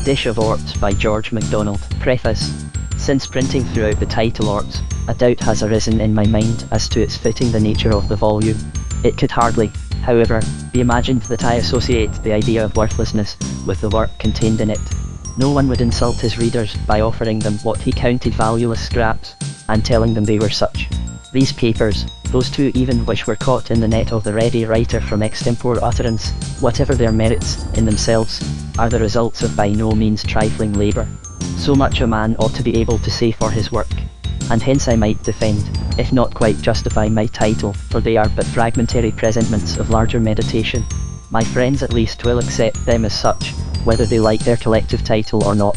Dish of Orts by George MacDonald. Preface. Since printing throughout the title Orts, a doubt has arisen in my mind as to its fitting the nature of the volume. It could hardly, however, be imagined that I associate the idea of worthlessness with the work contained in it. No one would insult his readers by offering them what he counted valueless scraps, and telling them they were such. These papers, those two even which were caught in the net of the ready writer from extempore utterance, whatever their merits in themselves, are the results of by no means trifling labour. So much a man ought to be able to say for his work, and hence I might defend, if not quite justify my title, for they are but fragmentary presentments of larger meditation. My friends at least will accept them as such, whether they like their collective title or not.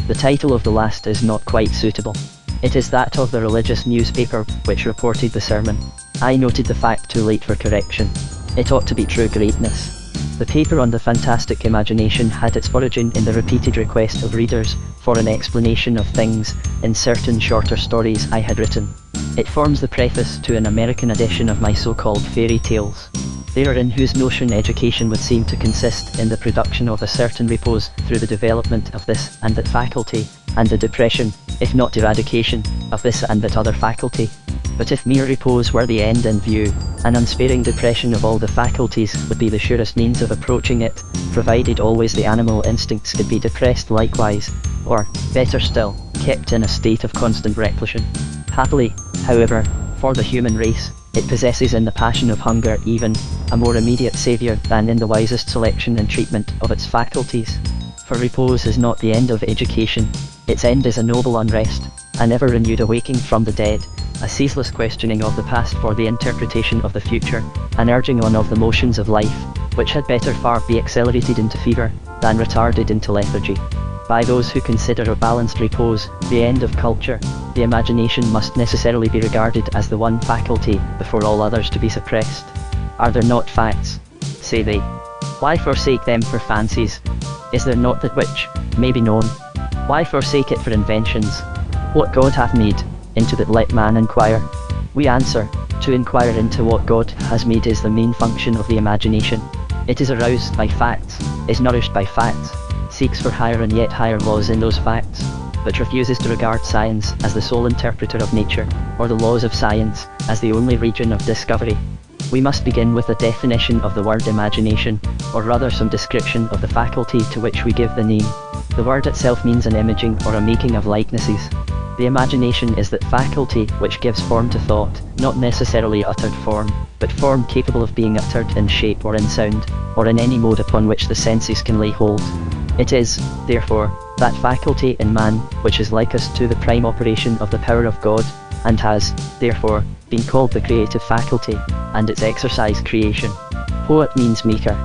The title of the last is not quite suitable. It is that of the religious newspaper which reported the sermon. I noted the fact too late for correction. It ought to be True Greatness. The paper on the fantastic imagination had its origin in the repeated request of readers for an explanation of things in certain shorter stories I had written. It forms the preface to an American edition of my so-called fairy tales. They are in whose notion education would seem to consist in the production of a certain repose through the development of this and that faculty, and the depression, if not eradication, of this and that other faculty. But if mere repose were the end in view, an unsparing depression of all the faculties would be the surest means of approaching it, provided always the animal instincts could be depressed likewise, or, better still, kept in a state of constant repletion. Happily, however, for the human race, it possesses in the passion of hunger even a more immediate saviour than in the wisest selection and treatment of its faculties. For repose is not the end of education, its end is a noble unrest, an ever-renewed awaking from the dead, a ceaseless questioning of the past for the interpretation of the future, an urging on of the motions of life, which had better far be accelerated into fever, than retarded into lethargy. By those who consider a balanced repose the end of culture, the imagination must necessarily be regarded as the one faculty before all others to be suppressed. Are there not facts? Say they. Why forsake them for fancies? Is there not that which may be known? Why forsake it for inventions? What God hath made, into that let man inquire. We answer, to inquire into what God has made is the main function of the imagination. It is aroused by facts, is nourished by facts, seeks for higher and yet higher laws in those facts, but refuses to regard science as the sole interpreter of nature, or the laws of science as the only region of discovery. We must begin with a definition of the word imagination, or rather some description of the faculty to which we give the name. The word itself means an imaging or a making of likenesses. The imagination is that faculty which gives form to thought, not necessarily uttered form, but form capable of being uttered in shape or in sound, or in any mode upon which the senses can lay hold. It is, therefore, that faculty in man which is likest to the prime operation of the power of God, and has, therefore, been called the creative faculty, and its exercise creation. Poet means maker.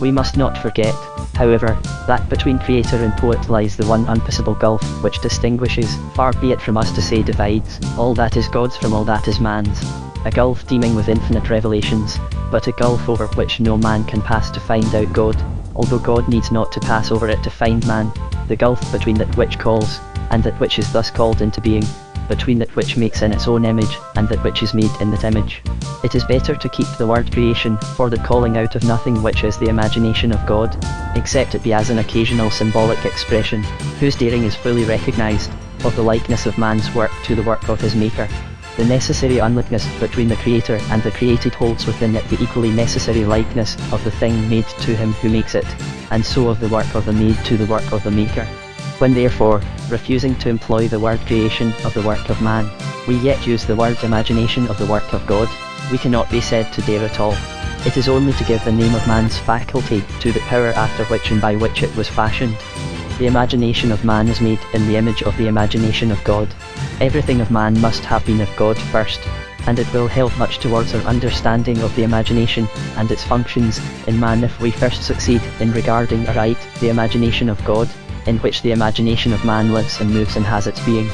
We must not forget, however, that between creator and poet lies the one unpassable gulf which distinguishes, far be it from us to say divides, all that is God's from all that is man's. A gulf teeming with infinite revelations, but a gulf over which no man can pass to find out God, although God needs not to pass over it to find man. The gulf between that which calls, and that which is thus called into being, between that which makes in its own image, and that which is made in that image. It is better to keep the word creation for the calling out of nothing which is the imagination of God, except it be as an occasional symbolic expression, whose daring is fully recognised, of the likeness of man's work to the work of his maker. The necessary unlikeness between the creator and the created holds within it the equally necessary likeness of the thing made to him who makes it, and so of the work of the made to the work of the maker. When therefore, refusing to employ the word creation of the work of man, we yet use the word imagination of the work of God, we cannot be said to dare at all. It is only to give the name of man's faculty to the power after which and by which it was fashioned. The imagination of man is made in the image of the imagination of God. Everything of man must have been of God first, and it will help much towards our understanding of the imagination and its functions in man if we first succeed in regarding aright the imagination of God, in which the imagination of man lives and moves and has its being.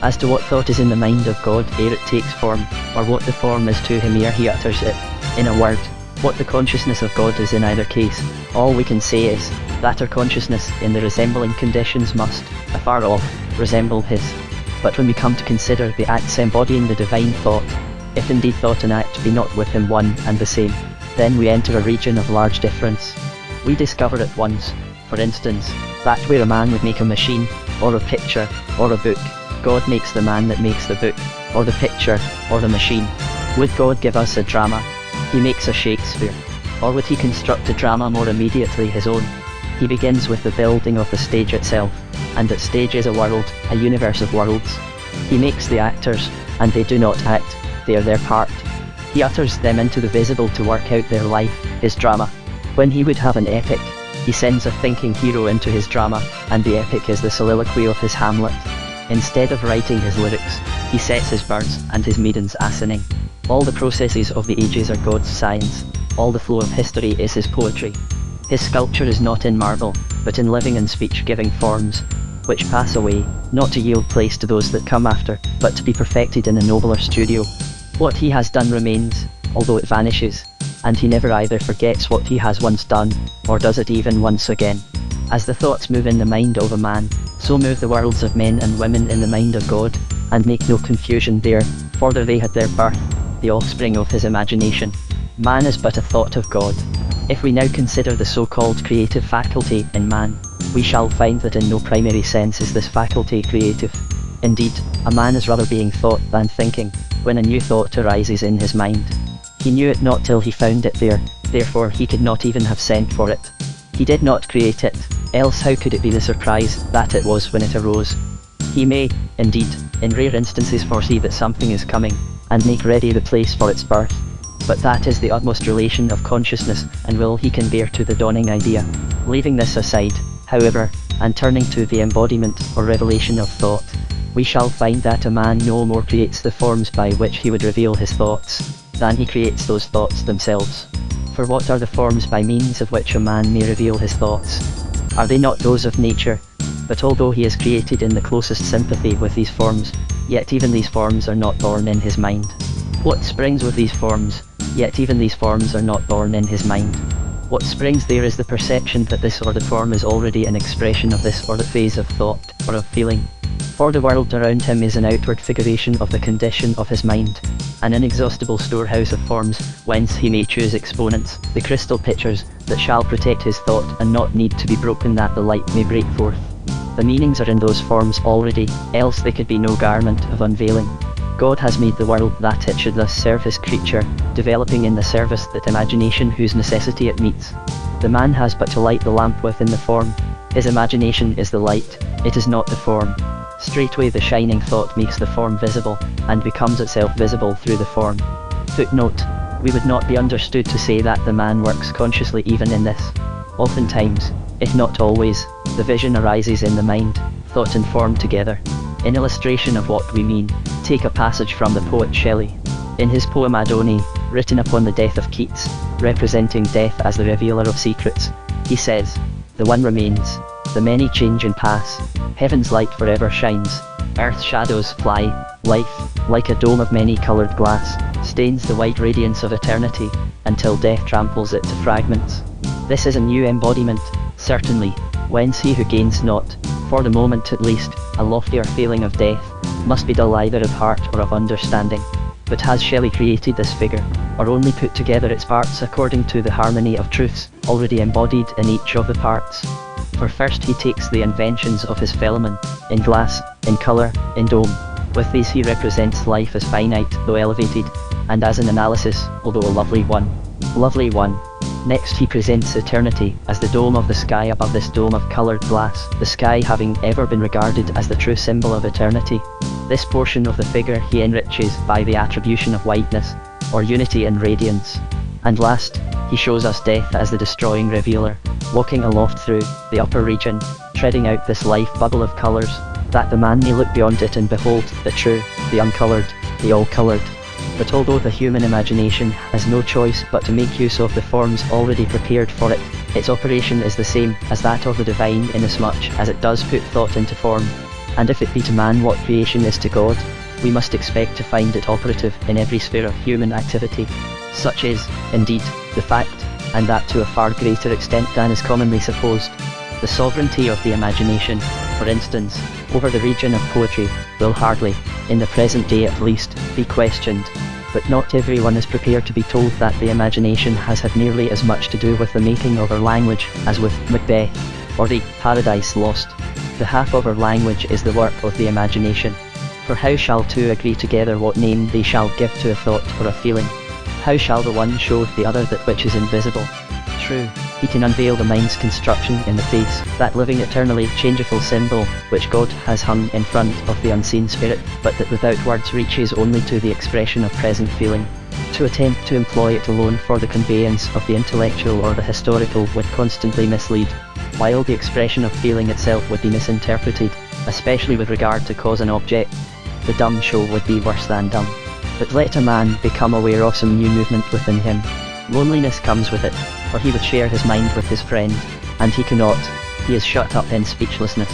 As to what thought is in the mind of God ere it takes form, or what the form is to him ere he utters it, in a word, what the consciousness of God is in either case, all we can say is, that our consciousness in the resembling conditions must, afar off, resemble his. But when we come to consider the acts embodying the divine thought, if indeed thought and act be not with him one and the same, then we enter a region of large difference. We discover at once, For instance, that where a man would make a machine, or a picture, or a book, God makes the man that makes the book, or the picture, or the machine. Would God give us a drama? He makes a Shakespeare. Or would he construct a drama more immediately his own? He begins with the building of the stage itself, and that stage is a world, a universe of worlds. He makes the actors, and they do not act, they are their part. He utters them into the visible to work out their life, his drama. When he would have an epic, he sends a thinking hero into his drama, and the epic is the soliloquy of his Hamlet. Instead of writing his lyrics, he sets his birds and his maidens a singing. All the processes of the ages are God's science, all the flow of history is his poetry. His sculpture is not in marble, but in living and speech-giving forms, which pass away, not to yield place to those that come after, but to be perfected in a nobler studio. What he has done remains, although it vanishes, and he never either forgets what he has once done, or does it even once again. As the thoughts move in the mind of a man, so move the worlds of men and women in the mind of God, and make no confusion there, for there they had their birth, the offspring of his imagination. Man is but a thought of God. If we now consider the so-called creative faculty in man, we shall find that in no primary sense is this faculty creative. Indeed, a man is rather being thought than thinking, when a new thought arises in his mind. He knew it not till he found it there, therefore he could not even have sent for it. He did not create it, else how could it be the surprise that it was when it arose? He may, indeed, in rare instances foresee that something is coming, and make ready the place for its birth. But that is the utmost relation of consciousness and will he can bear to the dawning idea. Leaving this aside, however, and turning to the embodiment or revelation of thought, we shall find that a man no more creates the forms by which he would reveal his thoughts, than he creates those thoughts themselves. For what are the forms by means of which a man may reveal his thoughts? Are they not those of nature? But although he is created in the closest sympathy with these forms, yet even these forms are not born in his mind. What springs with these forms, yet even these forms are not born in his mind. What springs there is the perception that this or that form is already an expression of this or that phase of thought, or of feeling. For the world around him is an outward figuration of the condition of his mind, an inexhaustible storehouse of forms, whence he may choose exponents, the crystal pictures, that shall protect his thought and not need to be broken that the light may break forth. The meanings are in those forms already, else they could be no garment of unveiling. God has made the world that it should thus serve his creature, developing in the service that imagination whose necessity it meets. The man has but to light the lamp within the form. His imagination is the light, it is not the form. Straightway the shining thought makes the form visible, and becomes itself visible through the form. Footnote: we would not be understood to say that the man works consciously even in this. Oftentimes, if not always, the vision arises in the mind, thought and form together. In illustration of what we mean, take a passage from the poet Shelley. In his poem Adonai, written upon the death of Keats, representing death as the revealer of secrets, he says, "The one remains, the many change and pass, heaven's light forever shines, earth's shadows fly, life, like a dome of many-coloured glass, stains the white radiance of eternity, until death tramples it to fragments." This is a new embodiment, certainly, whence he who gains not, for the moment at least, a loftier feeling of death, must be dull either of heart or of understanding. But has Shelley created this figure, or only put together its parts according to the harmony of truths already embodied in each of the parts? For first he takes the inventions of his fellowmen, in glass, in colour, in dome. With these he represents life as finite, though elevated, and as an analysis, although a lovely one. Lovely one. Next he presents eternity as the dome of the sky above this dome of coloured glass, the sky having ever been regarded as the true symbol of eternity. This portion of the figure he enriches by the attribution of whiteness, or unity and radiance. And last, he shows us death as the destroying revealer, walking aloft through the upper region, treading out this life bubble of colours, that the man may look beyond it and behold the true, the uncoloured, the all-coloured. But although the human imagination has no choice but to make use of the forms already prepared for it, its operation is the same as that of the divine inasmuch as it does put thought into form. And if it be to man what creation is to God, we must expect to find it operative in every sphere of human activity. Such is, indeed, the fact, and that to a far greater extent than is commonly supposed. The sovereignty of the imagination, for instance, over the region of poetry, will hardly, in the present day at least, be questioned. But not everyone is prepared to be told that the imagination has had nearly as much to do with the making of our language as with Macbeth. or the Paradise Lost. The half of our language is the work of the imagination. For how shall two agree together what name they shall give to a thought or a feeling? How shall the one show the other that which is invisible? True, he can unveil the mind's construction in the face, that living eternally changeable symbol, which God has hung in front of the unseen spirit, but that without words reaches only to the expression of present feeling. To attempt to employ it alone for the conveyance of the intellectual or the historical would constantly mislead, while the expression of feeling itself would be misinterpreted, especially with regard to cause and object. The dumb show would be worse than dumb. But let a man become aware of some new movement within him. Loneliness comes with it, for he would share his mind with his friend, and he cannot, he is shut up in speechlessness.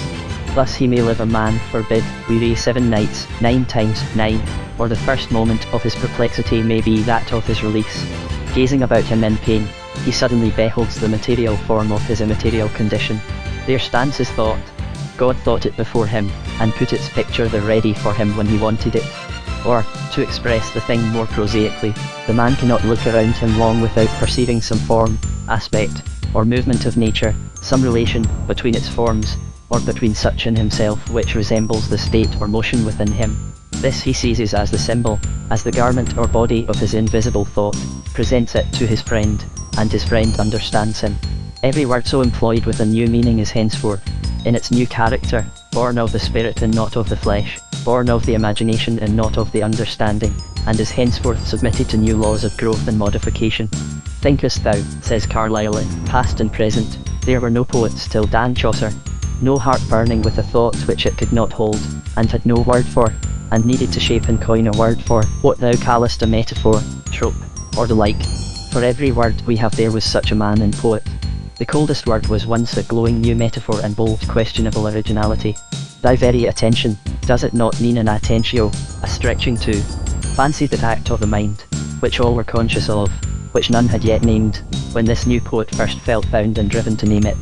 Thus he may live a man forbid, weary 7 nights, 9 times 9, or the first moment of his perplexity may be that of his release. Gazing about him in pain, he suddenly beholds the material form of his immaterial condition. There stands his thought. God thought it before him, and put its picture there ready for him when he wanted it. Or, to express the thing more prosaically, the man cannot look around him long without perceiving some form, aspect, or movement of nature, some relation between its forms, or between such and himself which resembles the state or motion within him. This he seizes as the symbol, as the garment or body of his invisible thought, presents it to his friend, and his friend understands him. Every word so employed with a new meaning is henceforth, in its new character, born of the spirit and not of the flesh, born of the imagination and not of the understanding, and is henceforth submitted to new laws of growth and modification. Thinkest thou, says Carlyle, in past and present, there were no poets till Dan Chaucer, no heart burning with a thought which it could not hold, and had no word for, and needed to shape and coin a word for, what thou callest a metaphor, trope, or the like. For every word we have there was such a man and poet. The coldest word was once a glowing new metaphor and bold questionable originality. Thy very attention, does it not mean an attentio, a stretching to? Fancy that act of the mind, which all were conscious of, which none had yet named, when this new poet first felt bound and driven to name it.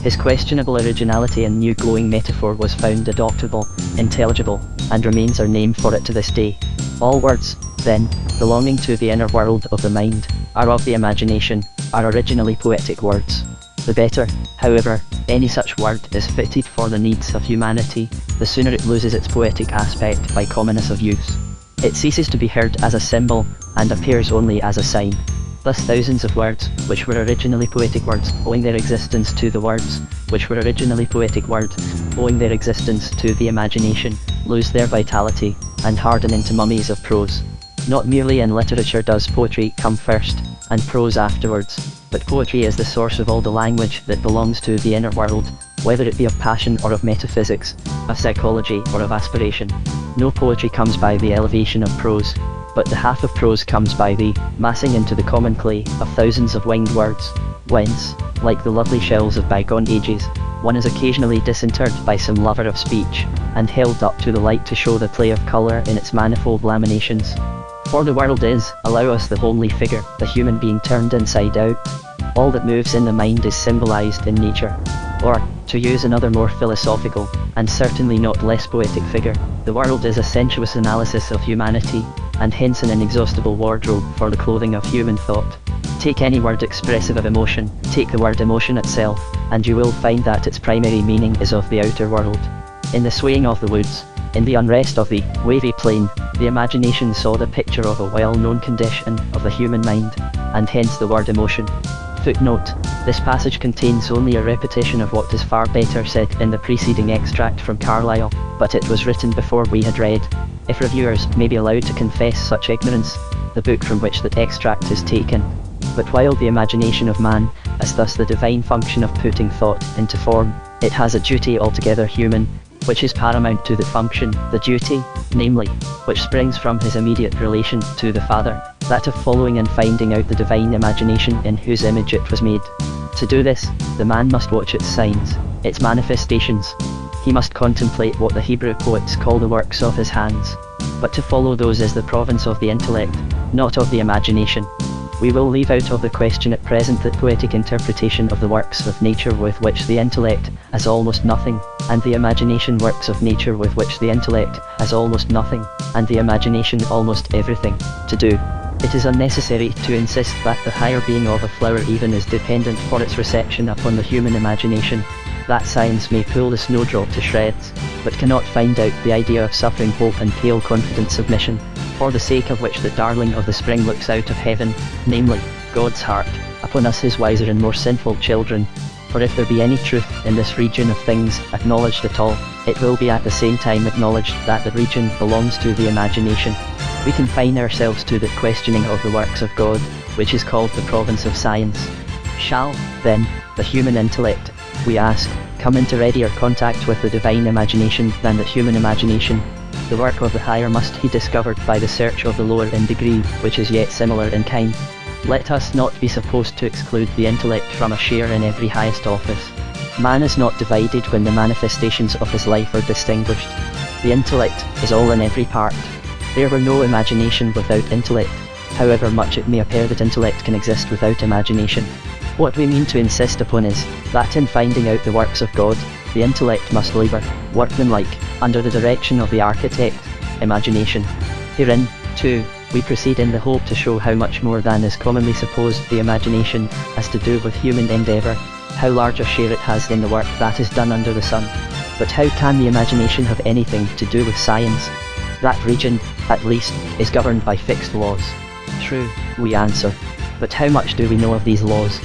His questionable originality and new glowing metaphor was found adoptable, intelligible, and remains our name for it to this day. All words, then, belonging to the inner world of the mind, are of the imagination, are originally poetic words. The better, however, any such word is fitted for the needs of humanity, the sooner it loses its poetic aspect by commonness of use. It ceases to be heard as a symbol, and appears only as a sign. Thus thousands of words, which were originally poetic words, owing their existence to the words, which were originally poetic words, owing their existence to the imagination, lose their vitality, and harden into mummies of prose. Not merely in literature does poetry come first, and prose afterwards, but poetry is the source of all the language that belongs to the inner world, whether it be of passion or of metaphysics, of psychology or of aspiration. No poetry comes by the elevation of prose, but the half of prose comes by the massing into the common clay of thousands of winged words, whence, like the lovely shells of bygone ages, one is occasionally disinterred by some lover of speech, and held up to the light to show the play of colour in its manifold laminations. For the world is, allow us the homely figure, the human being turned inside out. All that moves in the mind is symbolized in nature. Or, to use another more philosophical, and certainly not less poetic figure, the world is a sensuous analysis of humanity, and hence an inexhaustible wardrobe for the clothing of human thought. Take any word expressive of emotion, take the word emotion itself, and you will find that its primary meaning is of the outer world. In the swaying of the woods, in the unrest of the wavy plain, the imagination saw the picture of a well-known condition of the human mind, and hence the word emotion. Footnote: this passage contains only a repetition of what is far better said in the preceding extract from Carlyle, but it was written before we had read, if reviewers may be allowed to confess such ignorance, the book from which that extract is taken. But while the imagination of man is thus the divine function of putting thought into form, it has a duty altogether human, which is paramount to the function, the duty, namely, which springs from his immediate relation to the Father, that of following and finding out the divine imagination in whose image it was made. To do this, the man must watch its signs, its manifestations. He must contemplate what the Hebrew poets call the works of his hands. But to follow those is the province of the intellect, not of the imagination. We will leave out of the question at present that poetic interpretation of the works of nature with which the intellect has almost nothing, and the imagination works of nature with which the intellect has almost nothing, and the imagination almost everything, to do. It is unnecessary to insist that the higher being of a flower even is dependent for its reception upon the human imagination, that science may pull the snowdrop to shreds, but cannot find out the idea of suffering hope and pale confident submission, for the sake of which the darling of the spring looks out of heaven, namely, God's heart, upon us his wiser and more sinful children. For if there be any truth in this region of things acknowledged at all, it will be at the same time acknowledged that the region belongs to the imagination. We confine ourselves to the questioning of the works of God, which is called the province of science. Shall, then, the human intellect, we ask, come into readier contact with the divine imagination than the human imagination? The work of the higher must be discovered by the search of the lower in degree, which is yet similar in kind. Let us not be supposed to exclude the intellect from a share in every highest office. Man is not divided when the manifestations of his life are distinguished. The intellect is all in every part. There were no imagination without intellect, however much it may appear that intellect can exist without imagination. What we mean to insist upon is, that in finding out the works of God, the intellect must labour, workmanlike, under the direction of the architect, imagination. Herein, too, we proceed in the hope to show how much more than is commonly supposed the imagination has to do with human endeavour, how large a share it has in the work that is done under the sun. But how can the imagination have anything to do with science? That region, at least, is governed by fixed laws. True, we answer. But how much do we know of these laws?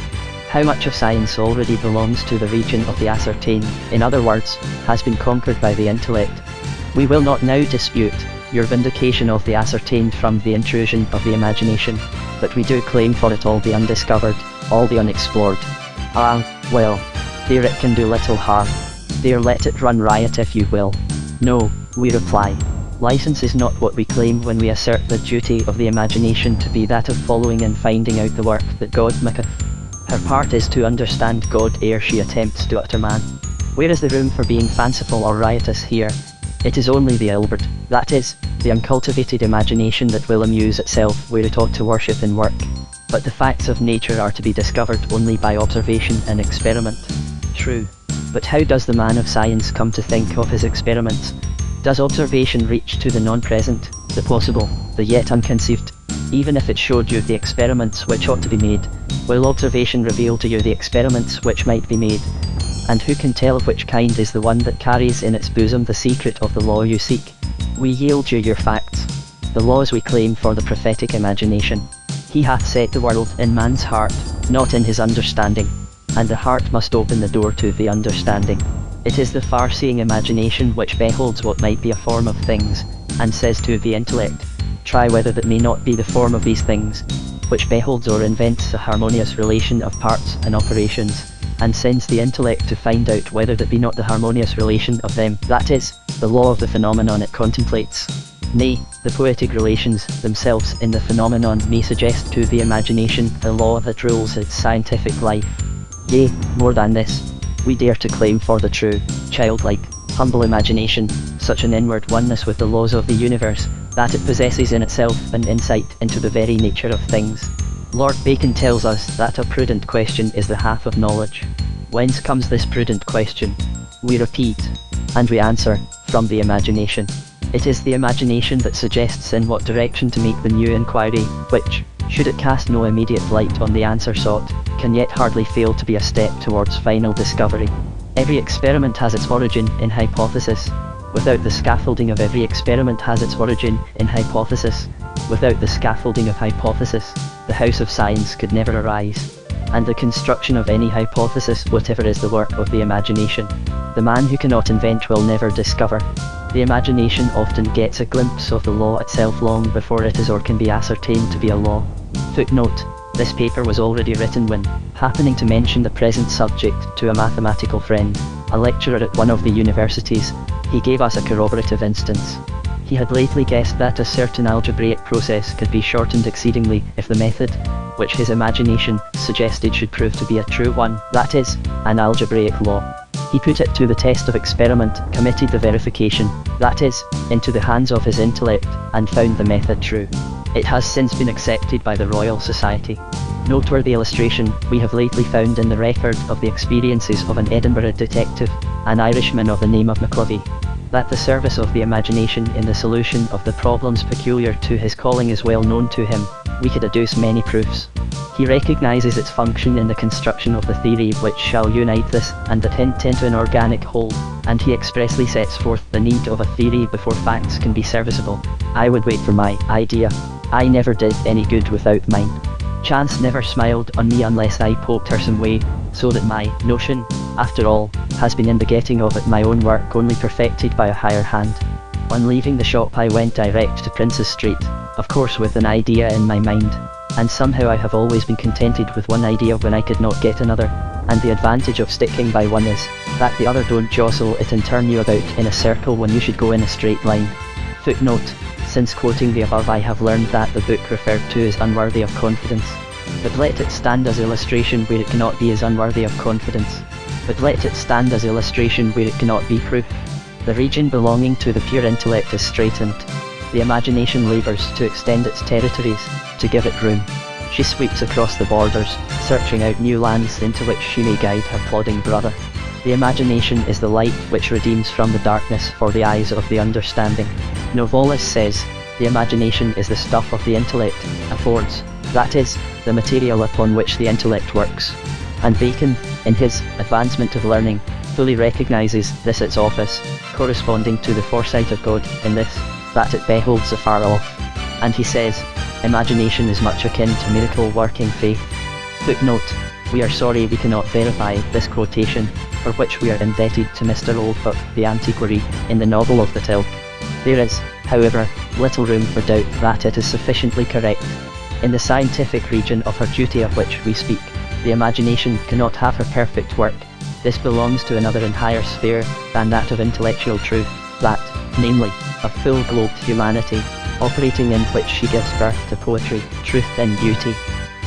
How much of science already belongs to the region of the ascertained, in other words, has been conquered by the intellect? We will not now dispute your vindication of the ascertained from the intrusion of the imagination, but we do claim for it all the undiscovered, all the unexplored. Ah, well, there it can do little harm. There let it run riot if you will. No, we reply. License is not what we claim when we assert the duty of the imagination to be that of following and finding out the work that God maketh. Her part is to understand God ere she attempts to utter man. Where is the room for being fanciful or riotous here? It is only the Albert, that is, the uncultivated imagination that will amuse itself where it ought to worship and work. But the facts of nature are to be discovered only by observation and experiment. True. But how does the man of science come to think of his experiments? Does observation reach to the non-present, the possible, the yet unconceived? Even if it showed you the experiments which ought to be made, will observation reveal to you the experiments which might be made? And who can tell which kind is the one that carries in its bosom the secret of the law you seek? We yield you your facts, the laws we claim for the prophetic imagination. He hath set the world in man's heart, not in his understanding, and the heart must open the door to the understanding. It is the far-seeing imagination which beholds what might be a form of things, and says to the intellect, try whether that may not be the form of these things, which beholds or invents a harmonious relation of parts and operations, and sends the intellect to find out whether that be not the harmonious relation of them, that is, the law of the phenomenon it contemplates. Nay, the poetic relations themselves in the phenomenon may suggest to the imagination the law that rules its scientific life. Yea, more than this, we dare to claim for the true, childlike, humble imagination, such an inward oneness with the laws of the universe, that it possesses in itself an insight into the very nature of things. Lord Bacon tells us that a prudent question is the half of knowledge. Whence comes this prudent question? We repeat, and we answer, from the imagination. It is the imagination that suggests in what direction to make the new inquiry, which, should it cast no immediate light on the answer sought, can yet hardly fail to be a step towards final discovery. Every experiment has its origin in hypothesis. Without the scaffolding of every experiment has its origin in hypothesis. Without the scaffolding of hypothesis, the house of science could never arise. And the construction of any hypothesis whatever is the work of the imagination. The man who cannot invent will never discover. The imagination often gets a glimpse of the law itself long before it is or can be ascertained to be a law. Footnote: this paper was already written when, happening to mention the present subject to a mathematical friend, a lecturer at one of the universities, he gave us a corroborative instance. He had lately guessed that a certain algebraic process could be shortened exceedingly if the method, which his imagination suggested should prove to be a true one, that is, an algebraic law. He put it to the test of experiment, committed the verification, that is, into the hands of his intellect, and found the method true. It has since been accepted by the Royal Society. Noteworthy illustration we have lately found in the record of the experiences of an Edinburgh detective, an Irishman of the name of McLovey. That the service of the imagination in the solution of the problems peculiar to his calling is well known to him, we could adduce many proofs. He recognizes its function in the construction of the theory which shall unite this and that hint into an organic whole, and he expressly sets forth the need of a theory before facts can be serviceable. I would wait for my idea. I never did any good without mine. Chance never smiled on me unless I poked her some way, so that my notion, after all, has been in the getting of it my own work only perfected by a higher hand. On leaving the shop I went direct to Prince's Street, of course with an idea in my mind, and somehow I have always been contented with one idea when I could not get another, and the advantage of sticking by one is, that the other don't jostle it and turn you about in a circle when you should go in a straight line. Footnote: since quoting the above I have learned that the book referred to is unworthy of confidence. But let it stand as illustration where it cannot be as unworthy of confidence. But let it stand as illustration where it cannot be proof. The region belonging to the pure intellect is straitened. The imagination labours to extend its territories, to give it room. She sweeps across the borders, searching out new lands into which she may guide her plodding brother. The imagination is the light which redeems from the darkness for the eyes of the understanding. Novalis says, the imagination is the stuff of the intellect, affords, that is, the material upon which the intellect works. And Bacon, in his Advancement of Learning, fully recognizes this its office, corresponding to the foresight of God in this, that it beholds afar off. And he says, imagination is much akin to miracle working faith. Footnote: we are sorry we cannot verify this quotation, for which we are indebted to Mr. Oldbuck, the antiquary, in the novel of the Tilk. There is, however, little room for doubt that it is sufficiently correct. In the scientific region of her duty of which we speak, the imagination cannot have her perfect work. This belongs to another and higher sphere than that of intellectual truth, that, namely, of full-globed humanity, operating in which she gives birth to poetry, truth and beauty.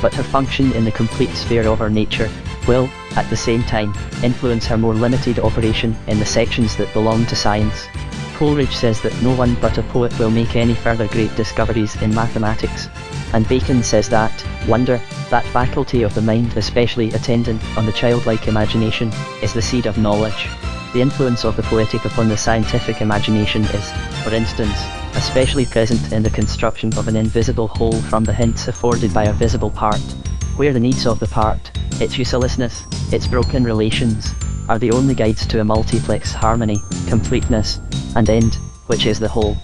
But her function in the complete sphere of her nature will, at the same time, influence her more limited operation in the sections that belong to science. Coleridge says that no one but a poet will make any further great discoveries in mathematics, and Bacon says that wonder, that faculty of the mind especially attendant on the childlike imagination, is the seed of knowledge. The influence of the poetic upon the scientific imagination is, for instance, especially present in the construction of an invisible whole from the hints afforded by a visible part, where the needs of the part, its uselessness, its broken relations, are the only guides to a multiplex harmony, completeness, and end, which is the whole.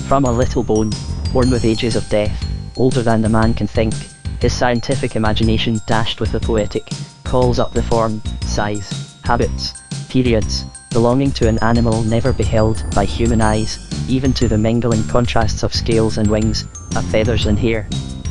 From a little bone, worn with ages of death, older than the man can think, his scientific imagination dashed with the poetic, calls up the form, size, habits, periods, belonging to an animal never beheld by human eyes, even to the mingling contrasts of scales and wings, of feathers and hair.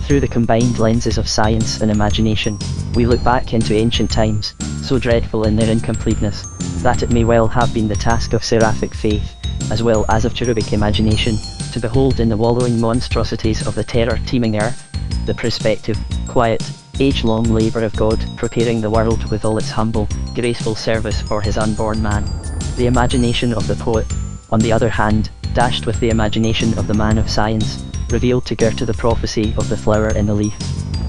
Through the combined lenses of science and imagination, we look back into ancient times, so dreadful in their incompleteness, that it may well have been the task of seraphic faith, as well as of cherubic imagination, to behold in the wallowing monstrosities of the terror-teeming earth, the prospective, quiet, age-long labour of God preparing the world with all its humble, graceful service for his unborn man. The imagination of the poet, on the other hand, dashed with the imagination of the man of science, revealed to Goethe the prophecy of the flower in the leaf.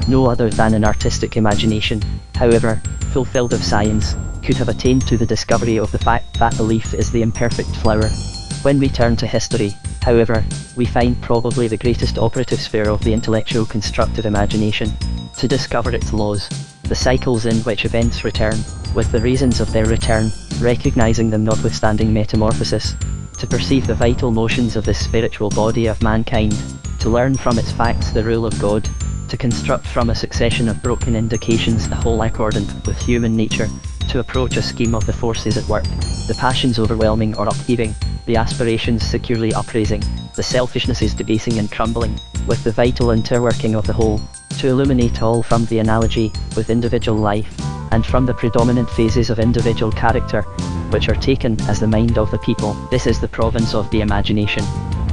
No other than an artistic imagination, however, fulfilled of science, could have attained to the discovery of the fact that the leaf is the imperfect flower. When we turn to history, however, we find probably the greatest operative sphere of the intellectual constructive imagination. To discover its laws, the cycles in which events return, with the reasons of their return, recognizing them notwithstanding metamorphosis, to perceive the vital motions of this spiritual body of mankind, to learn from its facts the rule of God, to construct from a succession of broken indications a whole accordant with human nature, to approach a scheme of the forces at work, the passions overwhelming or upheaving, the aspirations securely upraising, the selfishnesses debasing and crumbling, with the vital interworking of the whole, to illuminate all from the analogy with individual life, and from the predominant phases of individual character, which are taken as the mind of the people. This is the province of the imagination.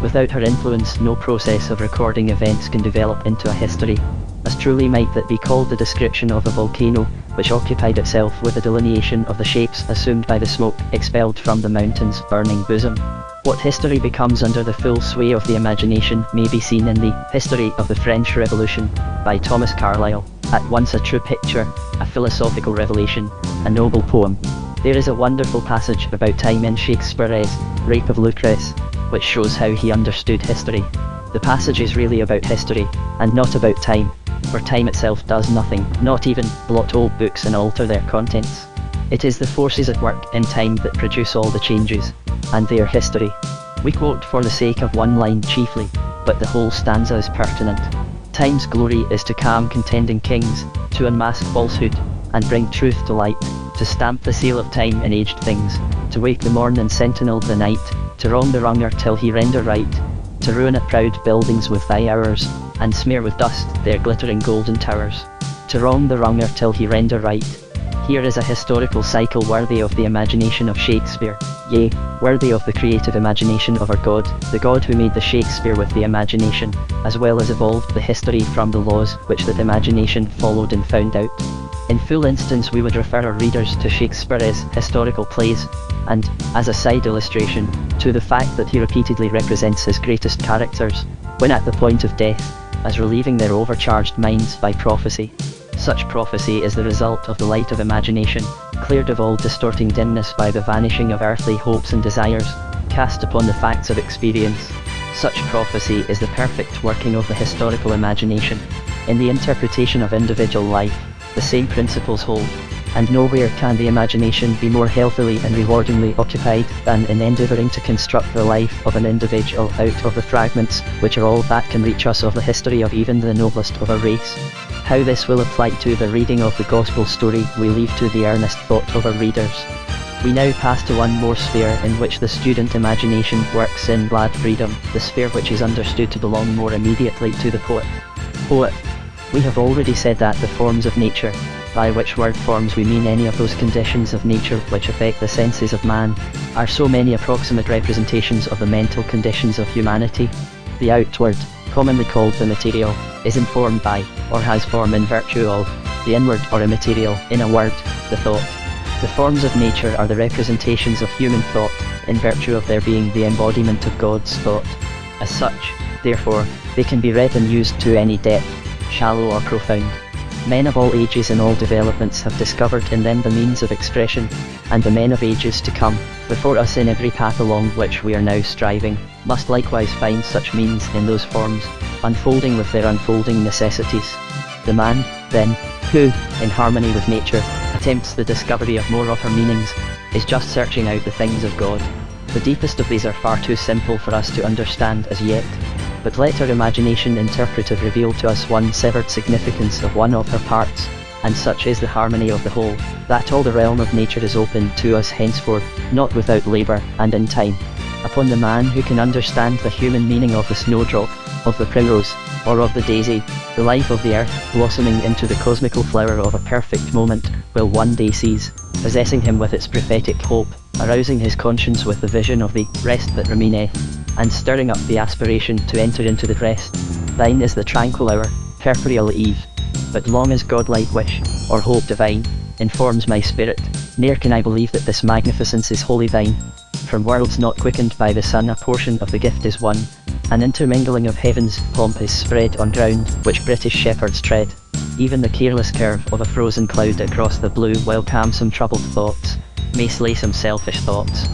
Without her influence no process of recording events can develop into a history, as truly might that be called the description of a volcano, which occupied itself with a delineation of the shapes assumed by the smoke expelled from the mountain's burning bosom. What history becomes under the full sway of the imagination may be seen in the History of the French Revolution, by Thomas Carlyle, at once a true picture, a philosophical revelation, a noble poem. There is a wonderful passage about time in Shakespeare's Rape of Lucrece, which shows how he understood history. The passage is really about history, and not about time. for time itself does nothing, not even blot old books and alter their contents. It is the forces at work in time that produce all the changes, and they are history. We quote for the sake of one line chiefly, but the whole stanza is pertinent. Time's glory is to calm contending kings, to unmask falsehood, and bring truth to light, to stamp the seal of time in aged things, to wake the morn and sentinel the night, to wrong the wronger till he render right, to ruin at proud buildings with thy hours, and smear with dust their glittering golden towers, to wrong the wronger till he render right. Here is a historical cycle worthy of the imagination of Shakespeare, yea, worthy of the creative imagination of our God, the God who made the Shakespeare with the imagination, as well as evolved the history from the laws which that imagination followed and found out. In full instance we would refer our readers to Shakespeare's historical plays, and, as a side illustration, to the fact that he repeatedly represents his greatest characters, when at the point of death, as relieving their overcharged minds by prophecy. Such prophecy is the result of the light of imagination, cleared of all distorting dimness by the vanishing of earthly hopes and desires, cast upon the facts of experience. Such prophecy is the perfect working of the historical imagination. In the interpretation of individual life, the same principles hold, and nowhere can the imagination be more healthily and rewardingly occupied than in endeavouring to construct the life of an individual out of the fragments which are all that can reach us of the history of even the noblest of a race. How this will apply to the reading of the Gospel story we leave to the earnest thought of our readers. We now pass to one more sphere in which the student imagination works in glad freedom, the sphere which is understood to belong more immediately to the poet. Poet. We have already said that the forms of nature, by which word forms we mean any of those conditions of nature which affect the senses of man, are so many approximate representations of the mental conditions of humanity. The outward, commonly called the material, is informed by, or has form in virtue of, the inward or immaterial, in a word, the thought. The forms of nature are the representations of human thought, in virtue of their being the embodiment of God's thought. As such, therefore, they can be read and used to any depth, shallow or profound. Men of all ages and all developments have discovered in them the means of expression, and the men of ages to come, before us in every path along which we are now striving, must likewise find such means in those forms, unfolding with their unfolding necessities. The man, then, who, in harmony with nature, attempts the discovery of more of her meanings, is just searching out the things of God. The deepest of these are far too simple for us to understand as yet, but let our imagination interpretive reveal to us one severed significance of one of her parts, and such is the harmony of the whole, that all the realm of nature is open to us henceforth, not without labour, and in time. Upon the man who can understand the human meaning of the snowdrop, of the primrose, or of the daisy, the life of the earth blossoming into the cosmical flower of a perfect moment, will one day seize, possessing him with its prophetic hope, arousing his conscience with the vision of the rest that remaineth, and stirring up the aspiration to enter into the rest. Thine is the tranquil hour, purpureal eve. But long as godlike wish, or hope divine, informs my spirit, ne'er can I believe that this magnificence is wholly thine. From worlds not quickened by the sun a portion of the gift is won, an intermingling of heaven's pomp is spread on ground which British shepherds tread. Even the careless curve of a frozen cloud across the blue will calm some troubled thoughts, may slay some selfish thoughts.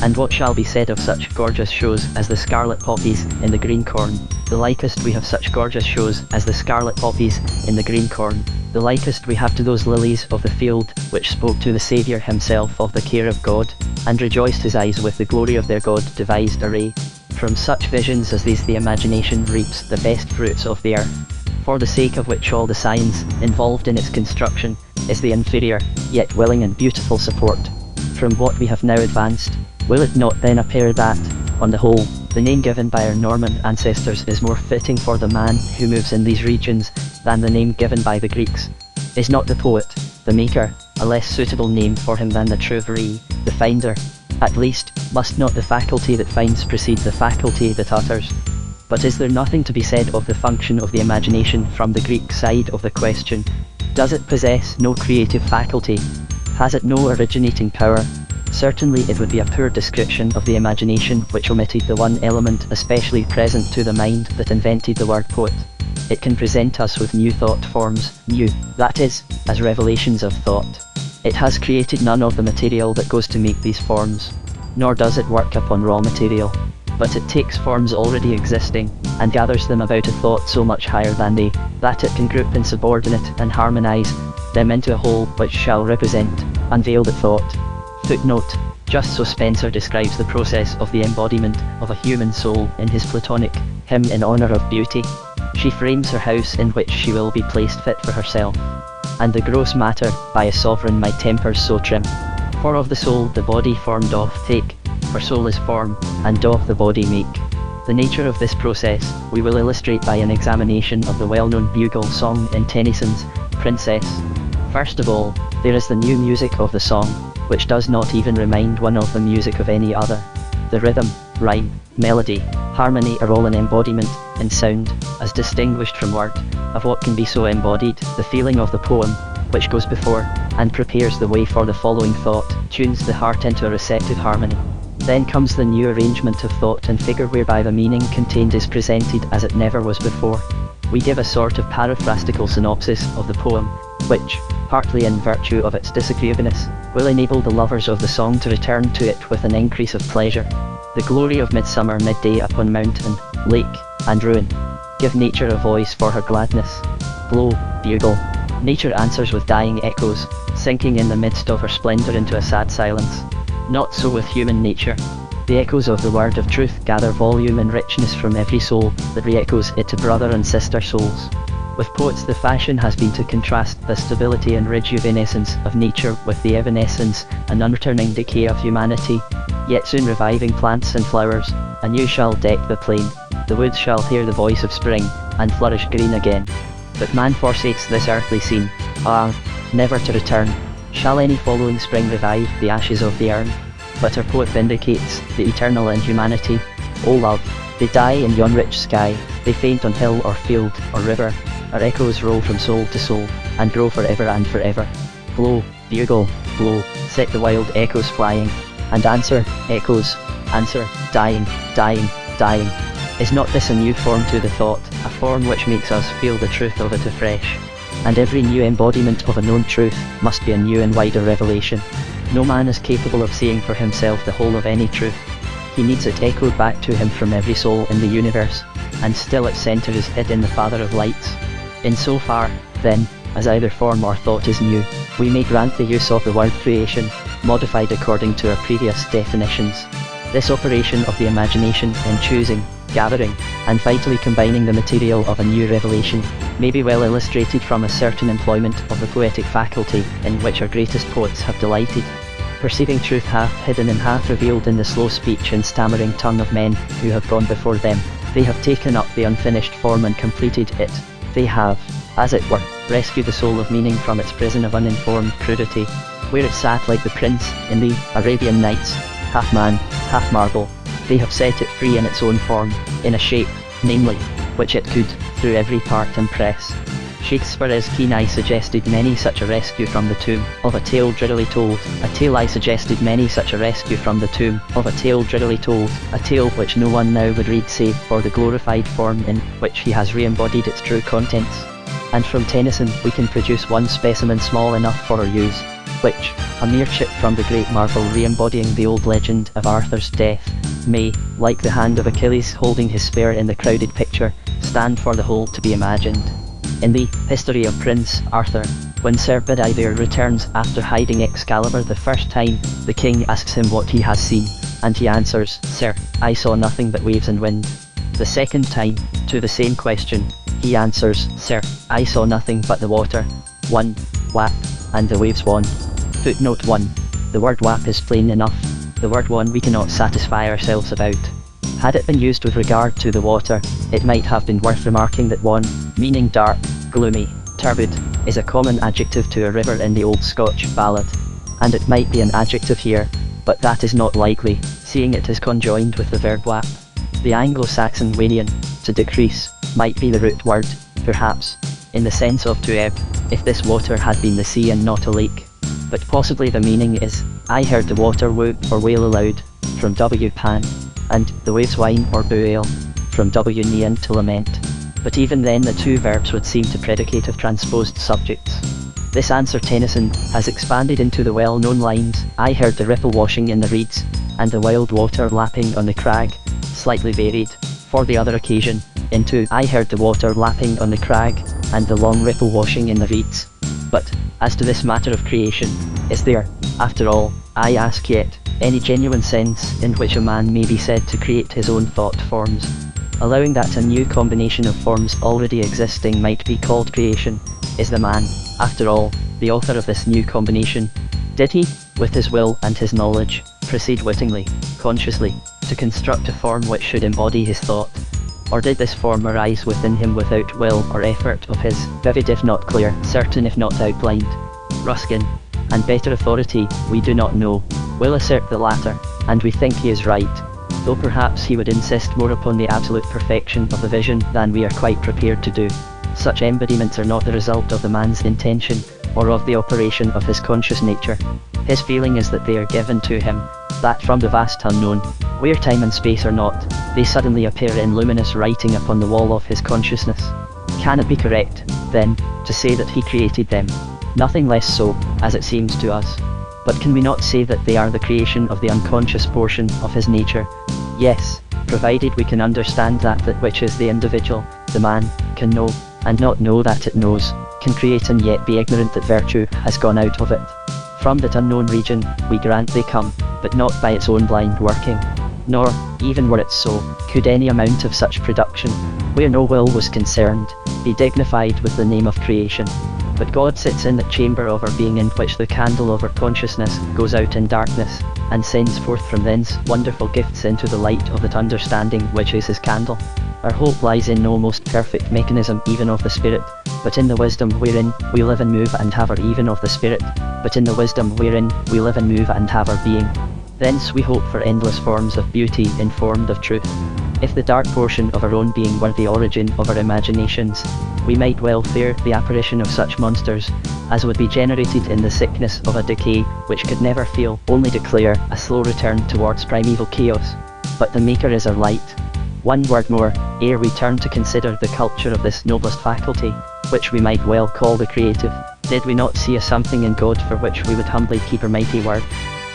And what shall be said of such gorgeous shows as the scarlet poppies in the green corn? The likest we have such gorgeous shows as the scarlet poppies in the green corn, the likest we have to those lilies of the field which spoke to the Saviour himself of the care of God, and rejoiced his eyes with the glory of their God-devised array. From such visions as these the imagination reaps the best fruits of the earth, for the sake of which all the science involved in its construction is the inferior, yet willing and beautiful support. From what we have now advanced, will it not then appear that, on the whole, the name given by our Norman ancestors is more fitting for the man who moves in these regions than the name given by the Greeks? Is not the poet, the maker, a less suitable name for him than the trouvree, the finder? At least, must not the faculty that finds precede the faculty that utters? But is there nothing to be said of the function of the imagination from the Greek side of the question? Does it possess no creative faculty? Has it no originating power? Certainly it would be a poor description of the imagination which omitted the one element especially present to the mind that invented the word poet. It can present us with new thought forms, new, that is, as revelations of thought. It has created none of the material that goes to make these forms, nor does it work upon raw material. but it takes forms already existing, and gathers them about a thought so much higher than they, that it can group and subordinate and harmonize them into a whole which shall represent, unveil the thought. Footnote. Just so Spencer describes the process of the embodiment of a human soul in his Platonic hymn in honor of beauty. She frames her house in which she will be placed fit for herself, and the gross matter by a sovereign my tempers so trim. For of the soul the body form doth take, for soul is form, and doth the body make. The nature of this process we will illustrate by an examination of the well-known bugle song in Tennyson's Princess. First of all, there is the new music of the song, which does not even remind one of the music of any other. The rhythm, rhyme, melody, harmony are all an embodiment, in sound, as distinguished from word, of what can be so embodied, the feeling of the poem, which goes before, and prepares the way for the following thought, tunes the heart into a receptive harmony. Then comes the new arrangement of thought and figure whereby the meaning contained is presented as it never was before. We give a sort of paraphrastical synopsis of the poem, which, partly in virtue of its disagreeableness, will enable the lovers of the song to return to it with an increase of pleasure. The glory of midsummer midday upon mountain, lake, and ruin. Give nature a voice for her gladness. Blow, bugle. Nature answers with dying echoes, sinking in the midst of her splendor into a sad silence. Not so with human nature. The echoes of the word of truth gather volume and richness from every soul that re-echoes it to brother and sister souls. With poets the fashion has been to contrast the stability and rejuvenescence of nature with the evanescence and unreturning decay of humanity, yet soon reviving plants and flowers, anew shall deck the plain, the woods shall hear the voice of spring, and flourish green again. But man forsakes this earthly scene, never to return. Shall any following spring revive the ashes of the urn? But our poet vindicates the eternal in humanity. O love, they die in yon rich sky, they faint on hill or field or river. Our echoes roll from soul to soul, and grow forever and forever. Blow, bugle, blow, set the wild echoes flying, and answer, echoes, answer, dying, dying, dying. Is not this a new form to the thought, a form which makes us feel the truth of it afresh? And every new embodiment of a known truth must be a new and wider revelation. No man is capable of seeing for himself the whole of any truth. He needs it echoed back to him from every soul in the universe, and still its centre is hid in the Father of Lights. In so far, then, as either form or thought is new, we may grant the use of the word creation, modified according to our previous definitions. This operation of the imagination in choosing, gathering, and vitally combining the material of a new revelation, may be well illustrated from a certain employment of the poetic faculty in which our greatest poets have delighted. Perceiving truth half hidden and half revealed in the slow speech and stammering tongue of men who have gone before them, they have taken up the unfinished form and completed it. They have, as it were, rescued the soul of meaning from its prison of uninformed crudity, where it sat like the prince in the Arabian Nights, half man, half marble. They have set it free in its own form, in a shape, namely, which it could, through every part impress. Shakespeare's keen eye suggested many such a rescue from the tomb of a tale drearily told. A tale I suggested many such a rescue from the tomb of a tale drearily told. A tale which no one now would read save for the glorified form in which he has re-embodied its true contents. And from Tennyson we can produce one specimen small enough for our use, which, a mere chip from the great marvel re-embodying the old legend of Arthur's death, may, like the hand of Achilles holding his spear in the crowded picture, stand for the whole to be imagined. In the History of Prince Arthur, when Sir Bedivere returns after hiding Excalibur the first time, the king asks him what he has seen, and he answers, "Sir, I saw nothing but waves and wind." The second time, to the same question, he answers, "Sir, I saw nothing but the water, one, wap, and the waves one." Footnote 1. The word wap is plain enough. The word one we cannot satisfy ourselves about. Had it been used with regard to the water, it might have been worth remarking that one, meaning dark, gloomy, turbid, is a common adjective to a river in the old Scotch ballad. And it might be an adjective here, but that is not likely, seeing it is conjoined with the verb wap. The Anglo-Saxon wanian, to decrease, might be the root word, perhaps, in the sense of to ebb, if this water had been the sea and not a lake. But possibly the meaning is, I heard the water whoop or wail aloud, from W. Pan, and the waves whine or bewail, from W. Nean to lament. But even then the two verbs would seem to predicate of transposed subjects. This answer Tennyson has expanded into the well-known lines, I heard the ripple washing in the reeds, and the wild water lapping on the crag, / slightly varied, for the other occasion, into "I heard the water lapping on the crag, and the long ripple washing in the reeds." But, as to this matter of creation, is there, after all, I ask yet, any genuine sense in which a man may be said to create his own thought forms? Allowing that a new combination of forms already existing might be called creation, is the man, after all, the author of this new combination? Did he, with his will and his knowledge, proceed wittingly, consciously, to construct a form which should embody his thought? Or did this form arise within him without will or effort of his, vivid if not clear, certain if not outlined? Ruskin, and better authority, we do not know, will assert the latter, and we think he is right, though perhaps he would insist more upon the absolute perfection of the vision than we are quite prepared to do. Such embodiments are not the result of the man's intention, or of the operation of his conscious nature. His feeling is that they are given to him, that from the vast unknown, where time and space are not, they suddenly appear in luminous writing upon the wall of his consciousness. Can it be correct, then, to say that he created them? Nothing less so, as it seems to us. But can we not say that they are the creation of the unconscious portion of his nature? Yes, provided we can understand that which is the individual, the man, can know, and not know that it knows, can create and yet be ignorant that virtue has gone out of it. From that unknown region, we grant they come, but not by its own blind working. Nor, even were it so, could any amount of such production, where no will was concerned, be dignified with the name of creation. But God sits in that chamber of our being in which the candle of our consciousness goes out in darkness, and sends forth from thence wonderful gifts into the light of that understanding which is his candle. Our hope lies in no most perfect mechanism even of the spirit, but in the wisdom wherein we live and move and have our even of the spirit, but in the wisdom wherein we live and move and have our being. Thence we hope for endless forms of beauty informed of truth. If the dark portion of our own being were the origin of our imaginations, we might well fear the apparition of such monsters, as would be generated in the sickness of a decay which could never fail, only declare a slow return towards primeval chaos. But the Maker is our light. One word more, ere we turn to consider the culture of this noblest faculty, which we might well call the creative. Did we not see a something in God for which we would humbly keep our mighty word?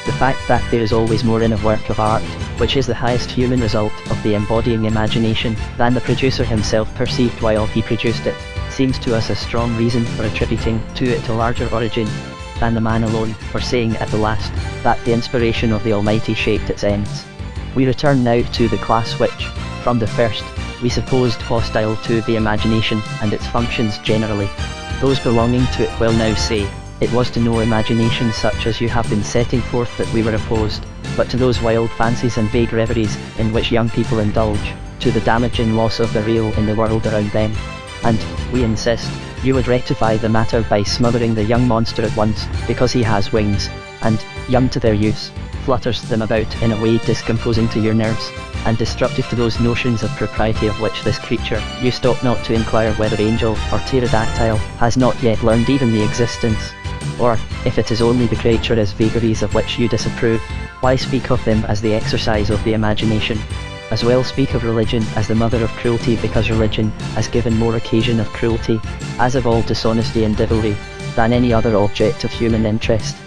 The fact that there is always more in a work of art, which is the highest human result of the embodying imagination, than the producer himself perceived while he produced it, seems to us a strong reason for attributing to it a larger origin than the man alone, for saying at the last, that the inspiration of the Almighty shaped its ends. We return now to the class which, from the first, we supposed hostile to the imagination and its functions generally. Those belonging to it will now say, it was to no imagination such as you have been setting forth that we were opposed, but to those wild fancies and vague reveries in which young people indulge, to the damage and loss of the real in the world around them. And, we insist, you would rectify the matter by smothering the young monster at once, because he has wings, and, young to their use, flutters them about in a way discomposing to your nerves, and destructive to those notions of propriety of which this creature, you stop not to inquire whether angel or pterodactyl, has not yet learned even the existence. Or, if it is only the creature as vagaries of which you disapprove, why speak of them as the exercise of the imagination? As well speak of religion as the mother of cruelty, because religion has given more occasion of cruelty, as of all dishonesty and devilry, than any other object of human interest.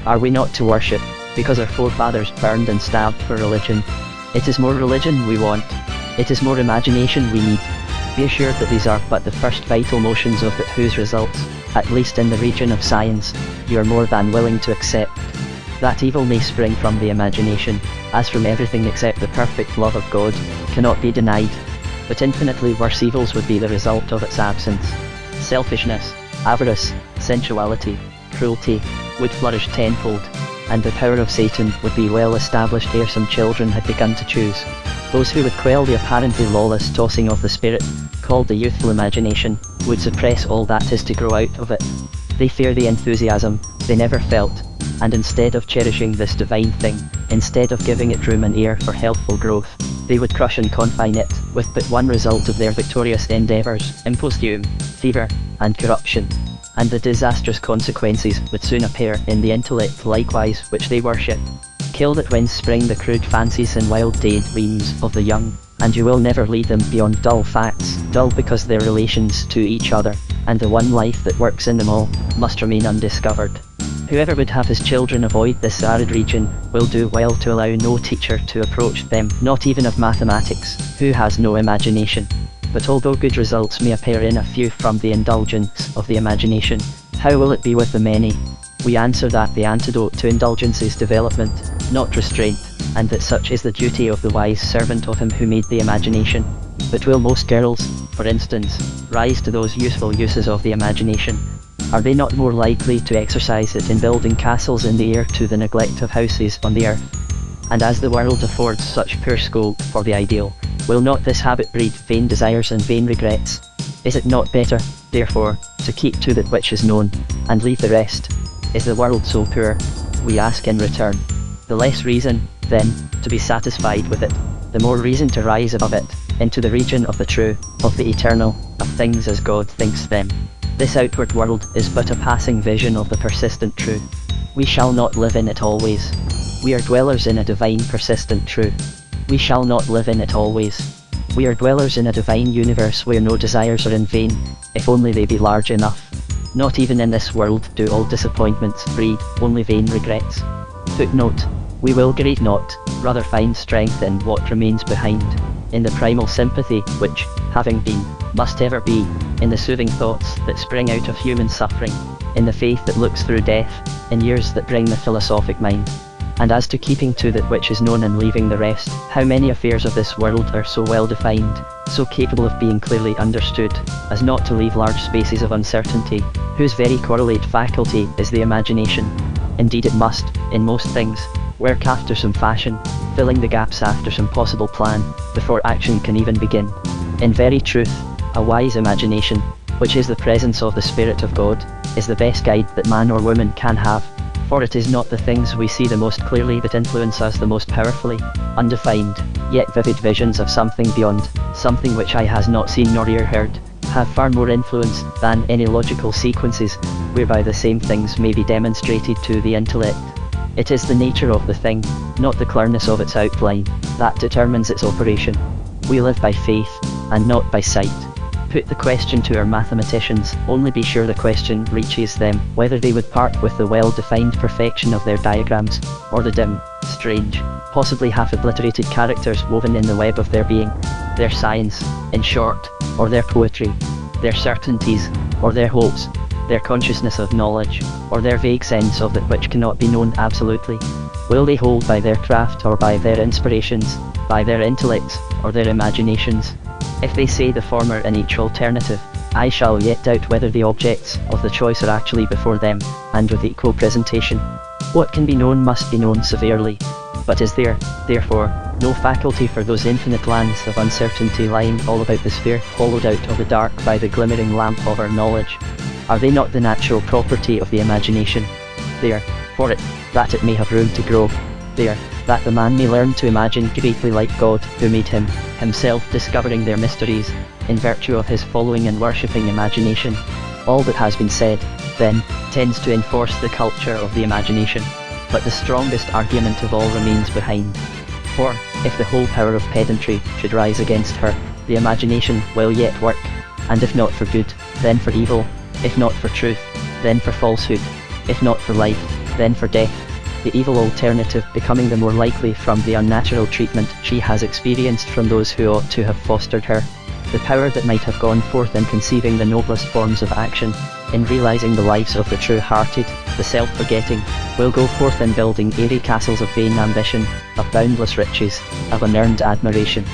Are we not to worship, because our forefathers burned and stabbed for religion? It is more religion we want. It is more imagination we need. Be assured that these are but the first vital motions of it, whose results, at least in the region of science, you are more than willing to accept. That evil may spring from the imagination, as from everything except the perfect love of God, cannot be denied. But infinitely worse evils would be the result of its absence. Selfishness, avarice, sensuality, cruelty, would flourish tenfold, and the power of Satan would be well established ere some children had begun to choose. Those who would quell the apparently lawless tossing of the spirit, called the youthful imagination, would suppress all that is to grow out of it. They fear the enthusiasm they never felt, and instead of cherishing this divine thing, instead of giving it room and air for healthful growth, they would crush and confine it, with but one result of their victorious endeavours, imposthume, fever, and corruption. And the disastrous consequences would soon appear in the intellect likewise which they worship. Kill that whence spring the crude fancies and wild daydreams of the young, and you will never lead them beyond dull facts, dull because their relations to each other, and the one life that works in them all, must remain undiscovered. Whoever would have his children avoid this arid region will do well to allow no teacher to approach them, not even of mathematics, who has no imagination. But although good results may appear in a few from the indulgence of the imagination, how will it be with the many? We answer that the antidote to indulgence is development, not restraint, and that such is the duty of the wise servant of him who made the imagination. But will most girls, for instance, rise to those useful uses of the imagination? Are they not more likely to exercise it in building castles in the air to the neglect of houses on the earth? And as the world affords such poor scope for the ideal, will not this habit breed vain desires and vain regrets? Is it not better, therefore, to keep to that which is known, and leave the rest? Is the world so poor? We ask in return. The less reason, then, to be satisfied with it, the more reason to rise above it, into the region of the true, of the eternal, of things as God thinks them. This outward world is but a passing vision of the persistent true. We shall not live in it always. We are dwellers in a divine persistent true. We shall not live in it always. We are dwellers in a divine universe where no desires are in vain, if only they be large enough. Not even in this world do all disappointments breed only vain regrets. Footnote: we will grieve not, rather find strength in what remains behind, in the primal sympathy which, having been, must ever be, in the soothing thoughts that spring out of human suffering, in the faith that looks through death, in years that bring the philosophic mind. And as to keeping to that which is known and leaving the rest, how many affairs of this world are so well defined, so capable of being clearly understood, as not to leave large spaces of uncertainty, whose very correlate faculty is the imagination. Indeed it must, in most things, work after some fashion, filling the gaps after some possible plan, before action can even begin. In very truth, a wise imagination, which is the presence of the Spirit of God, is the best guide that man or woman can have, for it is not the things we see the most clearly that influence us the most powerfully. Undefined, yet vivid visions of something beyond, something which eye has not seen nor ear heard, have far more influence than any logical sequences, whereby the same things may be demonstrated to the intellect. It is the nature of the thing, not the clearness of its outline, that determines its operation. We live by faith, and not by sight. Put the question to our mathematicians, only be sure the question reaches them, whether they would part with the well-defined perfection of their diagrams, or the dim, strange, possibly half-obliterated characters woven in the web of their being, their science, in short, or their poetry, their certainties, or their hopes, their consciousness of knowledge, or their vague sense of that which cannot be known absolutely. Will they hold by their craft or by their inspirations, by their intellects, or their imaginations? If they say the former in each alternative, I shall yet doubt whether the objects of the choice are actually before them, and with equal presentation. What can be known must be known severely. But is there, therefore, no faculty for those infinite lands of uncertainty lying all about the sphere, hollowed out of the dark by the glimmering lamp of our knowledge? Are they not the natural property of the imagination? There, for it, that it may have room to grow. There, that the man may learn to imagine greatly like God who made him, himself discovering their mysteries, in virtue of his following and worshipping imagination. All that has been said, then, tends to enforce the culture of the imagination, but the strongest argument of all remains behind. For, if the whole power of pedantry should rise against her, the imagination will yet work, and if not for good, then for evil, if not for truth, then for falsehood, if not for life, then for death, the evil alternative becoming the more likely from the unnatural treatment she has experienced from those who ought to have fostered her. The power that might have gone forth in conceiving the noblest forms of action, in realizing the lives of the true-hearted, the self-forgetting, will go forth in building airy castles of vain ambition, of boundless riches, of unearned admiration.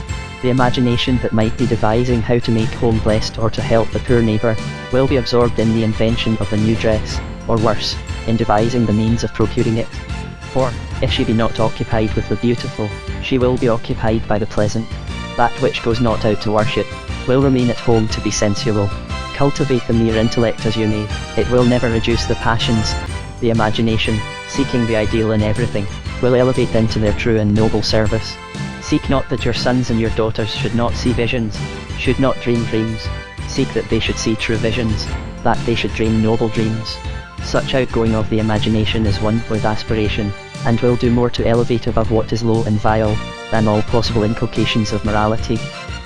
The imagination that might be devising how to make home blessed or to help the poor neighbour, will be absorbed in the invention of the new dress, or worse, in devising the means of procuring it. For, if she be not occupied with the beautiful, she will be occupied by the pleasant. That which goes not out to worship, will remain at home to be sensual. Cultivate the mere intellect as you may, it will never reduce the passions. The imagination, seeking the ideal in everything, will elevate them to their true and noble service. Seek not that your sons and your daughters should not see visions, should not dream dreams. Seek that they should see true visions, that they should dream noble dreams. Such outgoing of the imagination is one with aspiration, and will do more to elevate above what is low and vile, than all possible inculcations of morality.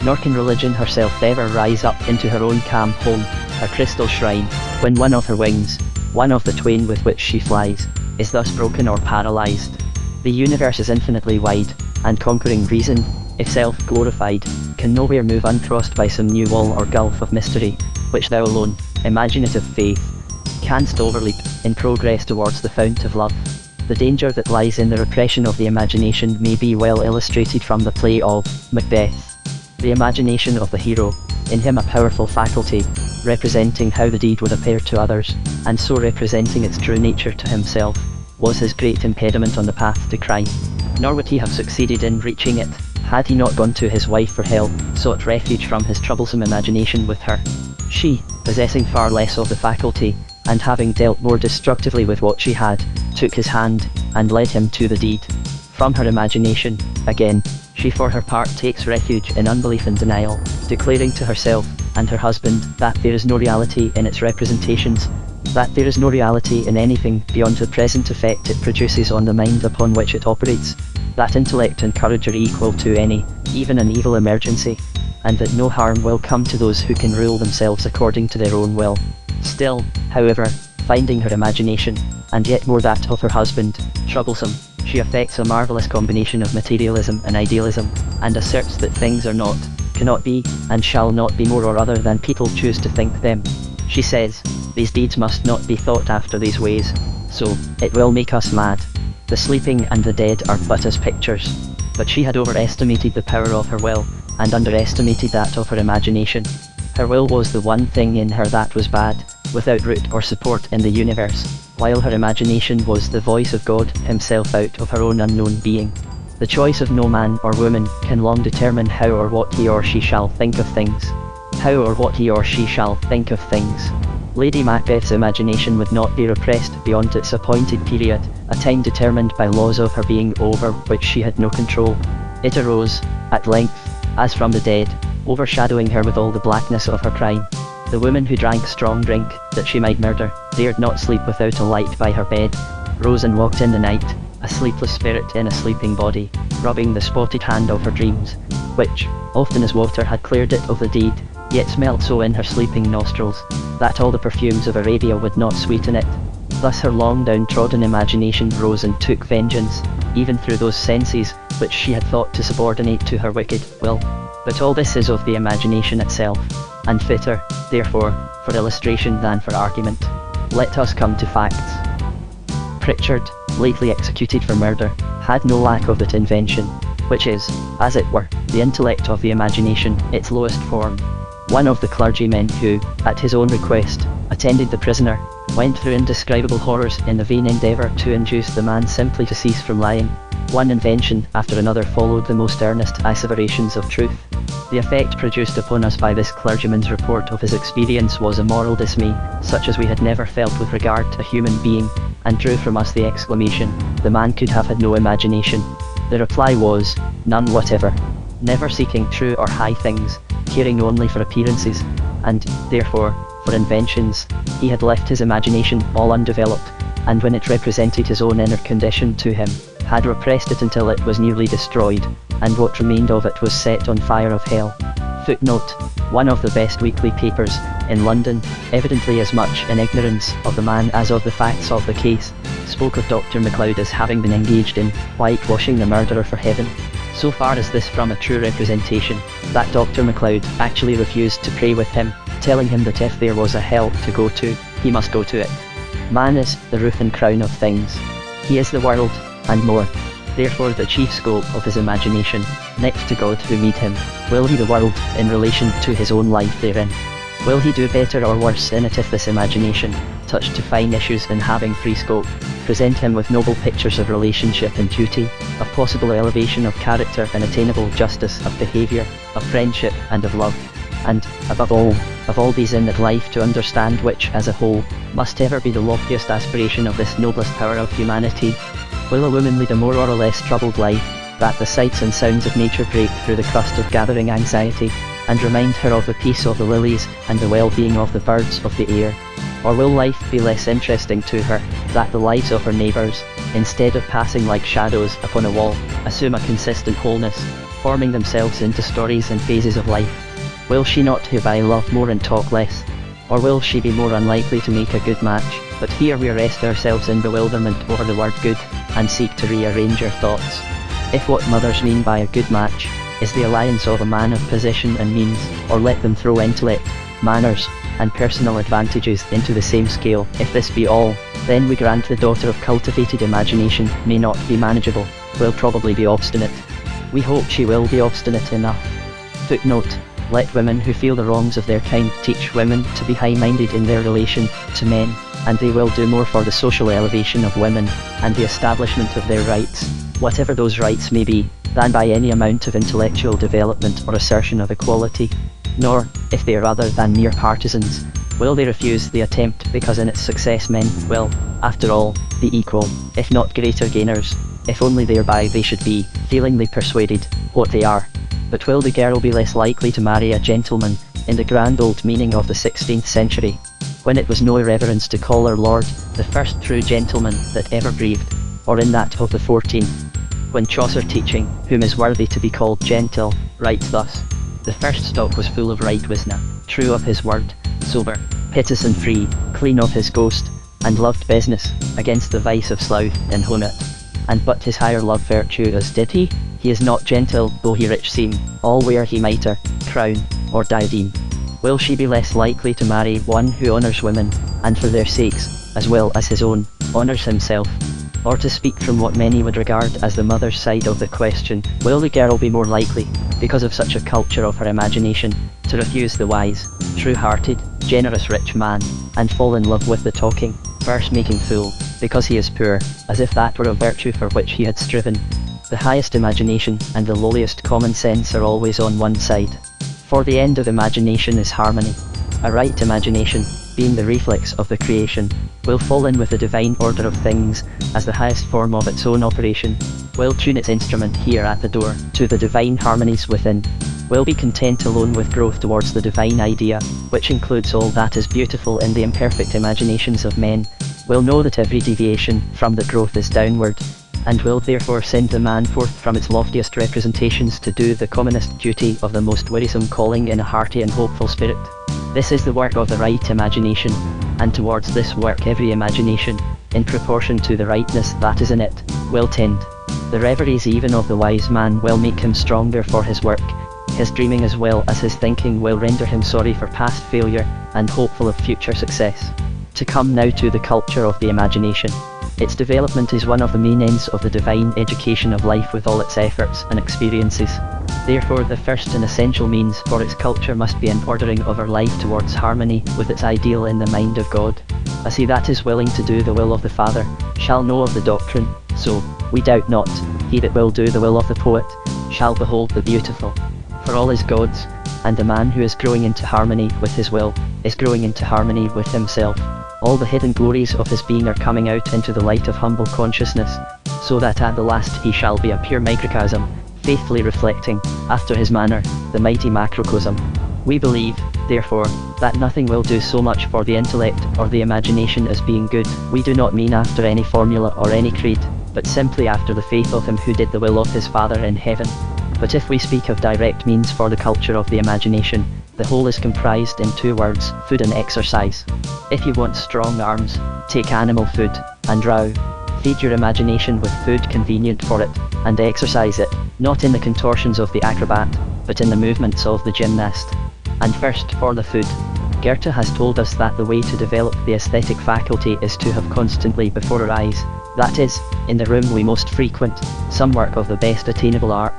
Nor can religion herself ever rise up into her own calm home, her crystal shrine, when one of her wings, one of the twain with which she flies, is thus broken or paralyzed. The universe is infinitely wide, and conquering reason, if self-glorified, can nowhere move uncrossed by some new wall or gulf of mystery, which thou alone, imaginative faith, canst overleap, in progress towards the fount of love. The danger that lies in the repression of the imagination may be well illustrated from the play of Macbeth. The imagination of the hero, in him a powerful faculty, representing how the deed would appear to others, and so representing its true nature to himself, was his great impediment on the path to crime. Nor would he have succeeded in reaching it, had he not gone to his wife for help, sought refuge from his troublesome imagination with her. She, possessing far less of the faculty, and having dealt more destructively with what she had, took his hand, and led him to the deed. From her imagination, again, she for her part takes refuge in unbelief and denial, declaring to herself, and her husband, that there is no reality in its representations, that there is no reality in anything beyond the present effect it produces on the mind upon which it operates, that intellect and courage are equal to any, even an evil emergency, and that no harm will come to those who can rule themselves according to their own will. Still, however, finding her imagination, and yet more that of her husband, troublesome, she affects a marvellous combination of materialism and idealism, and asserts that things are not, cannot be, and shall not be more or other than people choose to think them. She says, these deeds must not be thought after these ways, so, it will make us mad. The sleeping and the dead are but as pictures. But she had overestimated the power of her will, and underestimated that of her imagination. Her will was the one thing in her that was bad, without root or support in the universe, while her imagination was the voice of God himself out of her own unknown being. The choice of no man or woman can long determine how or what he or she shall think of things. How or what he or she shall think of things. Lady Macbeth's imagination would not be repressed beyond its appointed period, a time determined by laws of her being over which she had no control. It arose, at length, as from the dead, overshadowing her with all the blackness of her crime. The woman who drank strong drink, that she might murder, dared not sleep without a light by her bed, rose and walked in the night, a sleepless spirit in a sleeping body, rubbing the spotted hand of her dreams, which, often as water had cleared it of the deed, yet smelt so in her sleeping nostrils, that all the perfumes of Arabia would not sweeten it. Thus her long downtrodden imagination rose and took vengeance, even through those senses, which she had thought to subordinate to her wicked will. But all this is of the imagination itself, and fitter, therefore, for illustration than for argument. Let us come to facts. Pritchard, lately executed for murder, had no lack of that invention, which is, as it were, the intellect of the imagination, its lowest form. One of the clergymen who, at his own request, attended the prisoner, went through indescribable horrors in the vain endeavour to induce the man simply to cease from lying. One invention after another followed the most earnest asseverations of truth. The effect produced upon us by this clergyman's report of his experience was a moral dismay, such as we had never felt with regard to a human being, and drew from us the exclamation, the man could have had no imagination. The reply was, none whatever. Never seeking true or high things, caring only for appearances, and, therefore, for inventions, he had left his imagination all undeveloped, and when it represented his own inner condition to him, had repressed it until it was nearly destroyed, and what remained of it was set on fire of hell. Footnote: one of the best weekly papers in London, evidently as much in ignorance of the man as of the facts of the case, spoke of Dr. MacLeod as having been engaged in whitewashing the murderer for heaven. So far is this from a true representation, that Dr. MacLeod actually refused to pray with him, telling him that if there was a hell to go to, he must go to it. Man is the roof and crown of things. He is the world, and more. Therefore the chief scope of his imagination, next to God who made him, will he the world in relation to his own life therein? Will he do better or worse in it if this imagination, touched to fine issues in having free scope, present him with noble pictures of relationship and duty, of possible elevation of character and attainable justice of behaviour, of friendship and of love, and, above all, of all these in that life to understand which, as a whole, must ever be the loftiest aspiration of this noblest power of humanity? Will a woman lead a more or less troubled life, that the sights and sounds of nature break through the crust of gathering anxiety, and remind her of the peace of the lilies and the well-being of the birds of the air? Or will life be less interesting to her, that the lives of her neighbours, instead of passing like shadows upon a wall, assume a consistent wholeness, forming themselves into stories and phases of life? Will she not hereby love more and talk less? Or will she be more unlikely to make a good match, But here we arrest ourselves in bewilderment over the word good, and seek to rearrange our thoughts. If what mothers mean by a good match is the alliance of a man of position and means, or let them throw intellect, manners, and personal advantages into the same scale, if this be all, then we grant the daughter of cultivated imagination may not be manageable, will probably be obstinate. We hope she will be obstinate enough. Footnote: let women who feel the wrongs of their kind teach women to be high-minded in their relation to men, and they will do more for the social elevation of women, and the establishment of their rights, whatever those rights may be, than by any amount of intellectual development or assertion of equality. Nor, if they are other than mere partisans, will they refuse the attempt, because in its success men will, after all, be equal, if not greater gainers, if only thereby they should be, feelingly persuaded, what they are. But will the girl be less likely to marry a gentleman, in the grand old meaning of the 16th century, when it was no irreverence to call her lord, the first true gentleman that ever breathed, or in that of the 14th, when Chaucer teaching, whom is worthy to be called gentle, writes thus: the first stock was full of right wisna, true of his word, sober, pitiless and free, clean of his ghost, and loved business, against the vice of sloth and honor. And but his higher love virtue as did he is not gentle, though he rich seem, all wear he mitre, crown, or diadem. Will she be less likely to marry one who honours women, and for their sakes, as well as his own, honours himself? Or to speak from what many would regard as the mother's side of the question, will the girl be more likely, because of such a culture of her imagination, to refuse the wise, true-hearted, generous rich man, and fall in love with the talking, verse-making fool, because he is poor, as if that were a virtue for which he had striven? The highest imagination and the lowliest common sense are always on one side. For the end of imagination is harmony. A right imagination, being the reflex of the creation, will fall in with the divine order of things, as the highest form of its own operation, will tune its instrument here at the door, to the divine harmonies within, will be content alone with growth towards the divine idea, which includes all that is beautiful in the imperfect imaginations of men, will know that every deviation from the growth is downward, and will therefore send the man forth from its loftiest representations to do the commonest duty of the most wearisome calling in a hearty and hopeful spirit. This is the work of the right imagination, and towards this work every imagination, in proportion to the rightness that is in it, will tend. The reveries even of the wise man will make him stronger for his work. His dreaming as well as his thinking will render him sorry for past failure, and hopeful of future success. To come now to the culture of the imagination. Its development is one of the main ends of the divine education of life with all its efforts and experiences. Therefore the first and essential means for its culture must be an ordering of our life towards harmony with its ideal in the mind of God. As he that is willing to do the will of the Father, shall know of the doctrine, so, we doubt not, he that will do the will of the poet, shall behold the beautiful. For all is God's, and the man who is growing into harmony with his will, is growing into harmony with himself. All the hidden glories of his being are coming out into the light of humble consciousness, so that at the last he shall be a pure microcosm, faithfully reflecting, after his manner, the mighty macrocosm. We believe, therefore, that nothing will do so much for the intellect or the imagination as being good. We do not mean after any formula or any creed, but simply after the faith of him who did the will of his Father in heaven. But if we speak of direct means for the culture of the imagination, the whole is comprised in two words, food and exercise. If you want strong arms, take animal food, and row. Feed your imagination with food convenient for it, and exercise it, not in the contortions of the acrobat, but in the movements of the gymnast. And first for the food. Goethe has told us that the way to develop the aesthetic faculty is to have constantly before our eyes, that is, in the room we most frequent, some work of the best attainable art.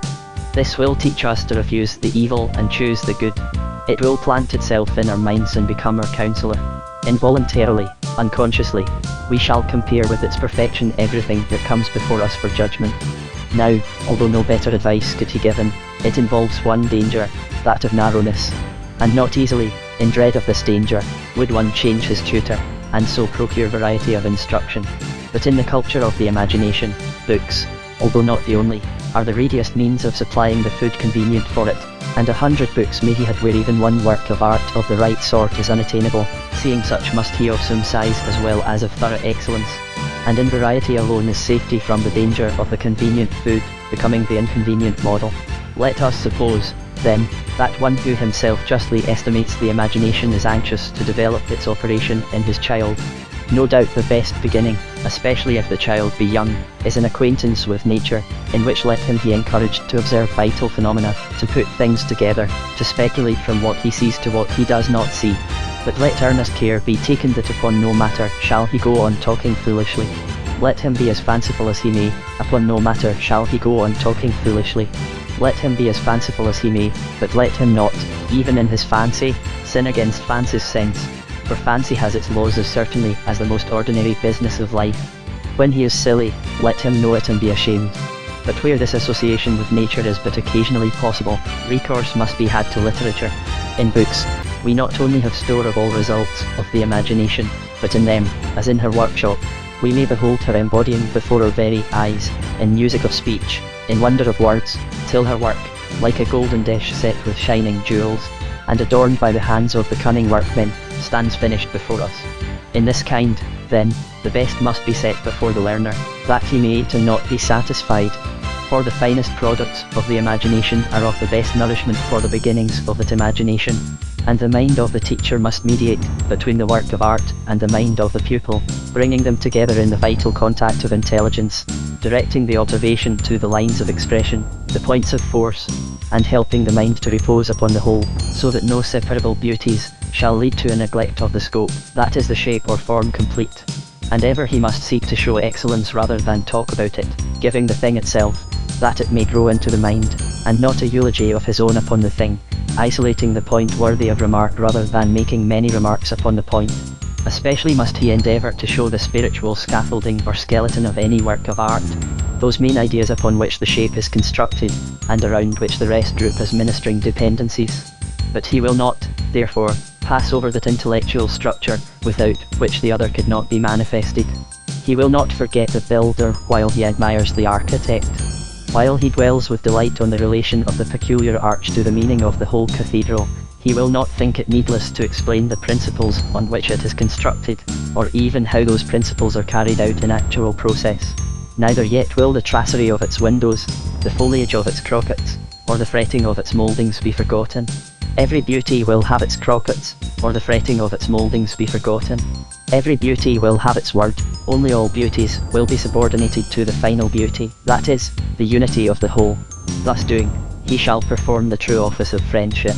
This will teach us to refuse the evil and choose the good. It will plant itself in our minds and become our counsellor. Involuntarily, unconsciously, we shall compare with its perfection everything that comes before us for judgment. Now, although no better advice could he given, it involves one danger, that of narrowness. And not easily, in dread of this danger, would one change his tutor, and so procure variety of instruction. But in the culture of the imagination, books, although not the only, are the readiest means of supplying the food convenient for it, and 100 books may he have where even one work of art of the right sort is unattainable, seeing such must he of some size as well as of thorough excellence. And in variety alone is safety from the danger of the convenient food becoming the inconvenient model. Let us suppose, then, that one who himself justly estimates the imagination is anxious to develop its operation in his child. No doubt the best beginning, especially if the child be young, is an acquaintance with nature, in which let him be encouraged to observe vital phenomena, to put things together, to speculate from what he sees to what he does not see. But let earnest care be taken that upon no matter shall he go on talking foolishly. Let him be as fanciful as he may, upon no matter shall he go on talking foolishly. Let him be as fanciful as he may, but let him not, even in his fancy, sin against fancy's sense. For fancy has its laws as certainly as the most ordinary business of life. When he is silly, let him know it and be ashamed. But where this association with nature is but occasionally possible, recourse must be had to literature. In books, we not only have store of all results of the imagination, but in them, as in her workshop, we may behold her embodying before our very eyes, in music of speech, in wonder of words, till her work, like a golden dish set with shining jewels, and adorned by the hands of the cunning workmen, stands finished before us. In this kind, then, the best must be set before the learner, that he may eat and not be satisfied. For the finest products of the imagination are of the best nourishment for the beginnings of that imagination, and the mind of the teacher must mediate between the work of art and the mind of the pupil, bringing them together in the vital contact of intelligence, directing the observation to the lines of expression, the points of force, and helping the mind to repose upon the whole, so that no separable beauties shall lead to a neglect of the scope, that is the shape or form complete. And ever he must seek to show excellence rather than talk about it, giving the thing itself, that it may grow into the mind, and not a eulogy of his own upon the thing, isolating the point worthy of remark rather than making many remarks upon the point. Especially must he endeavour to show the spiritual scaffolding or skeleton of any work of art, those main ideas upon which the shape is constructed, and around which the rest group as ministering dependencies. But he will not, therefore, pass over that intellectual structure, without which the other could not be manifested. He will not forget the builder while he admires the architect, while he dwells with delight on the relation of the peculiar arch to the meaning of the whole cathedral. He will not think it needless to explain the principles on which it is constructed, or even how those principles are carried out in actual process. Neither yet will the tracery of its windows, the foliage of its crockets, or the fretting of its mouldings be forgotten. Every beauty will have its crockets, or the fretting of its mouldings be forgotten. Every beauty will have its word, only all beauties will be subordinated to the final beauty, that is, the unity of the whole. Thus doing, he shall perform the true office of friendship.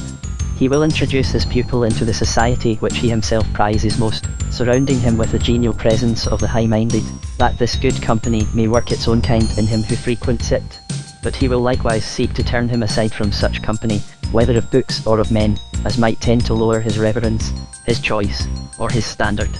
He will introduce his pupil into the society which he himself prizes most, surrounding him with the genial presence of the high-minded, that this good company may work its own kind in him who frequents it. But he will likewise seek to turn him aside from such company, whether of books or of men, as might tend to lower his reverence, his choice, or his standard.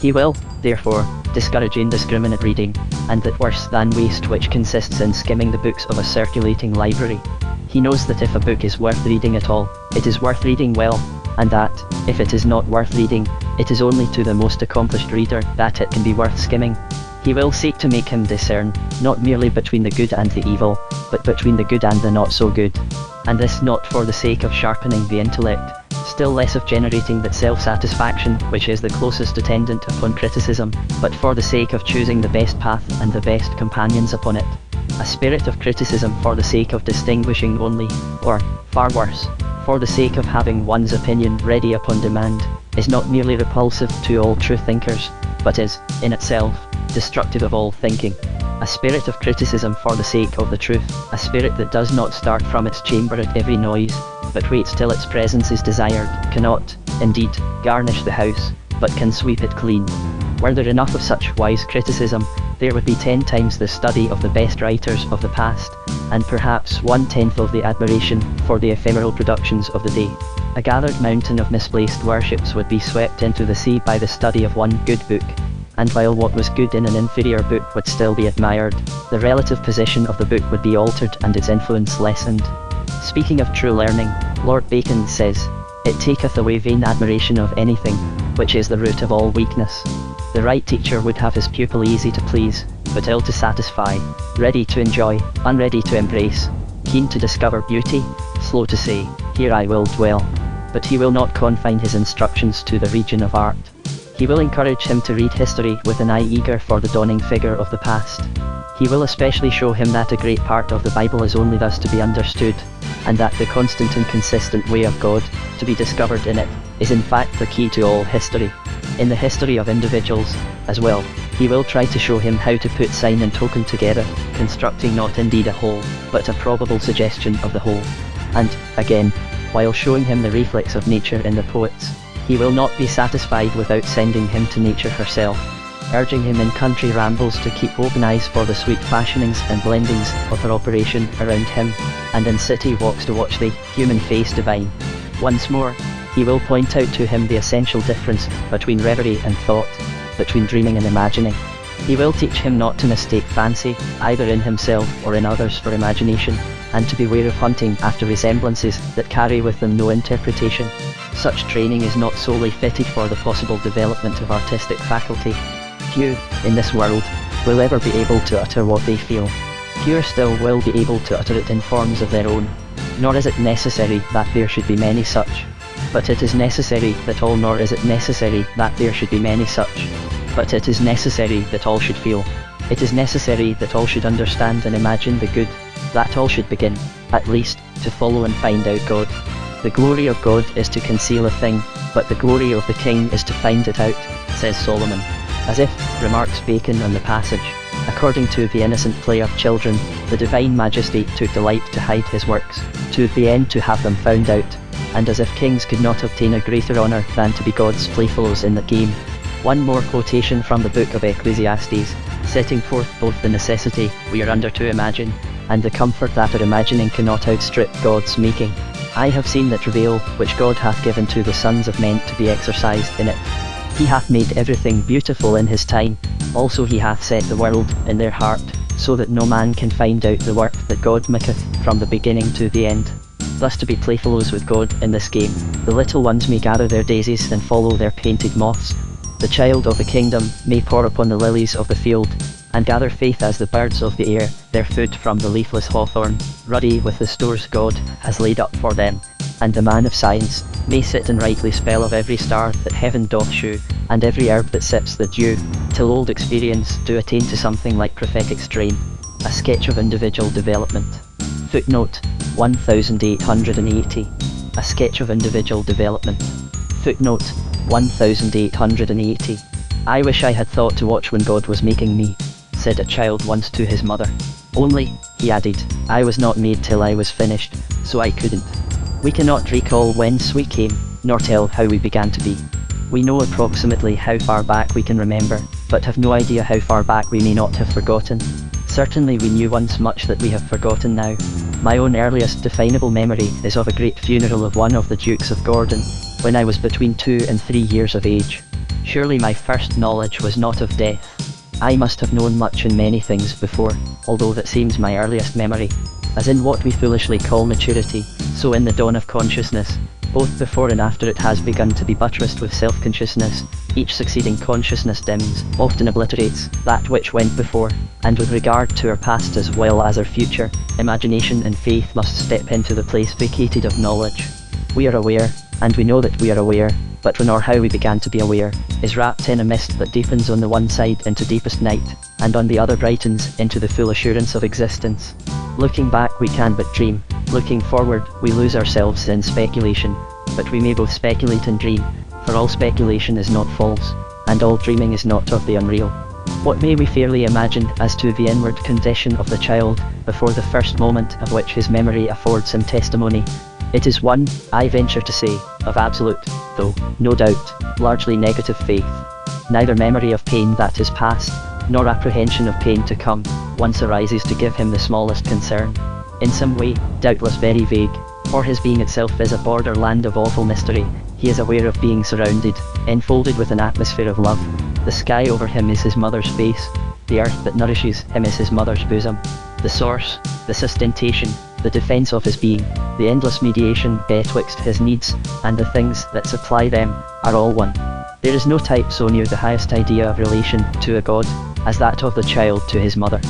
He will, therefore, discourage indiscriminate reading, and that worse than waste which consists in skimming the books of a circulating library. He knows that if a book is worth reading at all, it is worth reading well, and that, if it is not worth reading, it is only to the most accomplished reader that it can be worth skimming. He will seek to make him discern, not merely between the good and the evil, but between the good and the not so good. And this not for the sake of sharpening the intellect, still less of generating that self-satisfaction which is the closest attendant upon criticism, but for the sake of choosing the best path and the best companions upon it. A spirit of criticism for the sake of distinguishing only, or, far worse, for the sake of having one's opinion ready upon demand, is not merely repulsive to all true thinkers, but is, in itself, destructive of all thinking. A spirit of criticism for the sake of the truth, a spirit that does not start from its chamber at every noise, but waits till its presence is desired, cannot, indeed, garnish the house, but can sweep it clean. Were there enough of such wise criticism, there would be 10 times the study of the best writers of the past, and perhaps 1/10 of the admiration for the ephemeral productions of the day. A gathered mountain of misplaced worships would be swept into the sea by the study of one good book, and while what was good in an inferior book would still be admired, the relative position of the book would be altered and its influence lessened. Speaking of true learning, Lord Bacon says, "It taketh away vain admiration of anything, which is the root of all weakness." The right teacher would have his pupil easy to please, but ill to satisfy, ready to enjoy, unready to embrace, keen to discover beauty, slow to say, "Here I will dwell." But he will not confine his instructions to the region of art. He will encourage him to read history with an eye eager for the dawning figure of the past. He will especially show him that a great part of the Bible is only thus to be understood, and that the constant and consistent way of God, to be discovered in it, is in fact the key to all history. In the history of individuals, as well, he will try to show him how to put sign and token together, constructing not indeed a whole, but a probable suggestion of the whole. And, again, while showing him the reflex of nature in the poets, he will not be satisfied without sending him to nature herself, urging him in country rambles to keep open eyes for the sweet fashionings and blendings of her operation around him, and in city walks to watch the human face divine. Once more, he will point out to him the essential difference between reverie and thought, between dreaming and imagining. He will teach him not to mistake fancy, either in himself or in others, for imagination, and to beware of hunting after resemblances that carry with them no interpretation. Such training is not solely fitted for the possible development of artistic faculty. Few, in this world, will ever be able to utter what they feel. Fewer still will be able to utter it in forms of their own. Nor is it necessary that there should be many such. But it is necessary that all, nor is it necessary that there should be many such. But it is necessary that all should feel. It is necessary that all should understand and imagine the good, that all should begin, at least, to follow and find out God. The glory of God is to conceal a thing, but the glory of the king is to find it out, says Solomon. As if, remarks Bacon on the passage, according to the innocent play of children, the divine majesty took delight to hide his works, to the end to have them found out, and as if kings could not obtain a greater honour than to be God's playfellows in the game. One more quotation from the book of Ecclesiastes, setting forth both the necessity we are under to imagine, and the comfort that our imagining cannot outstrip God's making. I have seen the travail which God hath given to the sons of men to be exercised in it. He hath made everything beautiful in his time, also he hath set the world in their heart, so that no man can find out the work that God maketh from the beginning to the end. Thus to be playfellows with God in this game, the little ones may gather their daisies and follow their painted moths. The child of the kingdom may pore upon the lilies of the field, and gather faith as the birds of the air, their food from the leafless hawthorn, ruddy with the stores God has laid up for them. And the man of science may sit and rightly spell of every star that heaven doth shew, and every herb that sips the dew, till old experience do attain to something like prophetic strain. A sketch of individual development. Footnote 1880. A sketch of individual development. Footnote 1880. I wish I had thought to watch when God was making me, said a child once to his mother. Only, he added, I was not made till I was finished, so I couldn't. We cannot recall whence we came, nor tell how we began to be. We know approximately how far back we can remember, but have no idea how far back we may not have forgotten. Certainly we knew once much that we have forgotten now. My own earliest definable memory is of a great funeral of one of the Dukes of Gordon, when I was between 2 and 3 years of age. Surely my first knowledge was not of death. I must have known much and many things before, although that seems my earliest memory. As in what we foolishly call maturity, so in the dawn of consciousness, both before and after it has begun to be buttressed with self-consciousness, each succeeding consciousness dims, often obliterates, that which went before, and with regard to our past as well as our future, imagination and faith must step into the place vacated of knowledge. We are aware, and we know that we are aware, but when or how we began to be aware, is wrapped in a mist that deepens on the one side into deepest night, and on the other brightens into the full assurance of existence. Looking back we can but dream, looking forward we lose ourselves in speculation, but we may both speculate and dream, for all speculation is not false, and all dreaming is not of the unreal. What may we fairly imagine as to the inward condition of the child, before the first moment of which his memory affords him testimony? It is one, I venture to say, of absolute, though, no doubt, largely negative faith. Neither memory of pain that is past, nor apprehension of pain to come, once arises to give him the smallest concern. In some way, doubtless very vague, for his being itself is a borderland of awful mystery, he is aware of being surrounded, enfolded with an atmosphere of love. The sky over him is his mother's face, the earth that nourishes him is his mother's bosom. The source, the sustentation, the defence of his being, the endless mediation betwixt his needs, and the things that supply them, are all one. There is no type so near the highest idea of relation to a god, as that of the child to his mother.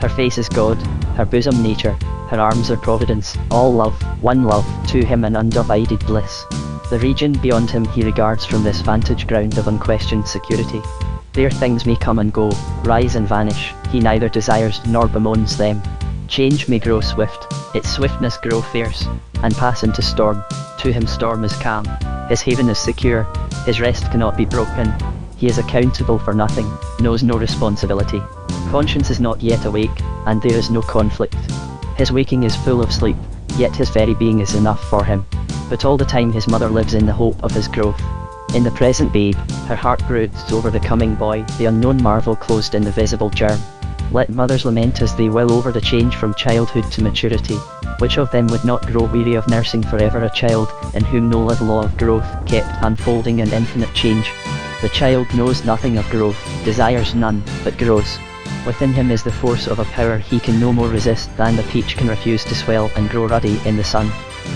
Her face is God, her bosom nature, her arms are providence, all love, one love, to him an undivided bliss. The region beyond him he regards from this vantage ground of unquestioned security. There things may come and go, rise and vanish, he neither desires nor bemoans them. Change may grow swift, its swiftness grow fierce, and pass into storm. To him storm is calm, his haven is secure, his rest cannot be broken, He is accountable for nothing, knows no responsibility. Conscience is not yet awake, and there is no conflict. His waking is full of sleep, yet his very being is enough for him. But all the time his mother lives in the hope of his growth. In the present babe, her heart broods over the coming boy, the unknown marvel closed in the visible germ. Let mothers lament as they will over the change from childhood to maturity. Which of them would not grow weary of nursing forever a child, in whom no little law of growth kept unfolding an infinite change? The child knows nothing of growth, desires none, but grows. Within him is the force of a power he can no more resist than the peach can refuse to swell and grow ruddy in the sun.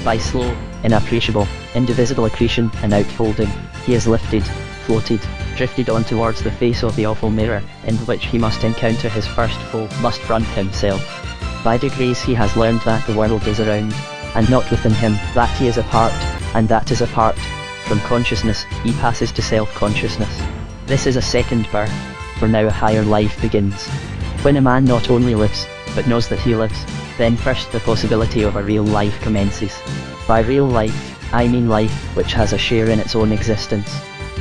By slow, inappreciable, indivisible accretion and outfolding, he is lifted, floated, drifted on towards the face of the awful mirror, in which he must encounter his first foe, must front himself. By degrees he has learned that the world is around, and not within him, that he is apart, and that is apart. From consciousness, he passes to self-consciousness. This is a second birth, for now a higher life begins. When a man not only lives, but knows that he lives, then first the possibility of a real life commences. By real life, I mean life which has a share in its own existence.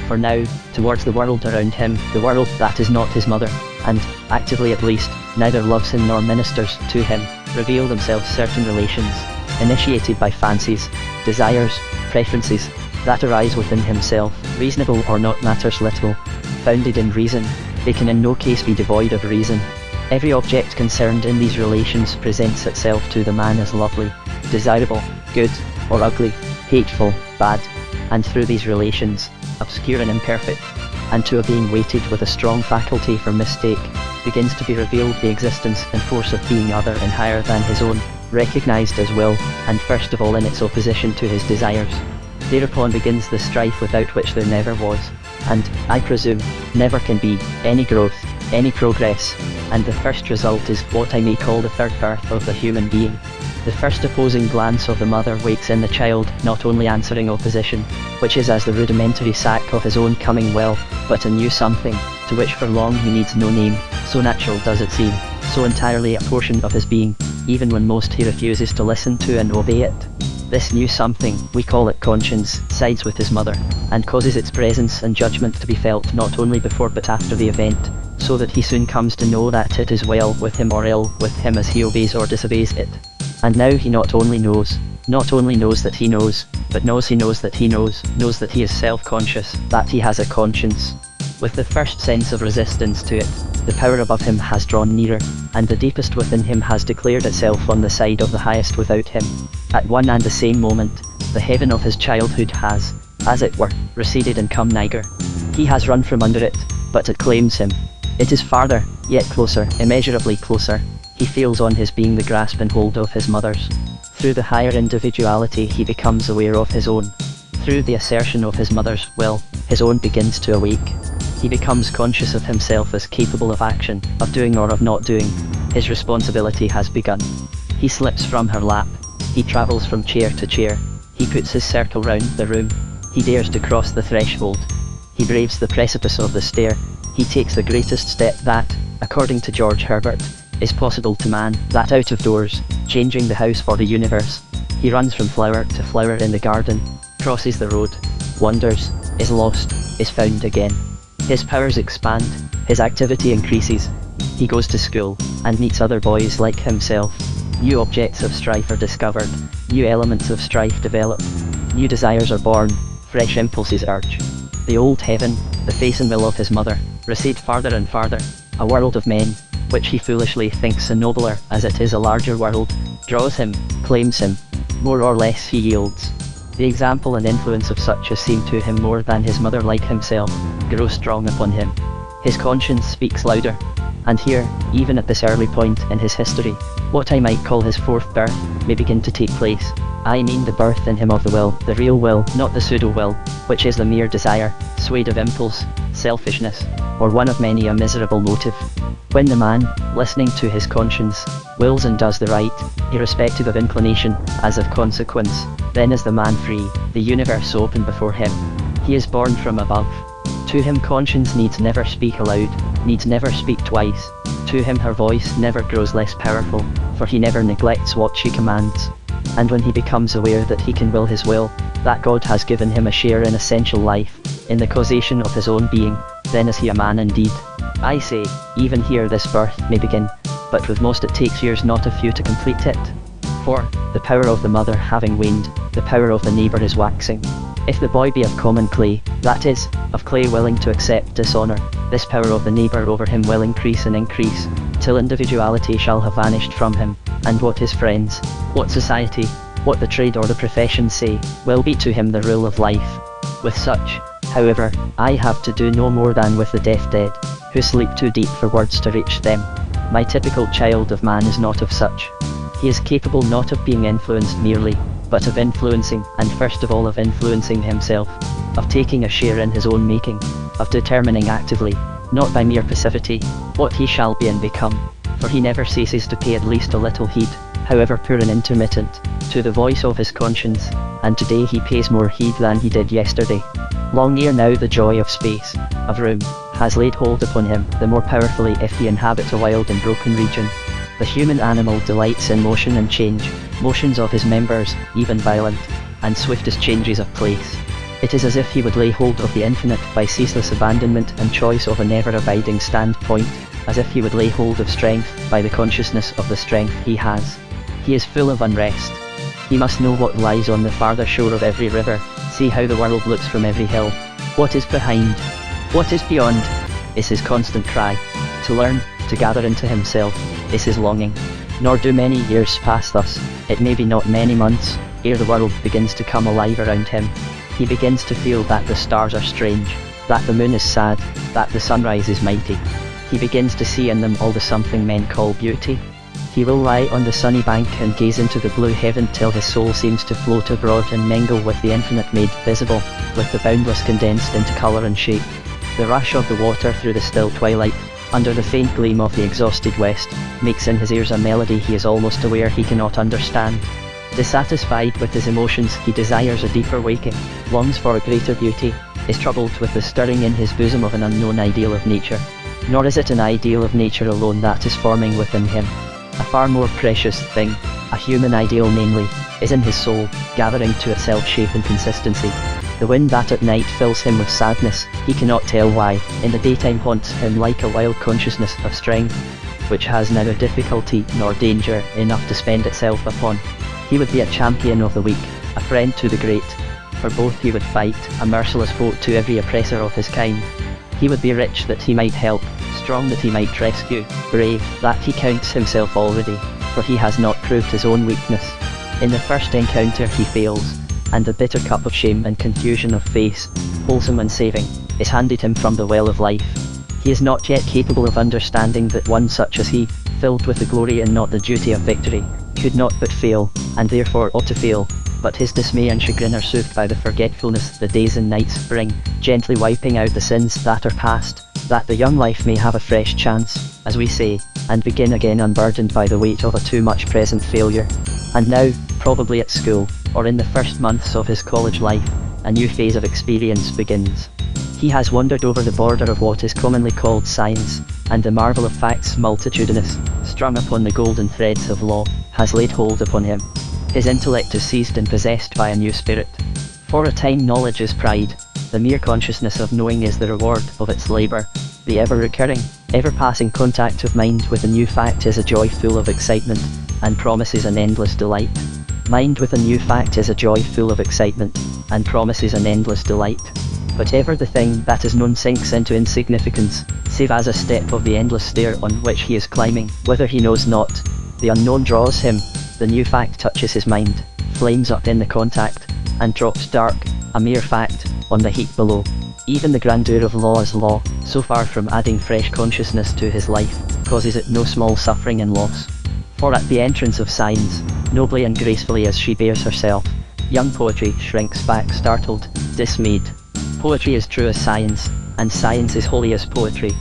For now, towards the world around him, the world that is not his mother, and, actively at least, neither loves him nor ministers to him, reveal themselves certain relations, initiated by fancies, desires, preferences, that arise within himself, reasonable or not matters little, founded in reason, they can in no case be devoid of reason. Every object concerned in these relations presents itself to the man as lovely, desirable, good, or ugly, hateful, bad, and through these relations, obscure and imperfect, and to a being weighted with a strong faculty for mistake, begins to be revealed the existence and force of being other and higher than his own, recognized as will, and first of all in its opposition to his desires. Thereupon begins the strife without which there never was, and, I presume, never can be, any growth, any progress, and the first result is what I may call the third birth of the human being. The first opposing glance of the mother wakes in the child not only answering opposition, which is as the rudimentary sack of his own coming well, but a new something, to which for long he needs no name, so natural does it seem, so entirely a portion of his being, even when most he refuses to listen to and obey it. This new something, we call it conscience, sides with his mother, and causes its presence and judgment to be felt not only before but after the event, so that he soon comes to know that it is well with him or ill with him as he obeys or disobeys it. And now he not only knows that he knows, but knows he knows that he knows that he is self-conscious, that he has a conscience. With the first sense of resistance to it, the power above him has drawn nearer, and the deepest within him has declared itself on the side of the highest without him. At one and the same moment, the heaven of his childhood has, as it were, receded and come nigher. He has run from under it, but it claims him. It is farther, yet closer, immeasurably closer. He feels on his being the grasp and hold of his mother's. Through the higher individuality he becomes aware of his own. Through the assertion of his mother's will, his own begins to awake. He becomes conscious of himself as capable of action, of doing or of not doing. His responsibility has begun. He slips from her lap. He travels from chair to chair. He puts his circle round the room. He dares to cross the threshold. He braves the precipice of the stair. He takes the greatest step that, according to George Herbert, is possible to man, that out of doors, changing the house for the universe. He runs from flower to flower in the garden, crosses the road, wanders, is lost, is found again. His powers expand, his activity increases. He goes to school, and meets other boys like himself. New objects of strife are discovered, new elements of strife develop, new desires are born, fresh impulses urge. The old heaven, the face and will of his mother, recede farther and farther. A world of men, which he foolishly thinks a nobler as it is a larger world, draws him, claims him. More or less he yields. The example and influence of such as seem to him more than his mother like himself, grow strong upon him. His conscience speaks louder. And here, even at this early point in his history, what I might call his fourth birth, may begin to take place. I mean the birth in him of the will, the real will, not the pseudo-will, which is the mere desire, swayed of impulse, selfishness, or one of many a miserable motive. When the man, listening to his conscience, wills and does the right, irrespective of inclination, as of consequence, then is the man free, the universe open before him. He is born from above. To him conscience needs never speak aloud, needs never speak twice. To him her voice never grows less powerful, for he never neglects what she commands. And when he becomes aware that he can will his will, that God has given him a share in essential life, in the causation of his own being, then is he a man indeed. I say, even here this birth may begin, but with most it takes years not a few to complete it. For, the power of the mother having waned, the power of the neighbour is waxing. If the boy be of common clay, that is, of clay willing to accept dishonour, this power of the neighbour over him will increase and increase, till individuality shall have vanished from him, and what his friends, what society, what the trade or the profession say, will be to him the rule of life. With such, however, I have to do no more than with the deaf dead, who sleep too deep for words to reach them. My typical child of man is not of such. He is capable not of being influenced merely, but of influencing, and first of all of influencing himself, of taking a share in his own making, of determining actively, not by mere passivity, what he shall be and become, for he never ceases to pay at least a little heed, however poor and intermittent, to the voice of his conscience, and today he pays more heed than he did yesterday. Long ere now the joy of space, of room, has laid hold upon him the more powerfully if he inhabit a wild and broken region. The human animal delights in motion and change, motions of his members, even violent, and swiftest changes of place. It is as if he would lay hold of the infinite by ceaseless abandonment and choice of a never-abiding standpoint, as if he would lay hold of strength by the consciousness of the strength he has. He is full of unrest. He must know what lies on the farther shore of every river, see how the world looks from every hill. What is behind? What is beyond? Is his constant cry. To learn, to gather into himself, is his longing. Nor do many years pass thus, it may be not many months, ere the world begins to come alive around him. He begins to feel that the stars are strange, that the moon is sad, that the sunrise is mighty. He begins to see in them all the something men call beauty. He will lie on the sunny bank and gaze into the blue heaven till his soul seems to float abroad and mingle with the infinite made visible, with the boundless condensed into colour and shape. The rush of the water through the still twilight, under the faint gleam of the exhausted west, makes in his ears a melody he is almost aware he cannot understand. Dissatisfied with his emotions, he desires a deeper waking, longs for a greater beauty, is troubled with the stirring in his bosom of an unknown ideal of nature. Nor is it an ideal of nature alone that is forming within him. A far more precious thing, a human ideal namely, is in his soul, gathering to itself shape and consistency. The wind that at night fills him with sadness, he cannot tell why, in the daytime haunts him like a wild consciousness of strength, which has neither difficulty nor danger enough to spend itself upon. He would be a champion of the weak, a friend to the great. For both he would fight, a merciless foe to every oppressor of his kind. He would be rich that he might help, strong that he might rescue, brave that he counts himself already, for he has not proved his own weakness. In the first encounter he fails, and the bitter cup of shame and confusion of face, wholesome and saving, is handed him from the well of life. He is not yet capable of understanding that one such as he, filled with the glory and not the duty of victory, could not but fail, and therefore ought to fail, but his dismay and chagrin are soothed by the forgetfulness the days and nights bring, gently wiping out the sins that are past, that the young life may have a fresh chance, as we say, and begin again unburdened by the weight of a too much present failure. And now, probably at school, or in the first months of his college life, a new phase of experience begins. He has wandered over the border of what is commonly called science, and the marvel of facts multitudinous, strung upon the golden threads of law, has laid hold upon him. His intellect is seized and possessed by a new spirit. For a time knowledge is pride, the mere consciousness of knowing is the reward of its labour. The ever-recurring, ever-passing contact of mind with a new fact is a joy full of excitement, and promises an endless delight. Mind with a new fact is a joy full of excitement, and promises an endless delight. But ever the thing that is known sinks into insignificance, save as a step of the endless stair on which he is climbing, whither he knows not. The unknown draws him, the new fact touches his mind, flames up in the contact, and drops dark, a mere fact, on the heap below. Even the grandeur of law as law, so far from adding fresh consciousness to his life, causes it no small suffering and loss. For at the entrance of science, nobly and gracefully as she bears herself, young poetry shrinks back startled, dismayed. Poetry is true as science, and science is holy as poetry,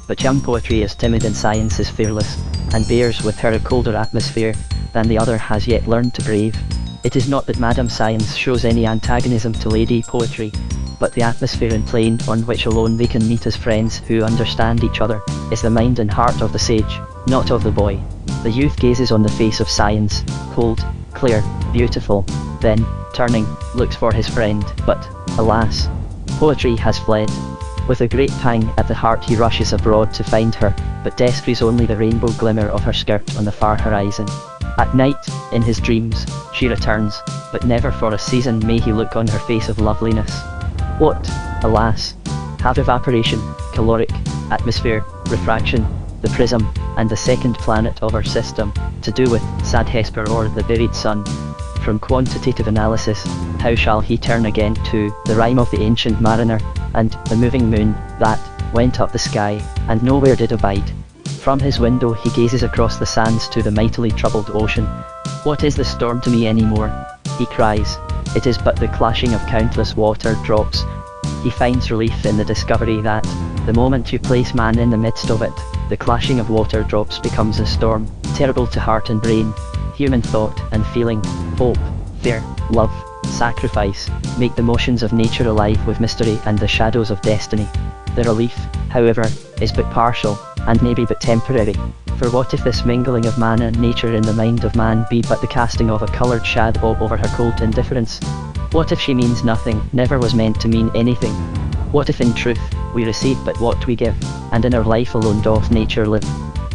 but young poetry is timid and science is fearless, and bears with her a colder atmosphere than the other has yet learned to brave. It is not that Madam Science shows any antagonism to Lady Poetry, but the atmosphere and plane on which alone they can meet as friends who understand each other, is the mind and heart of the sage, not of the boy. The youth gazes on the face of science, cold, clear, beautiful, then, turning, looks for his friend, but, alas, poetry has fled. With a great pang at the heart he rushes abroad to find her, but descries only the rainbow glimmer of her skirt on the far horizon. At night, in his dreams, she returns, but never for a season may he look on her face of loveliness. What, alas, have evaporation, caloric, atmosphere, refraction, the prism, and the second planet of our system, to do with sad Hesper or the buried sun? From quantitative analysis, how shall he turn again to the rhyme of the ancient mariner, and the moving moon, that went up the sky, and nowhere did abide? From his window he gazes across the sands to the mightily troubled ocean. What is the storm to me anymore? He cries. It is but the clashing of countless water drops. He finds relief in the discovery that, the moment you place man in the midst of it, the clashing of water drops becomes a storm, terrible to heart and brain. Human thought and feeling, hope, fear, love, sacrifice, make the motions of nature alive with mystery and the shadows of destiny. The relief, however, is but partial, and maybe but temporary. For what if this mingling of man and nature in the mind of man be but the casting of a coloured shadow over her cold indifference? What if she means nothing, never was meant to mean anything? What if in truth, we receive but what we give, and in our life alone doth nature live?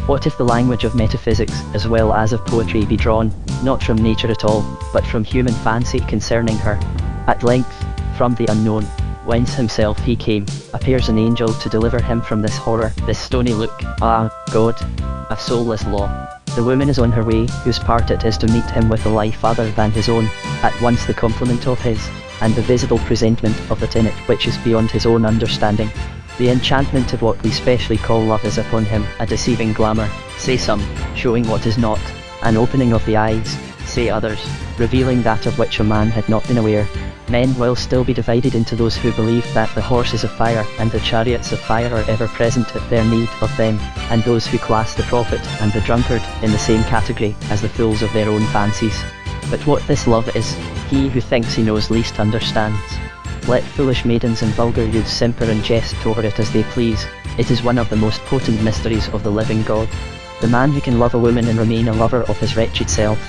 What if the language of metaphysics, as well as of poetry, be drawn, not from nature at all, but from human fancy concerning her? At length, from the unknown, whence himself he came, appears an angel to deliver him from this horror, this stony look, ah, God, a soulless law. The woman is on her way, whose part it is to meet him with a life other than his own, at once the complement of his, and the visible presentment of that in it which is beyond his own understanding. The enchantment of what we specially call love is upon him, a deceiving glamour, say some, showing what is not, an opening of the eyes, say others, revealing that of which a man had not been aware. Men will still be divided into those who believe that the horses of fire and the chariots of fire are ever present at their need of them, and those who class the prophet and the drunkard in the same category as the fools of their own fancies. But what this love is, he who thinks he knows least understands. Let foolish maidens and vulgar youths simper and jest over it as they please, it is one of the most potent mysteries of the living God. The man who can love a woman and remain a lover of his wretched self,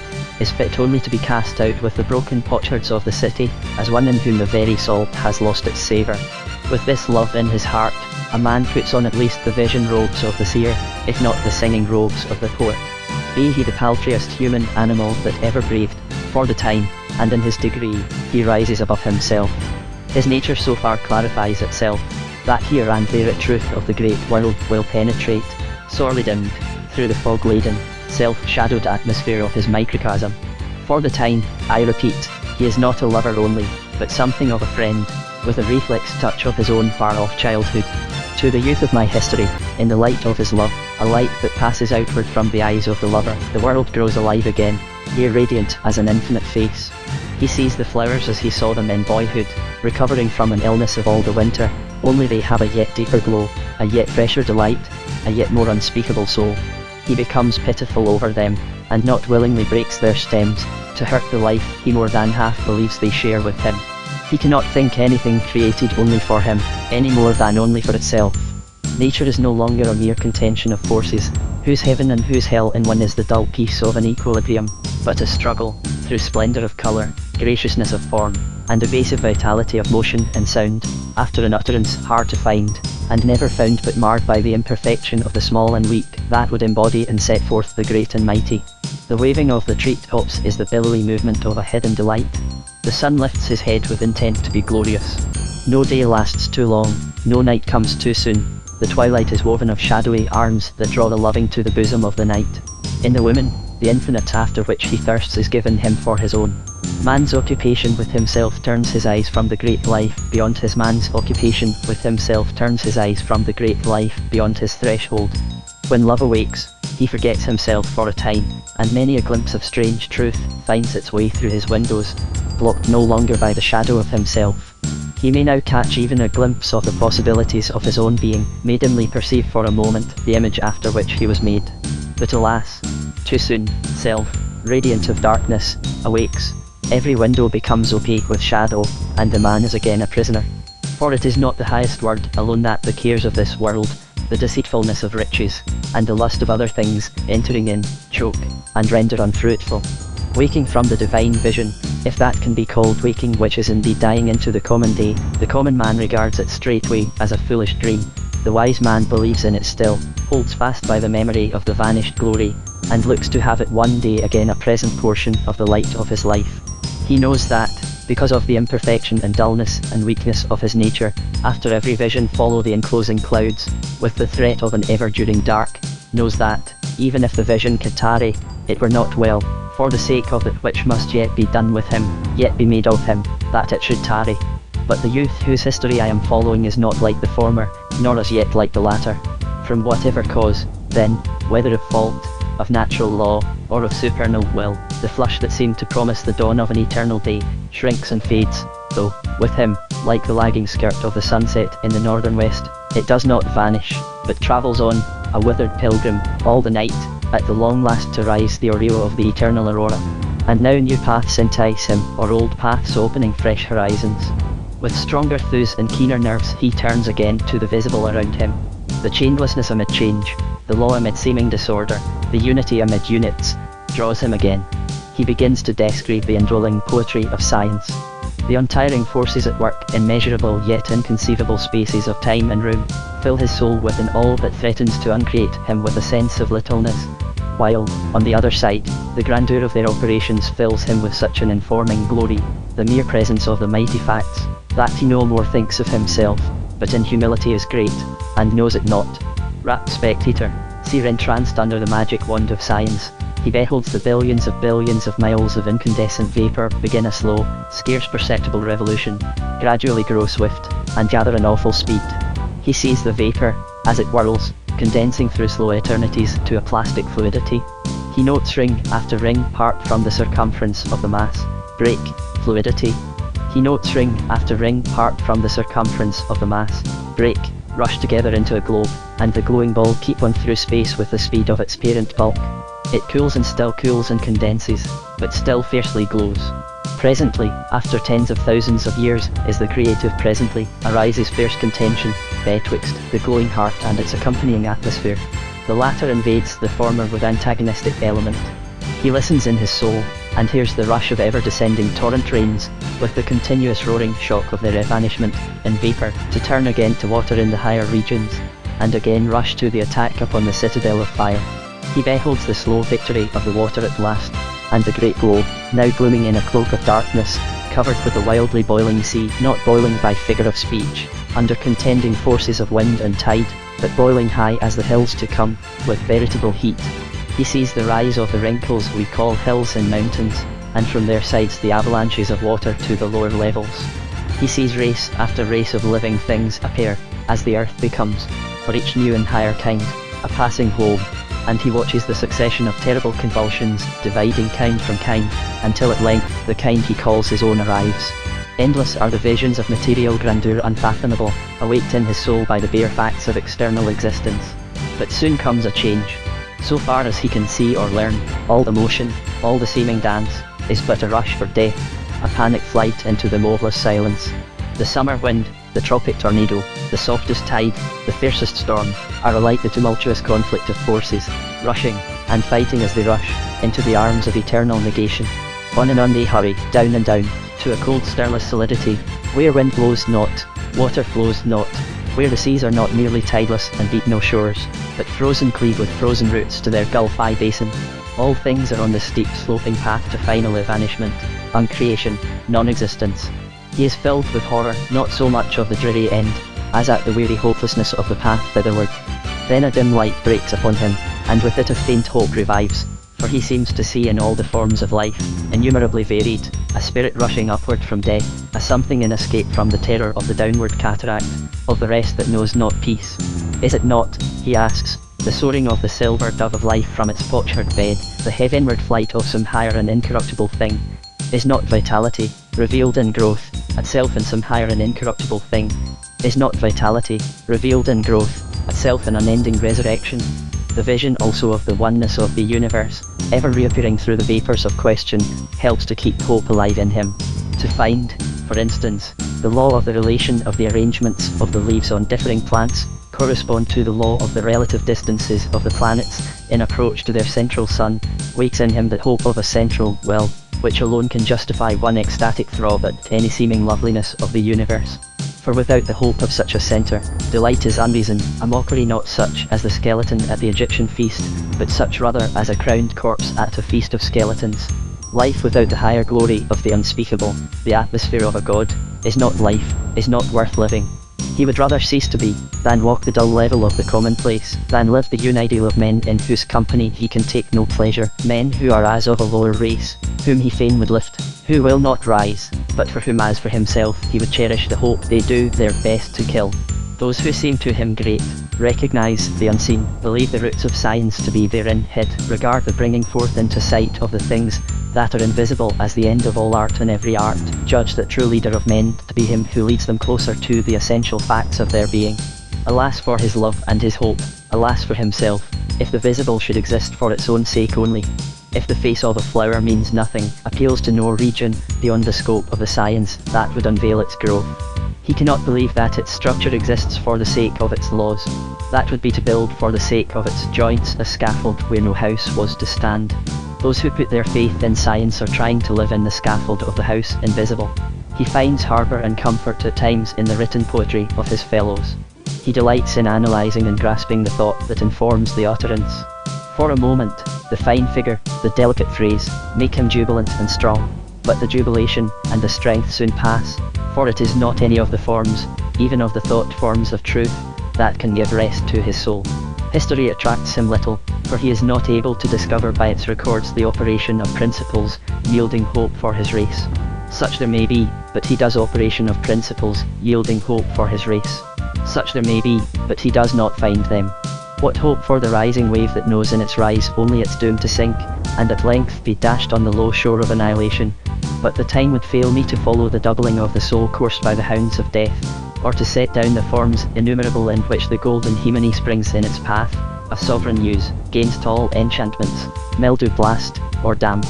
is fit only to be cast out with the broken potsherds of the city, as one in whom the very salt has lost its savour. With this love in his heart, a man puts on at least the vision robes of the seer, if not the singing robes of the poet. Be he the paltriest human animal that ever breathed, for the time, and in his degree, he rises above himself. His nature so far clarifies itself, that here and there a truth of the great world will penetrate, sorely dimmed, through the fog-laden, self-shadowed atmosphere of his microcosm. For the time, I repeat, he is not a lover only, but something of a friend, with a reflex touch of his own far-off childhood. To the youth of my history, in the light of his love, a light that passes outward from the eyes of the lover, the world grows alive again, here radiant as an infinite face. He sees the flowers as he saw them in boyhood, recovering from an illness of all the winter, only they have a yet deeper glow, a yet fresher delight, a yet more unspeakable soul. He becomes pitiful over them, and not willingly breaks their stems, to hurt the life he more than half believes they share with him. He cannot think anything created only for him, any more than only for itself. Nature is no longer a mere contention of forces, whose heaven and whose hell in one is the dull peace of an equilibrium, but a struggle, through splendour of colour, graciousness of form, and evasive vitality of motion and sound, after an utterance hard to find, and never found but marred by the imperfection of the small and weak, that would embody and set forth the great and mighty. The waving of the treetops is the billowy movement of a hidden delight. The sun lifts his head with intent to be glorious. No day lasts too long, no night comes too soon. The twilight is woven of shadowy arms that draw the loving to the bosom of the night. In the woman, the infinite after which he thirsts is given him for his own. Man's occupation with himself turns his eyes from the great life beyond his man's occupation with himself turns his eyes from the great life beyond his threshold. When love awakes, he forgets himself for a time, and many a glimpse of strange truth finds its way through his windows, blocked no longer by the shadow of himself. He may now catch even a glimpse of the possibilities of his own being, may dimly perceive for a moment the image after which he was made. But alas, too soon, self, radiant of darkness, awakes. Every window becomes opaque with shadow, and the man is again a prisoner. For it is not the highest word alone that the cares of this world, the deceitfulness of riches, and the lust of other things, entering in, choke, and render unfruitful. Waking from the divine vision, If that can be called waking, which is indeed dying into the common day, the common man regards it straightway as a foolish dream. The wise man believes in it still, holds fast by the memory of the vanished glory, and looks to have it one day again a present portion of the light of his life. He knows that, because of the imperfection and dullness and weakness of his nature, after every vision follow the enclosing clouds, with the threat of an ever-during dark, knows that, even if the vision could tarry, it were not well, for the sake of it which must yet be done with him, yet be made of him, that it should tarry. But the youth whose history I am following is not like the former, nor as yet like the latter. From whatever cause, then, whether of fault, of natural law, or of supernal will, the flush that seemed to promise the dawn of an eternal day, shrinks and fades, though, with him, like the lagging skirt of the sunset in the northern west, it does not vanish, but travels on, a withered pilgrim, all the night, at the long last to rise the aureole of the eternal aurora. And now new paths entice him, or old paths opening fresh horizons. With stronger thews and keener nerves he turns again to the visible around him. The changelessness amid change, the law amid seeming disorder, the unity amid units, draws him again. He begins to describe the indwelling poetry of science. The untiring forces at work in measurable yet inconceivable spaces of time and room, fill his soul with an awe that threatens to uncreate him with a sense of littleness, while, on the other side, the grandeur of their operations fills him with such an informing glory, the mere presence of the mighty facts, that he no more thinks of himself, but in humility is great, and knows it not. Rapt spectator, seer entranced under the magic wand of science, he beholds the billions of miles of incandescent vapour begin a slow, scarce perceptible revolution, gradually grow swift, and gather an awful speed. He sees the vapour, as it whirls, condensing through slow eternities to a plastic fluidity. He notes ring after ring part from the circumference of the mass, break, fluidity. He notes ring after ring part from the circumference of the mass, break, rush together into a globe, and the glowing ball keep on through space with the speed of its parent bulk. It cools and still cools and condenses, but still fiercely glows. Presently, after tens of thousands of years, is the creative presently, arises fierce contention, betwixt the glowing heart and its accompanying atmosphere. The latter invades the former with antagonistic element. He listens in his soul, and hears the rush of ever-descending torrent rains, with the continuous roaring shock of their evanishment, in vapour, to turn again to water in the higher regions, and again rush to the attack upon the citadel of fire. He beholds the slow victory of the water at last, and the great globe, now glooming in a cloak of darkness, covered with a wildly boiling sea, not boiling by figure of speech, under contending forces of wind and tide, but boiling high as the hills to come, with veritable heat. He sees the rise of the wrinkles we call hills and mountains, and from their sides the avalanches of water to the lower levels. He sees race after race of living things appear, as the earth becomes, for each new and higher kind, a passing globe, and he watches the succession of terrible convulsions, dividing kind from kind, until at length the kind he calls his own arrives. Endless are the visions of material grandeur unfathomable, awaked in his soul by the bare facts of external existence. But soon comes a change. So far as he can see or learn, all the motion, all the seeming dance, is but a rush for death, a panic flight into the moveless silence. The summer wind, the tropic tornado, the softest tide, the fiercest storm, are alike the tumultuous conflict of forces, rushing, and fighting as they rush, into the arms of eternal negation. On and on they hurry, down and down, to a cold stirless solidity, where wind blows not, water flows not, where the seas are not merely tideless and beat no shores, but frozen cleave with frozen roots to their gulf-eye basin. All things are on the steep sloping path to final evanishment, uncreation, non-existence. He is filled with horror, not so much of the dreary end, as at the weary hopelessness of the path thitherward. Then a dim light breaks upon him, and with it a faint hope revives, for he seems to see in all the forms of life, innumerably varied, a spirit rushing upward from death, a something in escape from the terror of the downward cataract, of the rest that knows not peace. Is it not, he asks, the soaring of the silver dove of life from its potsherd bed, the heavenward flight of some higher and incorruptible thing? Is not vitality, revealed in growth, itself in some higher and incorruptible thing? Is not vitality, revealed in growth, itself an unending resurrection? The vision also of the oneness of the universe, ever reappearing through the vapours of question, helps to keep hope alive in him. To find, for instance, the law of the relation of the arrangements of the leaves on differing plants, correspond to the law of the relative distances of the planets, in approach to their central sun, wakes in him the hope of a central, well, which alone can justify one ecstatic throb at any seeming loveliness of the universe. For without the hope of such a centre, delight is unreason, a mockery not such as the skeleton at the Egyptian feast, but such rather as a crowned corpse at a feast of skeletons. Life without the higher glory of the unspeakable, the atmosphere of a god, is not life, is not worth living. He would rather cease to be, than walk the dull level of the commonplace, than live the unideal of men in whose company he can take no pleasure, men who are as of a lower race, whom he fain would lift, who will not rise, but for whom as for himself he would cherish the hope they do their best to kill. Those who seem to him great, recognize the unseen, believe the roots of science to be therein hid, regard the bringing forth into sight of the things that are invisible as the end of all art and every art, judge that true leader of men to be him who leads them closer to the essential facts of their being. Alas for his love and his hope, alas for himself, if the visible should exist for its own sake only. If the face of a flower means nothing, appeals to no region beyond the scope of the science that would unveil its growth. He cannot believe that its structure exists for the sake of its laws. That would be to build for the sake of its joints a scaffold where no house was to stand. Those who put their faith in science are trying to live in the scaffold of the house invisible. He finds harbour and comfort at times in the written poetry of his fellows. He delights in analysing and grasping the thought that informs the utterance. For a moment, the fine figure, the delicate phrase, make him jubilant and strong, but the jubilation and the strength soon pass, for it is not any of the forms, even of the thought forms of truth, that can give rest to his soul. History attracts him little, for he is not able to discover by its records the operation of principles, yielding hope for his race. Such there may be, but he does operation of principles, yielding hope for his race. Such there may be, but he does not find them. What hope for the rising wave that knows in its rise only its doom to sink, and at length be dashed on the low shore of annihilation? But the time would fail me to follow the doubling of the soul coursed by the hounds of death, or to set down the forms innumerable in which the golden hemony springs in its path, a sovereign muse, gainst all enchantments, mildew blast, or damp.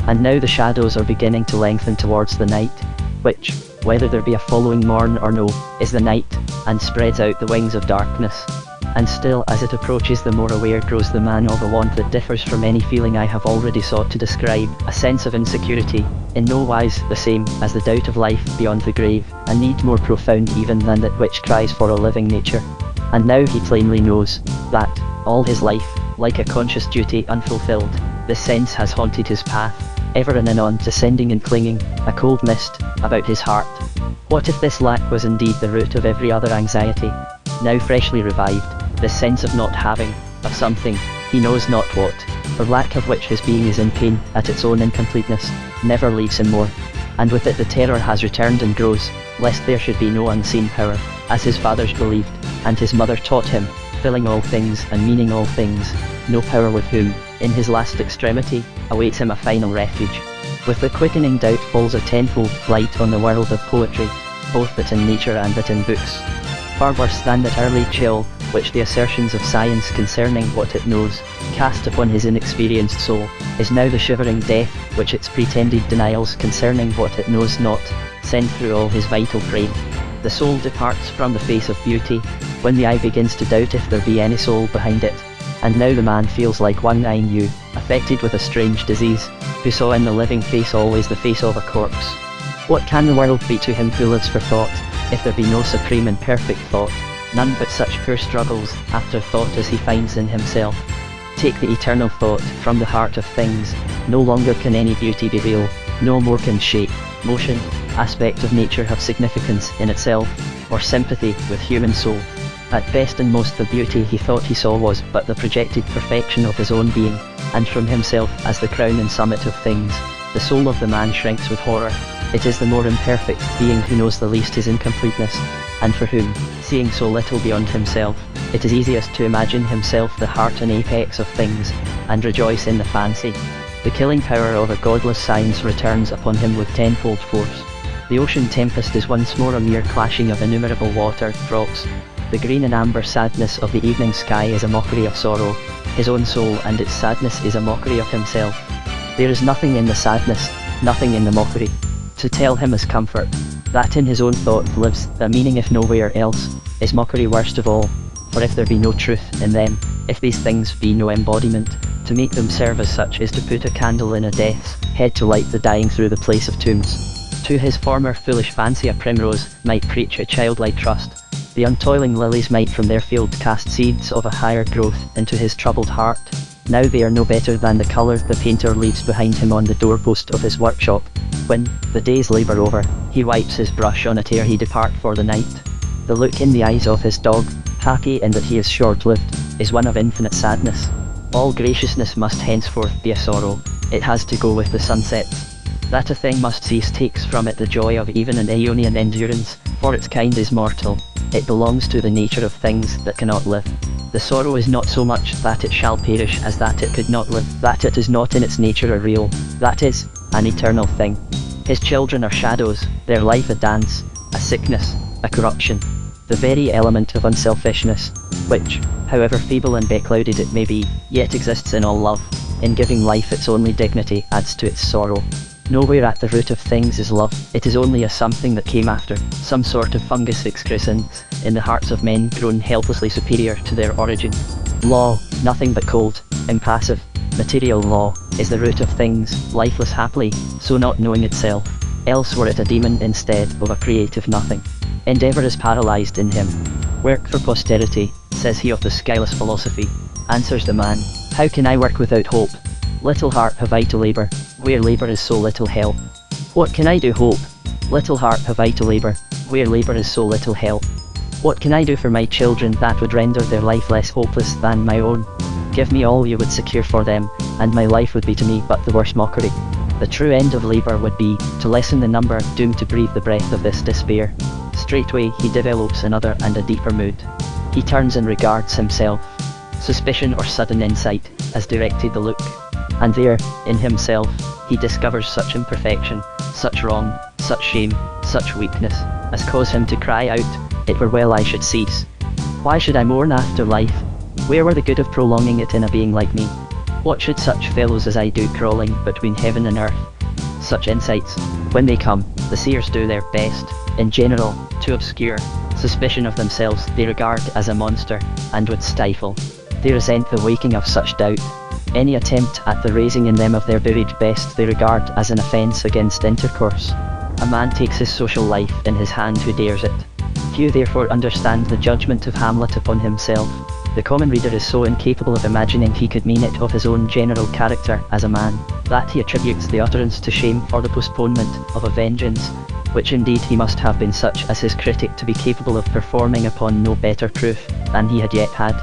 And now the shadows are beginning to lengthen towards the night, which, whether there be a following morn or no, is the night, and spreads out the wings of darkness. And still as it approaches the more aware grows the man of a want that differs from any feeling I have already sought to describe, a sense of insecurity, in no wise the same as the doubt of life beyond the grave, a need more profound even than that which cries for a living nature. And now he plainly knows, that, all his life, like a conscious duty unfulfilled, this sense has haunted his path, ever and anon descending and clinging, a cold mist, about his heart. What if this lack was indeed the root of every other anxiety? Now freshly revived, this sense of not having, of something, he knows not what, for lack of which his being is in pain at its own incompleteness, never leaves him more. And with it the terror has returned and grows, lest there should be no unseen power, as his fathers believed, and his mother taught him, filling all things and meaning all things, no power with whom, in his last extremity, awaits him a final refuge. With the quickening doubt falls a tenfold light on the world of poetry, both that in nature and that in books. Far worse than that early chill, which the assertions of science concerning what it knows, cast upon his inexperienced soul, is now the shivering death, which its pretended denials concerning what it knows not, send through all his vital frame. The soul departs from the face of beauty, when the eye begins to doubt if there be any soul behind it. And now the man feels like one I knew, affected with a strange disease, who saw in the living face always the face of a corpse. What can the world be to him who lives for thought, if there be no supreme and perfect thought, none but such poor struggles after thought as he finds in himself? Take the eternal thought from the heart of things, no longer can any beauty be real, no more can shape, motion, aspect of nature have significance in itself, or sympathy with human soul. At best and most the beauty he thought he saw was but the projected perfection of his own being, and from himself as the crown and summit of things, the soul of the man shrinks with horror. It is the more imperfect being who knows the least his incompleteness, and for whom, seeing so little beyond himself, it is easiest to imagine himself the heart and apex of things, and rejoice in the fancy. The killing power of a godless science returns upon him with tenfold force. The ocean tempest is once more a mere clashing of innumerable water drops. The green and amber sadness of the evening sky is a mockery of sorrow. His own soul and its sadness is a mockery of himself. There is nothing in the sadness, nothing in the mockery, to tell him as comfort. That in his own thought lives, the meaning if nowhere else, is mockery worst of all. For if there be no truth in them, if these things be no embodiment, To make them serve as such is to put a candle in a death's head to light the dying through the place of tombs. To his former foolish fancy a primrose might preach a childlike trust. The untoiling lilies might from their field cast seeds of a higher growth into his troubled heart. Now they are no better than the colour the painter leaves behind him on the doorpost of his workshop. When, the day's labour over, he wipes his brush on it ere he depart for the night. The look in the eyes of his dog, happy in that he is short-lived, is one of infinite sadness. All graciousness must henceforth be a sorrow. It has to go with the sunsets. That a thing must cease takes from it the joy of even an aeonian endurance, for its kind is mortal. It belongs to the nature of things that cannot live. The sorrow is not so much that it shall perish as that it could not live, that it is not in its nature a real, that is, an eternal thing. His children are shadows, their life a dance, a sickness, a corruption, the very element of unselfishness, which, however feeble and beclouded it may be, yet exists in all love, in giving life its only dignity adds to its sorrow. Nowhere at the root of things is love, it is only a something that came after, some sort of fungus excrescence, in the hearts of men grown helplessly superior to their origin. Law, nothing but cold, impassive, material law, is the root of things, lifeless happily, so not knowing itself, else were it a demon instead of a creative nothing. Endeavour is paralysed in him. Work for posterity, says he of the skyless philosophy. Answers the man, how can I work without hope? Little heart have I to labour, where labour is so little help. What can I do hope? Little heart have I to labour, where labour is so little help. What can I do for my children that would render their life less hopeless than my own? Give me all you would secure for them, and my life would be to me but the worst mockery. The true end of labour would be, to lessen the number doomed to breathe the breath of this despair. Straightway he develops another and a deeper mood. He turns and regards himself. Suspicion or sudden insight has directed the look. And there, in himself, he discovers such imperfection, such wrong, such shame, such weakness, as cause him to cry out, it were well I should cease. Why should I mourn after life? Where were the good of prolonging it in a being like me? What should such fellows as I do crawling between heaven and earth? Such insights, when they come, the seers do their best, in general, to obscure suspicion of themselves they regard as a monster, and would stifle. They resent the waking of such doubt. Any attempt at the raising in them of their buried best they regard as an offence against intercourse. A man takes his social life in his hand who dares it. Few therefore understand the judgment of Hamlet upon himself. The common reader is so incapable of imagining he could mean it of his own general character as a man, that he attributes the utterance to shame for the postponement of a vengeance, which indeed he must have been such as his critic to be capable of performing upon no better proof than he had yet had.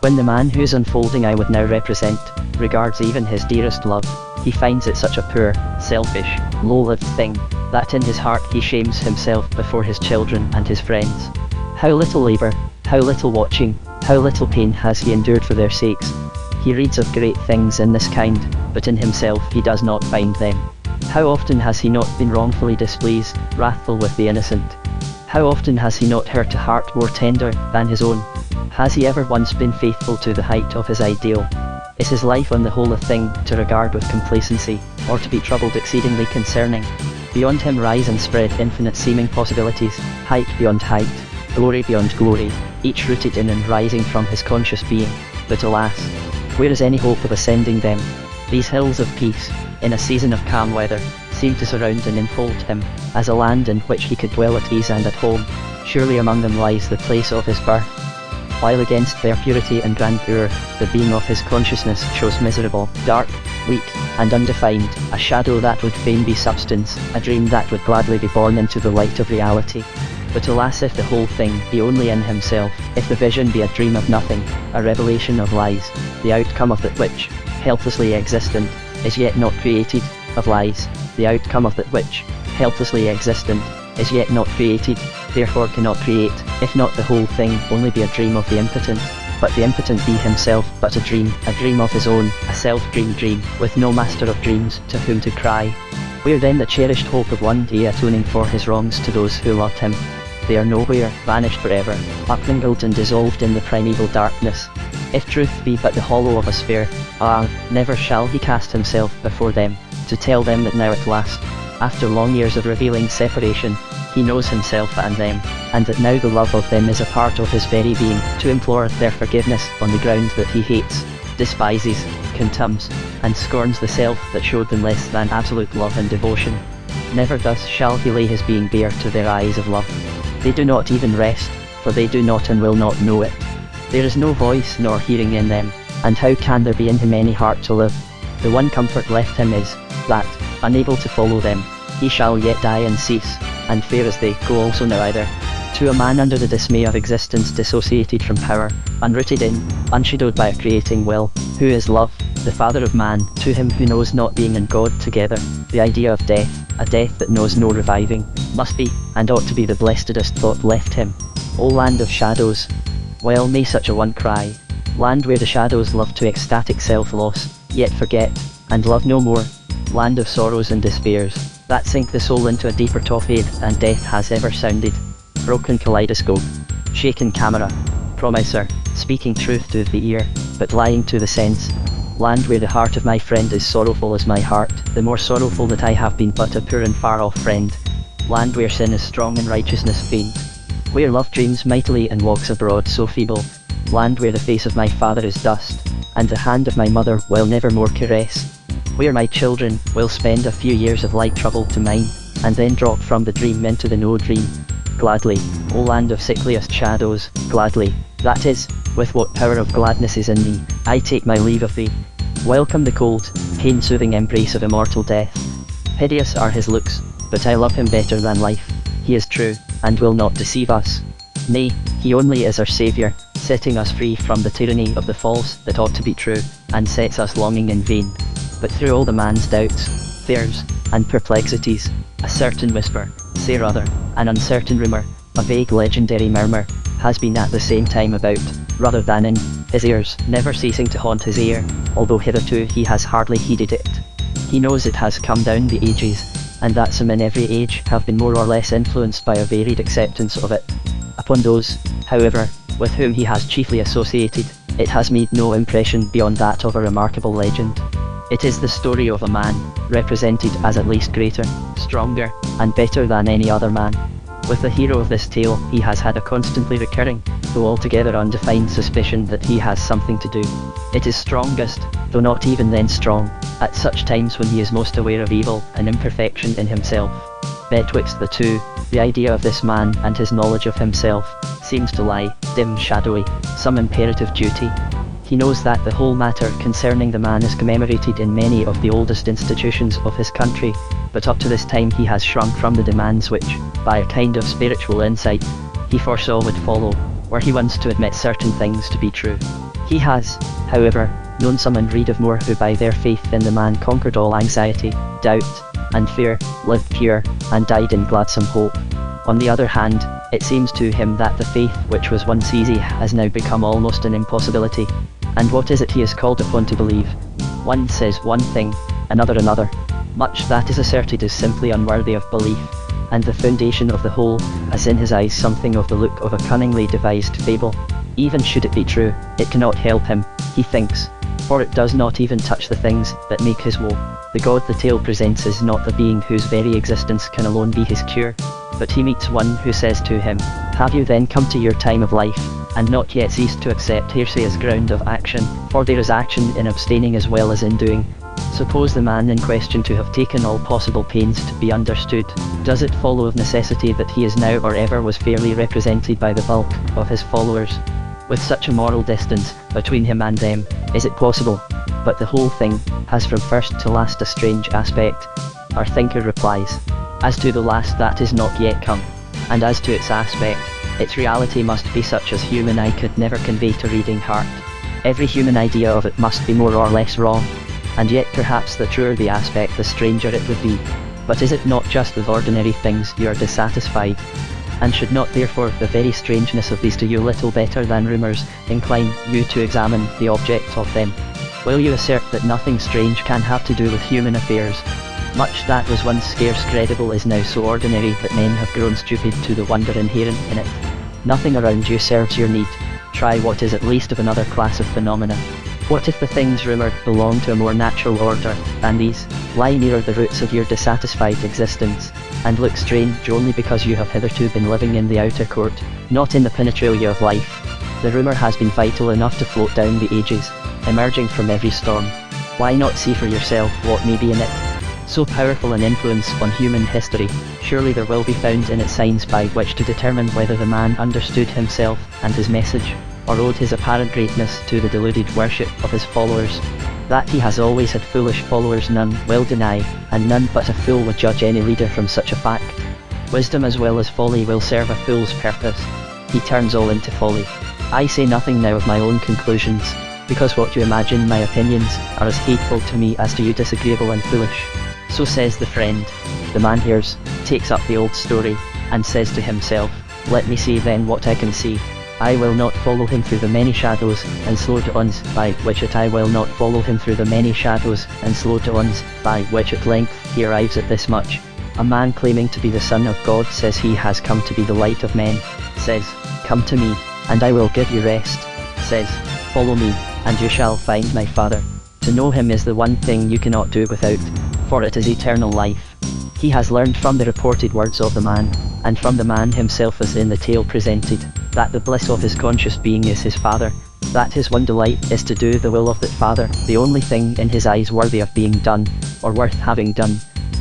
When the man whose unfolding I would now represent, regards even his dearest love, he finds it such a poor, selfish, low-lived thing, that in his heart he shames himself before his children and his friends. How little labour, how little watching, how little pain has he endured for their sakes. He reads of great things in this kind, but in himself he does not find them. How often has he not been wrongfully displeased, wrathful with the innocent? How often has he not hurt a heart more tender than his own? Has he ever once been faithful to the height of his ideal? Is his life on the whole a thing to regard with complacency, or to be troubled exceedingly concerning? Beyond him rise and spread infinite seeming possibilities, height beyond height, glory beyond glory, each rooted in and rising from his conscious being, but alas, where is any hope of ascending them? These hills of peace, in a season of calm weather, seem to surround and enfold him, as a land in which he could dwell at ease and at home. Surely among them lies the place of his birth. While against their purity and grandeur, the being of his consciousness shows miserable, dark, weak, and undefined, a shadow that would fain be substance, a dream that would gladly be born into the light of reality. But alas, if the whole thing be only in himself, if the vision be a dream of nothing, a revelation of lies, the outcome of that which, helplessly existent, is yet not created, of lies, the outcome of that which, helplessly existent, is yet not created, therefore cannot create, if not the whole thing only be a dream of the impotent, but the impotent be himself but a dream of his own, a self-dreamed dream, with no master of dreams to whom to cry. Where then the cherished hope of one day atoning for his wrongs to those who loved him? They are nowhere, vanished forever, upmingled and dissolved in the primeval darkness. If truth be but the hollow of a sphere, never shall he cast himself before them, to tell them that now at last, after long years of revealing separation, he knows himself and them, and that now the love of them is a part of his very being, to implore their forgiveness on the ground that he hates, despises, contumels, and scorns the self that showed them less than absolute love and devotion. Never thus shall he lay his being bare to their eyes of love. They do not even rest, for they do not and will not know it. There is no voice nor hearing in them, and how can there be in him any heart to live? The one comfort left him is, that, unable to follow them, he shall yet die and cease, and fare as they go also now either. To a man under the dismay of existence, dissociated from power, unrooted in, unshadowed by a creating will, who is love, the father of man, to him who knows not being and God together, the idea of death, a death that knows no reviving, must be, and ought to be the blessedest thought left him. O land of shadows! Well may such a one cry, land where the shadows love to ecstatic self-loss, yet forget, and love no more, land of sorrows and despairs, that sink the soul into a deeper torpid than death has ever sounded. Broken kaleidoscope, shaken camera, promiser, speaking truth to the ear, but lying to the sense. Land where the heart of my friend is sorrowful as my heart, the more sorrowful that I have been but a poor and far-off friend. Land where sin is strong and righteousness faint, where love dreams mightily and walks abroad so feeble. Land where the face of my father is dust, and the hand of my mother will never more caress. Where my children will spend a few years of light trouble to mine, and then drop from the dream into the no dream. Gladly, O land of sickliest shadows, gladly, that is, with what power of gladness is in me, I take my leave of thee. Welcome the cold, pain-soothing embrace of immortal death. Hideous are his looks, but I love him better than life. He is true, and will not deceive us. Nay, he only is our saviour, setting us free from the tyranny of the false that ought to be true, and sets us longing in vain. But through all the man's doubts, fears, and perplexities, a certain whisper, say rather, an uncertain rumour, a vague legendary murmur, has been at the same time about, rather than in, his ears, never ceasing to haunt his ear, although hitherto he has hardly heeded it. He knows it has come down the ages, and that some in every age have been more or less influenced by a varied acceptance of it. Upon those, however, with whom he has chiefly associated, it has made no impression beyond that of a remarkable legend. It is the story of a man, represented as at least greater, stronger, and better than any other man. With the hero of this tale he has had a constantly recurring, though altogether undefined suspicion that he has something to do. It is strongest, though not even then strong, at such times when he is most aware of evil and imperfection in himself. Betwixt the two, the idea of this man and his knowledge of himself, seems to lie, dim shadowy, some imperative duty. He knows that the whole matter concerning the man is commemorated in many of the oldest institutions of his country, but up to this time he has shrunk from the demands which, by a kind of spiritual insight, he foresaw would follow, were he once to admit certain things to be true. He has, however, known some and read of more who by their faith in the man conquered all anxiety, doubt, and fear, lived pure, and died in gladsome hope. On the other hand, it seems to him that the faith which was once easy has now become almost an impossibility. And what is it he is called upon to believe? One says one thing, another another. Much that is asserted is simply unworthy of belief, and the foundation of the whole has in his eyes something of the look of a cunningly devised fable. Even should it be true, it cannot help him, he thinks, for it does not even touch the things that make his woe. The God the tale presents is not the being whose very existence can alone be his cure, but he meets one who says to him, "Have you then come to your time of life, and not yet ceased to accept hearsay as ground of action, for there is action in abstaining as well as in doing?" Suppose the man in question to have taken all possible pains to be understood, does it follow of necessity that he is now or ever was fairly represented by the bulk of his followers? With such a moral distance between him and them, is it possible? But the whole thing has from first to last a strange aspect. Our thinker replies, as to the last that is not yet come, and as to its aspect, its reality must be such as human eye could never convey to reading heart. Every human idea of it must be more or less wrong, and yet perhaps the truer the aspect the stranger it would be. But is it not just with ordinary things you are dissatisfied? And should not therefore the very strangeness of these do you little better than rumours incline you to examine the object of them? Will you assert that nothing strange can have to do with human affairs? Much that was once scarce credible is now so ordinary that men have grown stupid to the wonder inherent in it. Nothing around you serves your need. Try what is at least of another class of phenomena. What if the things rumoured belong to a more natural order than these, lie nearer the roots of your dissatisfied existence, and look strange only because you have hitherto been living in the outer court, not in the penetralia of life? The rumour has been vital enough to float down the ages, emerging from every storm, Why not see for yourself what may be in it? So powerful an influence on human history, surely there will be found in it signs by which to determine whether the man understood himself and his message, or owed his apparent greatness to the deluded worship of his followers. That he has always had foolish followers none will deny, and none but a fool would judge any leader from such a fact. Wisdom as well as folly will serve a fool's purpose. He turns all into folly. I say nothing now of my own conclusions, because what you imagine my opinions are as hateful to me as to you disagreeable and foolish. So says the friend. The man hears, takes up the old story, and says to himself, let me see then what I can see. I will not follow him through the many shadows and slow dawns, by which it I will not follow him through the many shadows and slow dawns, by which at length he arrives at this much. A man claiming to be the Son of God says he has come to be the light of men, says, come to me, and I will give you rest, says, follow me, and you shall find my Father. To know him is the one thing you cannot do without, for it is eternal life. He has learned from the reported words of the man, and from the man himself as in the tale presented, that the bliss of his conscious being is his Father, that his one delight is to do the will of that Father, the only thing in his eyes worthy of being done, or worth having done,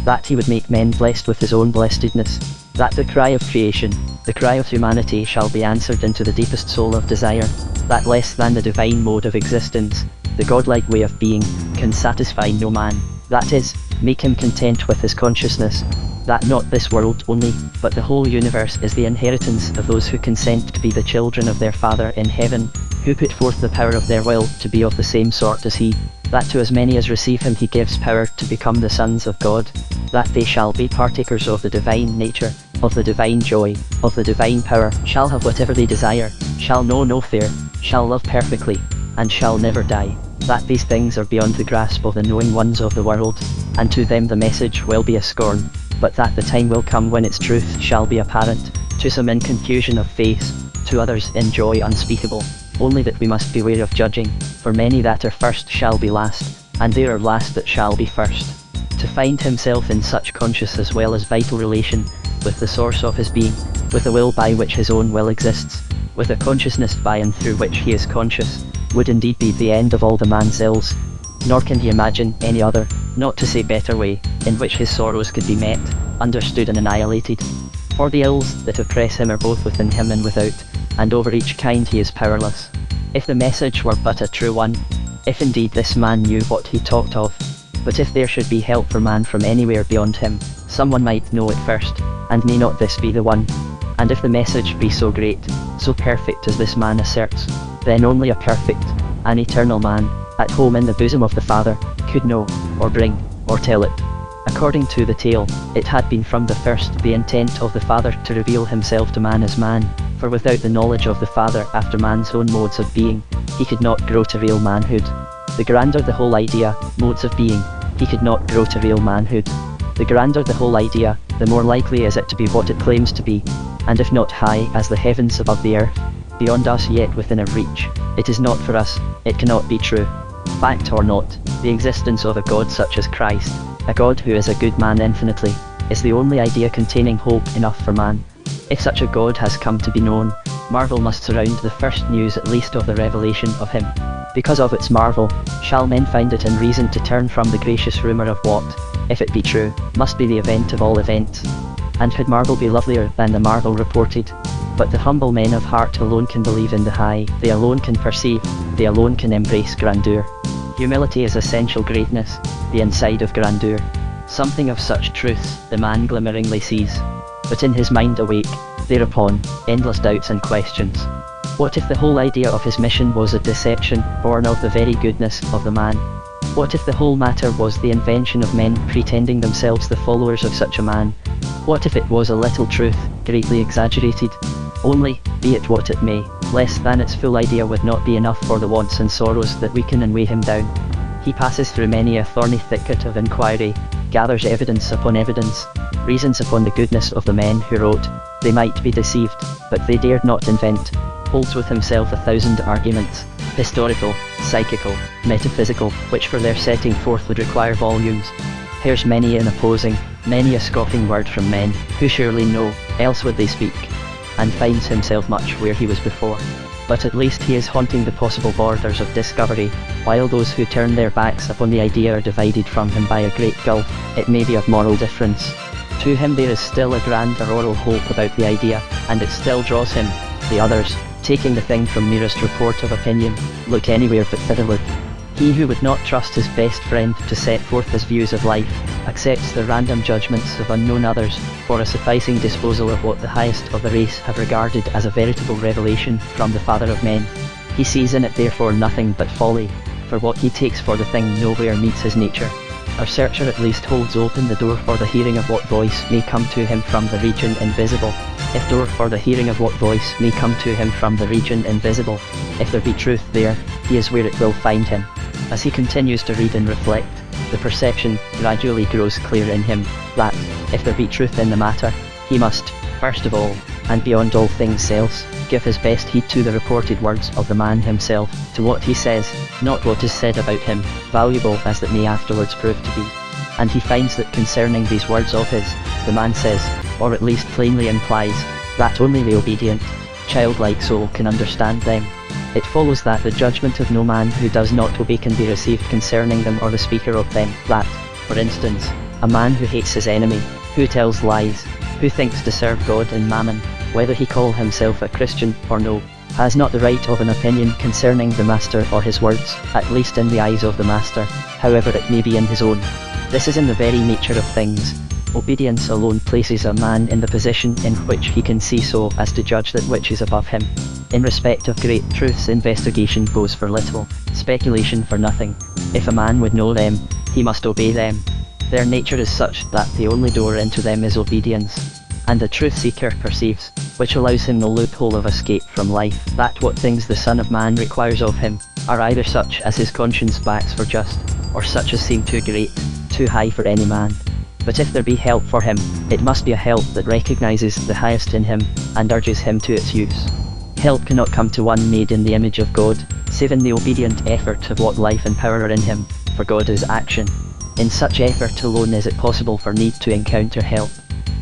that he would make men blessed with his own blessedness, that the cry of creation, the cry of humanity shall be answered into the deepest soul of desire, that less than the divine mode of existence, the godlike way of being, can satisfy no man, that is, make him content with his consciousness, that not this world only, but the whole universe is the inheritance of those who consent to be the children of their Father in heaven, who put forth the power of their will to be of the same sort as he, that to as many as receive him he gives power to become the sons of God, that they shall be partakers of the divine nature, of the divine joy, of the divine power, shall have whatever they desire, shall know no fear, shall love perfectly, and shall never die, that these things are beyond the grasp of the knowing ones of the world, and to them the message will be a scorn, but that the time will come when its truth shall be apparent, to some in confusion of face, to others in joy unspeakable, only that we must beware of judging, for many that are first shall be last, and there are last that shall be first. To find himself in such conscious as well as vital relation, with the source of his being, with a will by which his own will exists, with a consciousness by and through which he is conscious, would indeed be the end of all the man's ills, nor can he imagine any other, not to say better way, in which his sorrows could be met, understood and annihilated. For the ills that oppress him are both within him and without, and over each kind he is powerless. If the message were but a true one, if indeed this man knew what he talked of, but if there should be help for man from anywhere beyond him, someone might know it first, and may not this be the one? And if the message be so great, so perfect as this man asserts, then only a perfect, an eternal man, at home in the bosom of the Father, could know, or bring, or tell it. According to the tale, it had been from the first the intent of the Father to reveal himself to man as man, for without the knowledge of the Father after man's own modes of being, he could not grow to real manhood. The grander the whole idea, modes of being, he could not grow to real manhood. The grander the whole idea, the more likely is it to be what it claims to be, and if not high as the heavens above the earth, beyond us yet within our reach, it is not for us, it cannot be true. Fact or not, the existence of a God such as Christ, a God who is a good man infinitely, is the only idea containing hope enough for man. If such a God has come to be known, marvel must surround the first news at least of the revelation of him. Because of its marvel, shall men find it in reason to turn from the gracious rumour of what, if it be true, must be the event of all events. And could marvel be lovelier than the marvel reported? But the humble men of heart alone can believe in the high, they alone can perceive, they alone can embrace grandeur. Humility is essential greatness, the inside of grandeur. Something of such truths the man glimmeringly sees, but in his mind awake, thereupon, endless doubts and questions. What if the whole idea of his mission was a deception, born of the very goodness of the man? What if the whole matter was the invention of men pretending themselves the followers of such a man? What if it was a little truth, greatly exaggerated? Only, be it what it may, less than its full idea would not be enough for the wants and sorrows that weaken and weigh him down. He passes through many a thorny thicket of inquiry, gathers evidence upon evidence, reasons upon the goodness of the men who wrote. They might be deceived, but they dared not invent. Holds with himself 1,000 arguments, historical, psychical, metaphysical, which for their setting forth would require volumes. Hears many an opposing, many a scoffing word from men, who surely know, else would they speak, and finds himself much where he was before. but at least he is haunting the possible borders of discovery, while those who turn their backs upon the idea are divided from him by a great gulf, it may be of moral difference. To him there is still a grand auroral hope about the idea, and it still draws him. The others, taking the thing from merest report of opinion, look anywhere but thitherward. He who would not trust his best friend to set forth his views of life, accepts the random judgments of unknown others, for a sufficing disposal of what the highest of the race have regarded as a veritable revelation from the Father of men. He sees in it therefore nothing but folly, for what he takes for the thing nowhere meets his nature. Our searcher at least holds open the door for the hearing of what voice may come to him from the region invisible. If door for the hearing of what voice may come to him from the region invisible, if there be truth there, he is where it will find him. As he continues to read and reflect, the perception gradually grows clear in him, that, if there be truth in the matter, he must, first of all, and beyond all things else, give his best heed to the reported words of the man himself, to what he says, not what is said about him, valuable as that may afterwards prove to be. And he finds that concerning these words of his, the man says, or at least plainly implies, that only the obedient, childlike soul can understand them. It follows that the judgment of no man who does not obey can be received concerning them or the speaker of them, that, for instance, a man who hates his enemy, who tells lies, who thinks to serve God and mammon, whether he call himself a Christian or no, has not the right of an opinion concerning the master or his words, at least in the eyes of the master, however it may be in his own. This is in the very nature of things. Obedience alone places a man in the position in which he can see so as to judge that which is above him. In respect of great truths, investigation goes for little, speculation for nothing. If a man would know them, he must obey them. Their nature is such that the only door into them is obedience. And the truth seeker perceives, which allows him no loophole of escape from life, that what things the Son of Man requires of him, are either such as his conscience backs for just, or such as seem too great, too high for any man. But if there be help for him, it must be a help that recognizes the highest in him, and urges him to its use. Help cannot come to one made in the image of God, save in the obedient effort of what life and power are in him, for God is action. In such effort alone is it possible for need to encounter help.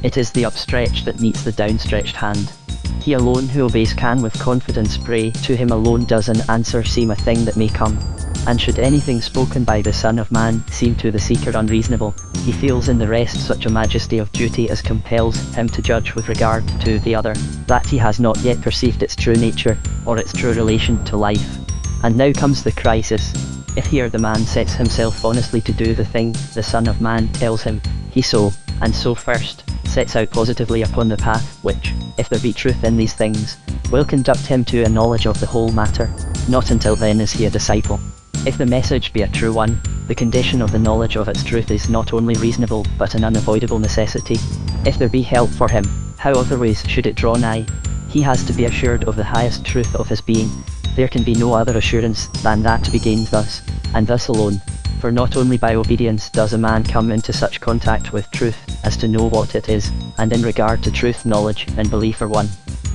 It is the upstretched that meets the downstretched hand. He alone who obeys can with confidence pray, to him alone does an answer seem a thing that may come. And should anything spoken by the Son of Man seem to the seeker unreasonable, he feels in the rest such a majesty of duty as compels him to judge with regard to the other, that he has not yet perceived its true nature, or its true relation to life. And now comes the crisis. If here the man sets himself honestly to do the thing the Son of Man tells him, he so, and so first, sets out positively upon the path which, if there be truth in these things, will conduct him to a knowledge of the whole matter. Not until then is he a disciple. If the message be a true one, the condition of the knowledge of its truth is not only reasonable but an unavoidable necessity. If there be help for him, how otherwise should it draw nigh? He has to be assured of the highest truth of his being. There can be no other assurance than that to be gained thus, and thus alone. For not only by obedience does a man come into such contact with truth as to know what it is, and in regard to truth knowledge and belief are one.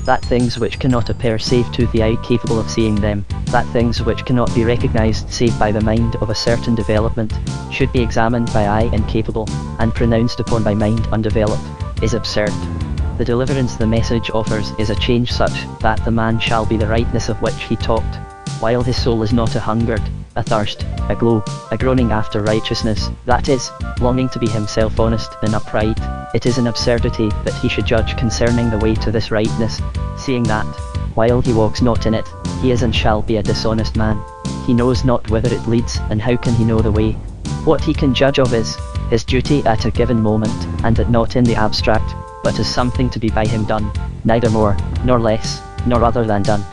That things which cannot appear save to the eye capable of seeing them, that things which cannot be recognized save by the mind of a certain development, should be examined by eye incapable, and pronounced upon by mind undeveloped, is absurd. The deliverance the message offers is a change such that the man shall be the rightness of which he talked, while his soul is not a hungered, a thirst, a glow, a groaning after righteousness, that is, longing to be himself honest and upright. It is an absurdity that he should judge concerning the way to this rightness, seeing that, while he walks not in it, he is and shall be a dishonest man. He knows not whither it leads, and how can he know the way? What he can judge of is his duty at a given moment, and that not in the abstract, but as something to be by him done, neither more, nor less, nor other than done.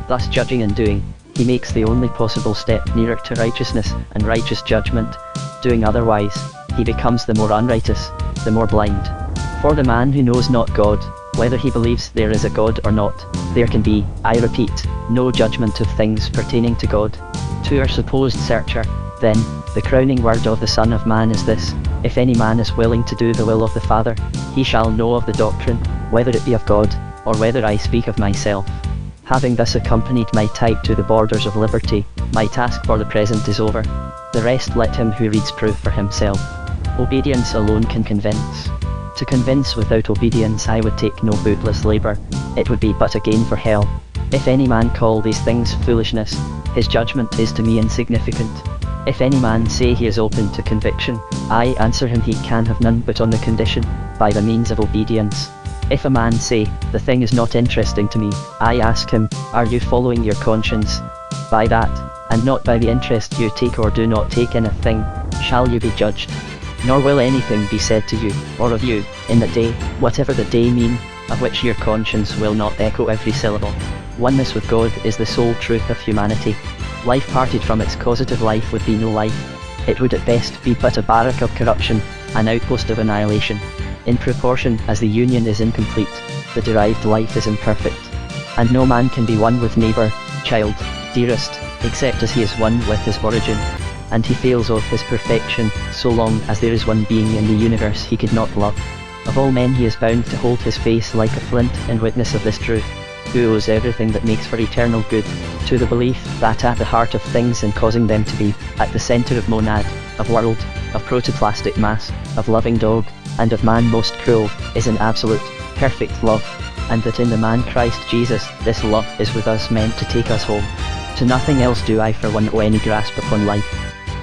Thus judging and doing, he makes the only possible step nearer to righteousness and righteous judgment. Doing otherwise, he becomes the more unrighteous, the more blind. For the man who knows not God, whether he believes there is a God or not, there can be, I repeat, no judgment of things pertaining to God. To our supposed searcher, then, the crowning word of the Son of Man is this: if any man is willing to do the will of the Father, he shall know of the doctrine, whether it be of God, or whether I speak of myself. Having thus accompanied my type to the borders of liberty, my task for the present is over. The rest let him who reads prove for himself. Obedience alone can convince. To convince without obedience I would take no bootless labour, it would be but a gain for hell. If any man call these things foolishness, his judgment is to me insignificant. If any man say he is open to conviction, I answer him he can have none but on the condition, by the means of obedience. If a man say, the thing is not interesting to me, I ask him, are you following your conscience? By that, and not by the interest you take or do not take in a thing, shall you be judged. Nor will anything be said to you, or of you, in the day, whatever the day mean, of which your conscience will not echo every syllable. Oneness with God is the sole truth of humanity. Life parted from its causative life would be no life. It would at best be but a barrack of corruption, an outpost of annihilation. In proportion as the union is incomplete, the derived life is imperfect. And no man can be one with neighbour, child, dearest, except as he is one with his origin. And he fails of his perfection, so long as there is one being in the universe he could not love. Of all men he is bound to hold his face like a flint in witness of this truth, who owes everything that makes for eternal good, to the belief that at the heart of things and causing them to be, at the centre of monad, of world, of protoplastic mass, of loving dog, and of man most cruel, is an absolute, perfect love, and that in the man Christ Jesus, this love is with us meant to take us home. To nothing else do I for one owe any grasp upon life.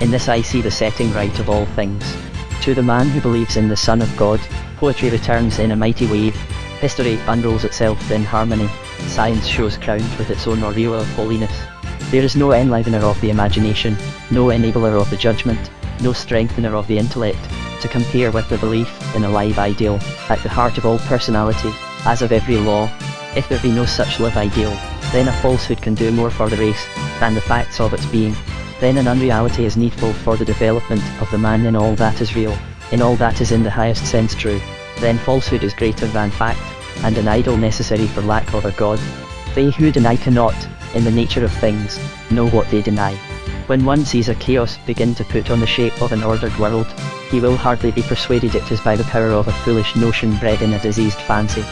In this I see the setting right of all things. To the man who believes in the Son of God, poetry returns in a mighty wave, history unrolls itself in harmony, science shows crowned with its own aureole of holiness. There is no enlivener of the imagination, no enabler of the judgment, no strengthener of the intellect, to compare with the belief in a live ideal, at the heart of all personality, as of every law. If there be no such live ideal, then a falsehood can do more for the race, than the facts of its being. Then an unreality is needful for the development of the man in all that is real, in all that is in the highest sense true. Then falsehood is greater than fact, and an idol necessary for lack of a God. They who deny cannot, in the nature of things, know what they deny. When one sees a chaos begin to put on the shape of an ordered world, he will hardly be persuaded it is by the power of a foolish notion bred in a diseased fancy.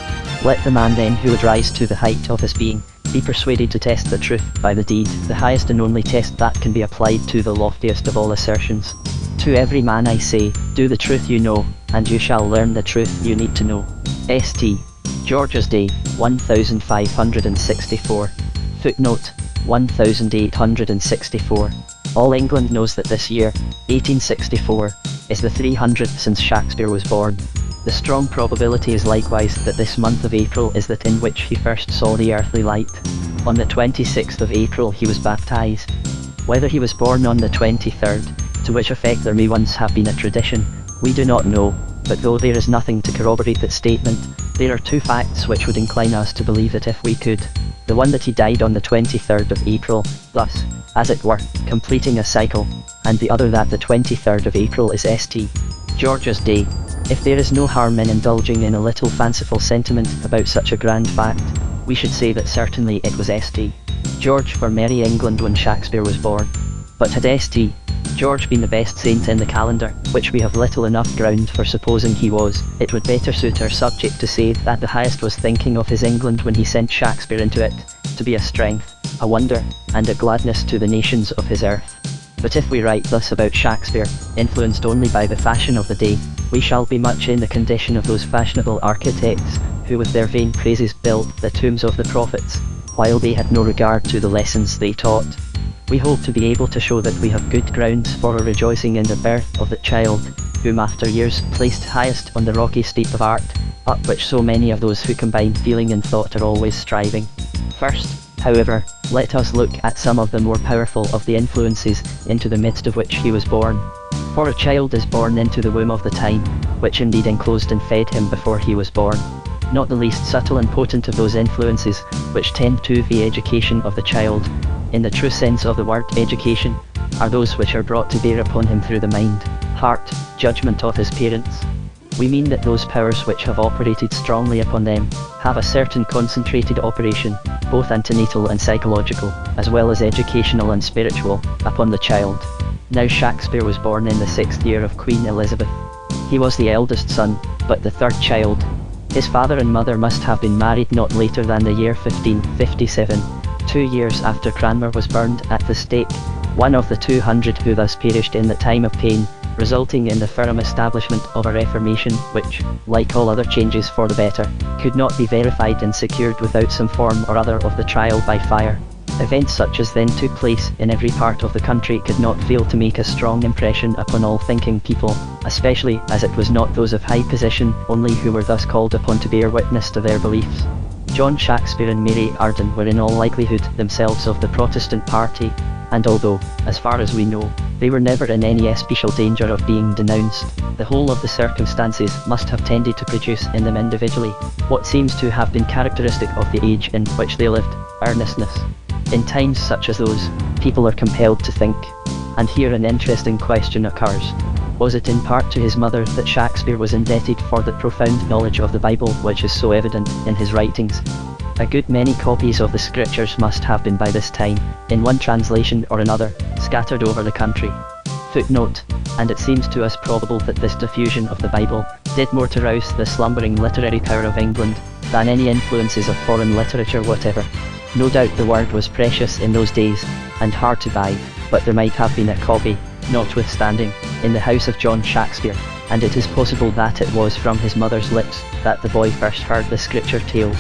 Let the man then who would rise to the height of his being, be persuaded to test the truth by the deed, the highest and only test that can be applied to the loftiest of all assertions. To every man I say, do the truth you know, and you shall learn the truth you need to know. St. George's Day, 1564. Footnote, 1864. All England knows that this year, 1864, is the 300th since Shakespeare was born. The strong probability is likewise that this month of April is that in which he first saw the earthly light. On the 26th of April he was baptized. Whether he was born on the 23rd, to which effect there may once have been a tradition, we do not know, but though there is nothing to corroborate that statement, there are two facts which would incline us to believe it if we could. The one that he died on the 23rd of April, thus, as it were, completing a cycle, and the other that the 23rd of April is St. George's Day. If there is no harm in indulging in a little fanciful sentiment about such a grand fact, we should say that certainly it was St. George for merry England when Shakespeare was born. But had St. George been the best saint in the calendar, which we have little enough ground for supposing he was, it would better suit our subject to say that the highest was thinking of his England when he sent Shakespeare into it, to be a strength, a wonder, and a gladness to the nations of his earth. But if we write thus about Shakespeare, influenced only by the fashion of the day, we shall be much in the condition of those fashionable architects, who with their vain praises built the tombs of the prophets, while they had no regard to the lessons they taught. We hope to be able to show that we have good grounds for a rejoicing in the birth of that child, whom after years placed highest on the rocky steep of art, up which so many of those who combine feeling and thought are always striving. First, however, let us look at some of the more powerful of the influences into the midst of which he was born. For a child is born into the womb of the time, which indeed enclosed and fed him before he was born. Not the least subtle and potent of those influences, which tend to the education of the child, in the true sense of the word education, are those which are brought to bear upon him through the mind, heart, judgment of his parents. We mean that those powers which have operated strongly upon them, have a certain concentrated operation, both antenatal and psychological, as well as educational and spiritual, upon the child. Now Shakespeare was born in the 6th year of Queen Elizabeth. He was the eldest son, but the third child. His father and mother must have been married not later than the year 1557, 2 years after Cranmer was burned at the stake. One of the 200 who thus perished in the time of pain, resulting in the firm establishment of a Reformation which, like all other changes for the better, could not be verified and secured without some form or other of the trial by fire. Events such as then took place in every part of the country could not fail to make a strong impression upon all thinking people, especially as it was not those of high position only who were thus called upon to bear witness to their beliefs. John Shakespeare and Mary Arden were in all likelihood themselves of the Protestant party, and although, as far as we know, they were never in any especial danger of being denounced, the whole of the circumstances must have tended to produce in them individually what seems to have been characteristic of the age in which they lived: earnestness. In times such as those, people are compelled to think. And here an interesting question occurs. Was it in part to his mother that Shakespeare was indebted for the profound knowledge of the Bible which is so evident in his writings? A good many copies of the scriptures must have been by this time, in one translation or another, scattered over the country. Footnote: and it seems to us probable that this diffusion of the Bible did more to rouse the slumbering literary power of England than any influences of foreign literature whatever. No doubt the word was precious in those days, and hard to buy, but there might have been a copy, notwithstanding, in the house of John Shakespeare, and it is possible that it was from his mother's lips that the boy first heard the scripture tales.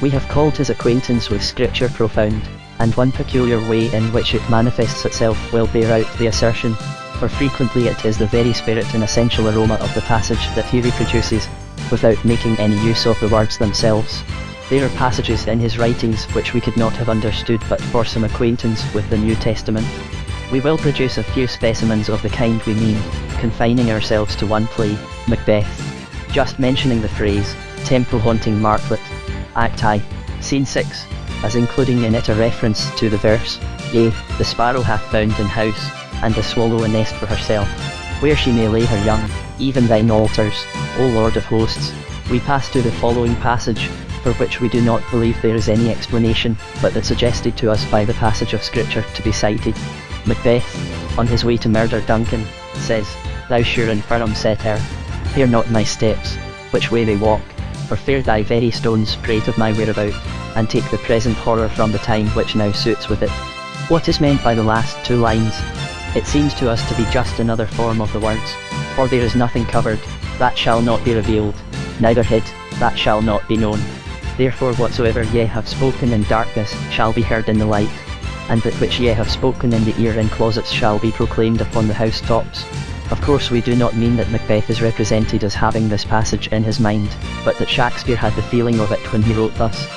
We have called his acquaintance with scripture profound, and one peculiar way in which it manifests itself will bear out the assertion, for frequently it is the very spirit and essential aroma of the passage that he reproduces, without making any use of the words themselves. There are passages in his writings which we could not have understood but for some acquaintance with the New Testament. We will produce a few specimens of the kind we mean, confining ourselves to one play, Macbeth. Just mentioning the phrase, temple haunting Martlet, Act I, Scene 6, as including in it a reference to the verse, Yea, the sparrow hath found an house, and the swallow a nest for herself, where she may lay her young, even thine altars, O Lord of hosts. We pass to the following passage, for which we do not believe there is any explanation, but that suggested to us by the passage of scripture to be cited. Macbeth, on his way to murder Duncan, says, Thou sure and firm set earth, fear not my steps, which way they walk, for fear thy very stones prate of my whereabout, and take the present horror from the time which now suits with it. What is meant by the last two lines? It seems to us to be just another form of the words, for there is nothing covered, that shall not be revealed, neither hid, that shall not be known. Therefore whatsoever ye have spoken in darkness shall be heard in the light, and that which ye have spoken in the ear in closets shall be proclaimed upon the housetops. Of course we do not mean that Macbeth is represented as having this passage in his mind, but that Shakespeare had the feeling of it when he wrote thus.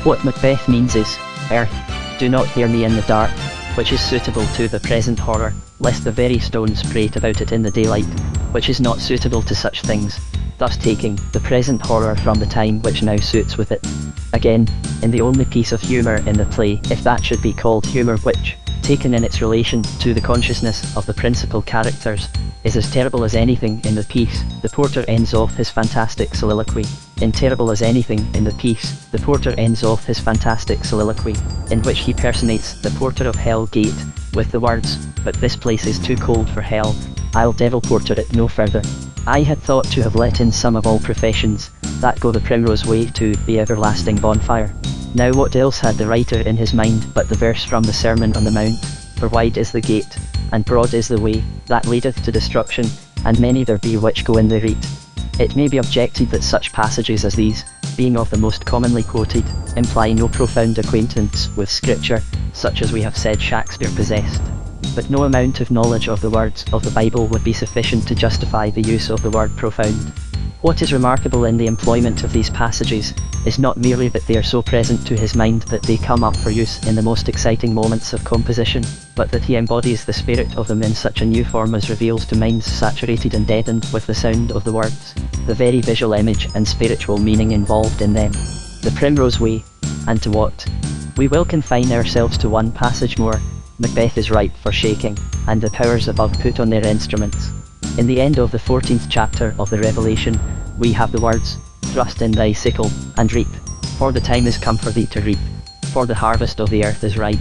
What Macbeth means is, Earth, do not hear me in the dark, which is suitable to the present horror, lest the very stones prate about it in the daylight, which is not suitable to such things, thus taking the present horror from the time which now suits with it. Again, in the only piece of humour in the play, if that should be called humour which, taken in its relation to the consciousness of the principal characters, is as terrible as anything in the piece, the porter ends off his fantastic soliloquy. In terrible as anything in the piece, the porter ends off his fantastic soliloquy, in which he personates the porter of Hell Gate, with the words, But this place is too cold for hell, I'll devil porter it no further. I had thought to have let in some of all professions, that go the primrose way to the everlasting bonfire. Now what else had the writer in his mind but the verse from the Sermon on the Mount, For wide is the gate, and broad is the way, that leadeth to destruction, and many there be which go in thereat. It may be objected that such passages as these, being of the most commonly quoted, imply no profound acquaintance with scripture, such as we have said Shakespeare possessed. But no amount of knowledge of the words of the Bible would be sufficient to justify the use of the word profound. What is remarkable in the employment of these passages is not merely that they are so present to his mind that they come up for use in the most exciting moments of composition, but that he embodies the spirit of them in such a new form as reveals to minds saturated and deadened with the sound of the words, the very visual image and spiritual meaning involved in them. The primrose way, and to what? We will confine ourselves to one passage more. Macbeth is ripe for shaking, and the powers above put on their instruments. In the end of the 14th chapter of the Revelation, we have the words, Thrust in thy sickle, and reap, for the time is come for thee to reap, for the harvest of the earth is ripe.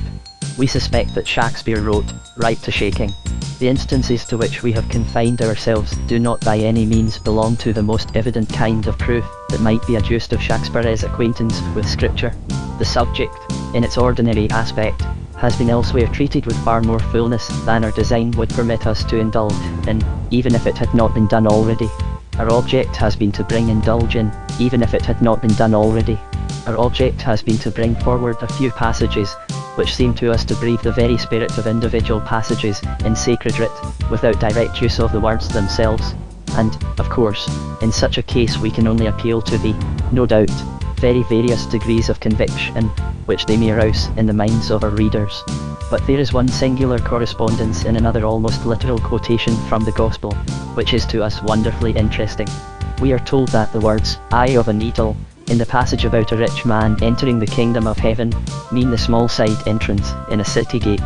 We suspect that Shakespeare wrote, ripe to shaking. The instances to which we have confined ourselves do not by any means belong to the most evident kind of proof that might be adduced of Shakespeare's acquaintance with Scripture. The subject, in its ordinary aspect, has been elsewhere treated with far more fullness than our design would permit us to indulge in, even if it had not been done already. Our object has been to indulge in, even if it had not been done already. Our object has been to bring forward a few passages which seem to us to breathe the very spirit of individual passages in sacred writ, without direct use of the words themselves. And, of course, in such a case we can only appeal to the, no doubt, very various degrees of conviction which they may arouse in the minds of our readers. But there is one singular correspondence in another almost literal quotation from the Gospel, which is to us wonderfully interesting. We are told that the words, "eye of a needle," in the passage about a rich man entering the kingdom of heaven, mean the small side entrance in a city gate.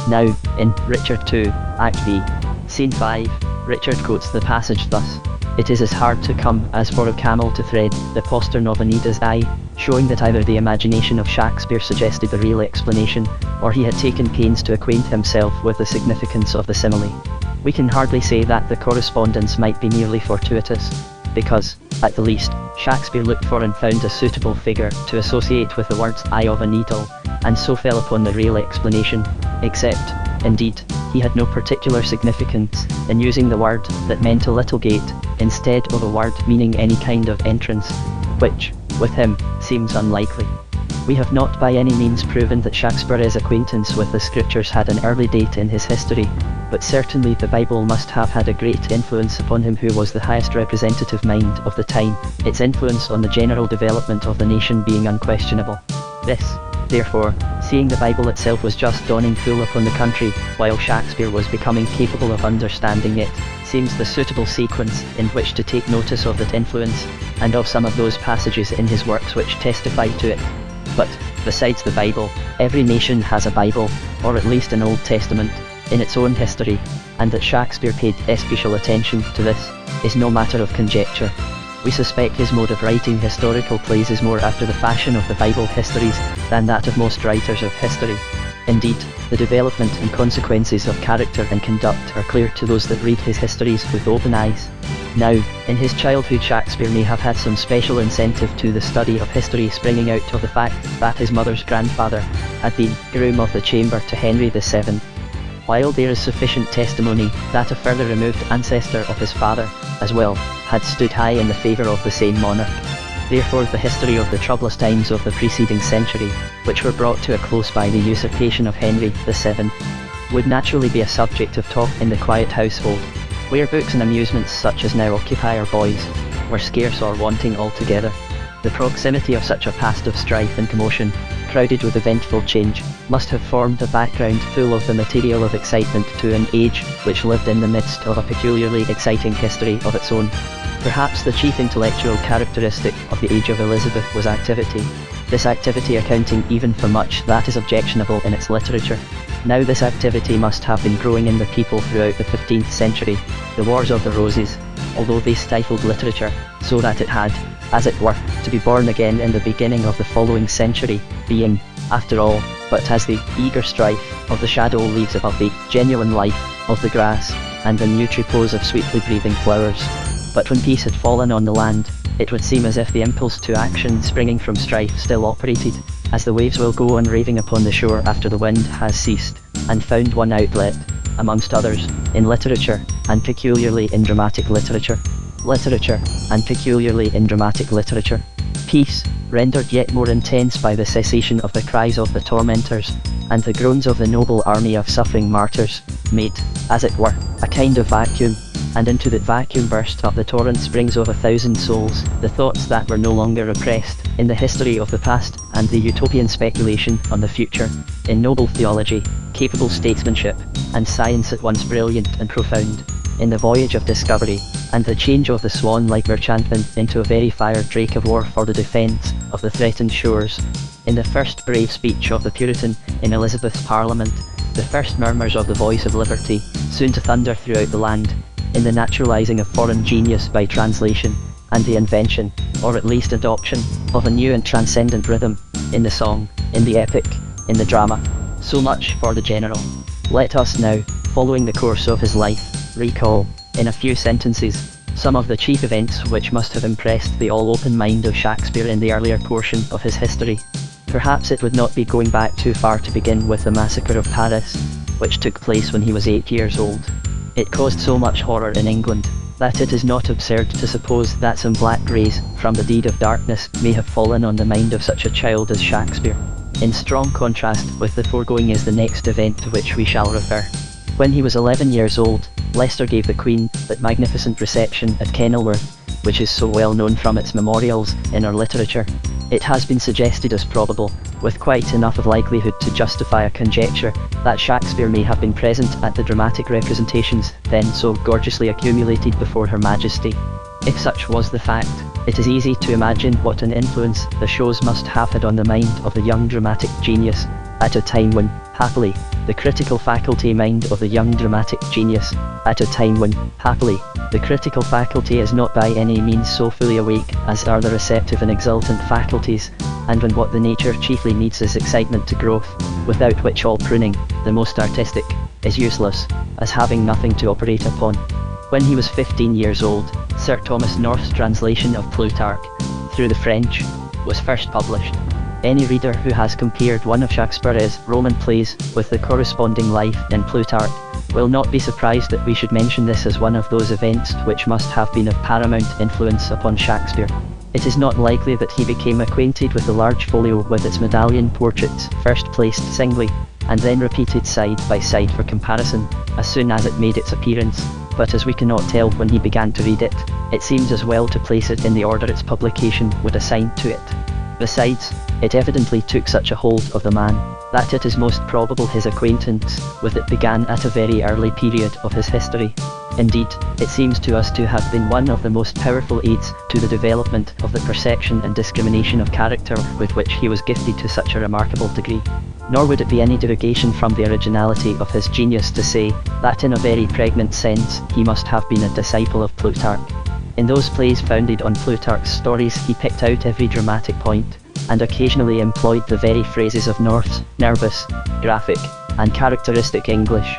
Now, in Richard II, Act B, Scene 5, Richard quotes the passage thus: "It is as hard to come as for a camel to thread the postern of a needle's eye," showing that either the imagination of Shakespeare suggested the real explanation, or he had taken pains to acquaint himself with the significance of the simile. We can hardly say that the correspondence might be merely fortuitous, because, at the least, Shakespeare looked for and found a suitable figure to associate with the words "eye of a needle," and so fell upon the real explanation, except, indeed, he had no particular significance in using the word that meant a little gate, instead of a word meaning any kind of entrance, which, with him, seems unlikely. We have not by any means proven that Shakespeare's acquaintance with the scriptures had an early date in his history, but certainly the Bible must have had a great influence upon him, who was the highest representative mind of the time, its influence on the general development of the nation being unquestionable. This, therefore, seeing the Bible itself was just dawning full upon the country, while Shakespeare was becoming capable of understanding it, seems the suitable sequence in which to take notice of that influence, and of some of those passages in his works which testify to it. But, besides the Bible, every nation has a Bible, or at least an Old Testament, in its own history, and that Shakespeare paid especial attention to this, is no matter of conjecture. We suspect his mode of writing historical plays is more after the fashion of the Bible histories than that of most writers of history. Indeed, the development and consequences of character and conduct are clear to those that read his histories with open eyes. Now, in his childhood Shakespeare may have had some special incentive to the study of history springing out of the fact that his mother's grandfather had been groom of the chamber to Henry VII, while there is sufficient testimony that a further removed ancestor of his father, as well, had stood high in the favour of the same monarch. Therefore the history of the troublous times of the preceding century, which were brought to a close by the usurpation of Henry VII, would naturally be a subject of talk in the quiet household, where books and amusements such as now occupy our boys, were scarce or wanting altogether. The proximity of such a past of strife and commotion, crowded with eventful change, must have formed a background full of the material of excitement to an age which lived in the midst of a peculiarly exciting history of its own. Perhaps the chief intellectual characteristic of the age of Elizabeth was activity, this activity accounting even for much that is objectionable in its literature. Now this activity must have been growing in the people throughout the 15th century, the Wars of the Roses, although they stifled literature, so that it had, as it were, to be born again in the beginning of the following century, being, after all, but as the eager strife of the shadow leaves above the genuine life of the grass, and the new troupeaus of sweetly breathing flowers. But when peace had fallen on the land, it would seem as if the impulse to action springing from strife still operated, as the waves will go on raving upon the shore after the wind has ceased, and found one outlet, amongst others, in literature, and peculiarly in dramatic literature. Literature, and peculiarly in dramatic literature. Peace, rendered yet more intense by the cessation of the cries of the tormentors, and the groans of the noble army of suffering martyrs, made, as it were, a kind of vacuum, and into that vacuum burst up the torrent springs of 1,000 souls, the thoughts that were no longer repressed, in the history of the past, and the utopian speculation on the future, in noble theology, capable statesmanship, and science at once brilliant and profound, in the voyage of discovery, and the change of the swan like merchantman into a very fire drake of war for the defence of the threatened shores, in the first brave speech of the Puritan in Elizabeth's Parliament, the first murmurs of the voice of liberty, soon to thunder throughout the land, in the naturalizing of foreign genius by translation, and the invention, or at least adoption, of a new and transcendent rhythm, in the song, in the epic, in the drama. So much for the general. Let us now, following the course of his life, recall, in a few sentences, some of the chief events which must have impressed the all-open mind of Shakespeare in the earlier portion of his history. Perhaps it would not be going back too far to begin with the massacre of Paris, which took place when he was 8 years old. It caused so much horror in England, that it is not absurd to suppose that some black rays from the deed of darkness may have fallen on the mind of such a child as Shakespeare. In strong contrast with the foregoing is the next event to which we shall refer. When he was 11 years old, Leicester gave the Queen that magnificent reception at Kenilworth, which is so well known from its memorials in our literature. It has been suggested as probable, with quite enough of likelihood to justify a conjecture, that Shakespeare may have been present at the dramatic representations then so gorgeously accumulated before Her Majesty. If such was the fact, it is easy to imagine what an influence the shows must have had on the mind of the young dramatic genius, at a time when, happily, the critical faculty is not by any means so fully awake as are the receptive and exultant faculties, and when what the nature chiefly needs is excitement to growth, without which all pruning, the most artistic, is useless, as having nothing to operate upon. When he was 15 years old, Sir Thomas North's translation of Plutarch, through the French, was first published. Any reader who has compared one of Shakespeare's Roman plays with the corresponding life in Plutarch will not be surprised that we should mention this as one of those events which must have been of paramount influence upon Shakespeare. It is not likely that he became acquainted with the large folio with its medallion portraits, first placed singly, and then repeated side by side for comparison, as soon as it made its appearance, but as we cannot tell when he began to read it, it seems as well to place it in the order its publication would assign to it. Besides, it evidently took such a hold of the man, that it is most probable his acquaintance with it began at a very early period of his history. Indeed, it seems to us to have been one of the most powerful aids to the development of the perception and discrimination of character with which he was gifted to such a remarkable degree. Nor would it be any derogation from the originality of his genius to say that in a very pregnant sense he must have been a disciple of Plutarch. In those plays founded on Plutarch's stories he picked out every dramatic point, and occasionally employed the very phrases of North's nervous, graphic, and characteristic English.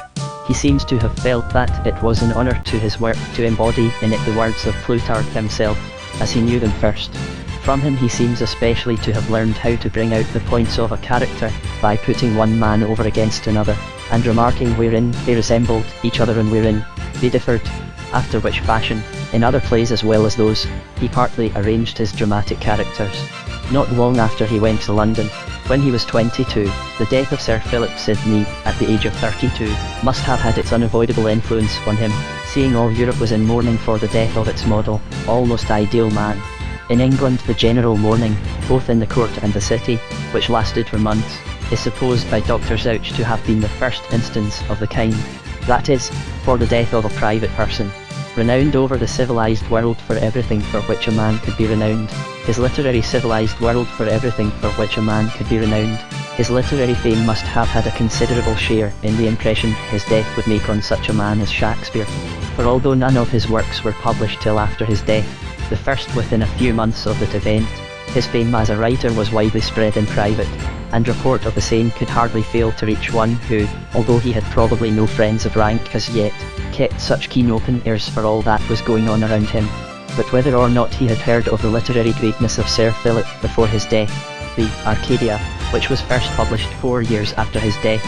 He seems to have felt that it was an honour to his work to embody in it the words of Plutarch himself, as he knew them first. From him he seems especially to have learned how to bring out the points of a character, by putting one man over against another, and remarking wherein they resembled each other and wherein they differed, after which fashion, in other plays as well as those, he partly arranged his dramatic characters. Not long after he went to London, when he was 22, the death of Sir Philip Sidney, at the age of 32, must have had its unavoidable influence on him, seeing all Europe was in mourning for the death of its model, almost ideal man. In England the general mourning, both in the court and the city, which lasted for months, is supposed by Dr. Zouch to have been the first instance of the kind, that is, for the death of a private person. Renowned over the civilized world for everything for which a man could be renowned, his literary civilized world for everything for which a man could be renowned, his literary fame must have had a considerable share in the impression his death would make on such a man as Shakespeare. For although none of his works were published till after his death, the first within a few months of that event, his fame as a writer was widely spread in private, and report of the same could hardly fail to reach one who, although he had probably no friends of rank as yet, kept such keen open ears for all that was going on around him. But whether or not he had heard of the literary greatness of Sir Philip before his death, the Arcadia, which was first published 4 years after his death,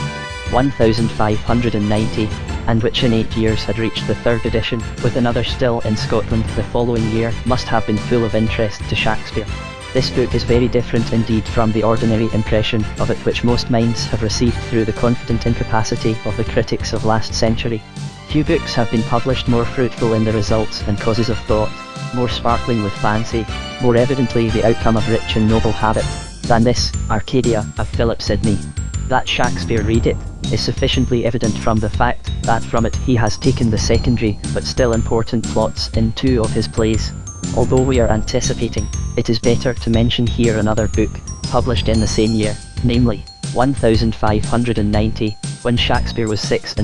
1590, and which in 8 years had reached the 3rd edition, with another still in Scotland the following year, must have been full of interest to Shakespeare. This book is very different indeed from the ordinary impression of it which most minds have received through the confident incapacity of the critics of last century. Few books have been published more fruitful in the results and causes of thought, more sparkling with fancy, more evidently the outcome of rich and noble habit, than this Arcadia of Philip Sidney. That Shakespeare read it is sufficiently evident from the fact that from it he has taken the secondary but still important plots in 2 of his plays. Although we are anticipating, it is better to mention here another book, published in the same year, namely, 1590, when Shakespeare was 26,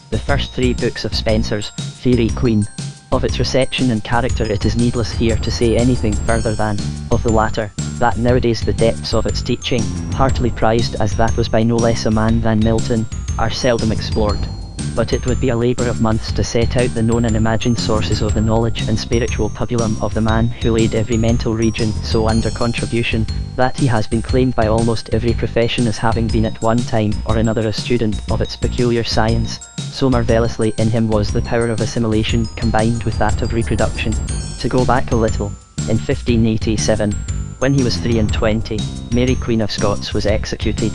the first 3 books of Spenser's Faerie Queene. Of its reception and character it is needless here to say anything further than, of the latter, that nowadays the depths of its teaching, heartily prized as that was by no less a man than Milton, are seldom explored. But it would be a labour of months to set out the known and imagined sources of the knowledge and spiritual pabulum of the man who laid every mental region so under contribution, that he has been claimed by almost every profession as having been at one time or another a student of its peculiar science, so marvellously in him was the power of assimilation combined with that of reproduction. To go back a little, in 1587, when he was 23, Mary Queen of Scots was executed.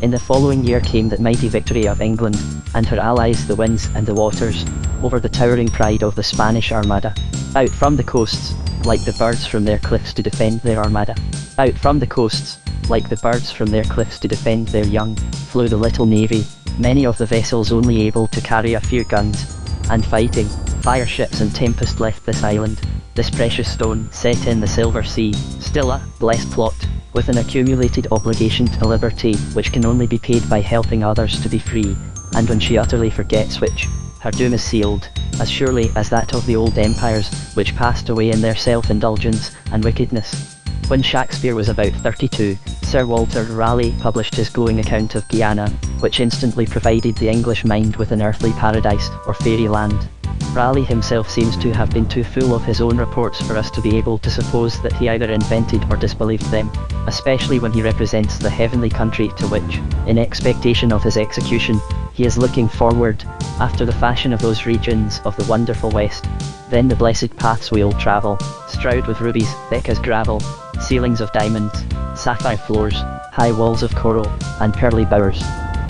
In the following year came that mighty victory of England, and her allies the winds and the waters, over the towering pride of the Spanish Armada. Out from the coasts, like the birds from their cliffs to defend their armada. Out from the coasts, like the birds from their cliffs to defend their young, flew the little navy, many of the vessels only able to carry a few guns, and fighting, fire ships and tempest left this island, this precious stone set in the silver sea, still a blessed plot, with an accumulated obligation to liberty which can only be paid by helping others to be free, and when she utterly forgets which, her doom is sealed, as surely as that of the old empires which passed away in their self-indulgence and wickedness. When Shakespeare was about 32, Sir Walter Raleigh published his glowing account of Guyana, which instantly provided the English mind with an earthly paradise or fairyland. Raleigh himself seems to have been too full of his own reports for us to be able to suppose that he either invented or disbelieved them, especially when he represents the heavenly country to which, in expectation of his execution, he is looking forward, after the fashion of those regions of the wonderful West. Then the blessed paths we'll travel, strewed with rubies, thick as gravel, ceilings of diamonds, sapphire floors, high walls of coral, and pearly bowers.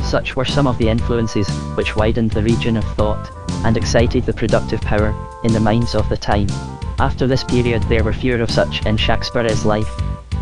Such were some of the influences which widened the region of thought, and excited the productive power in the minds of the time. After this period there were fewer of such in Shakespeare's life,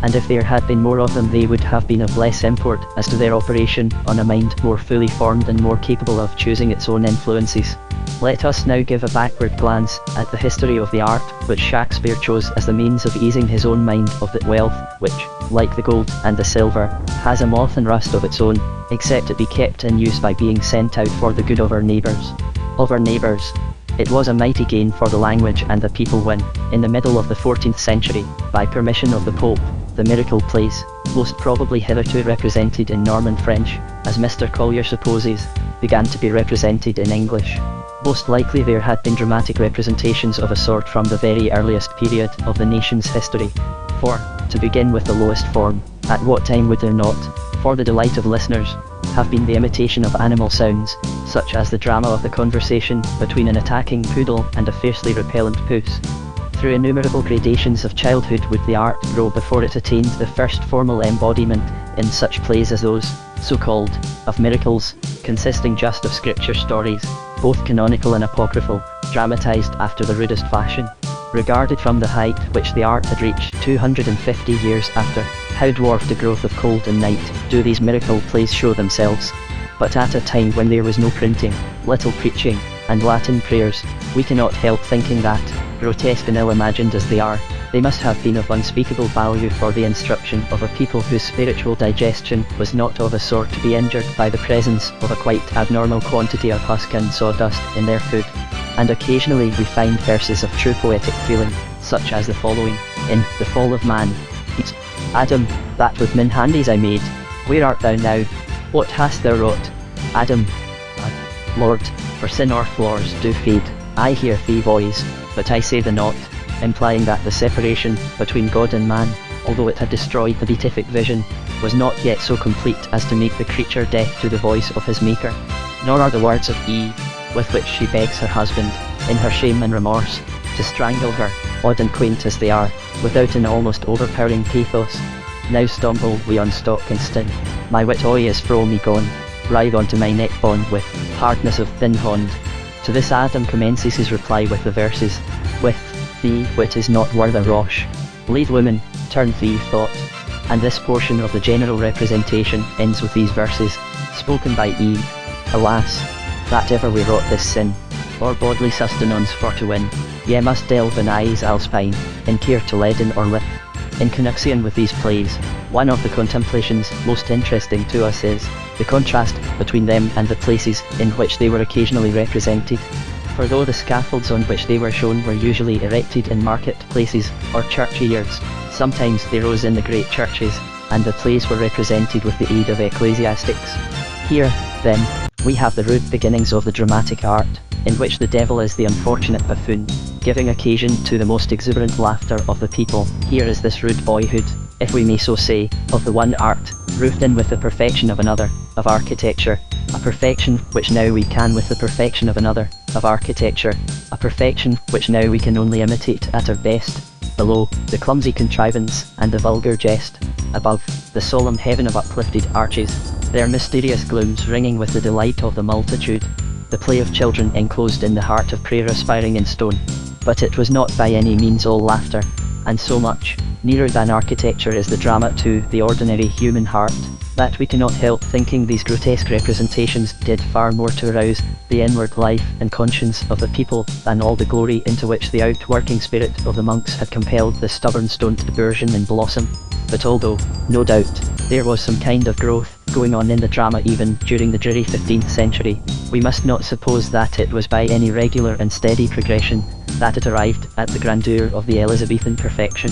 and if there had been more of them they would have been of less import as to their operation on a mind more fully formed and more capable of choosing its own influences. Let us now give a backward glance at the history of the art which Shakespeare chose as the means of easing his own mind of that wealth which, like the gold and the silver, has a moth and rust of its own, except it be kept in use by being sent out for the good of our neighbours. Of our neighbours. It was a mighty gain for the language and the people when, in the middle of the 14th century, by permission of the Pope, the miracle plays, most probably hitherto represented in Norman French, as Mr. Collier supposes, began to be represented in English. Most likely there had been dramatic representations of a sort from the very earliest period of the nation's history. For, to begin with the lowest form, at what time would there not, for the delight of listeners, have been the imitation of animal sounds, such as the drama of the conversation between an attacking poodle and a fiercely repellent puss? Through innumerable gradations of childhood would the art grow before it attained the first formal embodiment in such plays as those, so-called, of miracles, consisting just of scripture stories, both canonical and apocryphal, dramatized after the rudest fashion. Regarded from the height which the art had reached 250 years after, how dwarfed the growth of cold and night do these miracle plays show themselves. But at a time when there was no printing, little preaching, and Latin prayers, we cannot help thinking that, grotesque and ill-imagined as they are, they must have been of unspeakable value for the instruction of a people whose spiritual digestion was not of a sort to be injured by the presence of a quite abnormal quantity of husk and sawdust in their food. And occasionally we find verses of true poetic feeling, such as the following, in The Fall of Man. Adam, that with mine handies I made, where art thou now? What hast thou wrought? Adam, Lord, for sin our floors do fade, I hear thee voice, but I say the not, implying that the separation between God and man, although it had destroyed the beatific vision, was not yet so complete as to make the creature deaf to the voice of his maker. Nor are the words of Eve, with which she begs her husband, in her shame and remorse, to strangle her, odd and quaint as they are, without an almost overpowering pathos. Now stumble we on stock and stin, my wit oy is fro me gone, writhe onto my neck bond with hardness of thin hond. To this Adam commences his reply with the verses, with thee wit is not worth a rosh, lead woman, turn thee thought. And this portion of the general representation ends with these verses, spoken by Eve, alas, that ever we wrought this sin, or bodily sustenance for to win, ye must delve in eyes alspine, in care to leaden or lip. In connection with these plays, one of the contemplations most interesting to us is the contrast between them and the places in which they were occasionally represented. For though the scaffolds on which they were shown were usually erected in market places or churchyards, sometimes they rose in the great churches, and the plays were represented with the aid of ecclesiastics. Here, then, we have the rude beginnings of the dramatic art, in which the devil is the unfortunate buffoon, giving occasion to the most exuberant laughter of the people. Here is this rude boyhood, if we may so say, of the one art, roofed in with the perfection of another, of architecture, a perfection which now we can with the perfection of another, of architecture, a perfection which now we can only imitate at our best. Below, the clumsy contrivance and the vulgar jest. Above, the solemn heaven of uplifted arches, their mysterious glooms ringing with the delight of the multitude. The play of children enclosed in the heart of prayer aspiring in stone. But it was not by any means all laughter, and so much nearer than architecture is the drama to the ordinary human heart, that we cannot help thinking these grotesque representations did far more to arouse the inward life and conscience of the people than all the glory into which the outworking spirit of the monks had compelled the stubborn stone to burgeon and blossom. But although, no doubt, there was some kind of growth going on in the drama even during the dreary 15th century, we must not suppose that it was by any regular and steady progression that it arrived at the grandeur of the Elizabethan perfection.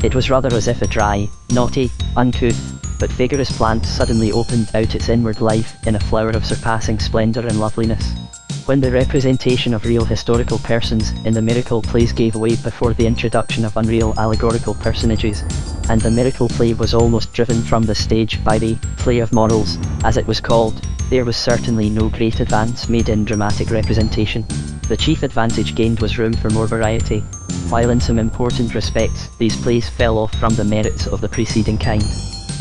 It was rather as if a dry, knotty, uncouth, but vigorous plant suddenly opened out its inward life in a flower of surpassing splendour and loveliness. When the representation of real historical persons in the miracle plays gave way before the introduction of unreal allegorical personages, and the miracle play was almost driven from the stage by the play of morals, as it was called, there was certainly no great advance made in dramatic representation. The chief advantage gained was room for more variety, while in some important respects these plays fell off from the merits of the preceding kind.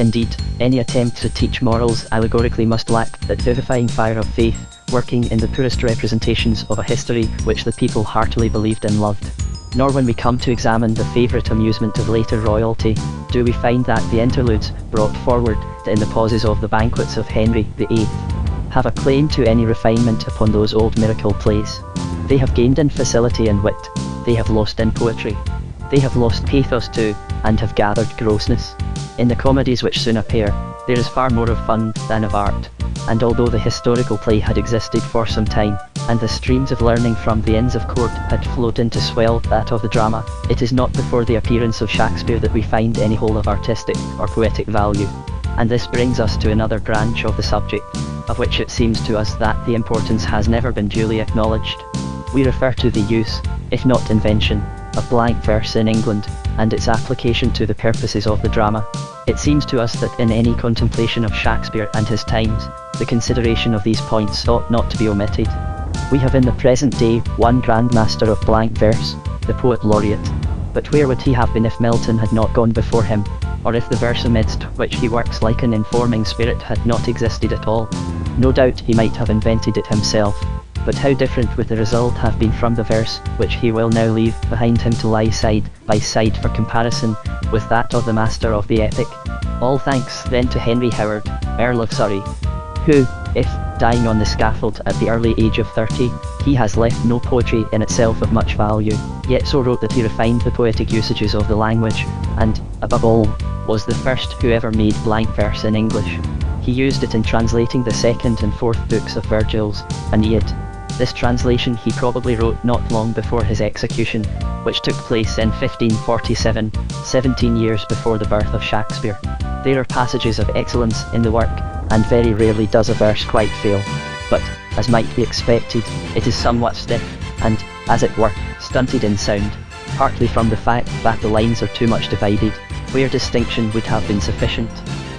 Indeed, any attempt to teach morals allegorically must lack that vivifying fire of faith, working in the purest representations of a history which the people heartily believed and loved. Nor when we come to examine the favourite amusement of later royalty, do we find that the interludes brought forward in the pauses of the banquets of Henry VIII have a claim to any refinement upon those old miracle plays. They have gained in facility and wit, they have lost in poetry, they have lost pathos too, and have gathered grossness. In the comedies which soon appear, there is far more of fun than of art, and although the historical play had existed for some time, and the streams of learning from the Inns of Court had flowed in to swell that of the drama, it is not before the appearance of Shakespeare that we find any whole of artistic or poetic value. And this brings us to another branch of the subject, of which it seems to us that the importance has never been duly acknowledged. We refer to the use, if not invention, of blank verse in England, and its application to the purposes of the drama. It seems to us that in any contemplation of Shakespeare and his times, the consideration of these points ought not to be omitted. We have in the present day one grand master of blank verse, the poet laureate. But where would he have been if Milton had not gone before him, or if the verse amidst which he works like an informing spirit had not existed at all? No doubt he might have invented it himself, but how different would the result have been from the verse which he will now leave behind him to lie side by side for comparison with that of the master of the epic. All thanks then to Henry Howard, Earl of Surrey, who, if, dying on the scaffold at the early age of 30, he has left no poetry in itself of much value, yet so wrote that he refined the poetic usages of the language, and, above all, was the first who ever made blank verse in English. He used it in translating the second and fourth books of Virgil's Aeneid. This translation he probably wrote not long before his execution, which took place in 1547, 17 years before the birth of Shakespeare. There are passages of excellence in the work, and very rarely does a verse quite fail. But, as might be expected, it is somewhat stiff, and, as it were, stunted in sound, partly from the fact that the lines are too much divided, where distinction would have been sufficient.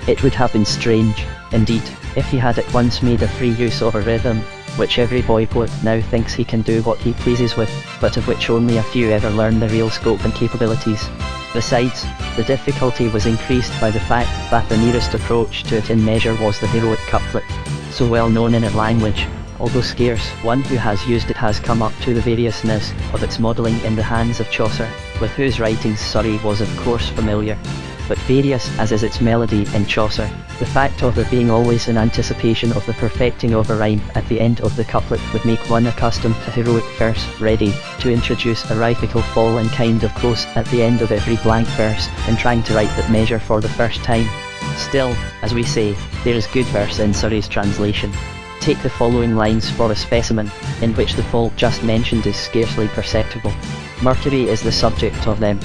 It would have been strange, indeed, if he had at once made a free use of a rhythm, which every boy poet now thinks he can do what he pleases with, but of which only a few ever learn the real scope and capabilities. Besides, the difficulty was increased by the fact that the nearest approach to it in measure was the heroic couplet, so well known in our language, although scarce one who has used it has come up to the variousness of its modelling in the hands of Chaucer, with whose writings Surrey was of course familiar. But various as is its melody in Chaucer, the fact of there being always an anticipation of the perfecting of a rhyme at the end of the couplet would make one accustomed to heroic verse ready to introduce a rhythmical fall and kind of close at the end of every blank verse in trying to write that measure for the first time. Still, as we say, there is good verse in Surrey's translation. Take the following lines for a specimen, in which the fault just mentioned is scarcely perceptible. Mercury is the subject of them.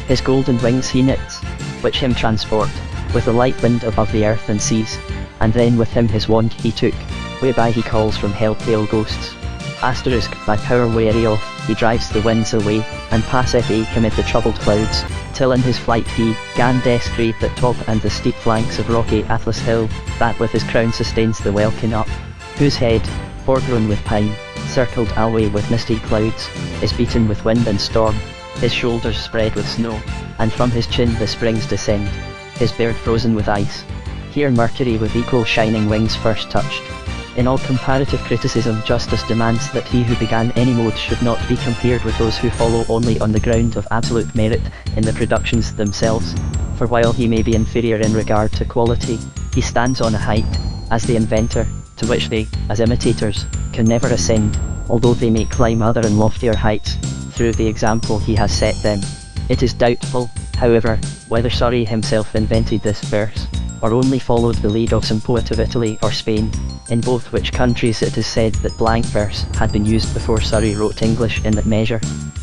His golden wings he knits, which him transport, with a light wind above the earth and seas, and then with him his wand he took, whereby he calls from hell pale ghosts. Asterisk, by power weary off, he drives the winds away, and passeth eke amid the troubled clouds, until in his flight he gan descry the top and the steep flanks of rocky Atlas Hill, that with his crown sustains the welkin up, whose head, foregrown with pine, circled alway with misty clouds, is beaten with wind and storm, his shoulders spread with snow, and from his chin the springs descend, his beard frozen with ice. Here Mercury with equal shining wings first touched. In all comparative criticism, justice demands that he who began any mode should not be compared with those who follow only on the ground of absolute merit in the productions themselves, for while he may be inferior in regard to quality, he stands on a height, as the inventor, to which they, as imitators, can never ascend, although they may climb other and loftier heights, through the example he has set them. It is doubtful, however, whether Surrey himself invented this verse, or only followed the lead of some poet of Italy or Spain, in both which countries it is said that blank verse had been used before Surrey wrote English in that measure.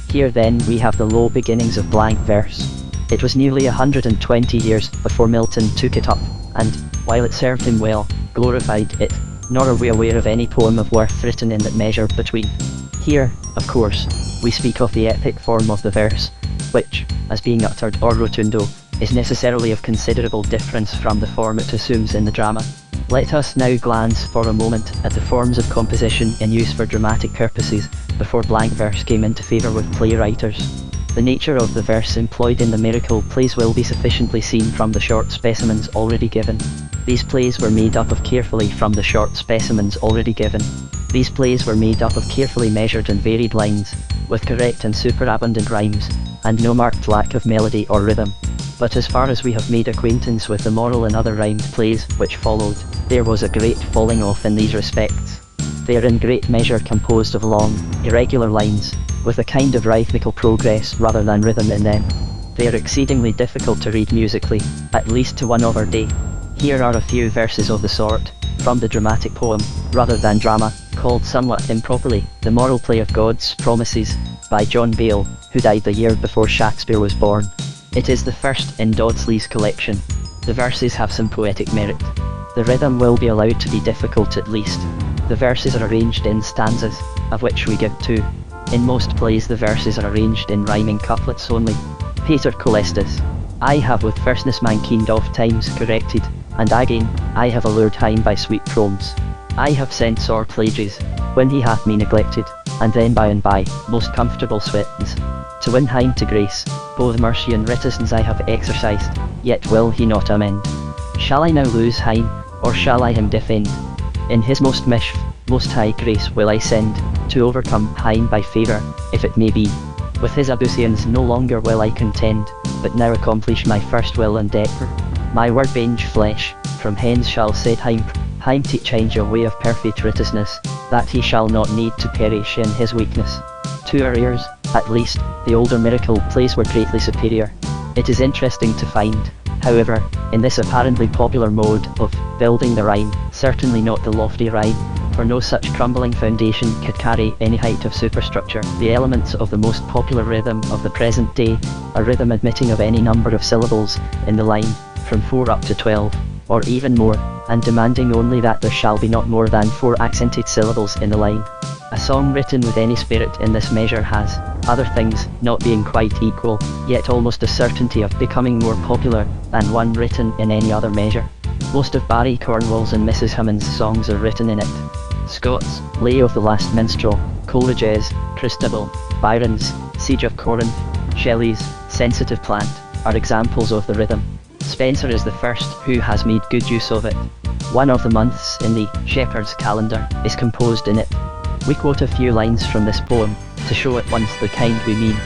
Here then we have the low beginnings of blank verse. It was nearly 120 years before Milton took it up, and, while it served him well, glorified it, nor are we aware of any poem of worth written in that measure between. Here, of course, we speak of the epic form of the verse, which, as being uttered or rotundo, is necessarily of considerable difference from the form it assumes in the drama. Let us now glance for a moment at the forms of composition in use for dramatic purposes, before blank verse came into favour with playwriters. The nature of the verse employed in the miracle plays will be sufficiently seen from the short specimens already given. These plays were made up of carefully measured and varied lines, with correct and superabundant rhymes, and no marked lack of melody or rhythm. But as far as we have made acquaintance with the moral and other rhymed plays which followed, there was a great falling off in these respects. They are in great measure composed of long, irregular lines, with a kind of rhythmical progress rather than rhythm in them. They are exceedingly difficult to read musically, at least to one of our day. Here are a few verses of the sort, from the dramatic poem, rather than drama, called somewhat improperly, The Moral Play of God's Promises, by John Bale, who died the year before Shakespeare was born. It is the first in Dodsley's collection. The verses have some poetic merit. The rhythm will be allowed to be difficult at least. The verses are arranged in stanzas, of which we give 2. In most plays the verses are arranged in rhyming couplets only. Pater Colestus. I have with firstness mankind oft times corrected, and again, I have allured him by sweet prompts. I have sent sore plagues, when he hath me neglected, and then by and by, most comfortable sweetens. To win him to grace, both mercy and reticence I have exercised, yet will he not amend. Shall I now lose him, or shall I him defend? In his most mischief, most high grace will I send, to overcome him by favour, if it may be. With his abusians no longer will I contend, but now accomplish my first will and endeavour. My word bange flesh, from hence shall set him teach him a way of perfect righteousness, that he shall not need to perish in his weakness. To our ears, at least, the older miracle plays were greatly superior. It is interesting to find, however, in this apparently popular mode of building the rhyme, certainly not the lofty rhyme, for no such crumbling foundation could carry any height of superstructure, the elements of the most popular rhythm of the present day, a rhythm admitting of any number of syllables in the line, from 4 up to 12, or even more, and demanding only that there shall be not more than 4 accented syllables in the line. A song written with any spirit in this measure has, other things not being quite equal, yet almost a certainty of becoming more popular than one written in any other measure. Most of Barry Cornwall's and Mrs. Hammond's songs are written in it. Scott's Lay of the Last Minstrel, Coleridge's Christabel, Byron's Siege of Corinth, Shelley's Sensitive Plant, are examples of the rhythm. Spenser is the first who has made good use of it. One of the months in the Shepherd's Calendar is composed in it. We quote a few lines from this poem, to show at once the kind we mean.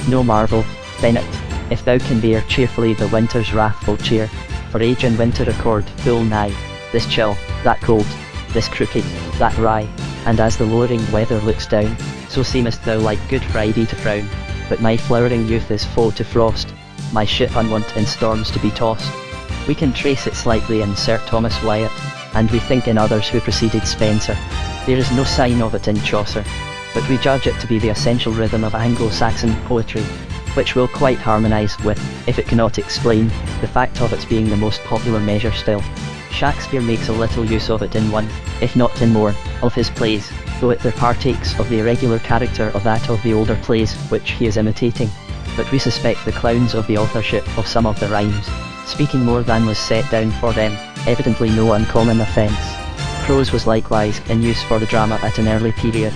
No marvel, Bennett, if thou can bear cheerfully the winter's wrathful cheer, for age and winter accord full nigh, this chill, that cold, this crooked, that wry, and as the lowering weather looks down, so seemest thou like Good Friday to frown, but my flowering youth is foe to frost, my ship unwont in storms to be tossed. We can trace it slightly in Sir Thomas Wyatt, and we think in others who preceded Spenser. There is no sign of it in Chaucer, but we judge it to be the essential rhythm of Anglo-Saxon poetry, which will quite harmonise with, if it cannot explain, the fact of its being the most popular measure still. Shakespeare makes a little use of it in one, if not in more, of his plays, though it there partakes of the irregular character of that of the older plays which he is imitating. but we suspect the clowns of the authorship of some of the rhymes, speaking more than was set down for them, evidently no uncommon offence. Prose was likewise in use for the drama at an early period,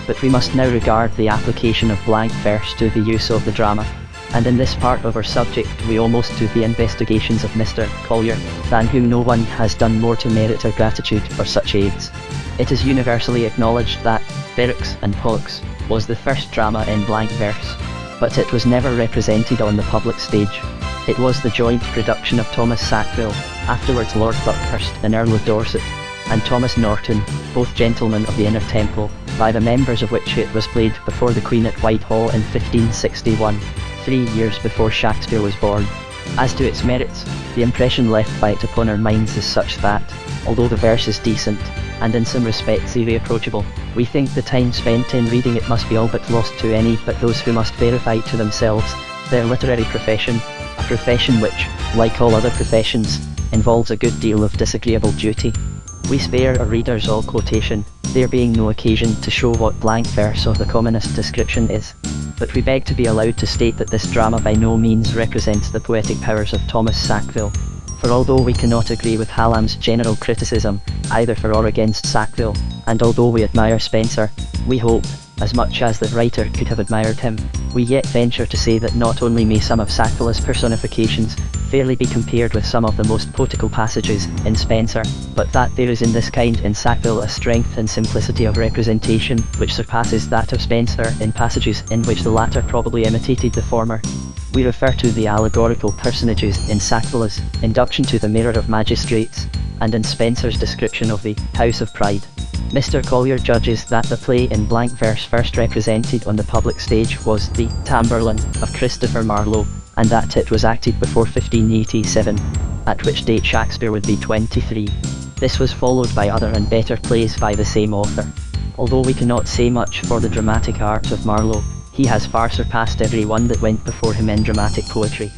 but we must now regard the application of blank verse to the use of the drama, and in this part of our subject we almost to the investigations of Mr. Collier, than whom no one has done more to merit our gratitude for such aids. It is universally acknowledged that Berwick's and Pollux was the first drama in blank verse, but it was never represented on the public stage. It was the joint production of Thomas Sackville, afterwards Lord Buckhurst and Earl of Dorset, and Thomas Norton, both gentlemen of the Inner Temple, by the members of which it was played before the Queen at Whitehall in 1561, 3 years before Shakespeare was born. As to its merits, the impression left by it upon our minds is such that, although the verse is decent, and in some respects irreproachable, we think the time spent in reading it must be all but lost to any but those who must verify to themselves their literary profession, a profession which, like all other professions, involves a good deal of disagreeable duty. We spare our readers all quotation, there being no occasion to show what blank verse of the commonest description is, but we beg to be allowed to state that this drama by no means represents the poetic powers of Thomas Sackville, for although we cannot agree with Hallam's general criticism, either for or against Sackville, and although we admire Spenser, we hope, as much as that writer could have admired him, we yet venture to say that not only may some of Sackville's personifications fairly be compared with some of the most poetical passages in Spenser, but that there is in this kind in Sackville a strength and simplicity of representation which surpasses that of Spenser in passages in which the latter probably imitated the former. We refer to the allegorical personages in Sackville's Induction to the Mirror of Magistrates, and in Spenser's description of the House of Pride. Mr. Collier judges that the play in blank verse first represented on the public stage was the Tamburlaine of Christopher Marlowe, and that it was acted before 1587, at which date Shakespeare would be 23. This was followed by other and better plays by the same author. Although we cannot say much for the dramatic art of Marlowe, he has far surpassed every one that went before him in dramatic poetry.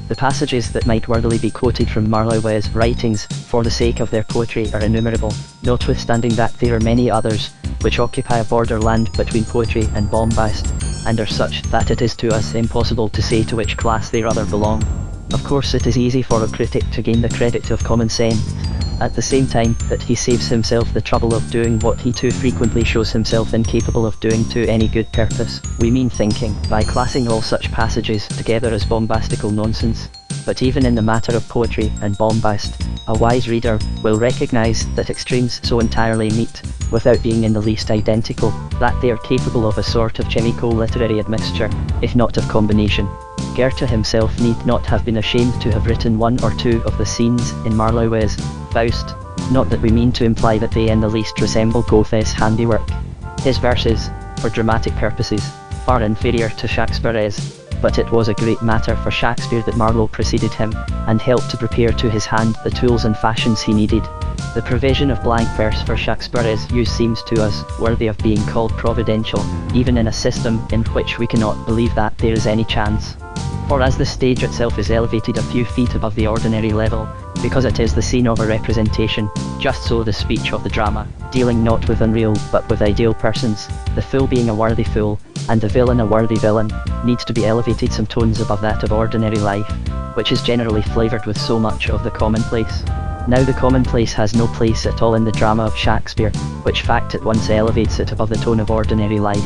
The passages that might worthily be quoted from Marlowe's writings, for the sake of their poetry, are innumerable, notwithstanding that there are many others, which occupy a borderland between poetry and bombast, and are such that it is to us impossible to say to which class they rather belong. Of course it is easy for a critic to gain the credit of common sense, at the same time that he saves himself the trouble of doing what he too frequently shows himself incapable of doing to any good purpose, we mean thinking, by classing all such passages together as bombastical nonsense. But even in the matter of poetry and bombast, a wise reader will recognise that extremes so entirely meet, without being in the least identical, that they are capable of a sort of chemico-literary admixture, if not of combination. Goethe himself need not have been ashamed to have written one or two of the scenes in Marlowe's Faust, not that we mean to imply that they in the least resemble Goethe's handiwork. His verses, for dramatic purposes, far inferior to Shakespeare's, but it was a great matter for Shakespeare that Marlowe preceded him, and helped to prepare to his hand the tools and fashions he needed. The provision of blank verse for Shakespeare's use seems to us worthy of being called providential, even in a system in which we cannot believe that there is any chance. For as the stage itself is elevated a few feet above the ordinary level, because it is the scene of a representation, just so the speech of the drama, dealing not with unreal but with ideal persons, the fool being a worthy fool, and the villain a worthy villain, needs to be elevated some tones above that of ordinary life, which is generally flavoured with so much of the commonplace. Now the commonplace has no place at all in the drama of Shakespeare, which fact at once elevates it above the tone of ordinary life.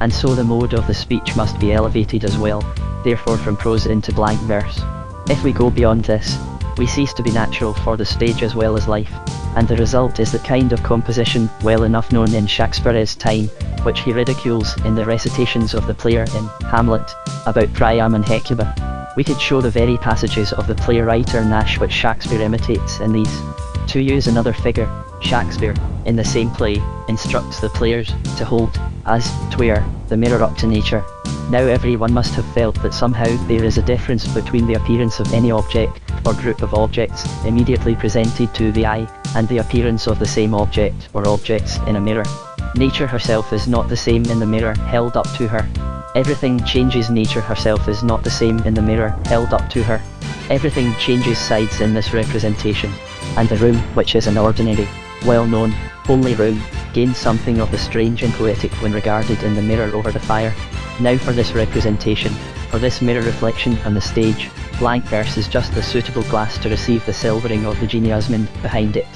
And so the mode of the speech must be elevated as well, therefore from prose into blank verse. If we go beyond this, we cease to be natural for the stage as well as life, and the result is the kind of composition well enough known in Shakespeare's time, which he ridicules in the recitations of the player in Hamlet, about Priam and Hecuba. We could show the very passages of the playwriter Nash which Shakespeare imitates in these. To use another figure, Shakespeare, in the same play, instructs the players to hold, as 'twere, the mirror up to nature. Now everyone must have felt that somehow there is a difference between the appearance of any object, or group of objects, immediately presented to the eye, and the appearance of the same object, or objects, in a mirror. Nature herself is not the same in the mirror held up to her. Everything changes. Nature herself is not the same in the mirror held up to her. Everything changes sides in this representation, and the room, which is an ordinary, well-known, homely room, gains something of the strange and poetic when regarded in the mirror over the fire. Now for this representation, for this mirror reflection on the stage, blank verse is just the suitable glass to receive the silvering of the geniusment behind it.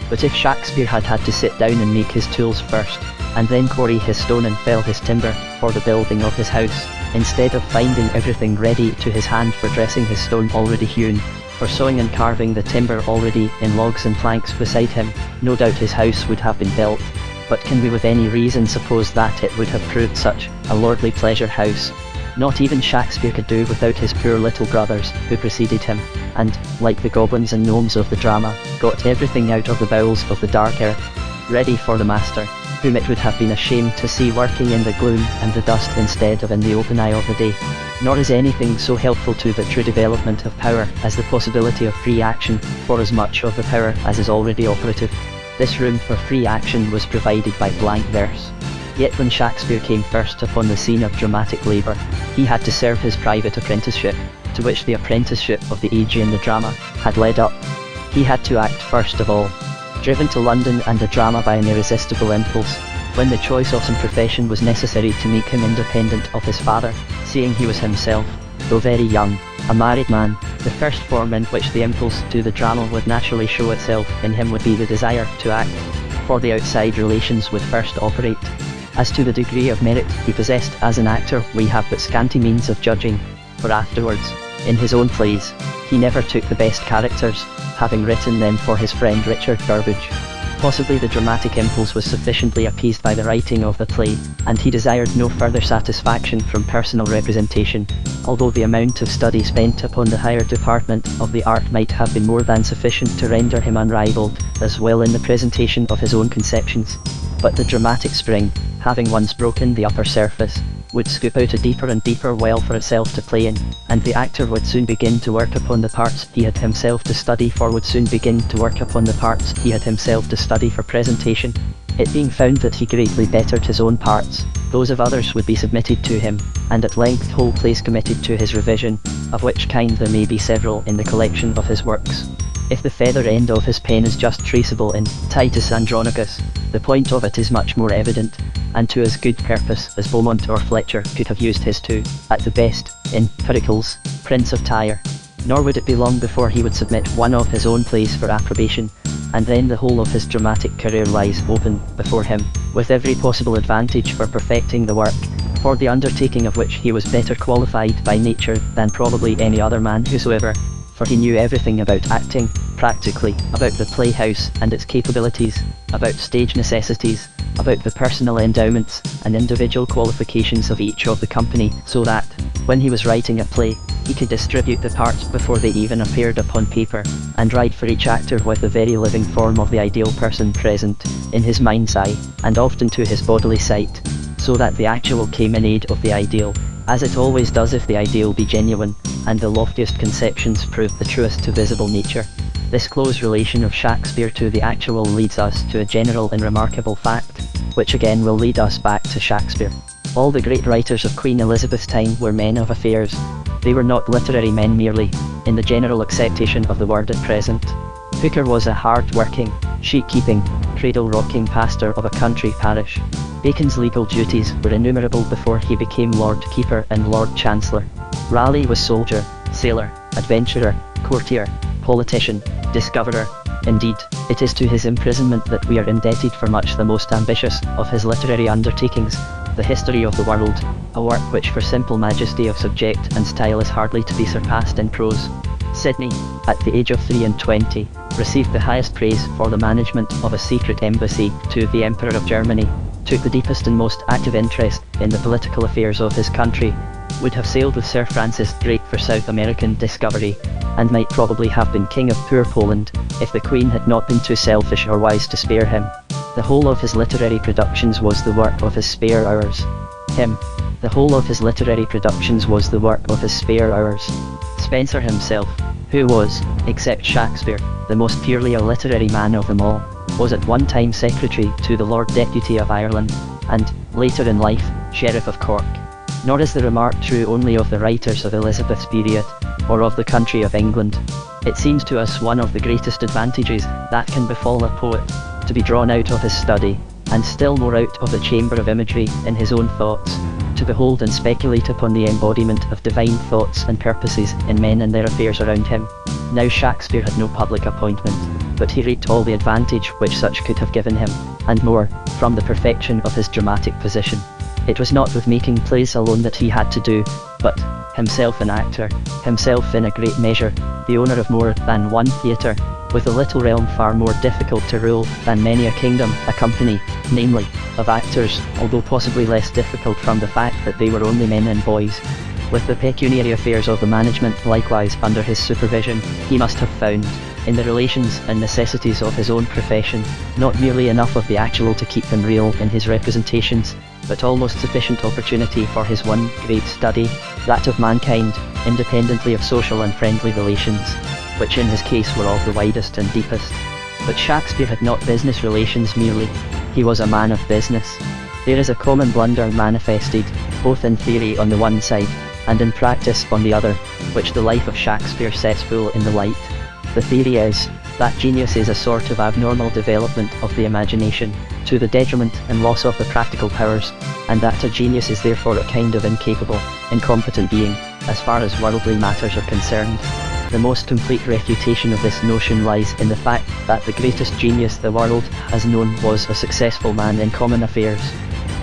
But if Shakespeare had had to sit down and make his tools first, and then quarry his stone and fell his timber for the building of his house, instead of finding everything ready to his hand for dressing his stone already hewn, for sawing and carving the timber already in logs and planks beside him, no doubt his house would have been built. But can we with any reason suppose that it would have proved such a lordly pleasure house? Not even Shakespeare could do without his poor little brothers, who preceded him, and, like the goblins and gnomes of the drama, got everything out of the bowels of the dark earth, ready for the master, whom it would have been a shame to see working in the gloom and the dust instead of in the open eye of the day. Nor is anything so helpful to the true development of power as the possibility of free action, for as much of the power as is already operative. This room for free action was provided by blank verse. Yet when Shakespeare came first upon the scene of dramatic labour, he had to serve his private apprenticeship, to which the apprenticeship of the age in the drama had led up. He had to act first of all. Driven to London and the drama by an irresistible impulse, when the choice of some profession was necessary to make him independent of his father, seeing he was himself, though very young, a married man, the first form in which the impulse to the drama would naturally show itself in him would be the desire to act, for the outside relations would first operate. As to the degree of merit he possessed as an actor we have but scanty means of judging, for afterwards, in his own plays, he never took the best characters, having written them for his friend Richard Burbage. Possibly the dramatic impulse was sufficiently appeased by the writing of the play, and he desired no further satisfaction from personal representation, although the amount of study spent upon the higher department of the art might have been more than sufficient to render him unrivalled, as well in the presentation of his own conceptions. But the dramatic spring, having once broken the upper surface, would scoop out a deeper and deeper well for itself to play in, and the actor would soon begin to work upon the parts he had himself to study for presentation. It being found that he greatly bettered his own parts, those of others would be submitted to him, and at length whole plays committed to his revision, of which kind there may be several in the collection of his works. If the feather end of his pen is just traceable in Titus Andronicus, the point of it is much more evident, and to as good purpose as Beaumont or Fletcher could have used his to, at the best, in Pericles, Prince of Tyre. Nor would it be long before he would submit one of his own plays for approbation, and then the whole of his dramatic career lies open before him, with every possible advantage for perfecting the work, for the undertaking of which he was better qualified by nature than probably any other man whosoever, for he knew everything about acting, practically, about the playhouse and its capabilities, about stage necessities, about the personal endowments and individual qualifications of each of the company, so that, when he was writing a play, he could distribute the parts before they even appeared upon paper, and write for each actor with the very living form of the ideal person present, in his mind's eye, and often to his bodily sight, so that the actual came in aid of the ideal, as it always does if the ideal be genuine, and the loftiest conceptions prove the truest to visible nature. This close relation of Shakespeare to the actual leads us to a general and remarkable fact, which again will lead us back to Shakespeare. All the great writers of Queen Elizabeth's time were men of affairs. They were not literary men merely, in the general acceptation of the word at present. Hooker was a hard-working, sheep-keeping, cradle-rocking pastor of a country parish. Bacon's legal duties were innumerable before he became Lord Keeper and Lord Chancellor. Raleigh was soldier, sailor, adventurer, courtier, politician, discoverer. Indeed, it is to his imprisonment that we are indebted for much the most ambitious of his literary undertakings, The History of the World, a work which for simple majesty of subject and style is hardly to be surpassed in prose. Sidney, at the age of 23, received the highest praise for the management of a secret embassy to the Emperor of Germany, took the deepest and most active interest in the political affairs of his country, would have sailed with Sir Francis Drake for South American discovery, and might probably have been King of poor Poland, if the Queen had not been too selfish or wise to spare him. The whole of his literary productions was the work of his spare hours. The whole of his literary productions was the work of his spare hours. Spenser himself, who was, except Shakespeare, the most purely a literary man of them all, was at one time secretary to the Lord Deputy of Ireland, and, later in life, Sheriff of Cork. Nor is the remark true only of the writers of Elizabeth's period, or of the country of England. It seems to us one of the greatest advantages that can befall a poet, to be drawn out of his study, and still more out of the chamber of imagery in his own thoughts, to behold and speculate upon the embodiment of divine thoughts and purposes in men and their affairs around him. Now Shakespeare had no public appointment, but he reaped all the advantage which such could have given him, and more, from the perfection of his dramatic position. It was not with making plays alone that he had to do, but, himself an actor, himself in a great measure, the owner of more than one theatre, with a little realm far more difficult to rule than many a kingdom, a company, namely, of actors, although possibly less difficult from the fact that they were only men and boys. With the pecuniary affairs of the management likewise under his supervision, he must have found, in the relations and necessities of his own profession, not merely enough of the actual to keep him real in his representations, but almost sufficient opportunity for his one great study, that of mankind, independently of social and friendly relations, which in his case were of the widest and deepest. But Shakespeare had not business relations merely, he was a man of business. There is a common blunder manifested, both in theory on the one side, and in practice on the other, which the life of Shakespeare sets full in the light. The theory is, that genius is a sort of abnormal development of the imagination, to the detriment and loss of the practical powers, and that a genius is therefore a kind of incapable, incompetent being, as far as worldly matters are concerned. The most complete refutation of this notion lies in the fact that the greatest genius the world has known was a successful man in common affairs.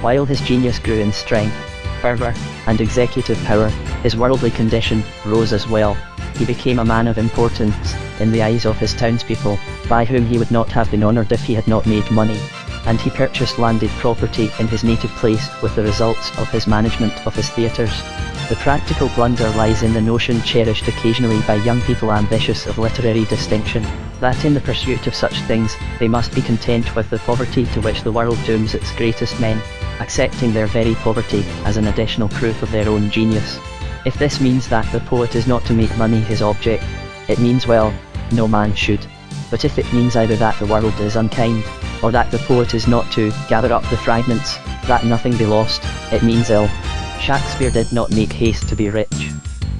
While his genius grew in strength, fervour, and executive power, his worldly condition rose as well. He became a man of importance in the eyes of his townspeople, by whom he would not have been honoured if he had not made money, and he purchased landed property in his native place with the results of his management of his theatres. The practical blunder lies in the notion cherished occasionally by young people ambitious of literary distinction, that in the pursuit of such things, they must be content with the poverty to which the world dooms its greatest men, accepting their very poverty as an additional proof of their own genius. If this means that the poet is not to make money his object, it means well, no man should. But if it means either that the world is unkind, or that the poet is not to gather up the fragments, that nothing be lost, it means ill. Shakespeare did not make haste to be rich.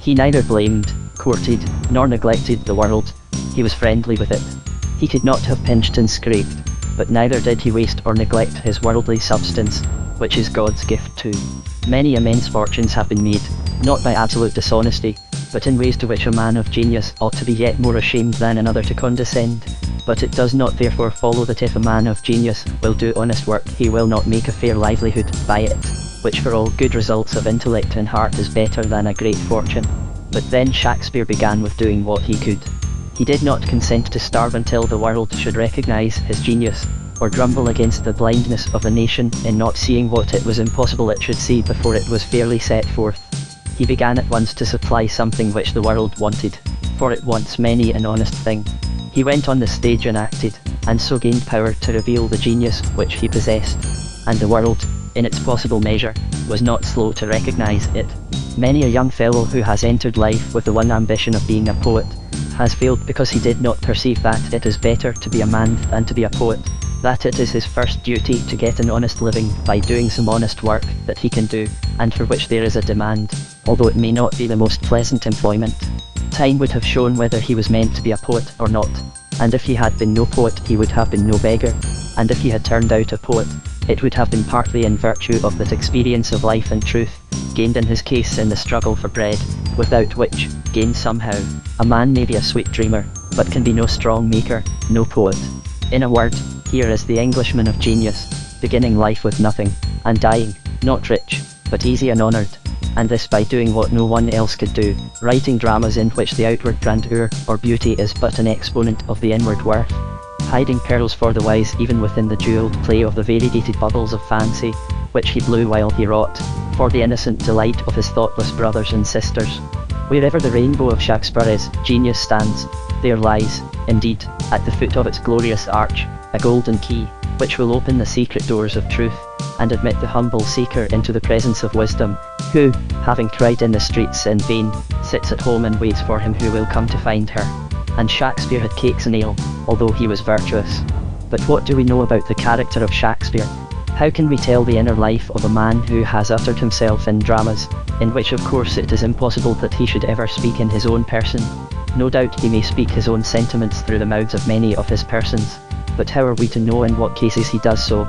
He neither blamed, courted, nor neglected the world. He was friendly with it. He could not have pinched and scraped, but neither did he waste or neglect his worldly substance, which is God's gift too. Many immense fortunes have been made, not by absolute dishonesty, but in ways to which a man of genius ought to be yet more ashamed than another to condescend. But it does not therefore follow that if a man of genius will do honest work he will not make a fair livelihood by it, which for all good results of intellect and heart is better than a great fortune. But then Shakespeare began with doing what he could. He did not consent to starve until the world should recognise his genius, or grumble against the blindness of the nation in not seeing what it was impossible it should see before it was fairly set forth. He began at once to supply something which the world wanted, for it wants many an honest thing. He went on the stage and acted, and so gained power to reveal the genius which he possessed, and the world, in its possible measure, was not slow to recognise it. Many a young fellow who has entered life with the one ambition of being a poet, has failed because he did not perceive that it is better to be a man than to be a poet, that it is his first duty to get an honest living by doing some honest work that he can do, and for which there is a demand, although it may not be the most pleasant employment. Time would have shown whether he was meant to be a poet or not, and if he had been no poet he would have been no beggar, and if he had turned out a poet, it would have been partly in virtue of that experience of life and truth, gained in his case in the struggle for bread, without which, gained somehow, a man may be a sweet dreamer, but can be no strong maker, no poet. In a word, here is the Englishman of genius, beginning life with nothing, and dying, not rich, but easy and honoured, and this by doing what no one else could do, writing dramas in which the outward grandeur or beauty is but an exponent of the inward worth, hiding pearls for the wise even within the jewelled play of the variegated bubbles of fancy, which he blew while he wrought, for the innocent delight of his thoughtless brothers and sisters. Wherever the rainbow of Shakespeare's genius stands, there lies, indeed, at the foot of its glorious arch, a golden key, which will open the secret doors of truth, and admit the humble seeker into the presence of wisdom, who, having cried in the streets in vain, sits at home and waits for him who will come to find her. And Shakespeare had cakes and ale, although he was virtuous. But what do we know about the character of Shakespeare? How can we tell the inner life of a man who has uttered himself in dramas, in which of course it is impossible that he should ever speak in his own person? No doubt he may speak his own sentiments through the mouths of many of his persons, but how are we to know in what cases he does so?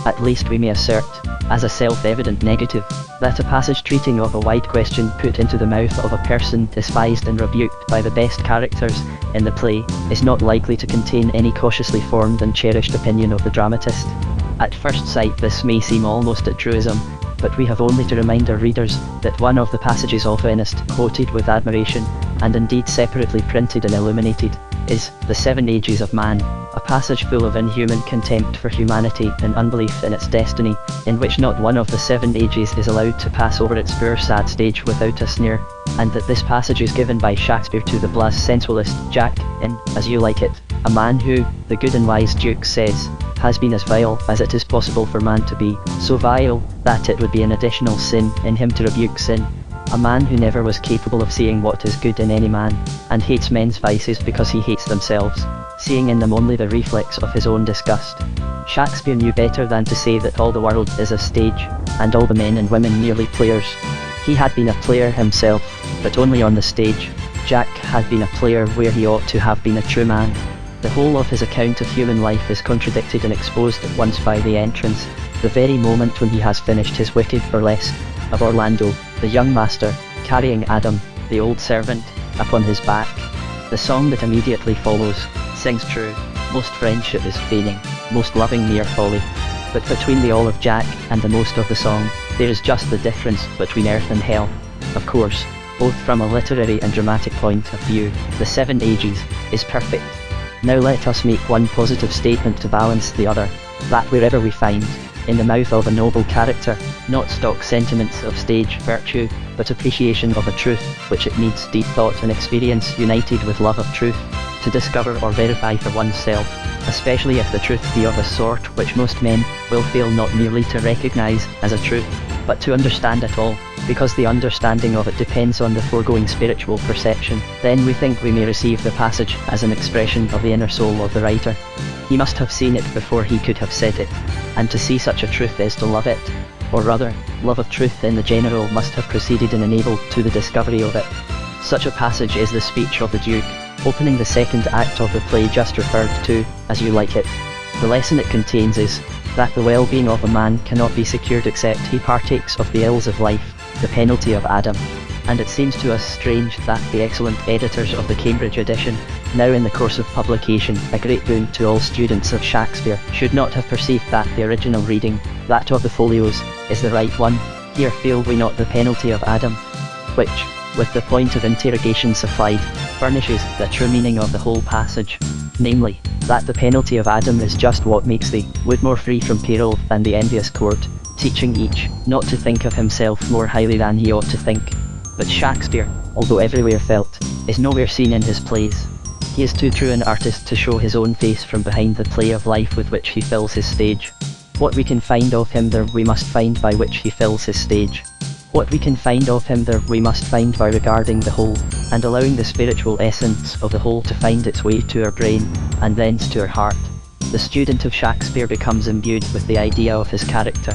At least we may assert as a self-evident negative, that a passage treating of a wide question put into the mouth of a person despised and rebuked by the best characters in the play is not likely to contain any cautiously formed and cherished opinion of the dramatist. At first sight this may seem almost a truism, but we have only to remind our readers that one of the passages oftenest quoted with admiration, and indeed separately printed and illuminated, is The 7 Ages of Man, a passage full of inhuman contempt for humanity and unbelief in its destiny, in which not one of the 7 ages is allowed to pass over its poor sad stage without a sneer, and that this passage is given by Shakespeare to the blas sensualist Jack in As You Like It, a man who, the good and wise Duke says, has been as vile as it is possible for man to be, so vile that it would be an additional sin in him to rebuke sin. A man who never was capable of seeing what is good in any man, and hates men's vices because he hates themselves, seeing in them only the reflex of his own disgust. Shakespeare knew better than to say that all the world is a stage, and all the men and women merely players. He had been a player himself, but only on the stage. Jack had been a player where he ought to have been a true man. The whole of his account of human life is contradicted and exposed at once by the entrance, the very moment when he has finished his wicked burlesque, of Orlando, the young master, carrying Adam, the old servant, upon his back. The song that immediately follows sings true: most friendship is feigning, most loving mere folly. But between the all of Jack and the most of the song, there is just the difference between earth and hell. Of course, both from a literary and dramatic point of view, The 7 Ages is perfect. Now let us make one positive statement to balance the other, that wherever we find, in the mouth of a noble character, not stock sentiments of stage virtue, but appreciation of a truth, which it needs deep thought and experience united with love of truth, to discover or verify for oneself, especially if the truth be of a sort which most men will fail not merely to recognise as a truth, but to understand at all, because the understanding of it depends on the foregoing spiritual perception. Then we think we may receive the passage as an expression of the inner soul of the writer. He must have seen it before he could have said it, and to see such a truth is to love it, or rather, love of truth in the general must have preceded and enabled to the discovery of it. Such a passage is the speech of the Duke, opening the second act of the play just referred to, As You Like It. The lesson it contains is that the well-being of a man cannot be secured except he partakes of the ills of life, the penalty of Adam. And it seems to us strange that the excellent editors of the Cambridge edition, now in the course of publication, a great boon to all students of Shakespeare, should not have perceived that the original reading, that of the folios, is the right one. Here feel we not the penalty of Adam, which, with the point of interrogation supplied, furnishes the true meaning of the whole passage, namely, that the penalty of Adam is just what makes the wood more free from peril than the envious court, teaching each not to think of himself more highly than he ought to think. But Shakespeare, although everywhere felt, is nowhere seen in his plays. He is too true an artist to show his own face from behind the play of life with which he fills his stage. What we can find of him there we must find by which he fills his stage. What we can find of him there we must find by regarding the whole, and allowing the spiritual essence of the whole to find its way to our brain, and thence to our heart. The student of Shakespeare becomes imbued with the idea of his character.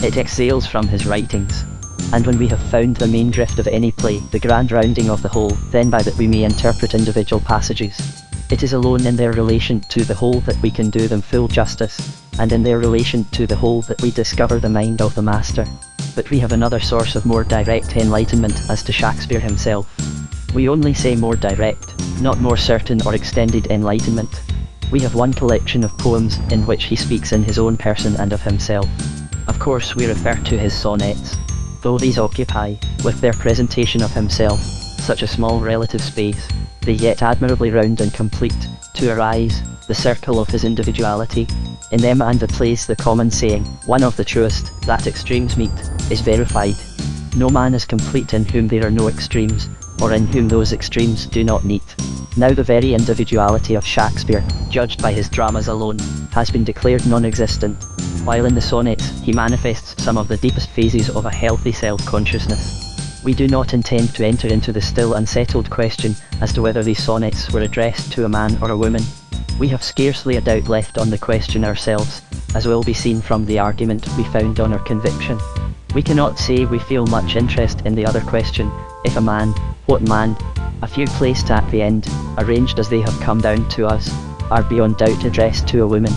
It exhales from his writings. And when we have found the main drift of any play, the grand rounding of the whole, then by that we may interpret individual passages. It is alone in their relation to the whole that we can do them full justice, and in their relation to the whole that we discover the mind of the master. But we have another source of more direct enlightenment as to Shakespeare himself. We only say more direct, not more certain or extended enlightenment. We have one collection of poems in which he speaks in his own person and of himself. Of course we refer to his sonnets, though these occupy, with their presentation of himself, such a small relative space, they yet admirably round and complete, to our eyes, the circle of his individuality. In them and the plays the common saying, one of the truest, that extremes meet, is verified. No man is complete in whom there are no extremes, or in whom those extremes do not meet. Now the very individuality of Shakespeare, judged by his dramas alone, has been declared non-existent, while in the sonnets he manifests some of the deepest phases of a healthy self-consciousness. We do not intend to enter into the still unsettled question as to whether these sonnets were addressed to a man or a woman. We have scarcely a doubt left on the question ourselves, as will be seen from the argument we found on our conviction. We cannot say we feel much interest in the other question, if a man, what man? A few placed at the end, arranged as they have come down to us, are beyond doubt addressed to a woman.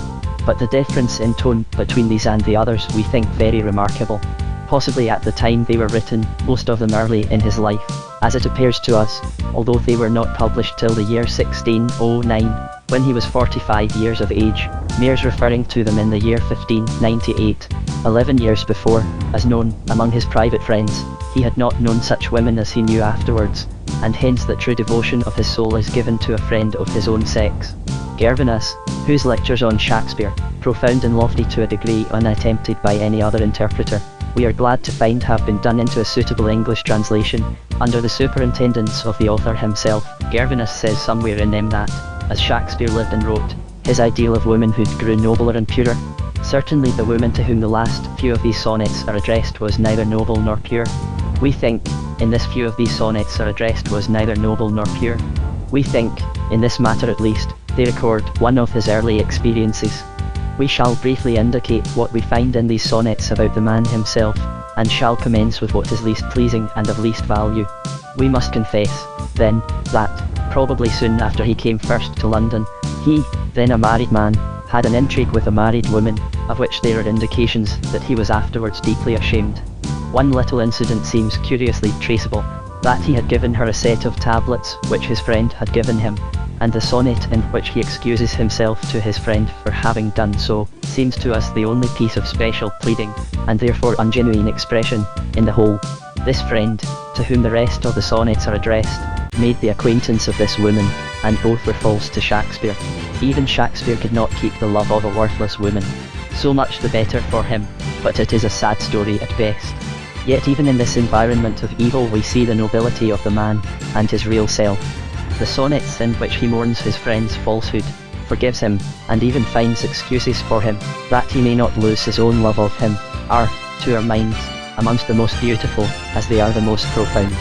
but the difference in tone between these and the others we think very remarkable. Possibly at the time they were written, most of them early in his life, as it appears to us, although they were not published till the year 1609, when he was 45 years of age, Mears referring to them in the year 1598, 11 years before, as known, among his private friends, he had not known such women as he knew afterwards, and hence that true devotion of his soul is given to a friend of his own sex. Gervinus, whose lectures on Shakespeare, profound and lofty to a degree unattempted by any other interpreter, we are glad to find have been done into a suitable English translation, under the superintendence of the author himself. Gervinus says somewhere in them that, as Shakespeare lived and wrote, his ideal of womanhood grew nobler and purer. Certainly the woman to whom the last few of these sonnets are addressed was neither noble nor pure. We think, in this few of these sonnets are addressed was neither noble nor pure. We think, in this matter at least, they record one of his early experiences. We shall briefly indicate what we find in these sonnets about the man himself, and shall commence with what is least pleasing and of least value. We must confess, then, that, probably soon after he came first to London, he, then a married man, had an intrigue with a married woman, of which there are indications that he was afterwards deeply ashamed. One little incident seems curiously traceable, that he had given her a set of tablets which his friend had given him, and the sonnet in which he excuses himself to his friend for having done so, seems to us the only piece of special pleading, and therefore ungenuine expression, in the whole. This friend, to whom the rest of the sonnets are addressed, made the acquaintance of this woman, and both were false to Shakespeare. Even Shakespeare could not keep the love of a worthless woman. So much the better for him, but it is a sad story at best. Yet even in this environment of evil we see the nobility of the man, and his real self. The sonnets in which he mourns his friend's falsehood, forgives him, and even finds excuses for him, that he may not lose his own love of him, are, to our minds, amongst the most beautiful, as they are the most profound.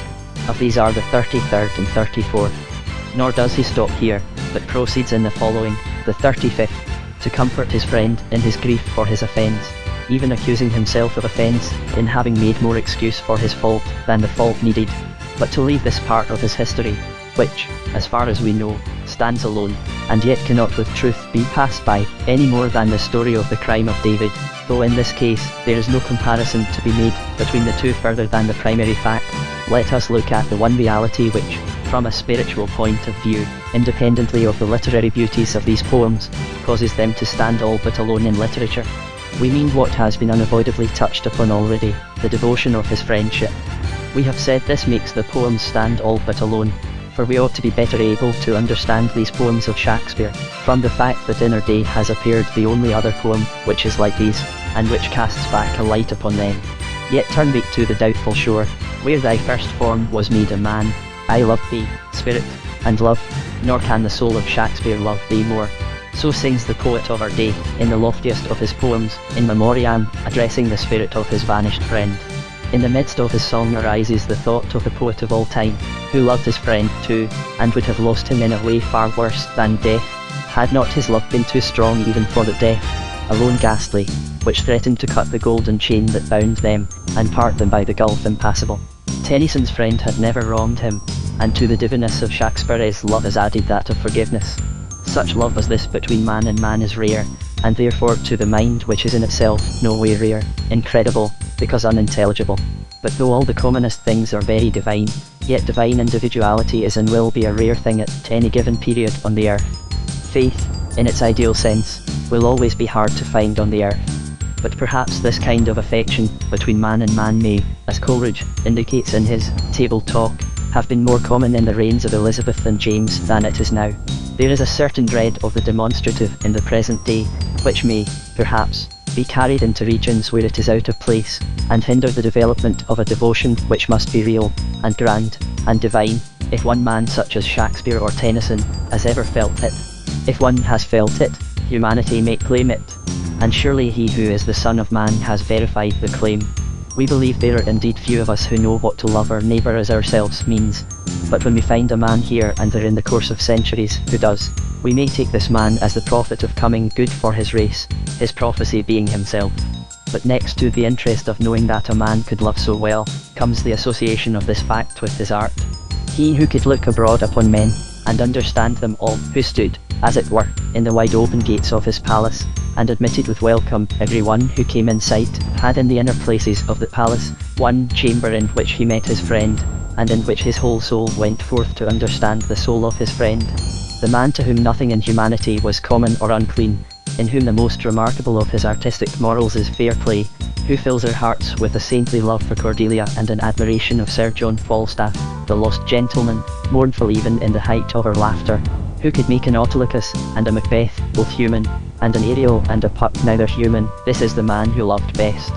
Of these are the 33rd and 34th. Nor does he stop here, but proceeds in the following, the 35th, to comfort his friend in his grief for his offence, even accusing himself of offence, in having made more excuse for his fault than the fault needed, but to leave this part of his history, which, as far as we know, stands alone, and yet cannot with truth be passed by, any more than the story of the crime of David, though in this case, there is no comparison to be made between the two further than the primary fact. Let us look at the one reality which, from a spiritual point of view, independently of the literary beauties of these poems, causes them to stand all but alone in literature. We mean what has been unavoidably touched upon already, the devotion of his friendship. We have said this makes the poems stand all but alone, for we ought to be better able to understand these poems of Shakespeare, from the fact that in our day has appeared the only other poem which is like these, and which casts back a light upon them. Yet turn we to the doubtful shore, where thy first form was made a man. I love thee, spirit, and love, nor can the soul of Shakespeare love thee more. So sings the poet of our day, in the loftiest of his poems, In Memoriam, addressing the spirit of his vanished friend. In the midst of his song arises the thought of the poet of all time, who loved his friend too, and would have lost him in a way far worse than death, had not his love been too strong even for the death, alone ghastly, which threatened to cut the golden chain that bound them, and part them by the gulf impassable. Tennyson's friend had never wronged him, and to the divineness of Shakespeare's love is added that of forgiveness. Such love as this between man and man is rare, and therefore to the mind which is in itself no way rare, incredible, because unintelligible. But though all the commonest things are very divine, yet divine individuality is and will be a rare thing at any given period on the earth. Faith, in its ideal sense, will always be hard to find on the earth. But perhaps this kind of affection between man and man may, as Coleridge indicates in his Table Talk, have been more common in the reigns of Elizabeth and James than it is now. There is a certain dread of the demonstrative in the present day, which may, perhaps, be carried into regions where it is out of place, and hinder the development of a devotion which must be real, and grand, and divine, if one man such as Shakespeare or Tennyson has ever felt it. If one has felt it, humanity may claim it, and surely he who is the Son of Man has verified the claim. We believe there are indeed few of us who know what to love our neighbour as ourselves means, but when we find a man here and there in the course of centuries who does, we may take this man as the prophet of coming good for his race, his prophecy being himself. But next to the interest of knowing that a man could love so well, comes the association of this fact with his art. He who could look abroad upon men, and understand them all, who stood, as it were, in the wide open gates of his palace, and admitted with welcome every one who came in sight, had in the inner places of the palace one chamber in which he met his friend, and in which his whole soul went forth to understand the soul of his friend. The man to whom nothing in humanity was common or unclean, in whom the most remarkable of his artistic morals is fair play, who fills our hearts with a saintly love for Cordelia and an admiration of Sir John Falstaff, the lost gentleman, mournful even in the height of our laughter, who could make an Autolycus and a Macbeth both human, and an Ariel and a Puck neither human. This is the man who loved best.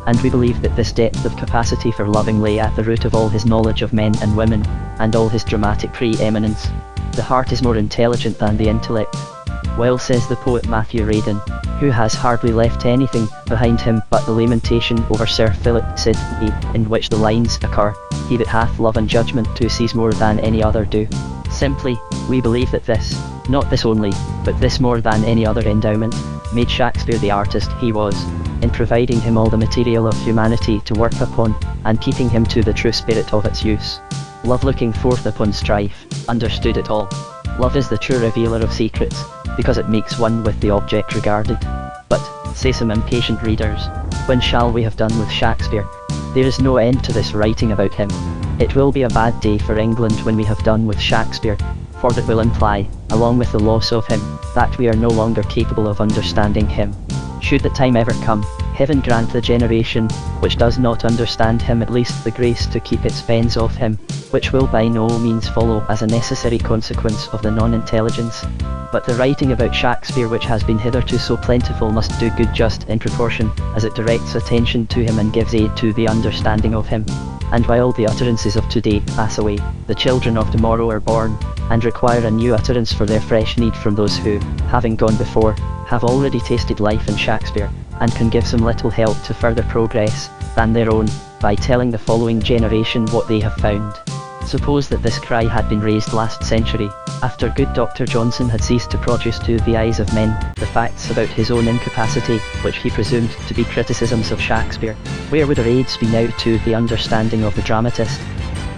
And we believe that this depth of capacity for loving lay at the root of all his knowledge of men and women, and all his dramatic pre-eminence. The heart is more intelligent than the intellect. Well says the poet Matthew Radin, who has hardly left anything behind him but the lamentation over Sir Philip Sidney, in which the lines occur, "He that hath love and judgment too sees more than any other do." Simply, we believe that this, not this only, but this more than any other endowment, made Shakespeare the artist he was, in providing him all the material of humanity to work upon, and keeping him to the true spirit of its use. Love looking forth upon strife, understood it all. Love is the true revealer of secrets, because it makes one with the object regarded. But, say some impatient readers, when shall we have done with Shakespeare? There is no end to this writing about him. It will be a bad day for England when we have done with Shakespeare, for that will imply, along with the loss of him, that we are no longer capable of understanding him. Should the time ever come, heaven grant the generation which does not understand him at least the grace to keep its pens off him, which will by no means follow as a necessary consequence of the non-intelligence. But the writing about Shakespeare which has been hitherto so plentiful must do good just in proportion as it directs attention to him and gives aid to the understanding of him. And while the utterances of today pass away, the children of tomorrow are born, and require a new utterance for their fresh need from those who, having gone before, have already tasted life in Shakespeare, and can give some little help to further progress than their own, by telling the following generation what they have found. Suppose that this cry had been raised last century, after good Dr. Johnson had ceased to produce to the eyes of men the facts about his own incapacity, which he presumed to be criticisms of Shakespeare. Where would our aids be now to the understanding of the dramatist?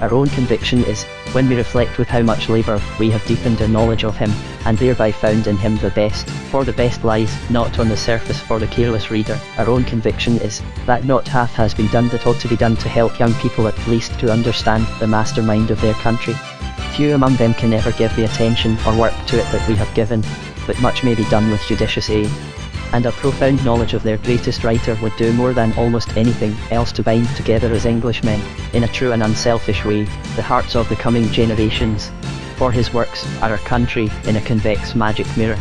Our own conviction is, when we reflect with how much labour we have deepened our knowledge of him, and thereby found in him the best, for the best lies not on the surface for the careless reader. Our own conviction is, that not half has been done that ought to be done to help young people at least to understand the mastermind of their country. Few among them can ever give the attention or work to it that we have given, but much may be done with judicious aid. And a profound knowledge of their greatest writer would do more than almost anything else to bind together as Englishmen, in a true and unselfish way, the hearts of the coming generations. For his works are our country in a convex magic mirror.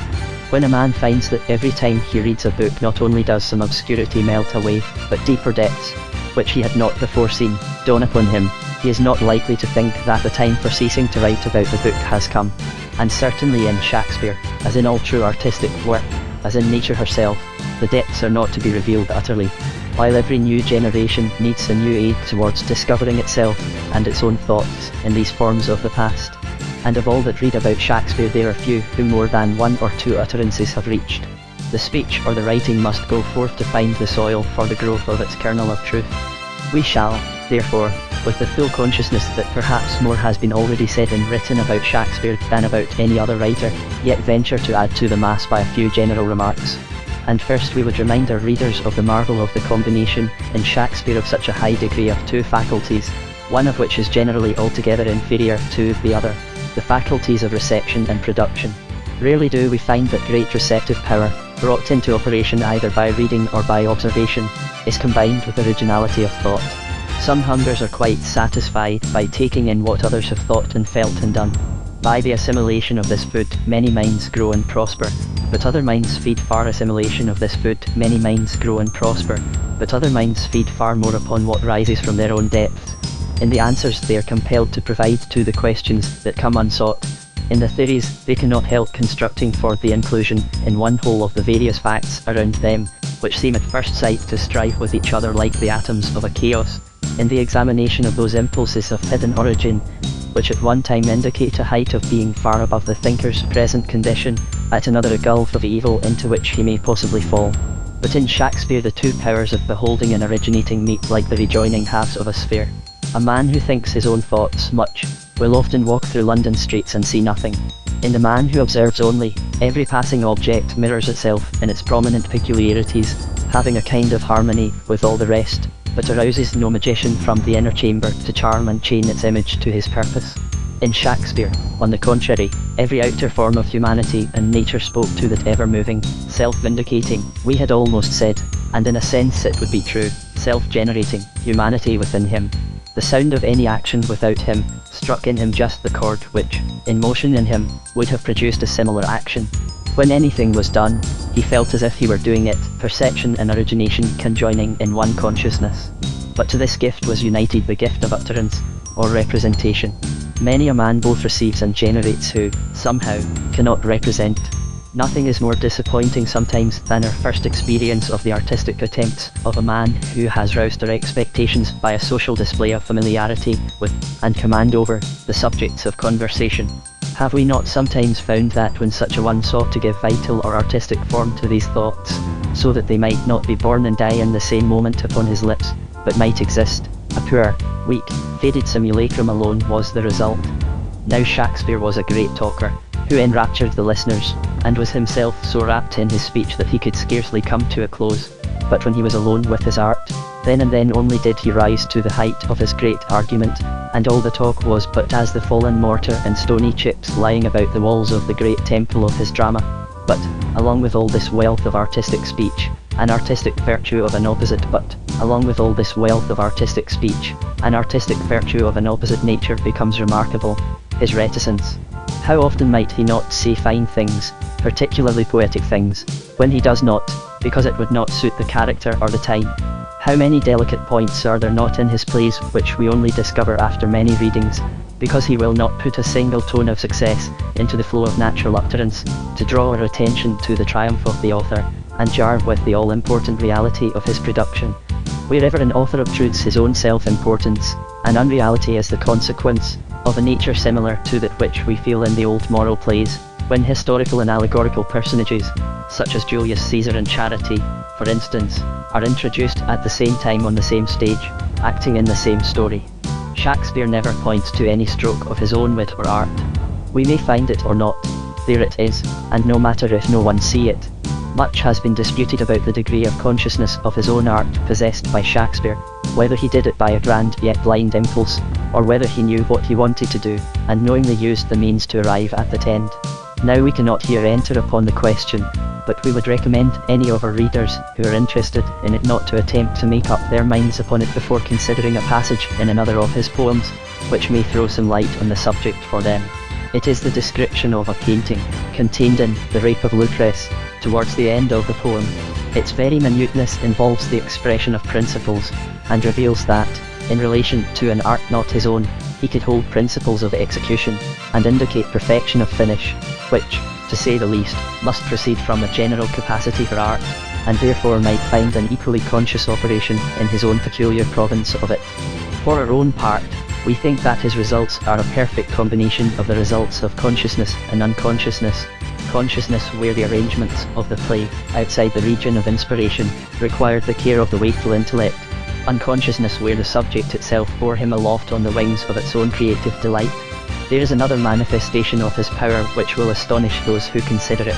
When a man finds that every time he reads a book not only does some obscurity melt away, but deeper depths, which he had not before seen, dawn upon him, he is not likely to think that the time for ceasing to write about the book has come. And certainly in Shakespeare, as in all true artistic work, as in nature herself, the depths are not to be revealed utterly, while every new generation needs a new aid towards discovering itself and its own thoughts in these forms of the past. And of all that read about Shakespeare there are few who more than one or two utterances have reached. The speech or the writing must go forth to find the soil for the growth of its kernel of truth. We shall, therefore, with the full consciousness that perhaps more has been already said and written about Shakespeare than about any other writer, yet venture to add to the mass by a few general remarks. And first we would remind our readers of the marvel of the combination in Shakespeare of such a high degree of two faculties, one of which is generally altogether inferior to the other, the faculties of reception and production. Rarely do we find that great receptive power, brought into operation either by reading or by observation, is combined with originality of thought. Some hungers are quite satisfied by taking in what others have thought and felt and done. By the assimilation of this food, many minds grow and prosper, but other minds feed far assimilation of this food, many minds grow and prosper, but other minds feed far more upon what rises from their own depths. In the answers they are compelled to provide to the questions that come unsought. In the theories, they cannot help constructing for the inclusion in one whole of the various facts around them, which seem at first sight to strive with each other like the atoms of a chaos. In the examination of those impulses of hidden origin, which at one time indicate a height of being far above the thinker's present condition, at another a gulf of evil into which he may possibly fall. But in Shakespeare the two powers of beholding and originating meet like the rejoining halves of a sphere. A man who thinks his own thoughts much, will often walk through London streets and see nothing. In the man who observes only, every passing object mirrors itself in its prominent peculiarities, having a kind of harmony with all the rest, but arouses no magician from the inner chamber to charm and chain its image to his purpose. In Shakespeare, on the contrary, every outer form of humanity and nature spoke to that ever-moving, self-vindicating, we had almost said, and in a sense it would be true, self-generating, humanity within him. The sound of any action without him, struck in him just the chord which, in motion in him, would have produced a similar action. When anything was done, he felt as if he were doing it, perception and origination conjoining in one consciousness. But to this gift was united the gift of utterance, or representation. Many a man both receives and generates who, somehow, cannot represent. Nothing is more disappointing sometimes than our first experience of the artistic attempts of a man who has roused our expectations by a social display of familiarity with, and command over, the subjects of conversation. Have we not sometimes found that when such a one sought to give vital or artistic form to these thoughts, so that they might not be born and die in the same moment upon his lips, but might exist, a poor, weak, faded simulacrum alone was the result? Now Shakespeare was a great talker, who enraptured the listeners, and was himself so rapt in his speech that he could scarcely come to a close. But when he was alone with his art, then and then only did he rise to the height of his great argument, and all the talk was but as the fallen mortar and stony chips lying about the walls of the great temple of his drama. But, along with all this wealth of artistic speech, an artistic virtue of an opposite nature becomes remarkable, his reticence. How often might he not say fine things, particularly poetic things, when he does not, because it would not suit the character or the time? How many delicate points are there not in his plays which we only discover after many readings, because he will not put a single tone of success into the flow of natural utterance, to draw our attention to the triumph of the author, and jar with the all-important reality of his production. Wherever an author obtrudes his own self-importance, and unreality is the consequence of a nature similar to that which we feel in the old moral plays, when historical and allegorical personages, such as Julius Caesar and Charity, for instance, are introduced at the same time on the same stage, acting in the same story. Shakespeare never points to any stroke of his own wit or art. We may find it or not, there it is, and no matter if no one see it. Much has been disputed about the degree of consciousness of his own art possessed by Shakespeare, whether he did it by a grand yet blind impulse, or whether he knew what he wanted to do, and knowingly used the means to arrive at that end. Now we cannot here enter upon the question, but we would recommend any of our readers who are interested in it not to attempt to make up their minds upon it before considering a passage in another of his poems, which may throw some light on the subject for them. It is the description of a painting, contained in The Rape of Lucrece, towards the end of the poem. Its very minuteness involves the expression of principles, and reveals that, in relation to an art not his own, he could hold principles of execution, and indicate perfection of finish, which, to say the least, must proceed from a general capacity for art, and therefore might find an equally conscious operation in his own peculiar province of it. For our own part, we think that his results are a perfect combination of the results of consciousness and unconsciousness. Consciousness where the arrangements of the play, outside the region of inspiration, required the care of the wakeful intellect. Unconsciousness where the subject itself bore him aloft on the wings of its own creative delight. There is another manifestation of his power which will astonish those who consider it.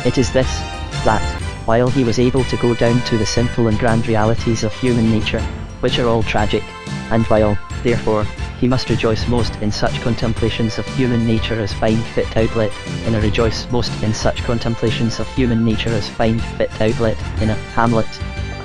It is this, that, while he was able to go down to the simple and grand realities of human nature, which are all tragic, and while, therefore, he must rejoice most in such contemplations of human nature as find fit outlet in a Hamlet,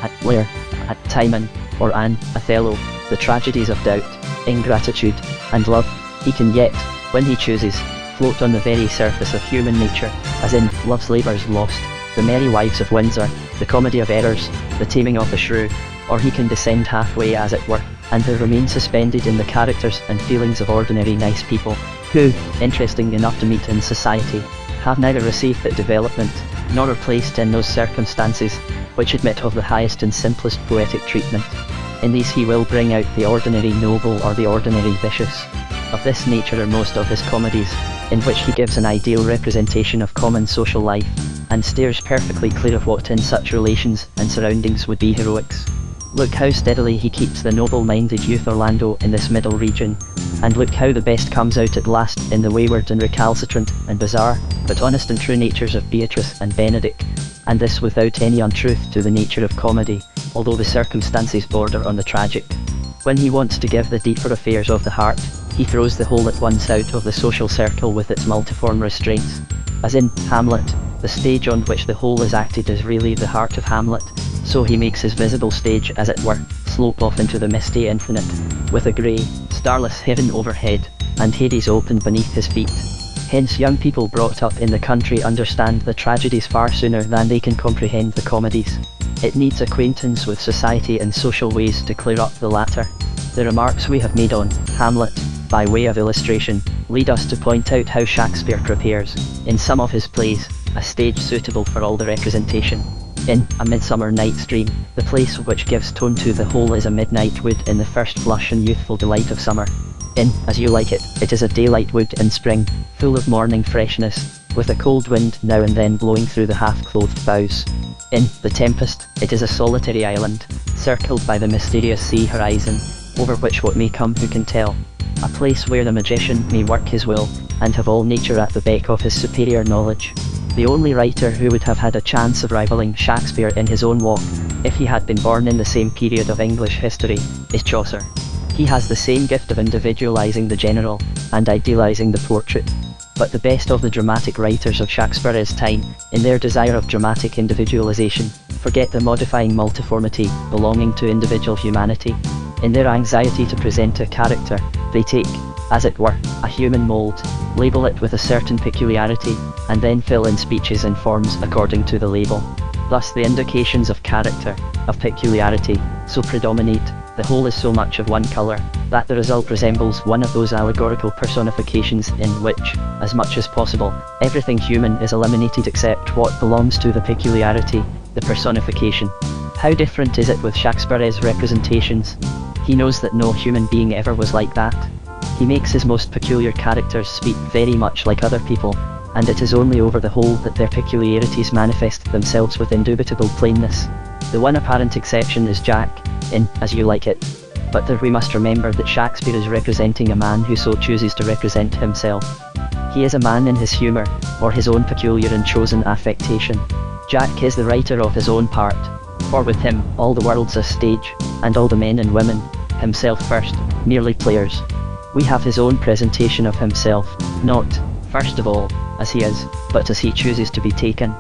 at Lear, at Timon, or an Othello, the tragedies of doubt, ingratitude, and love, he can yet, when he chooses, float on the very surface of human nature, as in Love's Labour's Lost, The Merry Wives of Windsor, The Comedy of Errors, The Taming of the Shrew, or he can descend halfway as it were, and there remain suspended in the characters and feelings of ordinary nice people, who, interesting enough to meet in society, have neither received that development, nor are placed in those circumstances, which admit of the highest and simplest poetic treatment. In these he will bring out the ordinary noble or the ordinary vicious. Of this nature are most of his comedies, in which he gives an ideal representation of common social life, and steers perfectly clear of what in such relations and surroundings would be heroics. Look how steadily he keeps the noble-minded youth Orlando in this middle region, and look how the best comes out at last in the wayward and recalcitrant and bizarre, but honest and true natures of Beatrice and Benedict, and this without any untruth to the nature of comedy, although the circumstances border on the tragic. When he wants to give the deeper affairs of the heart, he throws the whole at once out of the social circle with its multiform restraints. As in Hamlet, the stage on which the whole is acted is really the heart of Hamlet, so he makes his visible stage, as it were, slope off into the misty infinite, with a grey, starless heaven overhead, and Hades open beneath his feet. Hence young people brought up in the country understand the tragedies far sooner than they can comprehend the comedies. It needs acquaintance with society and social ways to clear up the latter. The remarks we have made on Hamlet, by way of illustration, lead us to point out how Shakespeare prepares, in some of his plays, a stage suitable for all the representation. In A Midsummer Night's Dream, the place which gives tone to the whole is a midnight wood in the first flush and youthful delight of summer. In As You Like It, it is a daylight wood in spring, full of morning freshness, with a cold wind now and then blowing through the half-clothed boughs. In The Tempest, it is a solitary island, circled by the mysterious sea horizon, over which what may come who can tell. A place where the magician may work his will, and have all nature at the beck of his superior knowledge. The only writer who would have had a chance of rivaling Shakespeare in his own walk, if he had been born in the same period of English history, is Chaucer. He has the same gift of individualizing the general, and idealizing the portrait. But the best of the dramatic writers of Shakespeare's time, in their desire of dramatic individualization, forget the modifying multiformity belonging to individual humanity. In their anxiety to present a character, they take, as it were, a human mould, label it with a certain peculiarity, and then fill in speeches and forms according to the label. Thus the indications of character, of peculiarity, so predominate, the whole is so much of one colour, that the result resembles one of those allegorical personifications in which, as much as possible, everything human is eliminated except what belongs to the peculiarity, the personification. How different is it with Shakespeare's representations? He knows that no human being ever was like that. He makes his most peculiar characters speak very much like other people, and it is only over the whole that their peculiarities manifest themselves with indubitable plainness. The one apparent exception is Jack, in As You Like It. But there we must remember that Shakespeare is representing a man who so chooses to represent himself. He is a man in his humour, or his own peculiar and chosen affectation. Jack is the writer of his own part, for with him all the world's a stage, and all the men and women, himself first, merely players. We have his own presentation of himself, not, first of all, as he is, but as he chooses to be taken.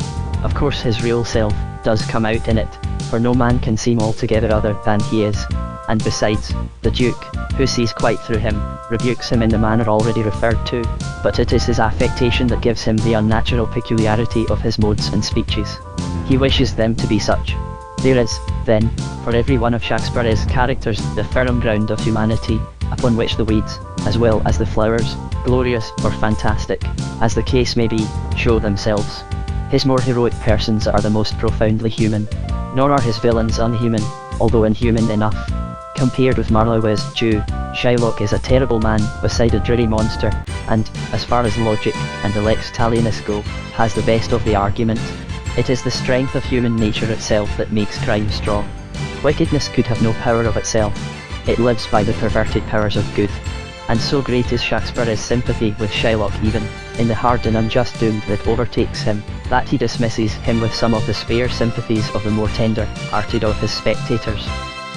Of course his real self does come out in it, for no man can seem altogether other than he is, and besides, the Duke, who sees quite through him, rebukes him in the manner already referred to, but it is his affectation that gives him the unnatural peculiarity of his modes and speeches. He wishes them to be such. There is, then, for every one of Shakespeare's characters the firm ground of humanity, upon which the weeds, as well as the flowers, glorious or fantastic, as the case may be, show themselves. His more heroic persons are the most profoundly human, nor are his villains unhuman, although inhuman enough. Compared with Marlowe's Jew, Shylock is a terrible man beside a dreary monster, and, as far as logic and the lex talionis go, has the best of the argument. It is the strength of human nature itself that makes crime strong. Wickedness could have no power of itself. It lives by the perverted powers of good. And so great is Shakespeare's sympathy with Shylock even, in the hard and unjust doom that overtakes him, that he dismisses him with some of the spare sympathies of the more tender-hearted of his spectators.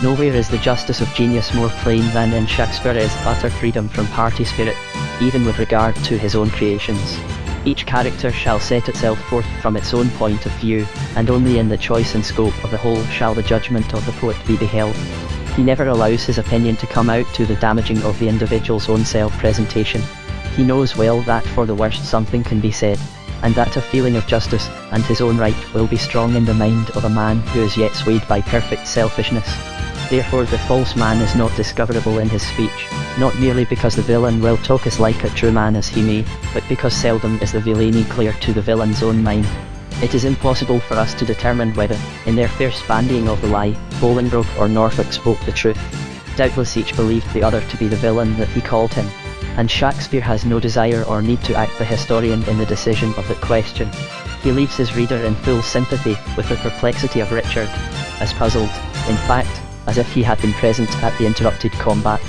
Nowhere is the justice of genius more plain than in Shakespeare's utter freedom from party spirit, even with regard to his own creations. Each character shall set itself forth from its own point of view, and only in the choice and scope of the whole shall the judgment of the poet be beheld. He never allows his opinion to come out to the damaging of the individual's own self-presentation. He knows well that for the worst something can be said, and that a feeling of justice and his own right will be strong in the mind of a man who is yet swayed by perfect selfishness. Therefore the false man is not discoverable in his speech, not merely because the villain will talk as like a true man as he may, but because seldom is the villainy clear to the villain's own mind. It is impossible for us to determine whether, in their fierce bandying of the lie, Bolingbroke or Norfolk spoke the truth. Doubtless each believed the other to be the villain that he called him, and Shakespeare has no desire or need to act the historian in the decision of that question. He leaves his reader in full sympathy with the perplexity of Richard, as puzzled, in fact, as if he had been present at the interrupted combat.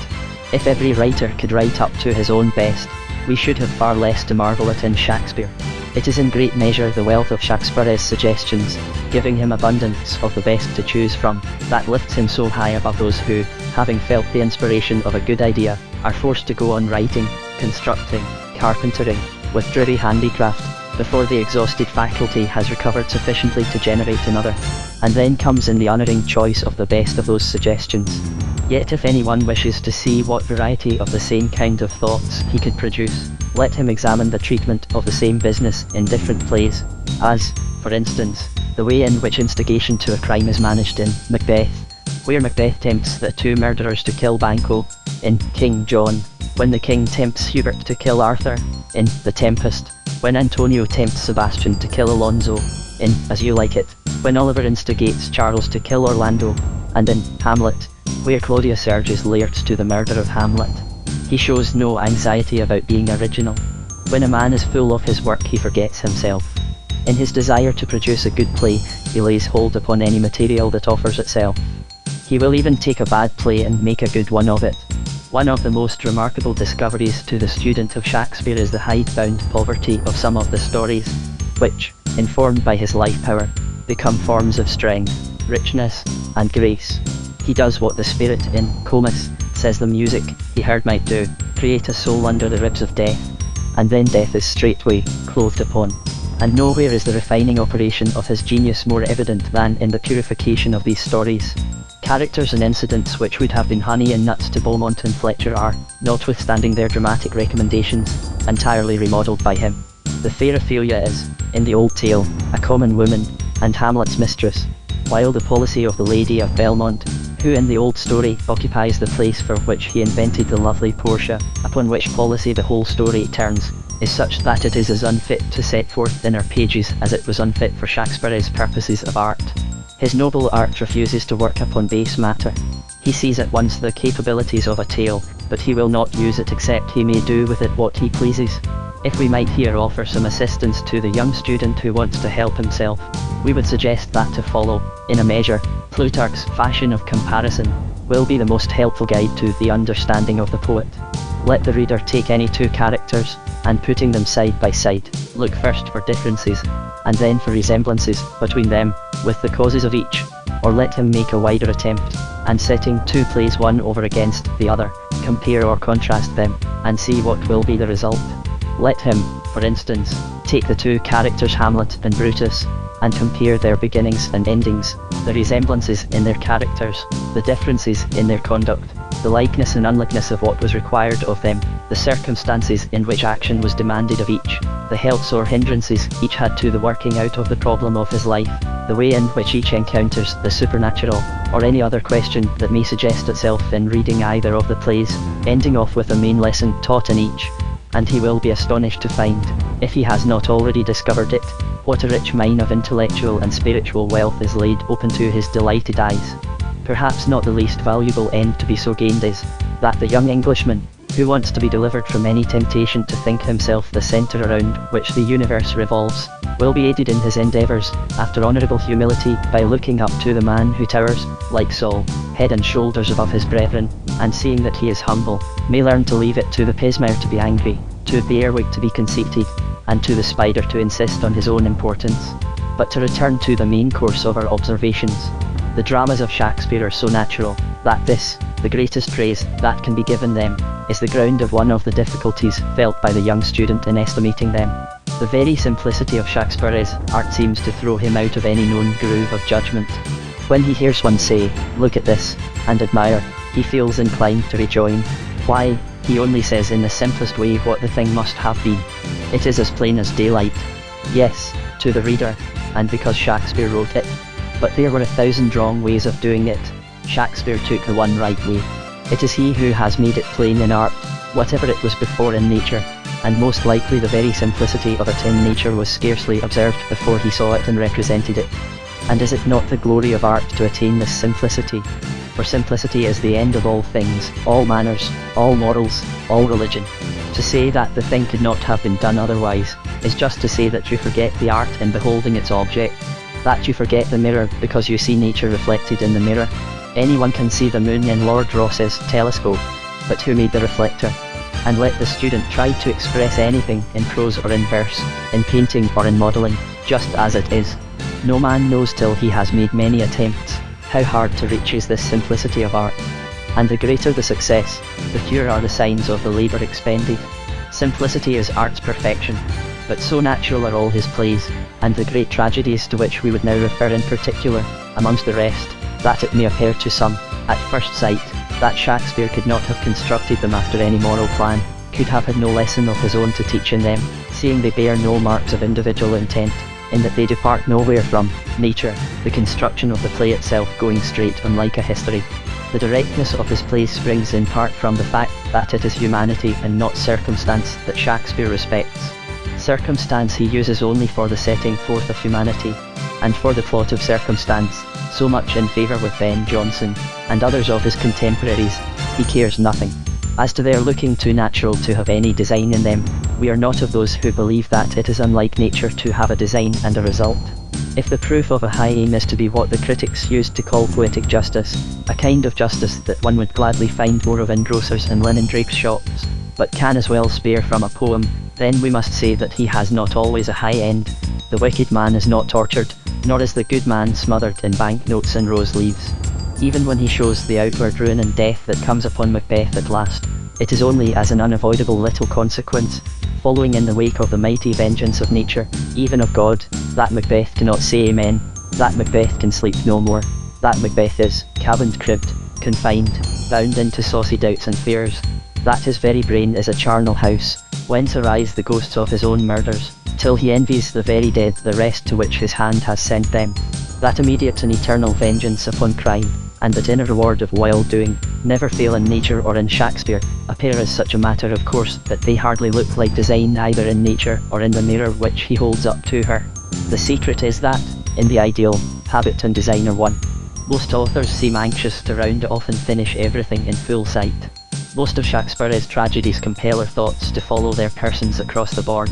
If every writer could write up to his own best, we should have far less to marvel at in Shakespeare. It is in great measure the wealth of Shakespeare's suggestions, giving him abundance of the best to choose from, that lifts him so high above those who, having felt the inspiration of a good idea, are forced to go on writing, constructing, carpentering, with dreary handicraft, before the exhausted faculty has recovered sufficiently to generate another. And then comes in the unerring choice of the best of those suggestions. Yet if anyone wishes to see what variety of the same kind of thoughts he could produce, let him examine the treatment of the same business in different plays, as, for instance, the way in which instigation to a crime is managed in Macbeth, where Macbeth tempts the two murderers to kill Banquo, in King John, when the king tempts Hubert to kill Arthur, in The Tempest, when Antonio tempts Sebastian to kill Alonso, in As You Like It, when Oliver instigates Charles to kill Orlando, and in Hamlet, where Claudius urges Laertes to the murder of Hamlet. He shows no anxiety about being original. When a man is full of his work he forgets himself. In his desire to produce a good play, he lays hold upon any material that offers itself. He will even take a bad play and make a good one of it. One of the most remarkable discoveries to the student of Shakespeare is the hidebound poverty of some of the stories, which, informed by his life power, become forms of strength, richness, and grace. He does what the spirit in Comus says the music he heard might do, create a soul under the ribs of death, and then death is straightway clothed upon. And nowhere is the refining operation of his genius more evident than in the purification of these stories. Characters and incidents which would have been honey and nuts to Beaumont and Fletcher are, notwithstanding their dramatic recommendations, entirely remodelled by him. The fair Ophelia is, in the old tale, a common woman, and Hamlet's mistress, while the policy of the Lady of Belmont, who in the old story occupies the place for which he invented the lovely Portia, upon which policy the whole story turns, is such that it is as unfit to set forth in our pages as it was unfit for Shakespeare's purposes of art. His noble art refuses to work upon base matter. He sees at once the capabilities of a tale, but he will not use it except he may do with it what he pleases. If we might here offer some assistance to the young student who wants to help himself, we would suggest that to follow, in a measure, Plutarch's fashion of comparison, will be the most helpful guide to the understanding of the poet. Let the reader take any two characters, and putting them side by side, look first for differences, and then for resemblances between them, with the causes of each, or let him make a wider attempt, and setting two plays one over against the other, compare or contrast them, and see what will be the result. Let him, for instance, take the two characters Hamlet and Brutus, and compare their beginnings and endings, the resemblances in their characters, the differences in their conduct, the likeness and unlikeness of what was required of them, the circumstances in which action was demanded of each, the helps or hindrances each had to the working out of the problem of his life, the way in which each encounters the supernatural, or any other question that may suggest itself in reading either of the plays, ending off with a main lesson taught in each. And he will be astonished to find, if he has not already discovered it, what a rich mine of intellectual and spiritual wealth is laid open to his delighted eyes. Perhaps not the least valuable end to be so gained is, that the young Englishman, who wants to be delivered from any temptation to think himself the centre around which the universe revolves, will be aided in his endeavours, after honourable humility, by looking up to the man who towers, like Saul, head and shoulders above his brethren, and seeing that he is humble, may learn to leave it to the pismire to be angry, to the earwig to be conceited, and to the spider to insist on his own importance. But to return to the main course of our observations, the dramas of Shakespeare are so natural, that this, the greatest praise that can be given them, is the ground of one of the difficulties felt by the young student in estimating them. The very simplicity of Shakespeare's art seems to throw him out of any known groove of judgment. When he hears one say, "Look at this," and admire, he feels inclined to rejoin, "Why, he only says in the simplest way what the thing must have been. It is as plain as daylight." Yes, to the reader, and because Shakespeare wrote it. But there were 1,000 wrong ways of doing it. Shakespeare took the one right way. It is he who has made it plain in art, whatever it was before in nature, and most likely the very simplicity of it in nature was scarcely observed before he saw it and represented it. And is it not the glory of art to attain this simplicity? For simplicity is the end of all things, all manners, all morals, all religion. To say that the thing could not have been done otherwise, is just to say that you forget the art in beholding its object, that you forget the mirror because you see nature reflected in the mirror, Anyone can see the moon in Lord Ross's telescope, but who made the reflector? And let the student try to express anything in prose or in verse, in painting or in modelling, just as it is. No man knows till he has made many attempts, how hard to reach is this simplicity of art. And the greater the success, the fewer are the signs of the labour expended. Simplicity is art's perfection, but so natural are all his plays, and the great tragedies to which we would now refer in particular, amongst the rest, that it may appear to some, at first sight, that Shakespeare could not have constructed them after any moral plan, could have had no lesson of his own to teach in them, seeing they bear no marks of individual intent, in that they depart nowhere from nature, the construction of the play itself going straight on like a history. The directness of his plays springs in part from the fact that it is humanity and not circumstance that Shakespeare respects. Circumstance he uses only for the setting forth of humanity, and for the plot of circumstance, so much in favour with Ben Jonson, and others of his contemporaries, he cares nothing. As to their looking too natural to have any design in them, we are not of those who believe that it is unlike nature to have a design and a result. If the proof of a high aim is to be what the critics used to call poetic justice, a kind of justice that one would gladly find more of in grocers and linen drapes' shops, but can as well spare from a poem, then we must say that he has not always a high end. The wicked man is not tortured, nor is the good man smothered in banknotes and rose leaves. Even when he shows the outward ruin and death that comes upon Macbeth at last, it is only as an unavoidable little consequence, following in the wake of the mighty vengeance of nature, even of God, that Macbeth cannot say amen, that Macbeth can sleep no more, that Macbeth is cabined, cribbed, confined, bound into saucy doubts and fears, that his very brain is a charnel house, whence arise the ghosts of his own murders, till he envies the very dead the rest to which his hand has sent them, that immediate and eternal vengeance upon crime, and that inner reward of wild doing, never fail in nature or in Shakespeare, appear as such a matter of course that they hardly look like design either in nature or in the mirror which he holds up to her. The secret is that, in the ideal, habit and design are one. Most authors seem anxious to round off and finish everything in full sight. Most of Shakespeare's tragedies compel our thoughts to follow their persons across the board.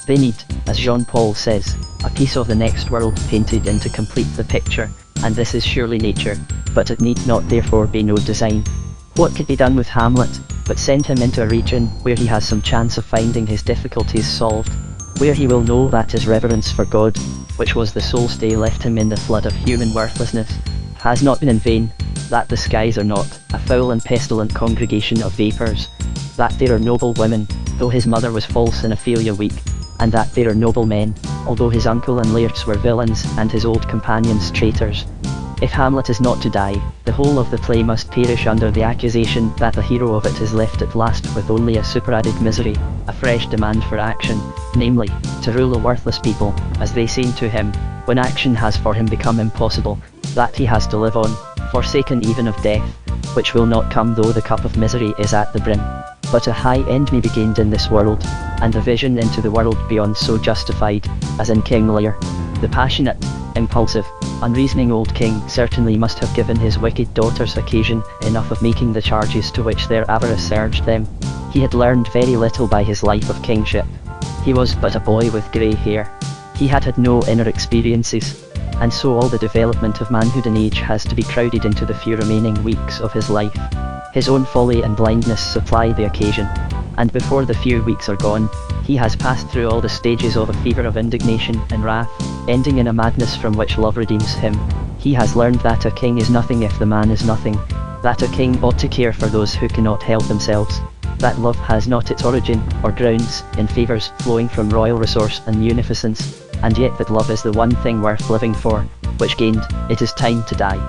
They need, as Jean-Paul says, a piece of the next world painted in to complete the picture, and this is surely nature, but it need not therefore be no design. What could be done with Hamlet, but send him into a region where he has some chance of finding his difficulties solved, where he will know that his reverence for God, which was the sole stay left him in the flood of human worthlessness, has not been in vain, that the skies are not a foul and pestilent congregation of vapours, that there are noble women, though his mother was false and Ophelia weak, and that there are noble men, although his uncle and Laertes were villains and his old companions traitors. If Hamlet is not to die, the whole of the play must perish under the accusation that the hero of it is left at last with only a superadded misery, a fresh demand for action, namely, to rule a worthless people, as they seem to him, when action has for him become impossible, that he has to live on, forsaken even of death, which will not come though the cup of misery is at the brim. But a high end may be gained in this world, and the vision into the world beyond so justified, as in King Lear. The passionate, impulsive, unreasoning old king certainly must have given his wicked daughters occasion enough of making the charges to which their avarice urged them. He had learned very little by his life of kingship. He was but a boy with grey hair. He had had no inner experiences, and so all the development of manhood and age has to be crowded into the few remaining weeks of his life. His own folly and blindness supply the occasion, and before the few weeks are gone, he has passed through all the stages of a fever of indignation and wrath, ending in a madness from which love redeems him. He has learned that a king is nothing if the man is nothing, that a king ought to care for those who cannot help themselves, that love has not its origin or grounds in favours flowing from royal resource and munificence, and yet that love is the one thing worth living for, which gained, it is time to die.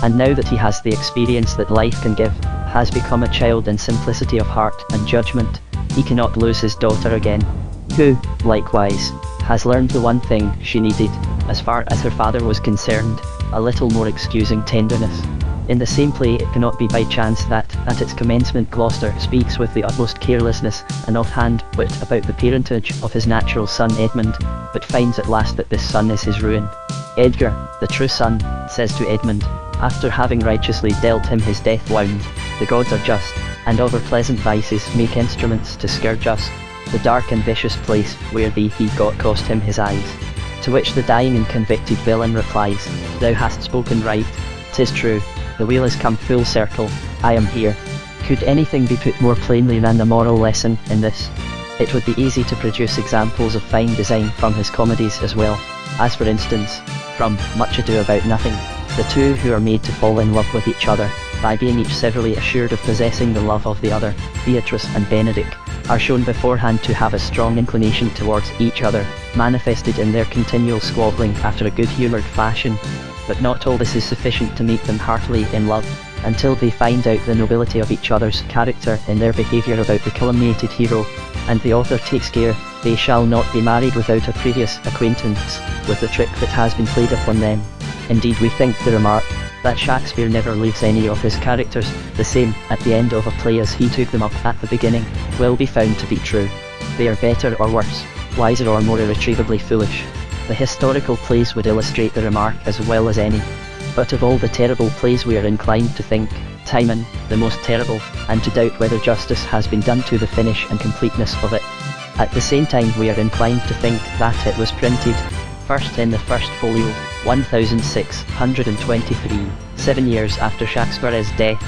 And now that he has the experience that life can give, has become a child in simplicity of heart and judgment, he cannot lose his daughter again, who, likewise, has learned the one thing she needed, as far as her father was concerned, a little more excusing tenderness. In the same play it cannot be by chance that, at its commencement, Gloucester speaks with the utmost carelessness and offhand wit about the parentage of his natural son Edmund, but finds at last that this son is his ruin. Edgar, the true son, says to Edmund, after having righteously dealt him his death wound, the gods are just, and over pleasant vices make instruments to scourge us. The dark and vicious place where he got cost him his eyes. To which the dying and convicted villain replies, Thou hast spoken right, 'tis true, The wheel has come full circle. I am here. Could anything be put more plainly than the moral lesson in this? It would be easy to produce examples of fine design from his comedies as well, as for instance, from Much Ado About Nothing, the two who are made to fall in love with each other, by being each severally assured of possessing the love of the other. Beatrice and Benedick are shown beforehand to have a strong inclination towards each other, manifested in their continual squabbling after a good-humoured fashion. But not all this is sufficient to make them heartily in love, until they find out the nobility of each other's character in their behaviour about the calumniated hero, and the author takes care they shall not be married without a previous acquaintance with the trick that has been played upon them. Indeed, we think the remark that Shakespeare never leaves any of his characters the same at the end of a play as he took them up at the beginning will be found to be true. They are better or worse, wiser or more irretrievably foolish. The historical plays would illustrate the remark as well as any. But of all the terrible plays we are inclined to think Timon the most terrible, and to doubt whether justice has been done to the finish and completeness of it. At the same time we are inclined to think that it was printed first in the first folio, 1623, 7 years after Shakespeare's death,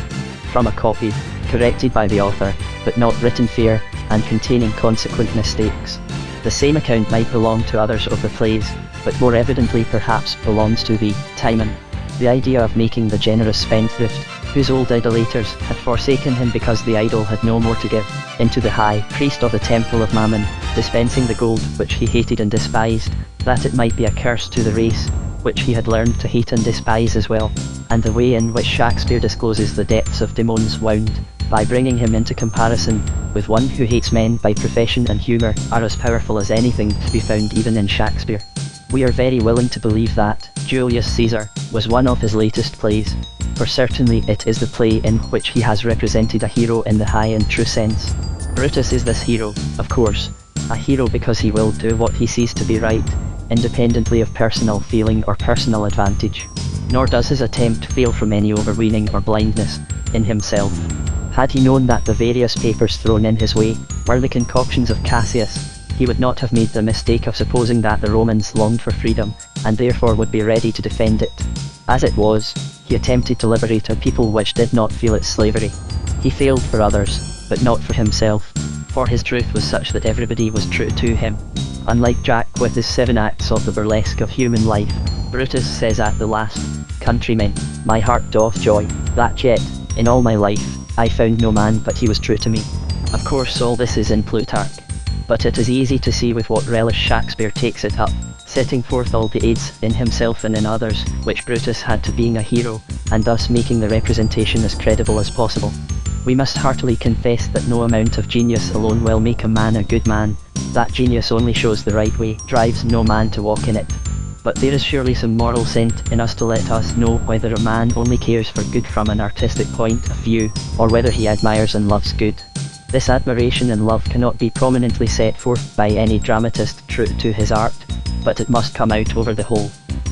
from a copy, corrected by the author, but not written fair, and containing consequent mistakes. The same account might belong to others of the plays, but more evidently perhaps belongs to the Timon. The idea of making the generous spendthrift, whose old idolaters had forsaken him because the idol had no more to give, into the high priest of the temple of Mammon, dispensing the gold which he hated and despised, that it might be a curse to the race, which he had learned to hate and despise as well, and the way in which Shakespeare discloses the depths of Damon's wound, by bringing him into comparison with one who hates men by profession and humour, are as powerful as anything to be found even in Shakespeare. We are very willing to believe that Julius Caesar was one of his latest plays, for certainly it is the play in which he has represented a hero in the high and true sense. Brutus is this hero, of course, a hero because he will do what he sees to be right, independently of personal feeling or personal advantage. Nor does his attempt fail from any overweening or blindness in himself. Had he known that the various papers thrown in his way were the concoctions of Cassius, he would not have made the mistake of supposing that the Romans longed for freedom, and therefore would be ready to defend it. As it was, he attempted to liberate a people which did not feel its slavery. He failed for others, but not for himself, for his truth was such that everybody was true to him. Unlike Jack with his 7 acts of the burlesque of human life, Brutus says at the last, "Countrymen, my heart doth joy, that yet, in all my life, I found no man but he was true to me." Of course all this is in Plutarch, but it is easy to see with what relish Shakespeare takes it up, setting forth all the aids in himself and in others which Brutus had to being a hero, and thus making the representation as credible as possible. We must heartily confess that no amount of genius alone will make a man a good man, that genius only shows the right way, drives no man to walk in it. But there is surely some moral scent in us to let us know whether a man only cares for good from an artistic point of view, or whether he admires and loves good. This admiration and love cannot be prominently set forth by any dramatist true to his art, but it must come out over the whole.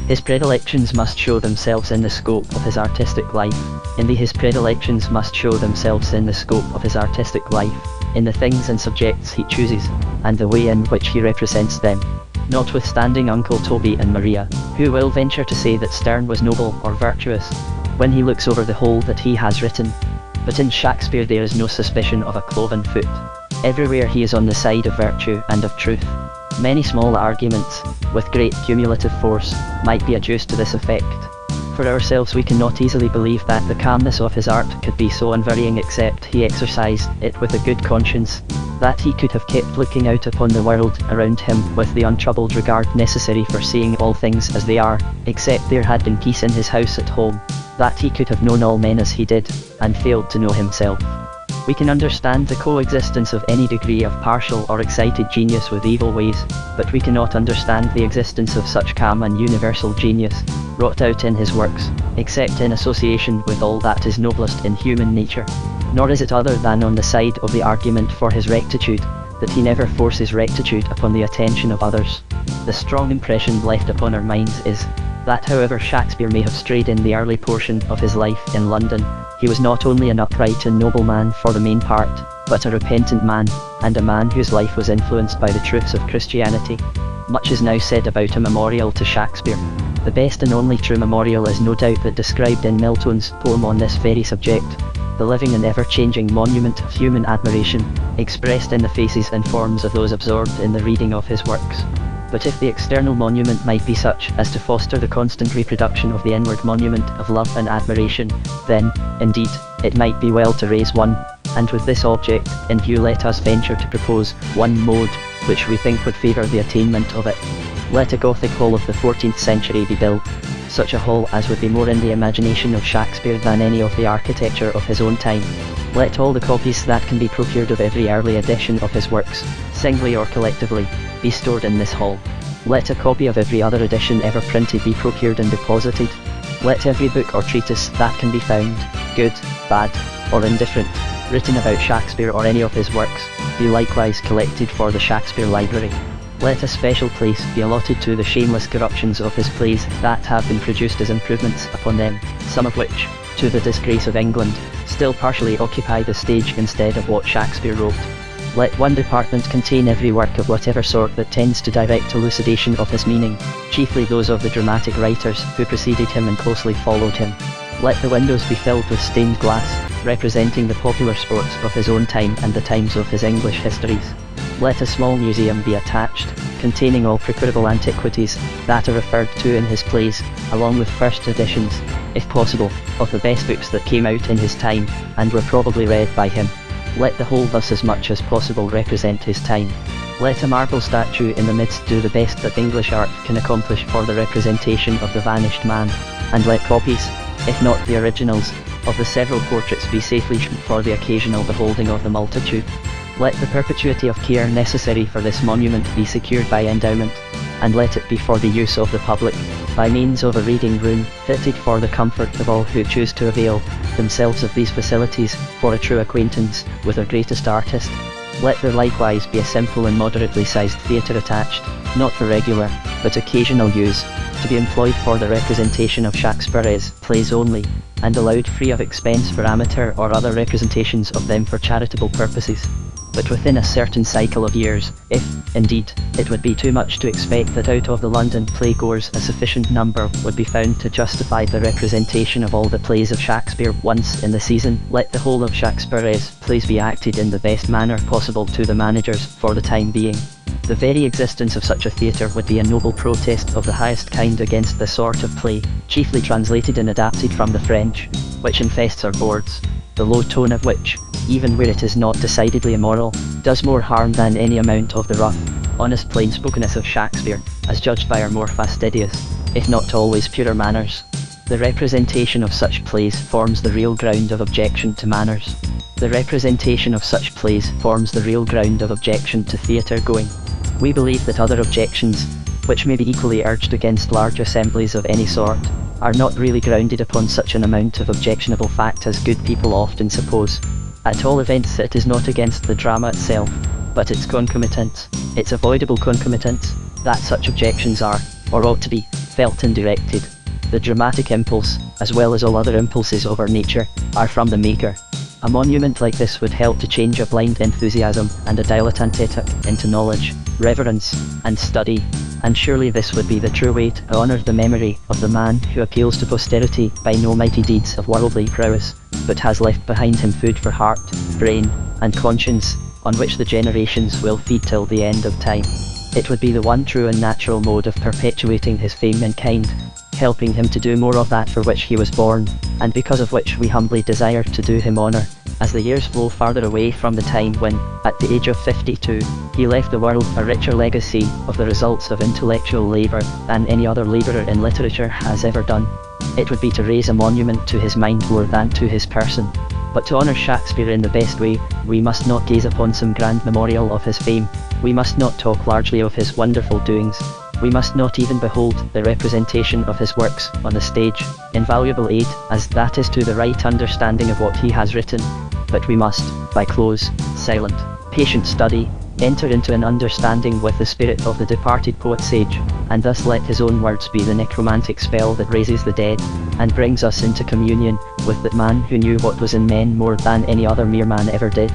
His predilections must show themselves in the scope of his artistic life. His predilections must show themselves in the scope of his artistic life, in the things and subjects he chooses, and the way in which he represents them. Notwithstanding Uncle Toby and Maria, who will venture to say that Sterne was noble or virtuous, when he looks over the whole that he has written. But in Shakespeare there is no suspicion of a cloven foot. Everywhere he is on the side of virtue and of truth. Many small arguments, with great cumulative force, might be adduced to this effect. For ourselves we cannot easily believe that the calmness of his art could be so unvarying except he exercised it with a good conscience, that he could have kept looking out upon the world around him with the untroubled regard necessary for seeing all things as they are, except there had been peace in his house at home, that he could have known all men as he did, and failed to know himself. We can understand the coexistence of any degree of partial or excited genius with evil ways, but we cannot understand the existence of such calm and universal genius, wrought out in his works, except in association with all that is noblest in human nature. Nor is it other than on the side of the argument for his rectitude, that he never forces rectitude upon the attention of others. The strong impression left upon our minds is, that however Shakespeare may have strayed in the early portion of his life in London, he was not only an upright and noble man for the main part, but a repentant man, and a man whose life was influenced by the truths of Christianity. Much is now said about a memorial to Shakespeare. The best and only true memorial is no doubt that described in Milton's poem on this very subject, the living and ever-changing monument of human admiration, expressed in the faces and forms of those absorbed in the reading of his works. But if the external monument might be such as to foster the constant reproduction of the inward monument of love and admiration, then, indeed, it might be well to raise one, and with this object in view let us venture to propose one mode, which we think would favour the attainment of it. Let a Gothic hall of the 14th century be built, such a hall as would be more in the imagination of Shakespeare than any of the architecture of his own time. Let all the copies that can be procured of every early edition of his works, singly or collectively, be stored in this hall. Let a copy of every other edition ever printed be procured and deposited. Let every book or treatise that can be found, good, bad, or indifferent, written about Shakespeare or any of his works, be likewise collected for the Shakespeare Library. Let a special place be allotted to the shameless corruptions of his plays that have been produced as improvements upon them, some of which, to the disgrace of England, still partially occupy the stage instead of what Shakespeare wrote. Let one department contain every work of whatever sort that tends to direct elucidation of his meaning, chiefly those of the dramatic writers who preceded him and closely followed him. Let the windows be filled with stained glass, representing the popular sports of his own time and the times of his English histories. Let a small museum be attached, containing all procurable antiquities that are referred to in his plays, along with first editions, if possible, of the best books that came out in his time, and were probably read by him. Let the whole thus as much as possible represent his time. Let a marble statue in the midst do the best that English art can accomplish for the representation of the vanished man, and let copies, if not the originals, of the several portraits be safely shown for the occasional beholding of the multitude. Let the perpetuity of care necessary for this monument be secured by endowment, and let it be for the use of the public, by means of a reading room fitted for the comfort of all who choose to avail themselves of these facilities for a true acquaintance with our greatest artist. Let there likewise be a simple and moderately sized theatre attached, not for regular, but occasional use, to be employed for the representation of Shakespeare's plays only, and allowed free of expense for amateur or other representations of them for charitable purposes. But within a certain cycle of years, if, indeed, it would be too much to expect that out of the London playgoers a sufficient number would be found to justify the representation of all the plays of Shakespeare once in the season, let the whole of Shakespeare's plays be acted in the best manner possible to the managers for the time being. The very existence of such a theatre would be a noble protest of the highest kind against the sort of play, chiefly translated and adapted from the French, which infests our boards, the low tone of which, even where it is not decidedly immoral, does more harm than any amount of the rough, honest plain-spokenness of Shakespeare, as judged by our more fastidious, if not always purer manners. The representation of such plays forms the real ground of objection to manners. The representation of such plays forms the real ground of objection to theatre-going. We believe that other objections, which may be equally urged against large assemblies of any sort, are not really grounded upon such an amount of objectionable fact as good people often suppose. At all events it is not against the drama itself, but its concomitants, its avoidable concomitants, that such objections are, or ought to be, felt and directed. The dramatic impulse, as well as all other impulses of our nature, are from the Maker. A monument like this would help to change a blind enthusiasm and a dilettantetic into knowledge, reverence, and study, and surely this would be the true way to honour the memory of the man who appeals to posterity by no mighty deeds of worldly prowess, but has left behind him food for heart, brain, and conscience, on which the generations will feed till the end of time. It would be the one true and natural mode of perpetuating his fame in kind, helping him to do more of that for which he was born, and because of which we humbly desire to do him honour, as the years flow farther away from the time when, at the age of 52, he left the world a richer legacy of the results of intellectual labour than any other labourer in literature has ever done. It would be to raise a monument to his mind more than to his person. But to honour Shakespeare in the best way, we must not gaze upon some grand memorial of his fame, we must not talk largely of his wonderful doings, we must not even behold the representation of his works on the stage, invaluable aid as that is to the right understanding of what he has written, but we must, by close, silent, patient study, enter into an understanding with the spirit of the departed poet-sage, and thus let his own words be the necromantic spell that raises the dead, and brings us into communion with that man who knew what was in men more than any other mere man ever did.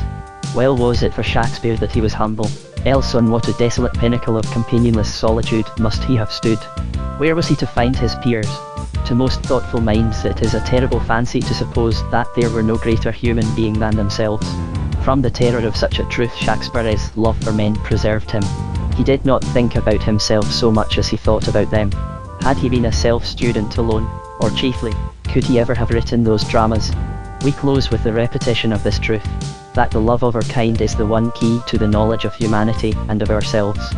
Well was it for Shakespeare that he was humble, else on what a desolate pinnacle of companionless solitude must he have stood. Where was he to find his peers? To most thoughtful minds it is a terrible fancy to suppose that there were no greater human being than themselves. From the terror of such a truth Shakespeare's love for men preserved him. He did not think about himself so much as he thought about them. Had he been a self-student alone, or chiefly, could he ever have written those dramas? We close with the repetition of this truth, that the love of our kind is the one key to the knowledge of humanity and of ourselves.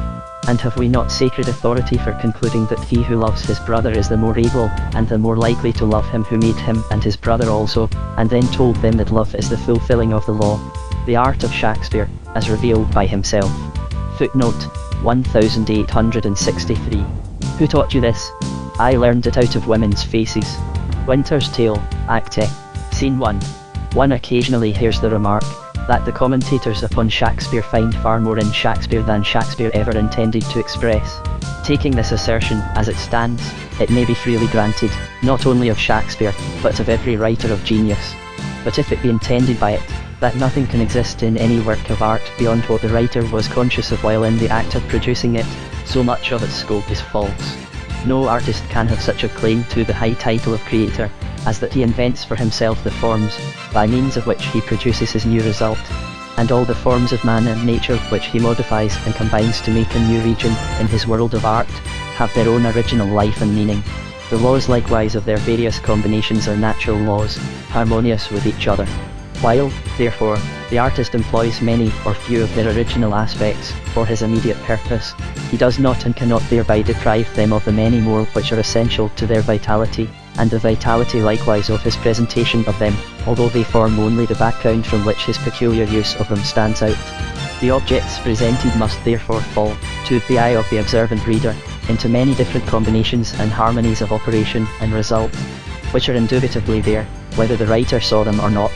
And have we not sacred authority for concluding that he who loves his brother is the more able, and the more likely to love him who made him and his brother also, and then told them that love is the fulfilling of the law? The art of Shakespeare, as revealed by himself. Footnote 1863. Who taught you this? I learned it out of women's faces. Winter's Tale, Act A, Scene 1. One occasionally hears the remark that the commentators upon Shakespeare find far more in Shakespeare than Shakespeare ever intended to express. Taking this assertion as it stands, it may be freely granted, not only of Shakespeare, but of every writer of genius. But if it be intended by it, that nothing can exist in any work of art beyond what the writer was conscious of while in the act of producing it, so much of its scope is false. No artist can have such a claim to the high title of creator, as that he invents for himself the forms, by means of which he produces his new result, and all the forms of man and nature which he modifies and combines to make a new region in his world of art, have their own original life and meaning. The laws likewise of their various combinations are natural laws, harmonious with each other. While, therefore, the artist employs many or few of their original aspects for his immediate purpose, he does not and cannot thereby deprive them of the many more which are essential to their vitality, and the vitality likewise of his presentation of them, although they form only the background from which his peculiar use of them stands out. The objects presented must therefore fall, to the eye of the observant reader, into many different combinations and harmonies of operation and result, which are indubitably there, whether the writer saw them or not.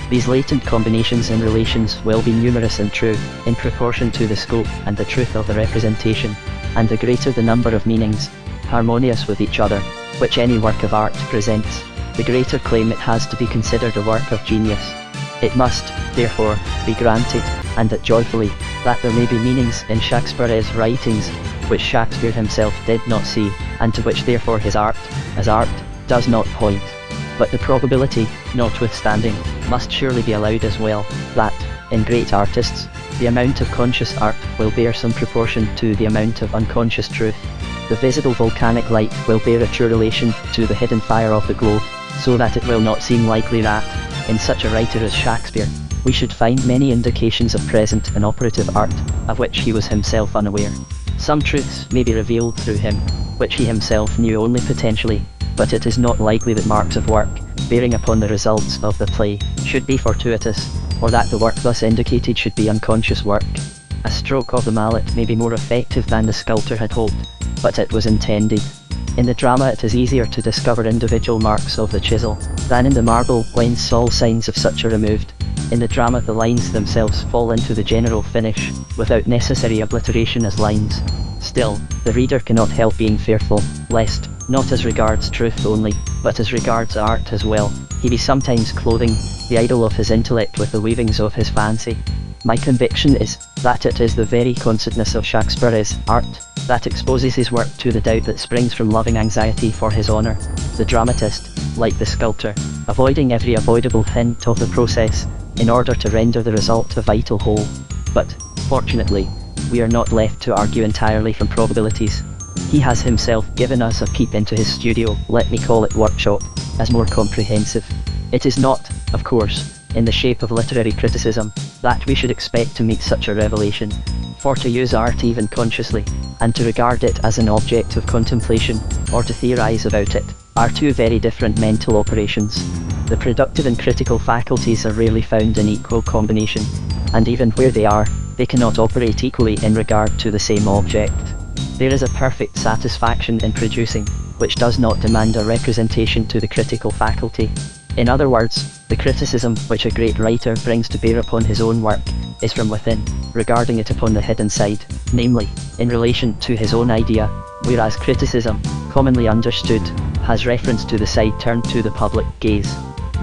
These latent combinations and relations will be numerous and true, in proportion to the scope and the truth of the representation, and the greater the number of meanings, harmonious with each other, which any work of art presents, the greater claim it has to be considered a work of genius. It must, therefore, be granted, and that joyfully, that there may be meanings in Shakespeare's writings, which Shakespeare himself did not see, and to which therefore his art, as art, does not point. But the probability, notwithstanding, must surely be allowed as well, that, in great artists, the amount of conscious art will bear some proportion to the amount of unconscious truth. The visible volcanic light will bear a true relation to the hidden fire of the globe, so that it will not seem likely that, in such a writer as Shakespeare, we should find many indications of present and operative art, of which he was himself unaware. Some truths may be revealed through him, which he himself knew only potentially, but it is not likely that marks of work, bearing upon the results of the play, should be fortuitous, or that the work thus indicated should be unconscious work. A stroke of the mallet may be more effective than the sculptor had hoped, but it was intended. In the drama it is easier to discover individual marks of the chisel, than in the marble whence all signs of such are removed. In the drama the lines themselves fall into the general finish, without necessary obliteration as lines. Still, the reader cannot help being fearful, lest, not as regards truth only, but as regards art as well, he be sometimes clothing the idol of his intellect with the weavings of his fancy. My conviction is, that it is the very conciseness of Shakespeare's art, that exposes his work to the doubt that springs from loving anxiety for his honour. The dramatist, like the sculptor, avoiding every avoidable hint of the process, in order to render the result a vital whole. But, fortunately, we are not left to argue entirely from probabilities. He has himself given us a peep into his studio, let me call it workshop, as more comprehensive. It is not, of course, in the shape of literary criticism, that we should expect to meet such a revelation, for to use art even consciously, and to regard it as an object of contemplation, or to theorize about it, are two very different mental operations. The productive and critical faculties are rarely found in equal combination, and even where they are, they cannot operate equally in regard to the same object. There is a perfect satisfaction in producing, which does not demand a representation to the critical faculty. In other words, the criticism which a great writer brings to bear upon his own work, is from within, regarding it upon the hidden side, namely, in relation to his own idea, whereas criticism, commonly understood, has reference to the side turned to the public gaze.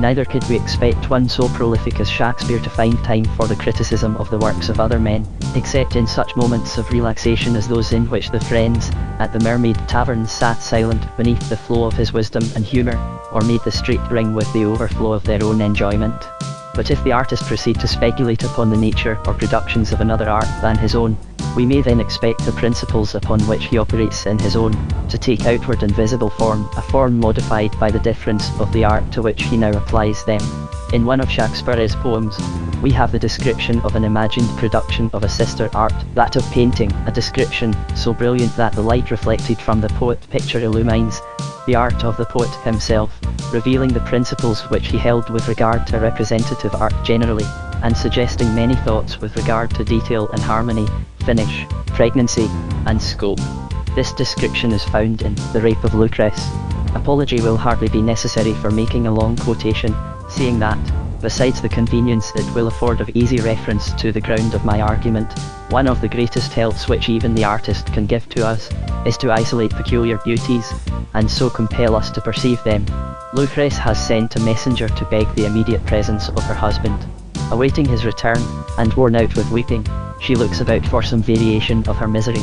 Neither could we expect one so prolific as Shakespeare to find time for the criticism of the works of other men, except in such moments of relaxation as those in which the friends at the Mermaid Tavern sat silent beneath the flow of his wisdom and humour, or made the street ring with the overflow of their own enjoyment. But if the artist proceed to speculate upon the nature or productions of another art than his own, we may then expect the principles upon which he operates in his own to take outward and visible form, a form modified by the difference of the art to which he now applies them. In one of Shakespeare's poems, we have the description of an imagined production of a sister art, that of painting, a description so brilliant that the light reflected from the poet's picture illumines the art of the poet himself, revealing the principles which he held with regard to representative art generally, and suggesting many thoughts with regard to detail and harmony, finish, pregnancy, and scope. This description is found in The Rape of Lucrece. Apology will hardly be necessary for making a long quotation, seeing that, besides the convenience it will afford of easy reference to the ground of my argument, one of the greatest helps which even the artist can give to us, is to isolate peculiar beauties, and so compel us to perceive them. Lucrece has sent a messenger to beg the immediate presence of her husband. Awaiting his return, and worn out with weeping, she looks about for some variation of her misery.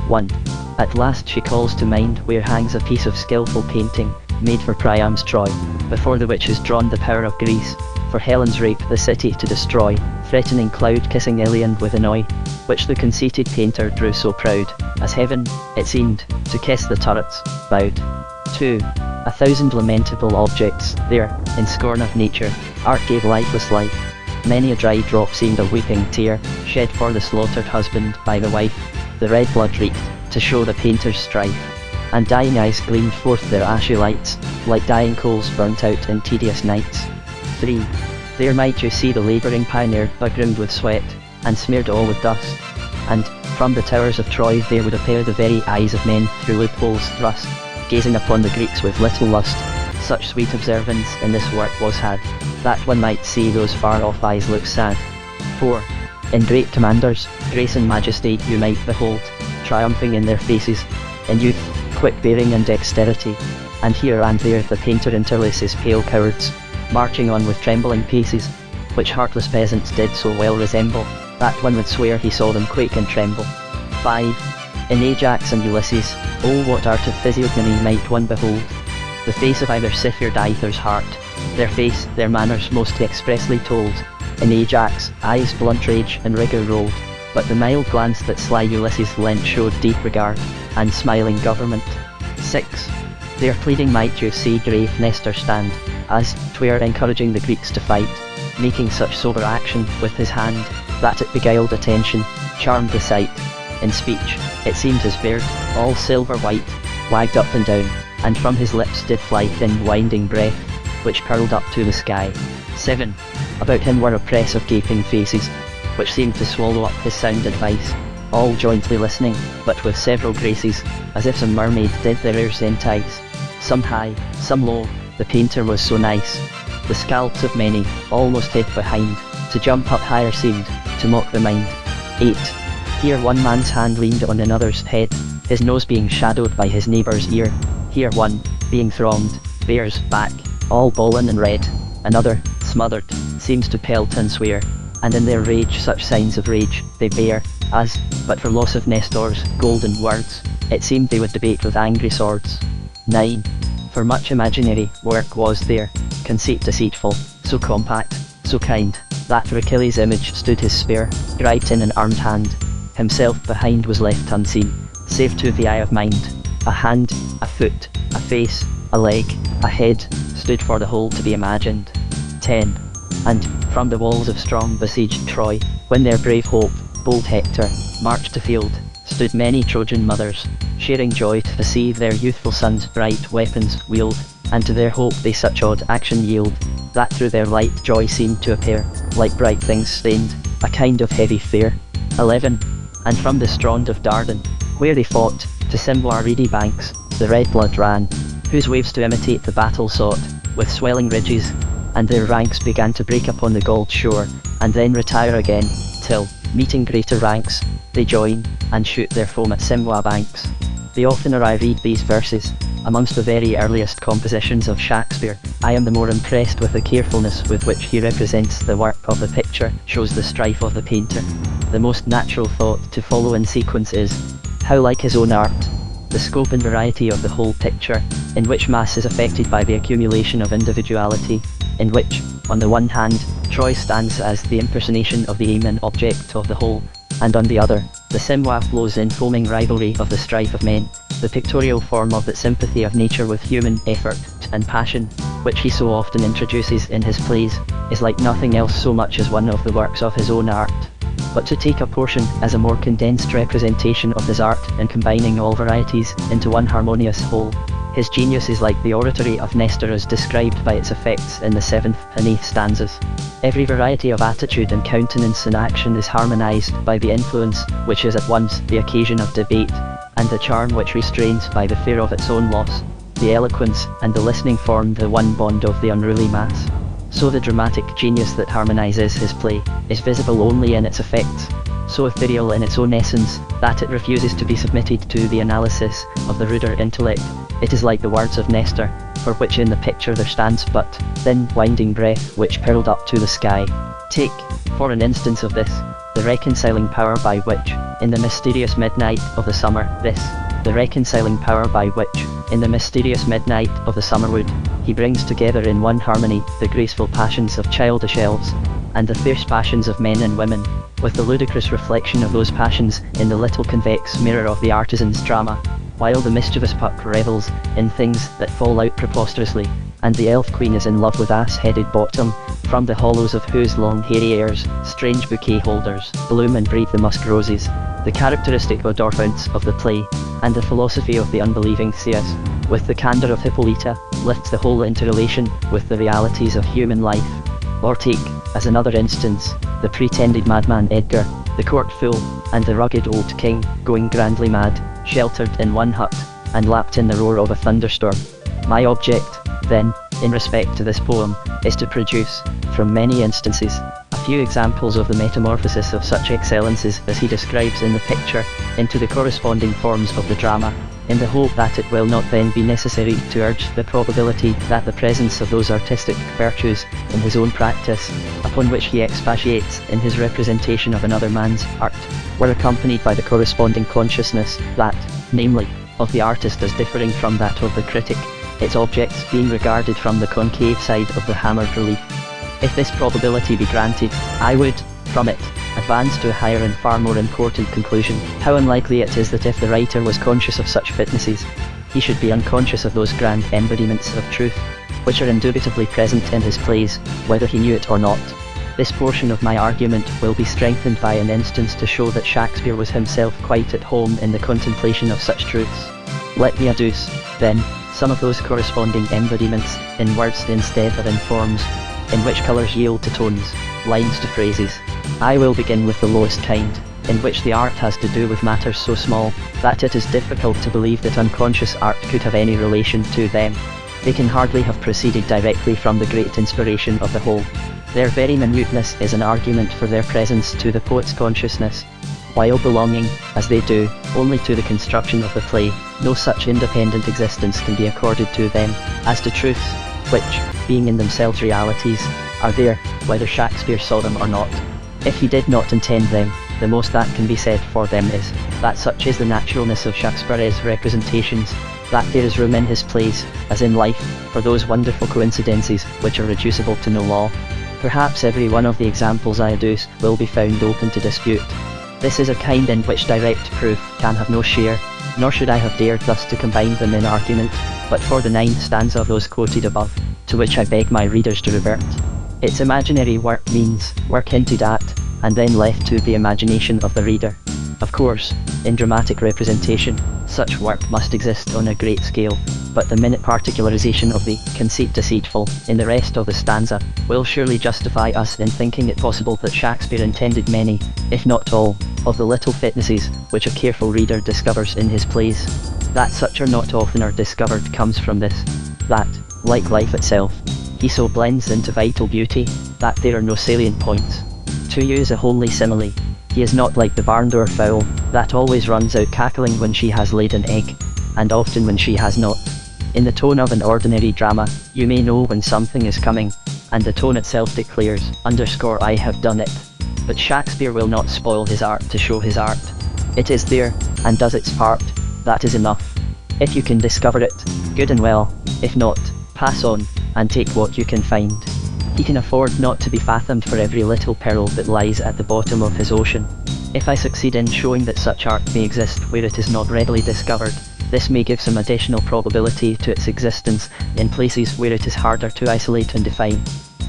1. At last she calls to mind where hangs a piece of skilful painting, made for Priam's Troy, before the which is drawn the power of Greece, for Helen's rape the city to destroy, threatening cloud-kissing Ilion with annoy, which the conceited painter drew so proud, as heaven, it seemed, to kiss the turrets, bowed. 2. 1,000 lamentable objects, there, in scorn of nature, art gave lifeless life. Many a dry drop seemed a weeping tear, shed for the slaughtered husband by the wife, the red blood reeked, to show the painter's strife, and dying eyes gleamed forth their ashy lights, like dying coals burnt out in tedious nights. 3. There might you see the labouring pioneer begrimed with sweat, and smeared all with dust, and, from the towers of Troy there would appear the very eyes of men through loopholes thrust, gazing upon the Greeks with little lust. Such sweet observance in this work was had, that one might see those far-off eyes look sad. 4. In great commanders, grace and majesty you might behold, triumphing in their faces, in youth, quick bearing and dexterity, and here and there the painter interlaces pale cowards, marching on with trembling paces, which heartless peasants did so well resemble, that one would swear he saw them quake and tremble. 5. In Ajax and Ulysses, oh what art of physiognomy might one behold, the face of either Scythian Dyther's heart, their face, their manners most expressly told. In Ajax, eyes blunt rage and rigour rolled, but the mild glance that sly Ulysses lent showed deep regard, and smiling government. 6. There pleading might you see grave Nestor stand, as 'twere encouraging the Greeks to fight, making such sober action with his hand, that it beguiled attention, charmed the sight. In speech, it seemed his beard, all silver white, wagged up and down, and from his lips did fly thin winding breath, which curled up to the sky. 7. About him were a press of gaping faces, which seemed to swallow up his sound advice, all jointly listening, but with several graces, as if some mermaid did their ears entice. Some high, some low, the painter was so nice, the scalps of many, almost hid behind, to jump up higher seemed, to mock the mind. 8. Here one man's hand leaned on another's head, his nose being shadowed by his neighbour's ear. Here one, being thronged, bears back, all bollen and red, another, smothered, seems to pelt and swear, and in their rage such signs of rage they bear, as, but for loss of Nestor's golden words, it seemed they would debate with angry swords. 9. For much imaginary work was there, conceit deceitful, so compact, so kind, that for Achilles' image stood his spear, griped in an armed hand, himself behind was left unseen, save to the eye of mind. A hand, a foot, a face, a leg, a head, stood for the whole to be imagined. 10. And, from the walls of strong besieged Troy, when their brave hope, bold Hector, marched to field, stood many Trojan mothers, sharing joy to see their youthful sons bright weapons wield, and to their hope they such odd action yield, that through their light joy seemed to appear, like bright things stained, a kind of heavy fear. 11. And from the strand of Dardan, where they fought, to Simwa's reedy banks, the red blood ran, whose waves to imitate the battle sought, with swelling ridges, and their ranks began to break upon the gold shore, and then retire again, till, meeting greater ranks, they join, and shoot their foam at Simwa banks. The oftener I read these verses, Amongst the very earliest compositions of Shakespeare, I am the more impressed with the carefulness with which he represents the work of the picture, shows the strife of the painter. The most natural thought to follow in sequence is, how like his own art? The scope and variety of the whole picture, in which mass is affected by the accumulation of individuality, in which, on the one hand, Troy stands as the impersonation of the aim and object of the whole, and on the other, the Simois flows in foaming rivalry of the strife of men. The pictorial form of that sympathy of nature with human effort and passion, which he so often introduces in his plays, is like nothing else so much as one of the works of his own art. But to take a portion as a more condensed representation of his art and combining all varieties into one harmonious whole, his genius is like the oratory of Nestor as described by its effects in the 7th and 8th stanzas. Every variety of attitude and countenance and action is harmonized by the influence which is at once the occasion of debate, and the charm which restrains by the fear of its own loss. The eloquence and the listening form the one bond of the unruly mass. So the dramatic genius that harmonizes his play is visible only in its effects, so ethereal in its own essence, that it refuses to be submitted to the analysis of the ruder intellect. It is like the words of Nestor, for which in the picture there stands but thin winding breath which curled up to the sky. Take, for an instance of this, the reconciling power by which, in the mysterious midnight of the summer, the reconciling power by which, in the mysterious midnight of the summer wood, he brings together in one harmony the graceful passions of childish elves, and the fierce passions of men and women, with the ludicrous reflection of those passions in the little convex mirror of the artisan's drama, while the mischievous puck revels in things that fall out preposterously, and the elf queen is in love with ass-headed bottom, from the hollows of whose long hairy ears, strange bouquet holders, bloom and breathe the musk roses. The characteristic odorphants of the play, and the philosophy of the unbelieving Theas, with the candour of Hippolyta, lifts the whole into relation with the realities of human life. Or take, as another instance, the pretended madman Edgar, the court fool, and the rugged old king, going grandly mad, sheltered in one hut, and lapped in the roar of a thunderstorm. My object, then, in respect to this poem, is to produce, from many instances, a few examples of the metamorphosis of such excellences as he describes in the picture, into the corresponding forms of the drama, in the hope that it will not then be necessary to urge the probability that the presence of those artistic virtues in his own practice, upon which he expatiates in his representation of another man's art, were accompanied by the corresponding consciousness that, namely, of the artist as differing from that of the critic, its objects being regarded from the concave side of the hammered relief. If this probability be granted, I would, from it, advance to a higher and far more important conclusion. How unlikely it is that if the writer was conscious of such fitnesses, he should be unconscious of those grand embodiments of truth, which are indubitably present in his plays, whether he knew it or not. This portion of my argument will be strengthened by an instance to show that Shakespeare was himself quite at home in the contemplation of such truths. Let me adduce, then, some of those corresponding embodiments, in words instead of in forms, in which colours yield to tones, lines to phrases. I will begin with the lowest kind, in which the art has to do with matters so small, that it is difficult to believe that unconscious art could have any relation to them. They can hardly have proceeded directly from the great inspiration of the whole. Their very minuteness is an argument for their presence to the poet's consciousness. While belonging, as they do, only to the construction of the play, no such independent existence can be accorded to them, as to truths, which, being in themselves realities, are there, whether Shakespeare saw them or not. If he did not intend them, the most that can be said for them is, that such is the naturalness of Shakespeare's representations, that there is room in his plays, as in life, for those wonderful coincidences which are reducible to no law. Perhaps every one of the examples I adduce will be found open to dispute. This is a kind in which direct proof can have no share, nor should I have dared thus to combine them in argument, but for the 9th stanza of those quoted above, to which I beg my readers to revert. Its imaginary work means work hinted at, and then left to the imagination of the reader. Of course, in dramatic representation, such work must exist on a great scale, but the minute particularization of the conceit deceitful in the rest of the stanza will surely justify us in thinking it possible that Shakespeare intended many, if not all, of the little fitnesses which a careful reader discovers in his plays. That such are not oftener discovered comes from this, that, like life itself, he so blends into vital beauty, that there are no salient points. To use a homely simile, he is not like the barn door fowl, that always runs out cackling when she has laid an egg, and often when she has not. In the tone of an ordinary drama, you may know when something is coming, and the tone itself declares, _I have done it. But Shakespeare will not spoil his art to show his art. It is there, and does its part, that is enough. If you can discover it, good and well, if not, pass on, and take what you can find. He can afford not to be fathomed for every little pearl that lies at the bottom of his ocean. If I succeed in showing that such art may exist where it is not readily discovered, this may give some additional probability to its existence in places where it is harder to isolate and define.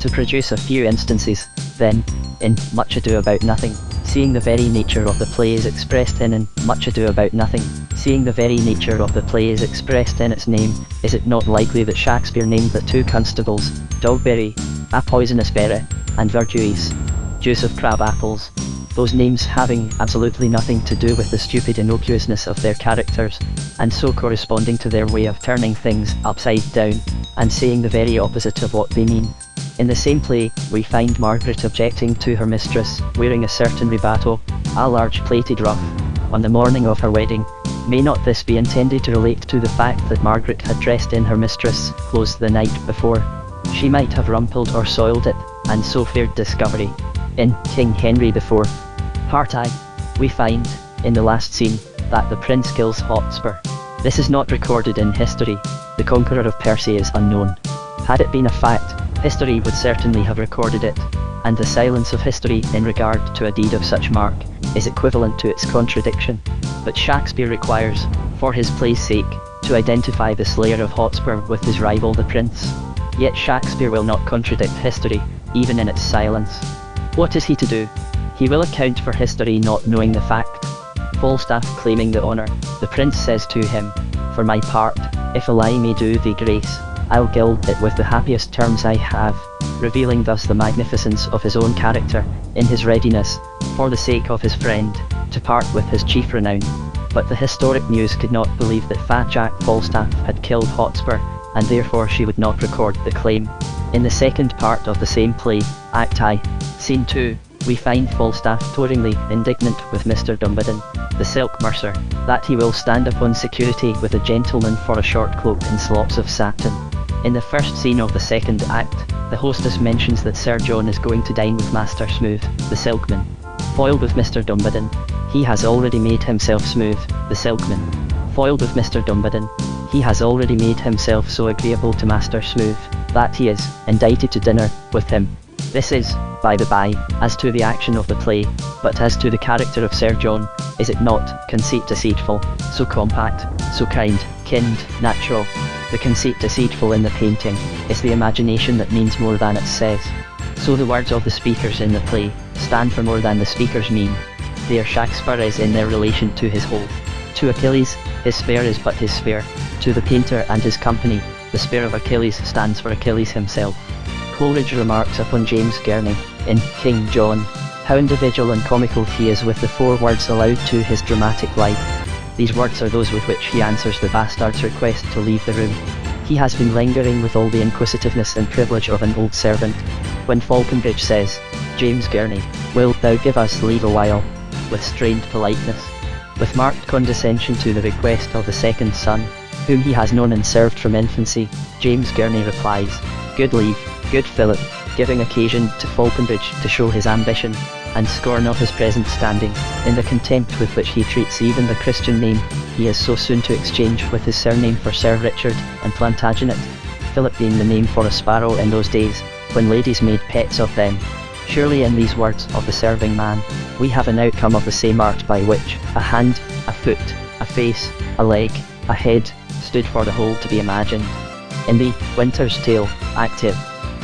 To produce a few instances, then, in Much Ado About Nothing, seeing the very nature of the play is expressed in Much Ado About Nothing, seeing the very nature of the play is expressed in its name, is it not likely that Shakespeare named the two constables, Dogberry, a poisonous berry, and Verjuice, juice of crab apples, those names having absolutely nothing to do with the stupid innocuousness of their characters, and so corresponding to their way of turning things upside down, and saying the very opposite of what they mean. In the same play, we find Margaret objecting to her mistress wearing a certain rebato, a large plaited ruff, on the morning of her wedding. May not this be intended to relate to the fact that Margaret had dressed in her mistress' clothes the night before? She might have rumpled or soiled it, and so feared discovery. In King Henry IV, Part I, we find, in the last scene, that the prince kills Hotspur. This is not recorded in history. The conqueror of Persia is unknown. Had it been a fact, history would certainly have recorded it, and the silence of history in regard to a deed of such mark is equivalent to its contradiction. But Shakespeare requires, for his play's sake, to identify the slayer of Hotspur with his rival the prince. Yet Shakespeare will not contradict history, even in its silence. What is he to do? He will account for history not knowing the fact. Falstaff claiming the honour, the prince says to him, "For my part, if a lie may do thee grace, I'll gild it with the happiest terms I have," revealing thus the magnificence of his own character, in his readiness, for the sake of his friend, to part with his chief renown. But the historic muse could not believe that Fat Jack Falstaff had killed Hotspur, and therefore she would not record the claim. In the second part of the same play, Act I, Scene 2, we find Falstaff touringly indignant with Mr. Dumbarton, the silk mercer, that he will stand upon security with a gentleman for a short cloak and slops of satin. In the first scene of the second act, the hostess mentions that Sir John is going to dine with Master Smooth, the silkman. Foiled with Mr. Dumbarton, he has already made himself smooth, the silkman. Foiled with Mr. Dumbarton, he has already made himself so agreeable to Master Smooth, that he is indicted to dinner with him. This is, by the by, as to the action of the play, but as to the character of Sir John, is it not conceit deceitful, so compact, so kind, kind, natural? The conceit deceitful in the painting is the imagination that means more than it says. So the words of the speakers in the play stand for more than the speakers mean. There Shakespeare is in their relation to his whole. To Achilles, his spear is but his spear. To the painter and his company, the spear of Achilles stands for Achilles himself. Coleridge remarks upon James Gurney, in King John, how individual and comical he is with the 4 words allowed to his dramatic life. These words are those with which he answers the bastard's request to leave the room. He has been lingering with all the inquisitiveness and privilege of an old servant. When Falconbridge says, "James Gurney, wilt thou give us leave a while?" with strained politeness, with marked condescension to the request of the second son, whom he has known and served from infancy, James Gurney replies, "Good leave, good Philip," giving occasion to Falconbridge to show his ambition, and scorn of his present standing, in the contempt with which he treats even the Christian name he is so soon to exchange with his surname for Sir Richard and Plantagenet, Philip being the name for a sparrow in those days, when ladies made pets of them. Surely in these words of the serving man, we have an outcome of the same art by which a hand, a foot, a face, a leg, a head, stood for the whole to be imagined. In the Winter's Tale, Active,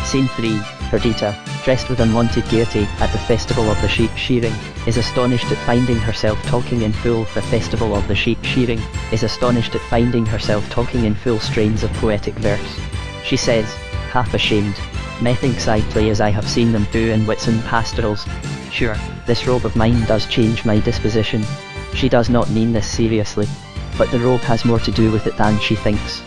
Scene 3, Perdita, dressed with unwonted gaiety at the festival of the sheep shearing, is astonished at finding herself talking in full the festival of the sheep shearing, is astonished at finding herself talking in full strains of poetic verse. She says, half ashamed, "Methinks I play as I have seen them do in Whitsun pastorals. Sure, this robe of mine does change my disposition." She does not mean this seriously, but the robe has more to do with it than she thinks.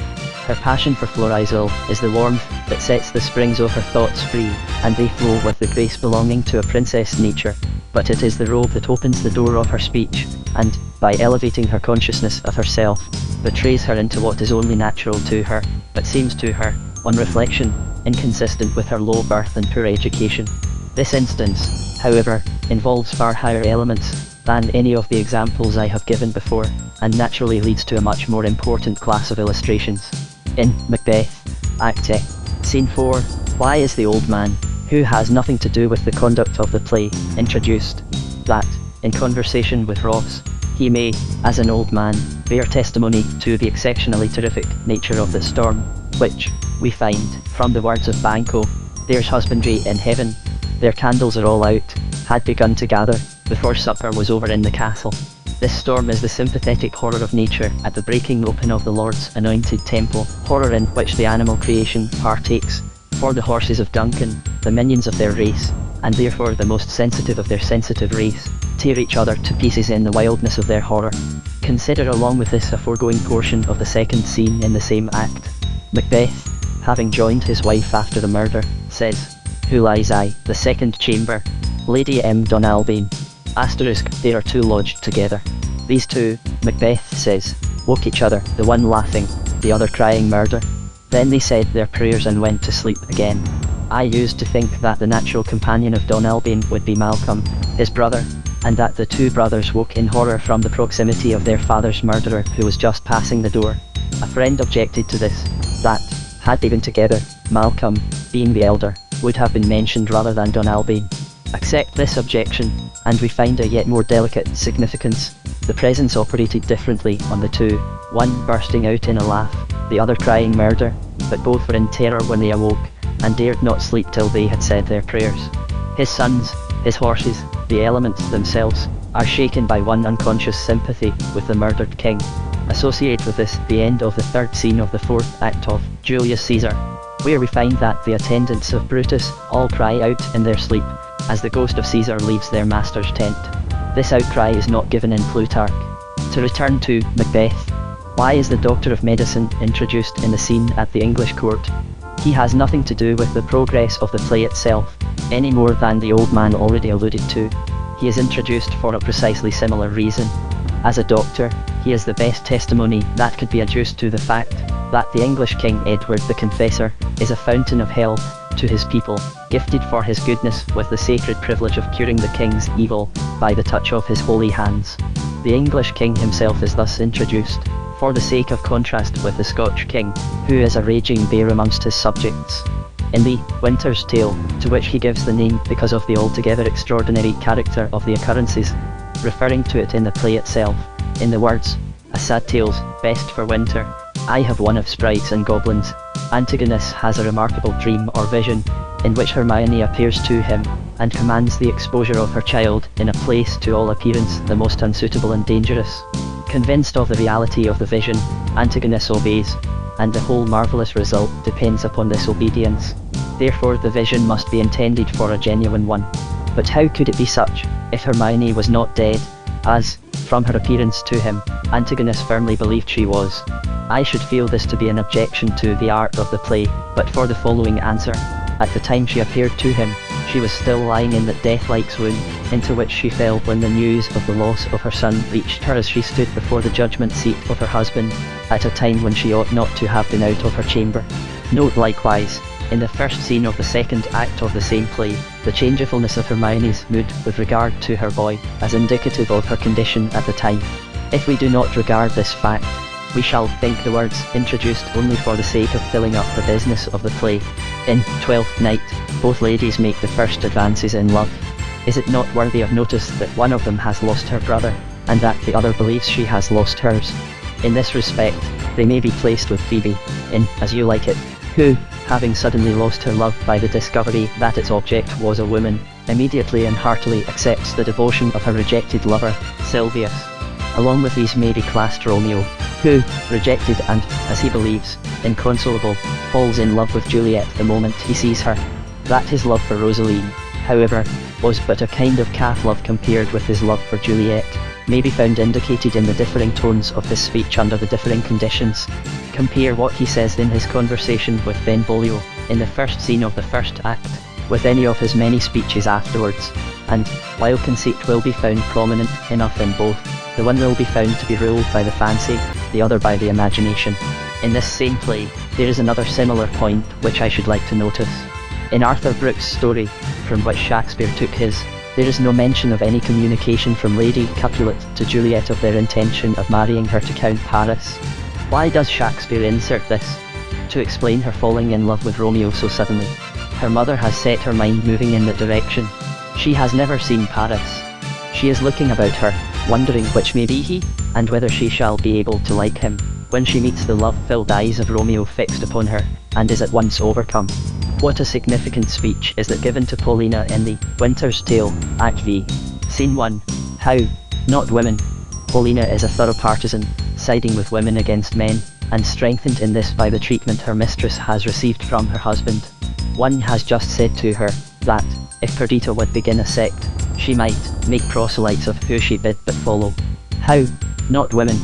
Her passion for Florizel is the warmth that sets the springs of her thoughts free, and they flow with the grace belonging to a princess nature. But it is the robe that opens the door of her speech, and, by elevating her consciousness of herself, betrays her into what is only natural to her, but seems to her, on reflection, inconsistent with her low birth and poor education. This instance, however, involves far higher elements than any of the examples I have given before, and naturally leads to a much more important class of illustrations. In Macbeth, Act A, Scene 4, why is the old man, who has nothing to do with the conduct of the play, introduced? That, in conversation with Ross, he may, as an old man, bear testimony to the exceptionally terrific nature of the storm, which, we find, from the words of Banquo, "There's husbandry in heaven, their candles are all out," had begun to gather, before supper was over in the castle. This storm is the sympathetic horror of nature at the breaking open of the Lord's anointed temple, horror in which the animal creation partakes, for the horses of Duncan, the minions of their race, and therefore the most sensitive of their sensitive race, tear each other to pieces in the wildness of their horror. Consider along with this a foregoing portion of the second scene in the same act. Macbeth, having joined his wife after the murder, says, "Who lies I, the second chamber? Lady M. Donalbain. Asterisk, there are two lodged together. These two," Macbeth says, "woke each other, the one laughing, the other crying murder. Then they said their prayers and went to sleep again." I used to think that the natural companion of Donalbain would be Malcolm, his brother, and that the two brothers woke in horror from the proximity of their father's murderer who was just passing the door. A friend objected to this, that, had they been together, Malcolm, being the elder, would have been mentioned rather than Donalbain. Accept this objection, and we find a yet more delicate significance. The presence operated differently on the two, one bursting out in a laugh, the other crying murder, but both were in terror when they awoke, and dared not sleep till they had said their prayers. His sons, his horses, the elements themselves, are shaken by one unconscious sympathy with the murdered king. Associate with this the end of the third scene of the fourth act of Julius Caesar, where we find that the attendants of Brutus all cry out in their sleep, as the ghost of Caesar leaves their master's tent. This outcry is not given in Plutarch. To return to Macbeth, why is the doctor of medicine introduced in the scene at the English court? He has nothing to do with the progress of the play itself, any more than the old man already alluded to. He is introduced for a precisely similar reason. As a doctor, he is the best testimony that could be adduced to the fact that the English King Edward the Confessor is a fountain of health to his people, gifted for his goodness with the sacred privilege of curing the king's evil by the touch of his holy hands. The English king himself is thus introduced, for the sake of contrast with the Scotch king, who is a raging bear amongst his subjects. In the Winter's Tale, to which he gives the name because of the altogether extraordinary character of the occurrences, referring to it in the play itself, in the words, "A sad tale's best for winter, I have one of sprites and goblins," Antigonus has a remarkable dream or vision, in which Hermione appears to him, and commands the exposure of her child in a place to all appearance the most unsuitable and dangerous. Convinced of the reality of the vision, Antigonus obeys, and the whole marvellous result depends upon this obedience. Therefore the vision must be intended for a genuine one. But how could it be such, if Hermione was not dead, as, from her appearance to him, Antigonus firmly believed she was? I should feel this to be an objection to the art of the play, but for the following answer. At the time she appeared to him, she was still lying in that death-like swoon, into which she fell when the news of the loss of her son reached her as she stood before the judgment seat of her husband, at a time when she ought not to have been out of her chamber. Note likewise, in the first scene of the second act of the same play, the changefulness of Hermione's mood with regard to her boy, as indicative of her condition at the time. If we do not regard this fact, we shall think the words introduced only for the sake of filling up the business of the play. In Twelfth Night, both ladies make the first advances in love. Is it not worthy of notice that one of them has lost her brother, and that the other believes she has lost hers? In this respect, they may be placed with Phoebe, in As You Like It, who, having suddenly lost her love by the discovery that its object was a woman, immediately and heartily accepts the devotion of her rejected lover, Silvius. Along with these may be classed Romeo, who, rejected and, as he believes, inconsolable, falls in love with Juliet the moment he sees her. That his love for Rosaline, however, was but a kind of calf love compared with his love for Juliet, may be found indicated in the differing tones of his speech under the differing conditions. Compare what he says in his conversation with Benvolio, in the first scene of the first act, with any of his many speeches afterwards, and, while conceit will be found prominent enough in both, the one will be found to be ruled by the fancy, the other by the imagination. In this same play, there is another similar point which I should like to notice. In Arthur Brooke's story, from which Shakespeare took his, there is no mention of any communication from Lady Capulet to Juliet of their intention of marrying her to Count Paris. Why does Shakespeare insert this? To explain her falling in love with Romeo so suddenly. Her mother has set her mind moving in that direction. She has never seen Paris. She is looking about her, wondering which may be he, and whether she shall be able to like him, when she meets the love-filled eyes of Romeo fixed upon her, and is at once overcome. What a significant speech is that given to Paulina in the Winter's Tale, Act V. Scene 1. How? Not women. Paulina is a thorough partisan, siding with women against men, and strengthened in this by the treatment her mistress has received from her husband. One has just said to her, that, if Perdita would begin a sect, she might make proselytes of who she bid but follow. How? Not women.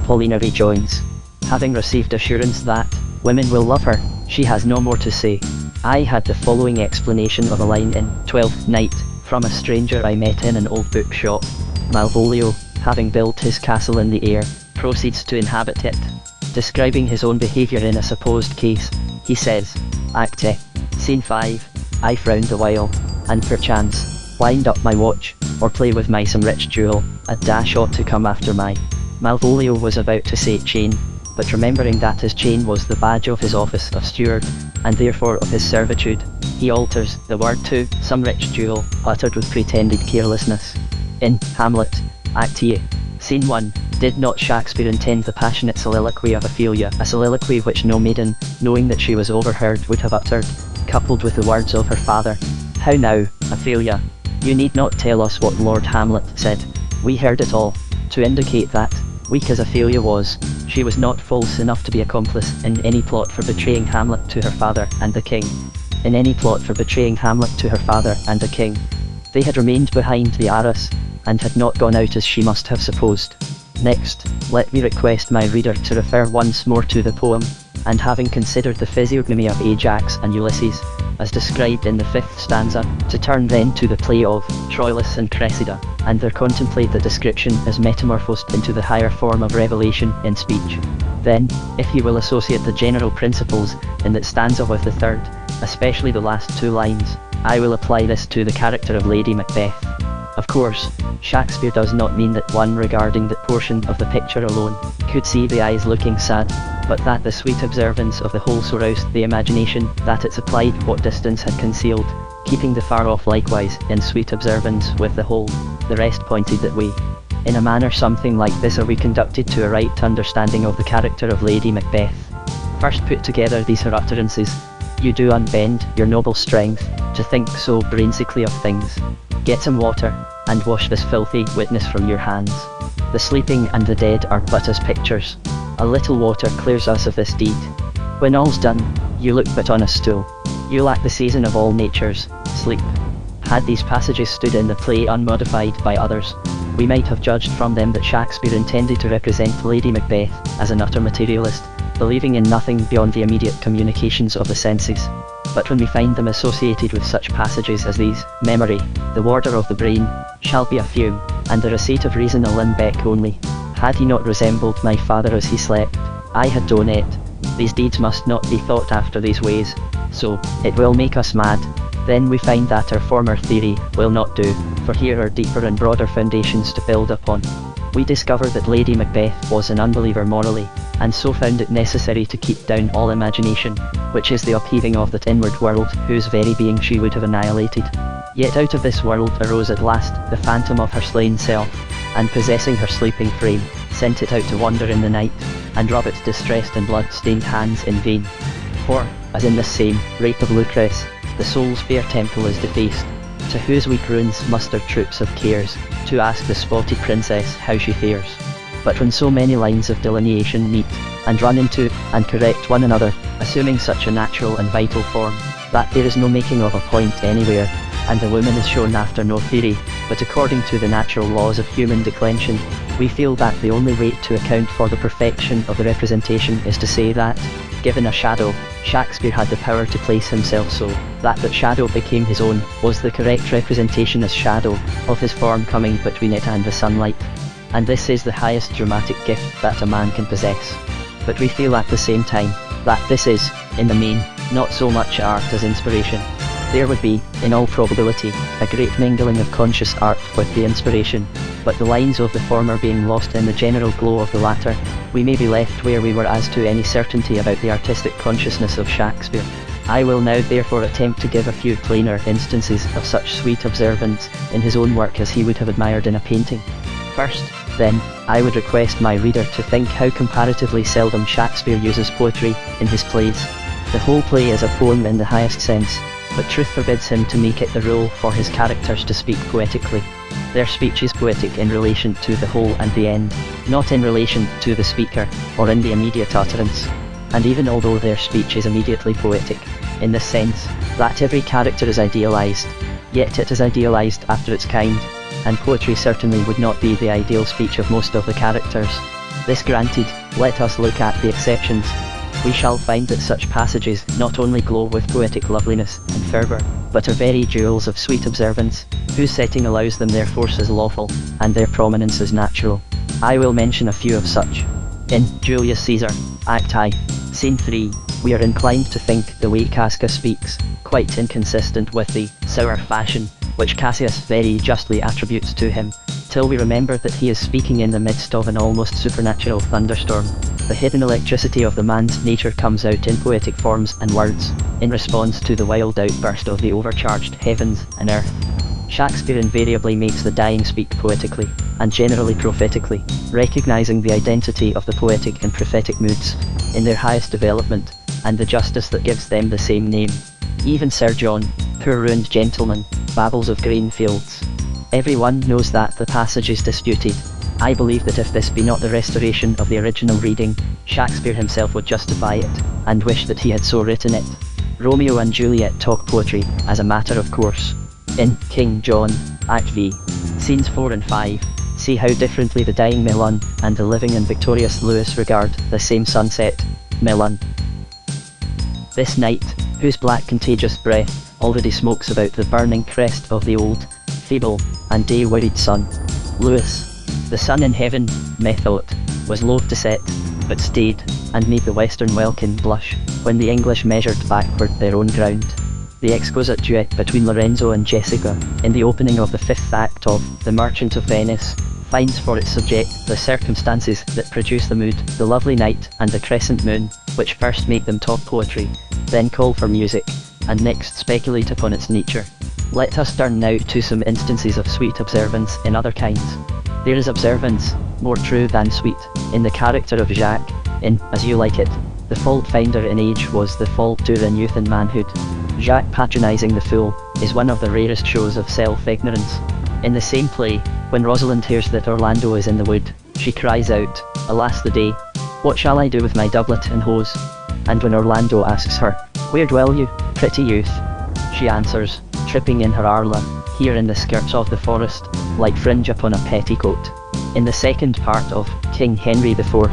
Paulina rejoins. Having received assurance that women will love her, she has no more to say. I had the following explanation of a line in Twelfth Night, from a stranger I met in an old bookshop. Malvolio, having built his castle in the air, proceeds to inhabit it. Describing his own behaviour in a supposed case, he says, Act E, Scene 5, I frowned a while, and perchance, wind up my watch, or play with my some rich jewel, a dash ought to come after my. Malvolio was about to say chain, but remembering that his chain was the badge of his office of steward, and therefore of his servitude, he alters the word to some rich jewel, uttered with pretended carelessness. In Hamlet, Act E, Scene 1, did not Shakespeare intend the passionate soliloquy of Ophelia, a soliloquy which no maiden, knowing that she was overheard, would have uttered, coupled with the words of her father? How now, Ophelia? You need not tell us what Lord Hamlet said. We heard it all, to indicate that, weak as Ophelia was, she was not false enough to be accomplice in any plot for betraying Hamlet to her father and the king. In any plot for betraying Hamlet to her father and the king. They had remained behind the arras, and had not gone out as she must have supposed. Next, let me request my reader to refer once more to the poem, and having considered the physiognomy of Ajax and Ulysses, as described in the 5th stanza, to turn then to the play of Troilus and Cressida, and there contemplate the description as metamorphosed into the higher form of revelation in speech. Then, if you will associate the general principles in that stanza with the 3rd, especially the last 2 lines, I will apply this to the character of Lady Macbeth. Of course, Shakespeare does not mean that one regarding that portion of the picture alone could see the eyes looking sad, but that the sweet observance of the whole so roused the imagination that it supplied what distance had concealed, keeping the far off likewise in sweet observance with the whole. The rest pointed that way. In a manner something like this are we conducted to a right understanding of the character of Lady Macbeth. First put together these her utterances. You do unbend your noble strength to think so brainsically of things. Get some water, and wash this filthy witness from your hands. The sleeping and the dead are but as pictures. A little water clears us of this deed. When all's done, you look but on a stool. You lack the season of all nature's sleep. Had these passages stood in the play unmodified by others, we might have judged from them that Shakespeare intended to represent Lady Macbeth as an utter materialist, believing in nothing beyond the immediate communications of the senses. But when we find them associated with such passages as these, memory, the warder of the brain, shall be a fume, and the receipt of reason a limbeck only. Had he not resembled my father as he slept, I had done it. These deeds must not be thought after these ways, so, it will make us mad. Then we find that our former theory will not do, for here are deeper and broader foundations to build upon. We discover that Lady Macbeth was an unbeliever morally, and so found it necessary to keep down all imagination, which is the upheaving of that inward world whose very being she would have annihilated. Yet out of this world arose at last the phantom of her slain self, and possessing her sleeping frame, sent it out to wander in the night, and rub its distressed and blood-stained hands in vain. For, as in this same rape of Lucrece, the soul's fair temple is defaced, to whose weak ruins muster troops of cares, to ask the spotted princess how she fares. But when so many lines of delineation meet, and run into, and correct one another, assuming such a natural and vital form, that there is no making of a point anywhere, and the woman is shown after no theory, but according to the natural laws of human declension, we feel that the only way to account for the perfection of the representation is to say that, given a shadow, Shakespeare had the power to place himself so that that shadow became his own, was the correct representation as shadow, of his form coming between it and the sunlight. and this is the highest dramatic gift that a man can possess. But we feel at the same time that this is, in the main, not so much art as inspiration. There would be, in all probability, a great mingling of conscious art with the inspiration, but the lines of the former being lost in the general glow of the latter, we may be left where we were as to any certainty about the artistic consciousness of Shakespeare. I will now therefore attempt to give a few plainer instances of such sweet observance in his own work as he would have admired in a painting. First, then, I would request my reader to think how comparatively seldom Shakespeare uses poetry in his plays. The whole play is a poem in the highest sense, but truth forbids him to make it the rule for his characters to speak poetically. Their speech is poetic in relation to the whole and the end, not in relation to the speaker, or in the immediate utterance. And even although their speech is immediately poetic, in the sense that every character is idealized, yet it is idealized after its kind, and poetry certainly would not be the ideal speech of most of the characters. This granted, let us look at the exceptions. We shall find that such passages not only glow with poetic loveliness and fervour, but are very jewels of sweet observance, whose setting allows them their force as lawful, and their prominence as natural. I will mention a few of such. In Julius Caesar, Act I, Scene 3, we are inclined to think the way Casca speaks quite inconsistent with the sour fashion which Cassius very justly attributes to him, till we remember that he is speaking in the midst of an almost supernatural thunderstorm. The hidden electricity of the man's nature comes out in poetic forms and words, in response to the wild outburst of the overcharged heavens and earth. Shakespeare invariably makes the dying speak poetically, and generally prophetically, recognizing the identity of the poetic and prophetic moods, in their highest development, and the justice that gives them the same name. Even Sir John, poor ruined gentleman, babbles of grain fields. Everyone knows that the passage is disputed. I believe that if this be not the restoration of the original reading, Shakespeare himself would justify it, and wish that he had so written it. Romeo and Juliet talk poetry, as a matter of course. In King John, Act V, Scenes 4 and 5, see how differently the dying Milan and the living and victorious Lewis regard the same sunset. Milan. This night, whose black contagious breath already smokes about the burning crest of the old, feeble, and day-wearied sun. Lewis. The sun in heaven, methought, was loath to set, but stayed, and made the western welkin blush, when the English measured backward their own ground. The exquisite duet between Lorenzo and Jessica, in the opening of the 5th act of The Merchant of Venice, finds for its subject the circumstances that produce the mood, the lovely night and the crescent moon, which first make them talk poetry, then call for music, and next speculate upon its nature. Let us turn now to some instances of sweet observance in other kinds. There is observance, more true than sweet, in the character of Jacques, in As You Like It. The fault finder in age was the fault doer in youth and manhood. Jacques patronizing the fool is one of the rarest shows of self-ignorance. In the same play, when Rosalind hears that Orlando is in the wood, she cries out, "Alas the day! What shall I do with my doublet and hose?" And when Orlando asks her, "Where dwell you, pretty youth?" she answers, tripping in her Arla, here in the skirts of the forest, like fringe upon a petticoat. In the second part of King Henry IV,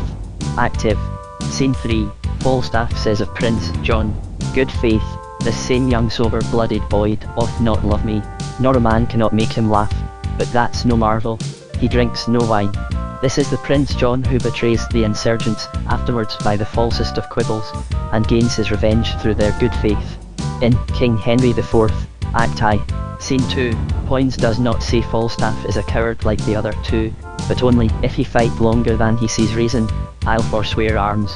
Active, Scene 3, Falstaff says of Prince John, "Good faith, this same young sober-blooded boy doth not love me, nor a man cannot make him laugh, but that's no marvel, he drinks no wine." This is the Prince John who betrays the insurgents afterwards by the falsest of quibbles, and gains his revenge through their good faith. In King Henry IV, Act I, Scene 2, Poins does not say Falstaff is a coward like the other two, but only, if he fight longer than he sees reason, I'll forswear arms.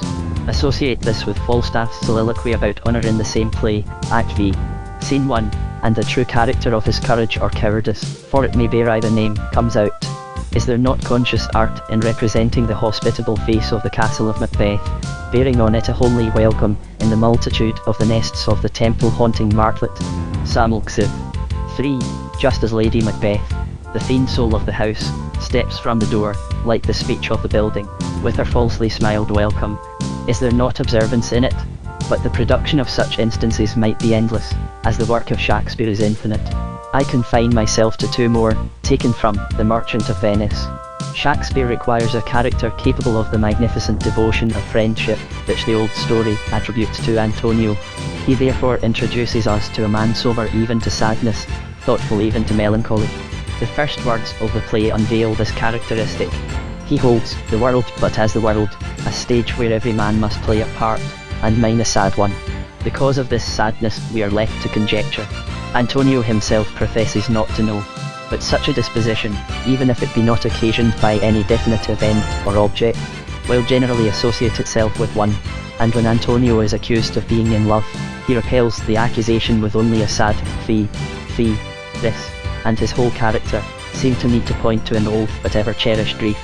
Associate this with Falstaff's soliloquy about honour in the same play, Act V, Scene 1, and the true character of his courage or cowardice, for it may bear either name, comes out. Is there not conscious art in representing the hospitable face of the castle of Macbeth, bearing on it a homely welcome, in the multitude of the nests of the temple-haunting martlet? Samulxiv. 3. Just as Lady Macbeth, the fiend soul of the house, steps from the door, like the speech of the building, with her falsely smiled welcome. Is there not observance in it? But the production of such instances might be endless, as the work of Shakespeare is infinite. I confine myself to two more, taken from The Merchant of Venice. Shakespeare requires a character capable of the magnificent devotion of friendship, which the old story attributes to Antonio. He therefore introduces us to a man sober even to sadness, thoughtful even to melancholy. The first words of the play unveil this characteristic. He holds the world but as the world, a stage where every man must play a part, and mine a sad one. Because of this sadness we are left to conjecture. Antonio himself professes not to know. But such a disposition, even if it be not occasioned by any definitive end or object, will generally associate itself with one, and when Antonio is accused of being in love, he repels the accusation with only a sad fee. This, and his whole character, seem to me to point to an old but ever cherished grief.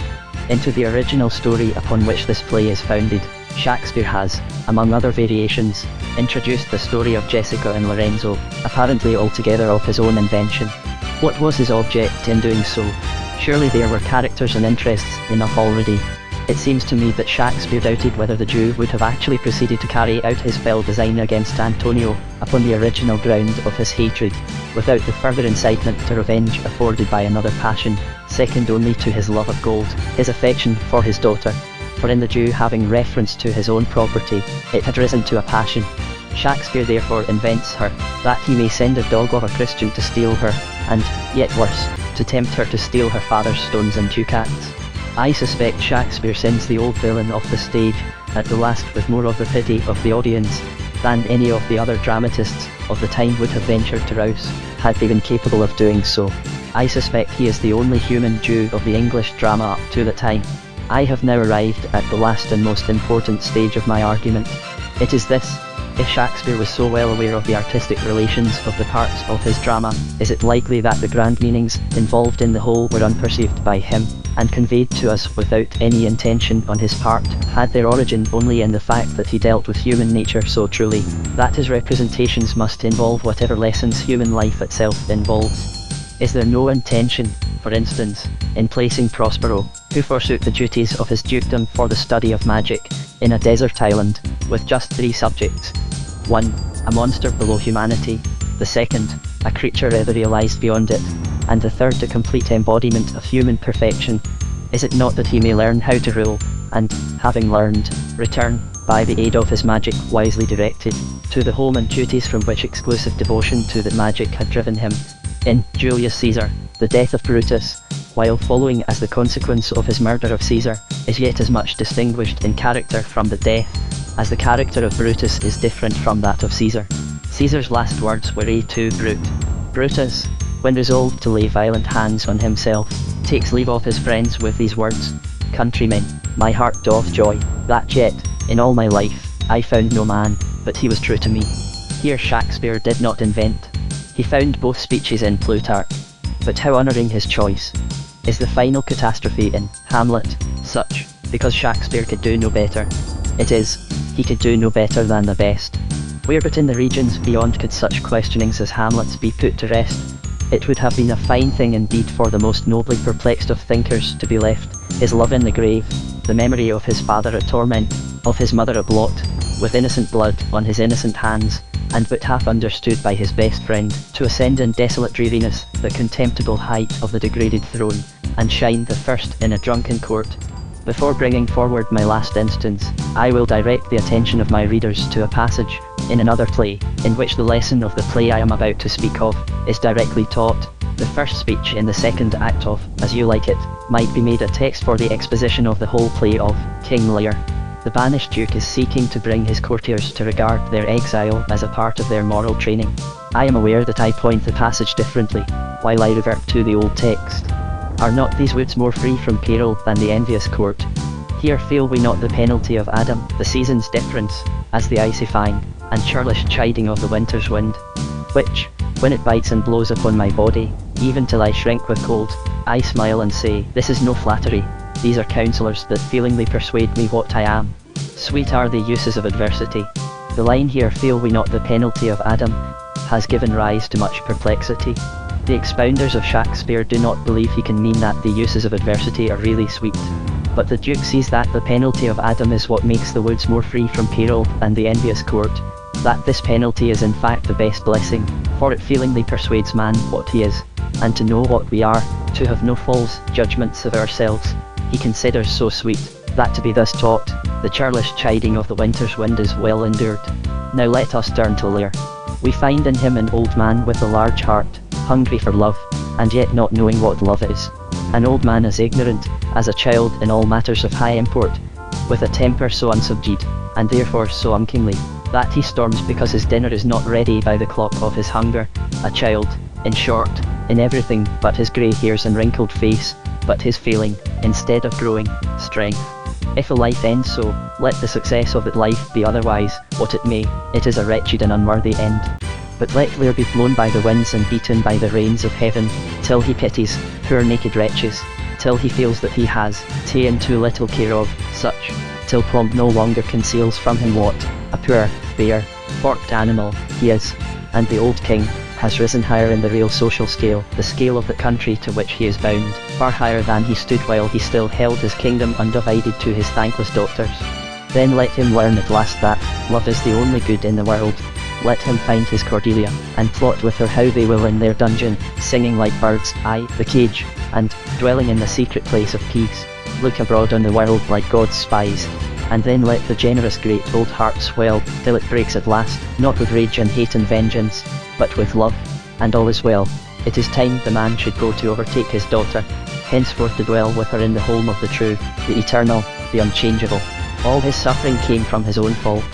Into the original story upon which this play is founded, Shakespeare has, among other variations, introduced the story of Jessica and Lorenzo, apparently altogether of his own invention. What was his object in doing so? Surely there were characters and interests enough already. It seems to me that Shakespeare doubted whether the Jew would have actually proceeded to carry out his fell design against Antonio, upon the original ground of his hatred, without the further incitement to revenge afforded by another passion, second only to his love of gold, his affection for his daughter. For in the Jew having reference to his own property, it had risen to a passion. Shakespeare therefore invents her, that he may send a dog of a Christian to steal her, and, yet worse, to tempt her to steal her father's stones and ducats. I suspect Shakespeare sends the old villain off the stage, at the last with more of the pity of the audience, than any of the other dramatists of the time would have ventured to rouse, had they been capable of doing so. I suspect he is the only human Jew of the English drama up to the time. I have now arrived at the last and most important stage of my argument. It is this: if Shakespeare was so well aware of the artistic relations of the parts of his drama, is it likely that the grand meanings involved in the whole were unperceived by him, and conveyed to us without any intention on his part, had their origin only in the fact that he dealt with human nature so truly, that his representations must involve whatever lessons human life itself involves? Is there no intention, for instance, in placing Prospero, who forsook the duties of his dukedom for the study of magic, in a desert island, with just 3 subjects? 1. A monster below humanity, the second, a creature etherealized beyond it, and the third a complete embodiment of human perfection? Is it not that he may learn how to rule, and, having learned, return, by the aid of his magic wisely directed, to the home and duties from which exclusive devotion to that magic had driven him? In Julius Caesar, the death of Brutus, while following as the consequence of his murder of Caesar, is yet as much distinguished in character from the death, as the character of Brutus is different from that of Caesar. Caesar's last words were to Brute. Brutus, when resolved to lay violent hands on himself, takes leave of his friends with these words: "Countrymen, my heart doth joy, that yet, in all my life, I found no man, but he was true to me." Here Shakespeare did not invent. He found both speeches in Plutarch. But how honouring his choice. Is the final catastrophe in Hamlet such, because Shakespeare could do no better? It is, he could do no better than the best. Where but in the regions beyond could such questionings as Hamlet's be put to rest? It would have been a fine thing indeed for the most nobly perplexed of thinkers to be left, his love in the grave, the memory of his father a torment, of his mother a blot, with innocent blood on his innocent hands, and but half understood by his best friend, to ascend in desolate dreariness the contemptible height of the degraded throne, and shine the first in a drunken court. Before bringing forward my last instance, I will direct the attention of my readers to a passage, in another play, in which the lesson of the play I am about to speak of, is directly taught. The first speech in the second act of As You Like It, might be made a text for the exposition of the whole play of King Lear. The banished Duke is seeking to bring his courtiers to regard their exile as a part of their moral training. I am aware that I point the passage differently, while I revert to the old text. Are not these woods more free from peril than the envious court? Here feel we not the penalty of Adam, the season's difference, as the icy fine, and churlish chiding of the winter's wind, which, when it bites and blows upon my body, even till I shrink with cold, I smile and say, this is no flattery, these are counsellors that feelingly persuade me what I am. Sweet are the uses of adversity. The line here, feel we not the penalty of Adam, has given rise to much perplexity. The expounders of Shakespeare do not believe he can mean that the uses of adversity are really sweet. But the Duke sees that the penalty of Adam is what makes the woods more free from peril than the envious court, that this penalty is in fact the best blessing, for it feelingly persuades man what he is, and to know what we are, to have no false judgments of ourselves, he considers so sweet, that to be thus taught, the churlish chiding of the winter's wind is well endured. Now let us turn to Lear. We find in him an old man with a large heart, hungry for love, and yet not knowing what love is. An old man as ignorant as a child in all matters of high import, with a temper so unsubdued, and therefore so unkingly, that he storms because his dinner is not ready by the clock of his hunger. A child, in short, in everything but his grey hairs and wrinkled face, but his failing, instead of growing, strength. If a life ends so, let the success of that life be otherwise, what it may, it is a wretched and unworthy end. But let Lear be blown by the winds and beaten by the rains of heaven, till he pities poor naked wretches, till he feels that he has ta'en too little care of such, till Plumb no longer conceals from him what a poor, bare, forked animal he is, and the old king has risen higher in the real social scale, the scale of the country to which he is bound, far higher than he stood while he still held his kingdom undivided to his thankless daughters. Then let him learn at last that love is the only good in the world. Let him find his Cordelia, and plot with her how they will in their dungeon, singing like birds, aye, the cage, and, dwelling in the secret place of peace, look abroad on the world like God's spies, and then let the generous great old heart swell, till it breaks at last, not with rage and hate and vengeance, but with love, and all is well. It is time the man should go to overtake his daughter, henceforth to dwell with her in the home of the true, the eternal, the unchangeable. All his suffering came from his own fault,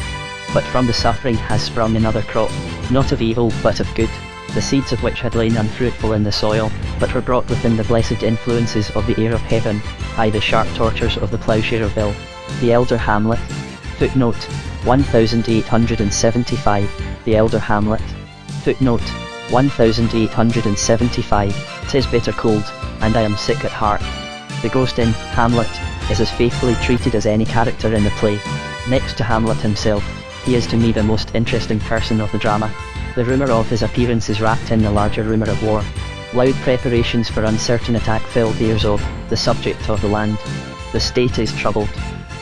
but from the suffering has sprung another crop, not of evil but of good, the seeds of which had lain unfruitful in the soil, but were brought within the blessed influences of the air of heaven, by the sharp tortures of the ploughshare of ill. The elder Hamlet. Footnote 1875. The elder Hamlet. Footnote 1875. 'Tis bitter cold, and I am sick at heart. The ghost in Hamlet is as faithfully treated as any character in the play. Next to Hamlet himself, he is to me the most interesting person of the drama. The rumour of his appearance is wrapped in the larger rumour of war. Loud preparations for uncertain attack fill the ears of the subject of the land. The state is troubled.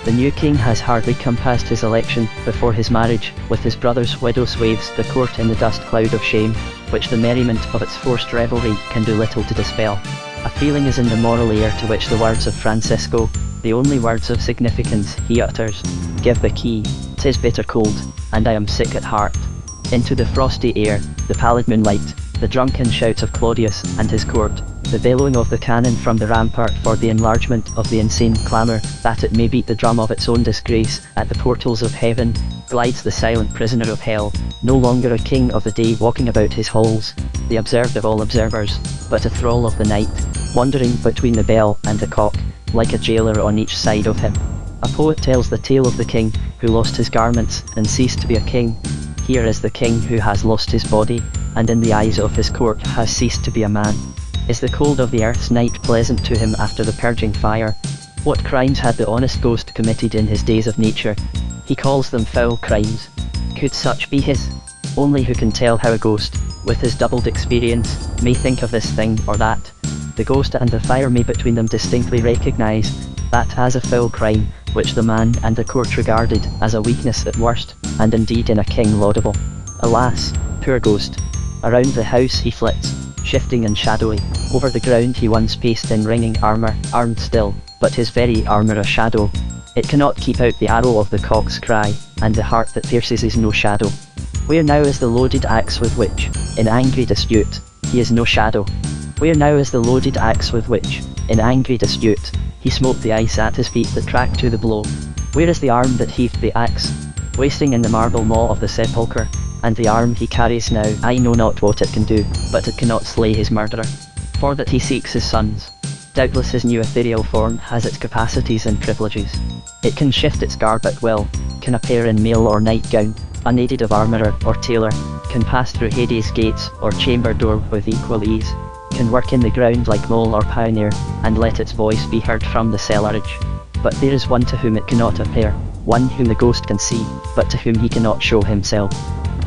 The new king has hardly come past his election before his marriage with his brother's widow swaths the court in the dust cloud of shame, which the merriment of its forced revelry can do little to dispel. A feeling is in the moral air to which the words of Francisco, the only words of significance he utters, give the key. 'Tis bitter cold, and I am sick at heart. Into the frosty air, the pallid moonlight, the drunken shouts of Claudius and his court, the bellowing of the cannon from the rampart for the enlargement of the insane clamour, that it may beat the drum of its own disgrace at the portals of heaven, glides the silent prisoner of hell, no longer a king of the day walking about his halls, the observed of all observers, but a thrall of the night, wandering between the bell and the cock, like a jailer on each side of him. A poet tells the tale of the king who lost his garments and ceased to be a king. Here is the king who has lost his body, and in the eyes of his court has ceased to be a man. Is the cold of the earth's night pleasant to him after the purging fire? What crimes had the honest ghost committed in his days of nature? He calls them foul crimes. Could such be his? Only who can tell how a ghost, with his doubled experience, may think of this thing or that. The ghost and the fire may between them distinctly recognise that as a foul crime, which the man and the court regarded as a weakness at worst, and indeed in a king laudable. Alas, poor ghost! Around the house he flits, shifting and shadowy. Over the ground he once paced in ringing armour, armed still, but his very armour a shadow. It cannot keep out the arrow of the cock's cry, and the heart that pierces is no shadow. Where now is the loaded axe with which, in angry dispute, he is no shadow? Where now is the loaded axe with which, in angry dispute, he smote the ice at his feet that tracked to the blow? Where is the arm that heaved the axe, wasting in the marble maw of the sepulchre? And the arm he carries now, I know not what it can do, but it cannot slay his murderer. For that he seeks his sons. Doubtless his new ethereal form has its capacities and privileges. It can shift its garb at will, can appear in mail or nightgown, unaided of armourer or tailor, can pass through Hades' gates or chamber door with equal ease, can work in the ground like mole or pioneer, and let its voice be heard from the cellarage. But there is one to whom it cannot appear, one whom the ghost can see, but to whom he cannot show himself.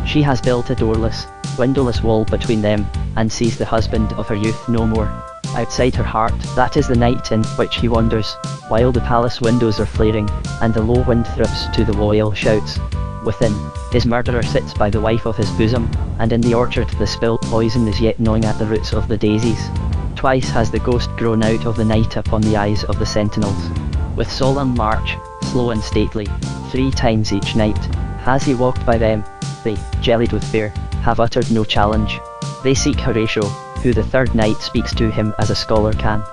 She has built a doorless, windowless wall between them, and sees the husband of her youth no more. Outside her heart, that is the night in which he wanders, while the palace windows are flaring, and the low wind thrips to the royal shouts. Within, his murderer sits by the wife of his bosom, and in the orchard the spilled poison is yet gnawing at the roots of the daisies. Twice has the ghost grown out of the night upon the eyes of the sentinels. With solemn march, slow and stately, 3 times each night, has he walked by them. They, jellied with fear, have uttered no challenge. They seek Horatio, who the third night speaks to him as a scholar can.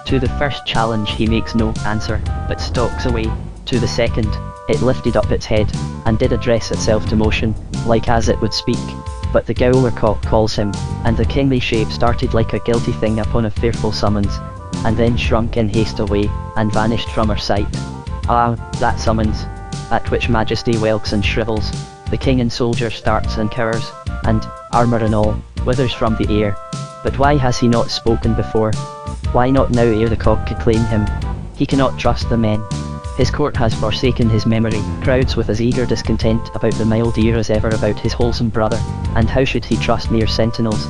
To the first challenge he makes no answer, but stalks away. To the second, it lifted up its head, and did address itself to motion, like as it would speak. But the Gowler cock calls him, and the kingly shape started like a guilty thing upon a fearful summons, and then shrunk in haste away, and vanished from our sight. Ah, that summons, at which majesty welks and shrivels, the king and soldier starts and cowers, and, armour and all, withers from the air. But why has he not spoken before? Why not now ere the cock could claim him? He cannot trust the men. His court has forsaken his memory, crowds with as eager discontent about the mild ear as ever about his wholesome brother, and how should he trust mere sentinels?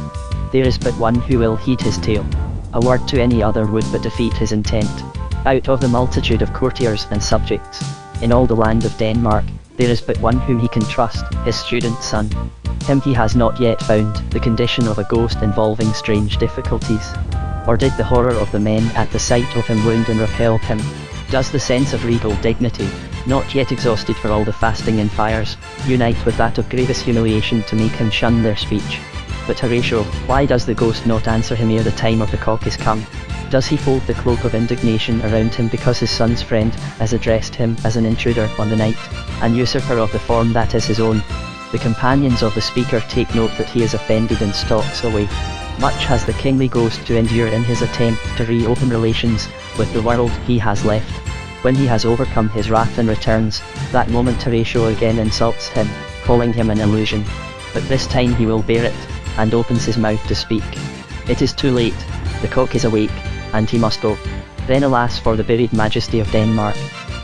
There is but one who will heed his tale. A word to any other would but defeat his intent. Out of the multitude of courtiers and subjects, in all the land of Denmark, there is but one whom he can trust, his student son. Him he has not yet found, the condition of a ghost involving strange difficulties. Or did the horror of the men at the sight of him wound and repel him? Does the sense of regal dignity, not yet exhausted for all the fasting and fires, unite with that of grievous humiliation to make him shun their speech? But Horatio, why does the ghost not answer him ere the time of the cock is come? Does he fold the cloak of indignation around him because his son's friend has addressed him as an intruder on the night, an usurper of the form that is his own? The companions of the speaker take note that he is offended and stalks away. Much has the kingly ghost to endure in his attempt to reopen relations with the world he has left. When he has overcome his wrath and returns, that moment Horatio again insults him, calling him an illusion. But this time he will bear it, and opens his mouth to speak. It is too late, the cock is awake, and he must go. Then alas for the buried majesty of Denmark.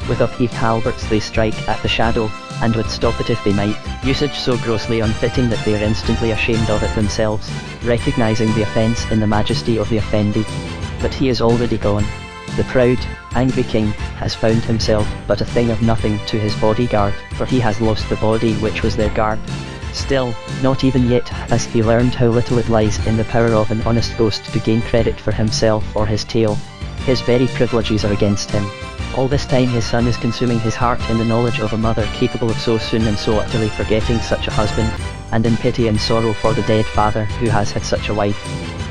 With upheaved halberts they strike at the shadow, and would stop it if they might, usage so grossly unfitting that they are instantly ashamed of it themselves, recognizing the offence in the majesty of the offended. But he is already gone. The proud, angry king has found himself but a thing of nothing to his bodyguard, for he has lost the body which was their guard. Still, not even yet has he learned how little it lies in the power of an honest ghost to gain credit for himself or his tale. His very privileges are against him. All this time his son is consuming his heart in the knowledge of a mother capable of so soon and so utterly forgetting such a husband, and in pity and sorrow for the dead father who has had such a wife.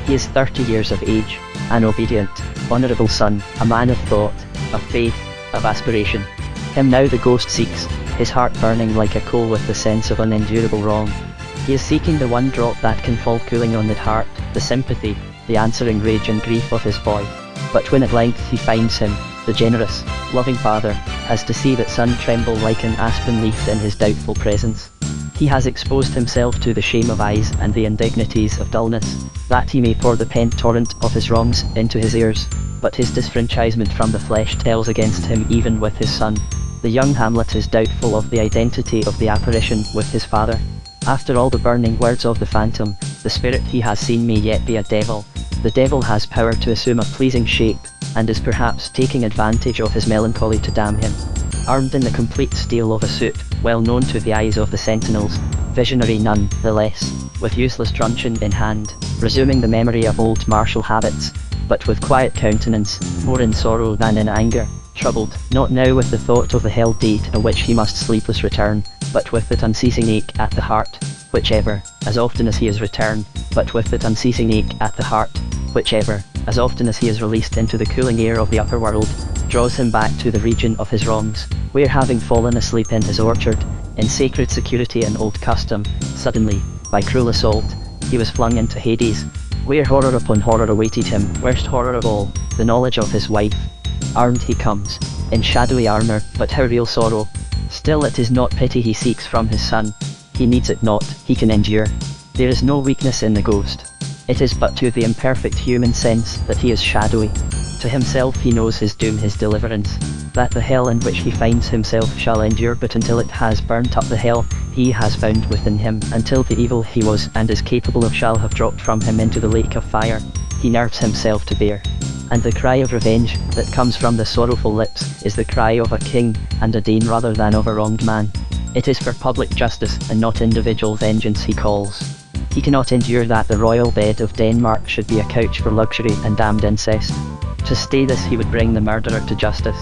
He is 30 years of age, an obedient, honourable son, a man of thought, of faith, of aspiration. Him now the ghost seeks, his heart burning like a coal with the sense of unendurable wrong. He is seeking the one drop that can fall cooling on that heart, the sympathy, the answering rage and grief of his boy. But when at length he finds him, the generous, loving father has to see that son tremble like an aspen leaf in his doubtful presence. He has exposed himself to the shame of eyes and the indignities of dullness, that he may pour the pent torrent of his wrongs into his ears, but his disfranchisement from the flesh tells against him even with his son. The young Hamlet is doubtful of the identity of the apparition with his father. After all the burning words of the phantom, the spirit he has seen may yet be a devil. The devil has power to assume a pleasing shape, and is perhaps taking advantage of his melancholy to damn him. Armed in the complete steel of a suit, well known to the eyes of the sentinels, visionary none the less, with useless truncheon in hand, resuming the memory of old martial habits, but with quiet countenance, more in sorrow than in anger, troubled, not now with the thought of the hell day to which he must sleepless return, but with that unceasing ache at the heart, which ever, as often as he is returned, but with that unceasing ache at the heart, which ever, as often as he is released into the cooling air of the upper world, draws him back to the region of his wrongs, where having fallen asleep in his orchard, in sacred security and old custom, suddenly, by cruel assault, he was flung into Hades, where horror upon horror awaited him, worst horror of all, the knowledge of his wife. Armed he comes, in shadowy armour, but how real sorrow. Still it is not pity he seeks from his son, he needs it not, he can endure. There is no weakness in the ghost. It is but to the imperfect human sense that he is shadowy. To himself he knows his doom, his deliverance, that the hell in which he finds himself shall endure but until it has burnt up the hell he has found within him, until the evil he was and is capable of shall have dropped from him into the lake of fire, he nerves himself to bear. And the cry of revenge that comes from the sorrowful lips is the cry of a king and a Dane rather than of a wronged man. It is for public justice and not individual vengeance he calls. He cannot endure that the royal bed of Denmark should be a couch for luxury and damned incest. To stay this he would bring the murderer to justice.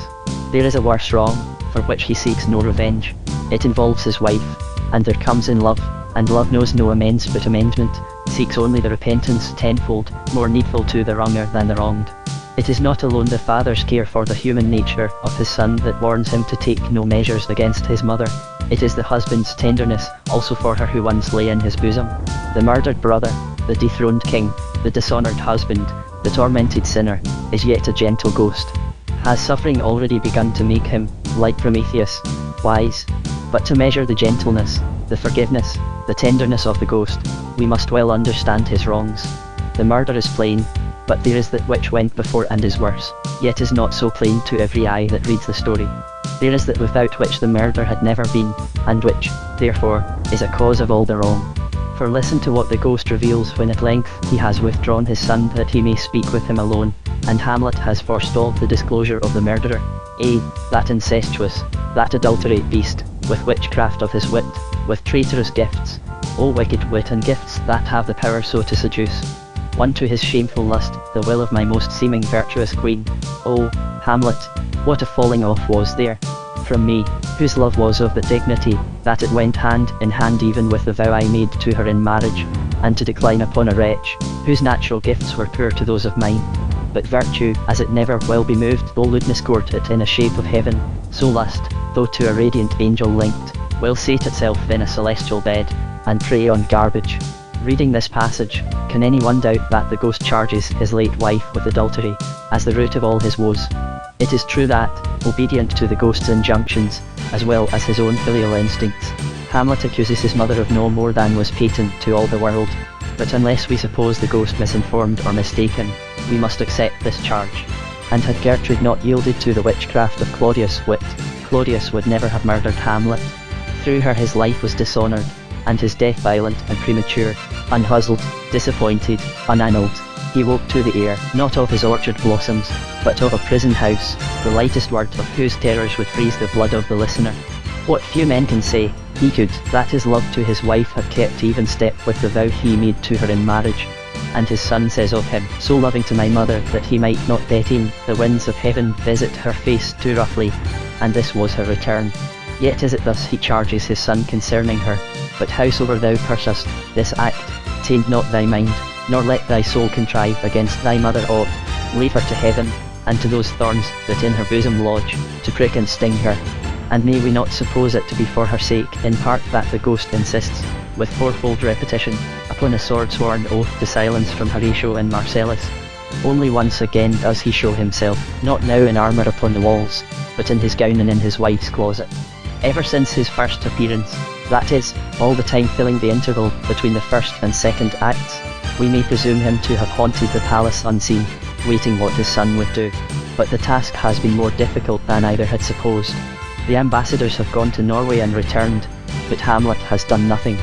There is a worse wrong, for which he seeks no revenge. It involves his wife, and there comes in love, and love knows no amends but amendment, seeks only the repentance tenfold more needful to the wronger than the wronged. It is not alone the father's care for the human nature of his son that warns him to take no measures against his mother. It is the husband's tenderness also for her who once lay in his bosom. The murdered brother, the dethroned king, the dishonoured husband, the tormented sinner, is yet a gentle ghost. Has suffering already begun to make him, like Prometheus, wise? But to measure the gentleness, the forgiveness, the tenderness of the ghost, we must well understand his wrongs. The murder is plain, but there is that which went before and is worse, yet is not so plain to every eye that reads the story. There is that without which the murder had never been, and which, therefore, is a cause of all the wrong. For listen to what the ghost reveals when at length he has withdrawn his son that he may speak with him alone, and Hamlet has forestalled the disclosure of the murderer. That incestuous, that adulterate beast, with witchcraft of his wit, with traitorous gifts, O wicked wit and gifts that have the power so to seduce one to his shameful lust, the will of my most seeming virtuous queen. O Hamlet, what a falling off was there from me, whose love was of the dignity, that it went hand in hand even with the vow I made to her in marriage, and to decline upon a wretch, whose natural gifts were poor to those of mine. But virtue, as it never will be moved though lewdness court it in a shape of heaven, so lust, though to a radiant angel linked, will sate itself in a celestial bed, and prey on garbage. Reading this passage, can anyone doubt that the ghost charges his late wife with adultery, as the root of all his woes? It is true that, obedient to the ghost's injunctions, as well as his own filial instincts, Hamlet accuses his mother of no more than was patent to all the world. But unless we suppose the ghost misinformed or mistaken, we must accept this charge. And had Gertrude not yielded to the witchcraft of Claudius' wit, Claudius would never have murdered Hamlet. Through her his life was dishonoured, and his death violent and premature. Unhuzzled, disappointed, unannulled, he woke to the air, not of his orchard blossoms, but of a prison house, the lightest word of whose terrors would freeze the blood of the listener. What few men can say, he could, that his love to his wife had kept even step with the vow he made to her in marriage. And his son says of him, so loving to my mother that he might not detain the winds of heaven visit her face too roughly, and this was her return. Yet is it thus he charges his son concerning her, but howsoever thou pursuest this act, taint not thy mind, nor let thy soul contrive against thy mother aught, leave her to heaven, and to those thorns that in her bosom lodge, to prick and sting her. And may we not suppose it to be for her sake in part that the ghost insists, with fourfold repetition, upon a sword-sworn oath to silence from Horatio and Marcellus. Only once again does he show himself, not now in armour upon the walls, but in his gown and in his wife's closet. Ever since his first appearance, that is, all the time filling the interval between the first and second acts, we may presume him to have haunted the palace unseen, waiting what his son would do. But the task has been more difficult than either had supposed. The ambassadors have gone to Norway and returned, but Hamlet has done nothing.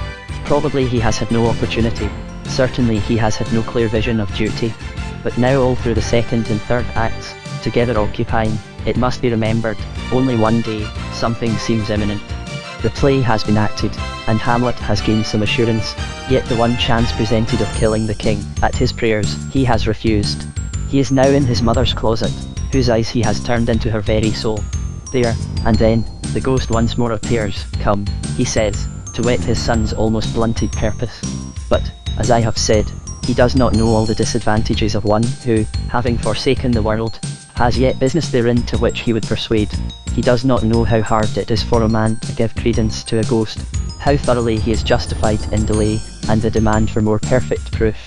Probably he has had no opportunity, certainly he has had no clear vision of duty. But now all through the second and third acts, together occupying, it must be remembered, only one day, something seems imminent. The play has been acted, and Hamlet has gained some assurance, yet the one chance presented of killing the king, at his prayers, he has refused. He is now in his mother's closet, whose eyes he has turned into her very soul. There, and then, the ghost once more appears. Come, he says, to whet his son's almost blunted purpose. But, as I have said, he does not know all the disadvantages of one who, having forsaken the world, has yet business therein to which he would persuade. He does not know how hard it is for a man to give credence to a ghost, how thoroughly he is justified in delay, and the demand for more perfect proof.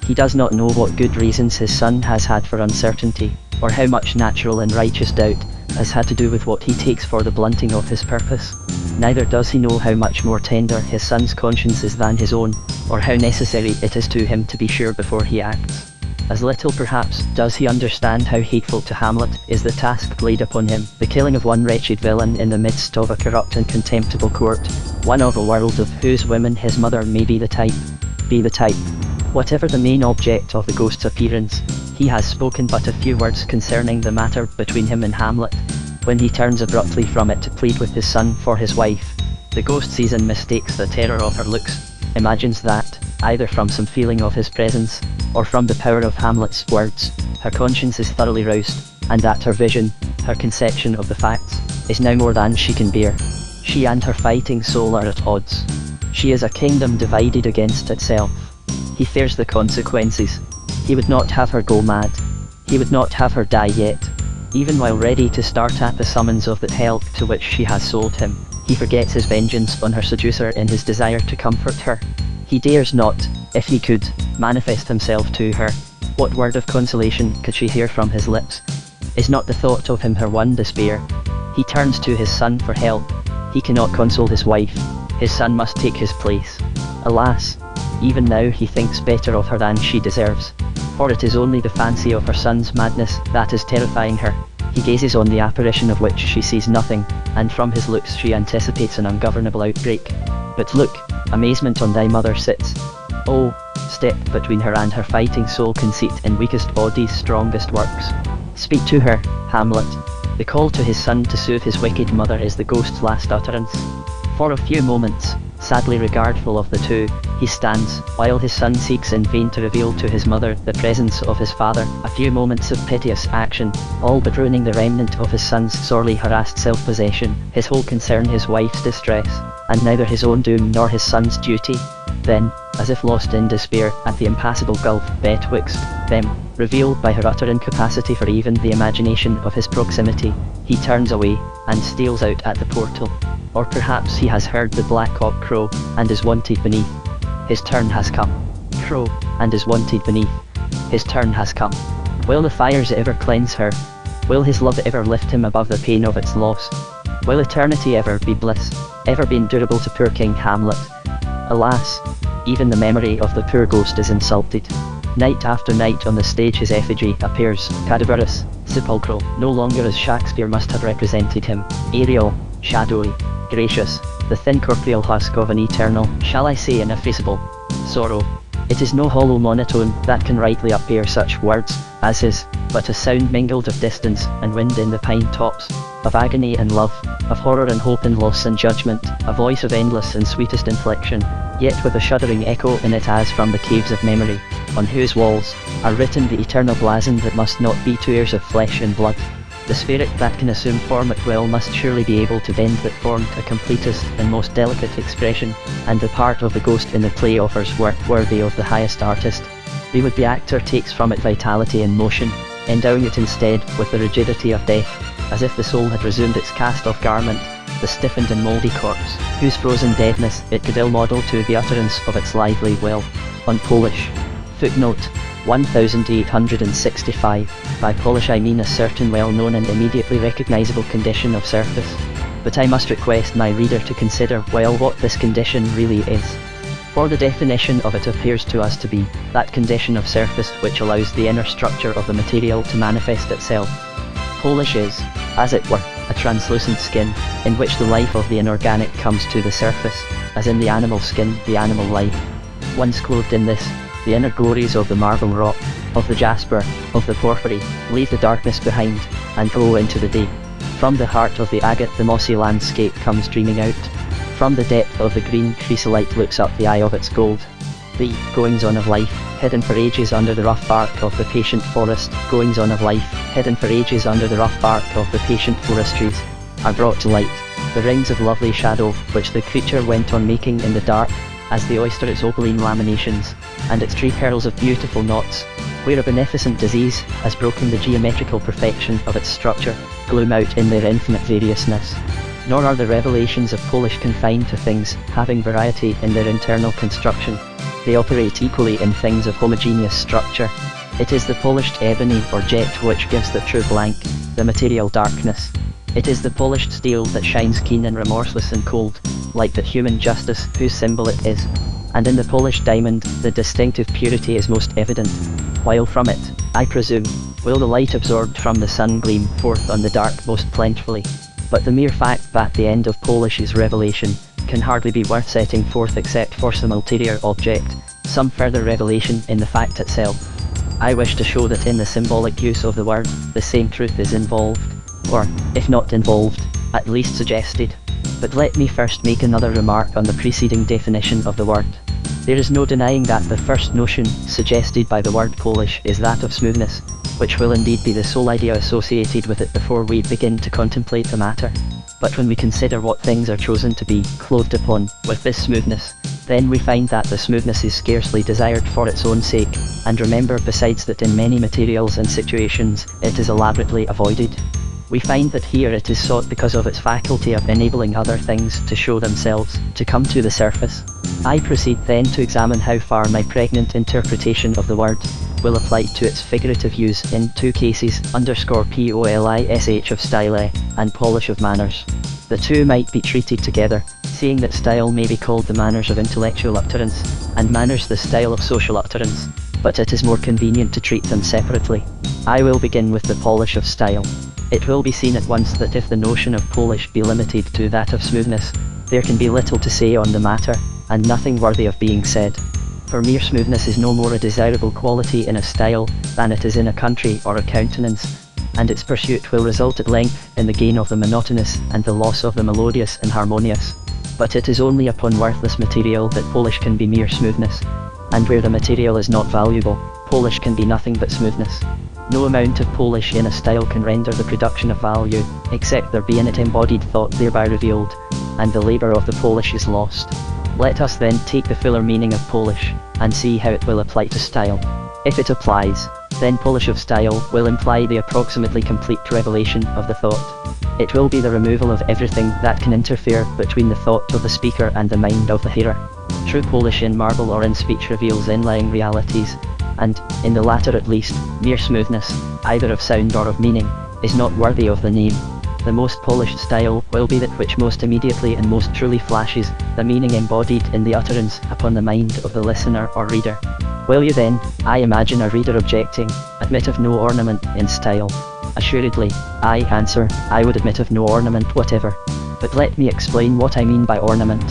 He does not know what good reasons his son has had for uncertainty, or how much natural and righteous doubt has had to do with what he takes for the blunting of his purpose. Neither does he know how much more tender his son's conscience is than his own, or how necessary it is to him to be sure before he acts. As little perhaps does he understand how hateful to Hamlet is the task laid upon him, the killing of one wretched villain in the midst of a corrupt and contemptible court, one of a world of whose women his mother may be the type. Whatever the main object of the ghost's appearance, he has spoken but a few words concerning the matter between him and Hamlet. When he turns abruptly from it to plead with his son for his wife, the ghost sees and mistakes the terror of her looks, imagines that, either from some feeling of his presence, or from the power of Hamlet's words, her conscience is thoroughly roused, and that her vision, her conception of the facts, is now more than she can bear. She and her fighting soul are at odds. She is a kingdom divided against itself. He fears the consequences. He would not have her go mad. He would not have her die yet. Even while ready to start at the summons of the hell to which she has sold him, he forgets his vengeance on her seducer in his desire to comfort her. He dares not, if he could, manifest himself to her. What word of consolation could she hear from his lips? Is not the thought of him her one despair? He turns to his son for help. He cannot console his wife. His son must take his place. Alas, even now he thinks better of her than she deserves. For it is only the fancy of her son's madness that is terrifying her. He gazes on the apparition of which she sees nothing, and from his looks she anticipates an ungovernable outbreak. But look, amazement on thy mother sits. Oh, step between her and her fighting soul conceit in weakest body's strongest works. Speak to her, Hamlet. The call to his son to soothe his wicked mother is the ghost's last utterance. For a few moments, sadly regardful of the two, he stands, while his son seeks in vain to reveal to his mother the presence of his father. A few moments of piteous action, all but ruining the remnant of his son's sorely harassed self-possession, his whole concern his wife's distress, and neither his own doom nor his son's duty. Then, as if lost in despair at the impassable gulf betwixt them, revealed by her utter incapacity for even the imagination of his proximity, he turns away, and steals out at the portal. Or perhaps he has heard the black cock crow, and is wanted beneath. His turn has come. Crow, and is wanted beneath. His turn has come. Will the fires ever cleanse her? Will his love ever lift him above the pain of its loss? Will eternity ever be bliss, ever be endurable to poor King Hamlet? Alas, even the memory of the poor ghost is insulted. Night after night on the stage his effigy appears, cadaverous, sepulchral, no longer as Shakespeare must have represented him, aerial, shadowy, gracious, the thin corporeal husk of an eternal, shall I say ineffaceable, sorrow. It is no hollow monotone that can rightly upbear such words as his, but a sound mingled of distance and wind in the pine tops, of agony and love, of horror and hope and loss and judgment, a voice of endless and sweetest inflection, yet with a shuddering echo in it as from the caves of memory, on whose walls are written the eternal blazon that must not be to ears of flesh and blood. The spirit that can assume form at will must surely be able to bend that form to completest and most delicate expression, and the part of the ghost in the play offers work worthy of the highest artist. The would-be actor takes from it vitality and motion, endowing it instead with the rigidity of death, as if the soul had resumed its cast-off garment, the stiffened and mouldy corpse, whose frozen deadness it could ill model to the utterance of its lively will. On Polish. Footnote 1865. By Polish I mean a certain well-known and immediately recognizable condition of surface. But I must request my reader to consider well what this condition really is. For the definition of it appears to us to be that condition of surface which allows the inner structure of the material to manifest itself. Polish is, as it were, a translucent skin, in which the life of the inorganic comes to the surface, as in the animal skin, the animal life. Once clothed in this, the inner glories of the marble rock, of the jasper, of the porphyry, leave the darkness behind, and glow into the day. From the heart of the agate the mossy landscape comes dreaming out. From the depth of the green chrysolite looks up the eye of its gold. The goings-on of life, hidden for ages under the rough bark of the patient forest, goings-on of life, hidden for ages under the rough bark of the patient forest trees, are brought to light. The rings of lovely shadow, which the creature went on making in the dark, as the oyster its opaline laminations, and its tree pearls of beautiful knots, where a beneficent disease has broken the geometrical perfection of its structure, gloom out in their infinite variousness. Nor are the revelations of Polish confined to things having variety in their internal construction. They operate equally in things of homogeneous structure. It is the polished ebony or jet which gives the true blank, the material darkness. It is the polished steel that shines keen and remorseless and cold, like that human justice whose symbol it is. And in the polished diamond, the distinctive purity is most evident, while from it, I presume, will the light absorbed from the sun gleam forth on the dark most plentifully. But the mere fact that the end of Polish's revelation can hardly be worth setting forth except for some ulterior object, some further revelation in the fact itself. I wish to show that in the symbolic use of the word, the same truth is involved, or, if not involved, at least suggested. But let me first make another remark on the preceding definition of the word. There is no denying that the first notion suggested by the word Polish is that of smoothness, which will indeed be the sole idea associated with it before we begin to contemplate the matter. But when we consider what things are chosen to be clothed upon with this smoothness, then we find that the smoothness is scarcely desired for its own sake, and remember besides that in many materials and situations, it is elaborately avoided. We find that here it is sought because of its faculty of enabling other things to show themselves, to come to the surface. I proceed then to examine how far my pregnant interpretation of the word will apply to its figurative use in two cases, _polish of style and polish of manners. The two might be treated together, seeing that style may be called the manners of intellectual utterance, and manners the style of social utterance, but it is more convenient to treat them separately. I will begin with the polish of style. It will be seen at once that if the notion of polish be limited to that of smoothness, there can be little to say on the matter, and nothing worthy of being said. For mere smoothness is no more a desirable quality in a style than it is in a country or a countenance, and its pursuit will result at length in the gain of the monotonous and the loss of the melodious and harmonious. But it is only upon worthless material that polish can be mere smoothness, and where the material is not valuable, polish can be nothing but smoothness. No amount of polish in a style can render the production of value, except there be in it embodied thought thereby revealed, and the labour of the polish is lost. Let us then take the fuller meaning of polish, and see how it will apply to style. If it applies, then polish of style will imply the approximately complete revelation of the thought. It will be the removal of everything that can interfere between the thought of the speaker and the mind of the hearer. True polish in marble or in speech reveals inlying realities, and, in the latter at least, mere smoothness, either of sound or of meaning, is not worthy of the name. The most polished style will be that which most immediately and most truly flashes the meaning embodied in the utterance upon the mind of the listener or reader. Will you then, I imagine a reader objecting, admit of no ornament in style? Assuredly, I answer, I would admit of no ornament whatever. But let me explain what I mean by ornament.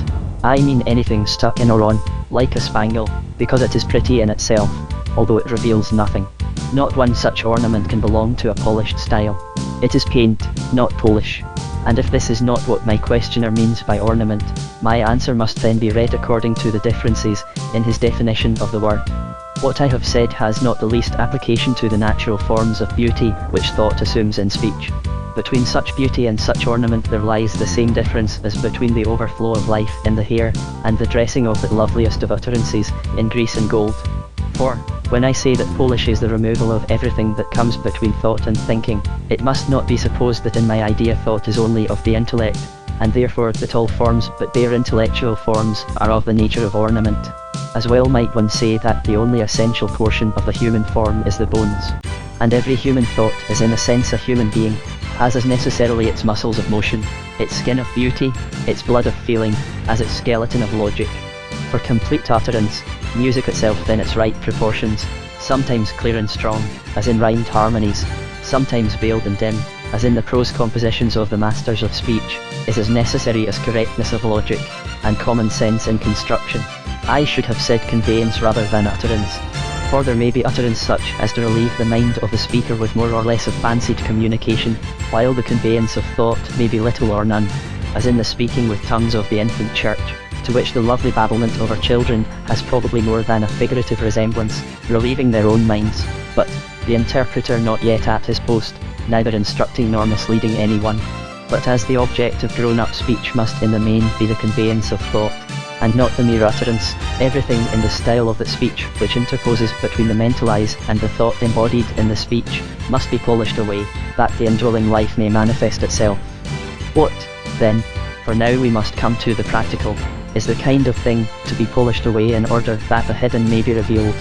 I mean anything stuck in or on, like a spangle, because it is pretty in itself, although it reveals nothing. Not one such ornament can belong to a polished style. It is paint, not polish. And if this is not what my questioner means by ornament, my answer must then be read according to the differences in his definition of the word. What I have said has not the least application to the natural forms of beauty which thought assumes in speech. Between such beauty and such ornament there lies the same difference as between the overflow of life in the hair and the dressing of the loveliest of utterances in grease and gold. For, when I say that polish is the removal of everything that comes between thought and thinking, it must not be supposed that in my idea thought is only of the intellect, and therefore that all forms but bare intellectual forms are of the nature of ornament. As well might one say that the only essential portion of the human form is the bones. And every human thought is in a sense a human being, has as necessarily its muscles of motion, its skin of beauty, its blood of feeling, as its skeleton of logic. For complete utterance, music itself in its right proportions, sometimes clear and strong, as in rhymed harmonies, sometimes veiled and dim, as in the prose compositions of the masters of speech, is as necessary as correctness of logic, and common sense in construction. I should have said conveyance rather than utterance, for there may be utterance such as to relieve the mind of the speaker with more or less of fancied communication, while the conveyance of thought may be little or none, as in the speaking with tongues of the infant church, to which the lovely babblement of our children has probably more than a figurative resemblance, relieving their own minds, but the interpreter not yet at his post, neither instructing nor misleading anyone. But as the object of grown-up speech must in the main be the conveyance of thought, and not the mere utterance, everything in the style of the speech which interposes between the mental eyes and the thought embodied in the speech, must be polished away, that the indwelling life may manifest itself. What, then, for now we must come to the practical, is the kind of thing to be polished away in order that the hidden may be revealed.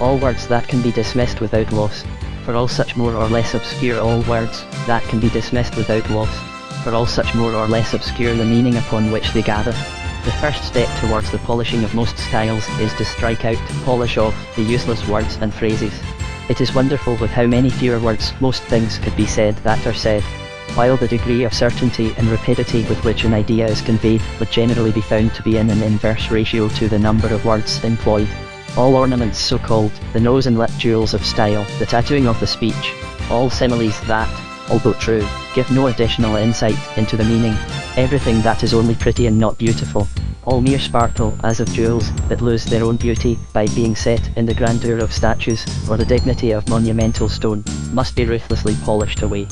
All words that can be dismissed without loss, for all such more or less obscure all words that can be dismissed without loss, for all such more or less obscure the meaning upon which they gather. The first step towards the polishing of most styles is to strike out, polish off, the useless words and phrases. It is wonderful with how many fewer words most things could be said that are said, while the degree of certainty and rapidity with which an idea is conveyed would generally be found to be in an inverse ratio to the number of words employed. All ornaments so called, the nose and lip jewels of style, the tattooing of the speech, all similes that, although true, give no additional insight into the meaning, everything that is only pretty and not beautiful, all mere sparkle as of jewels that lose their own beauty by being set in the grandeur of statues or the dignity of monumental stone, must be ruthlessly polished away.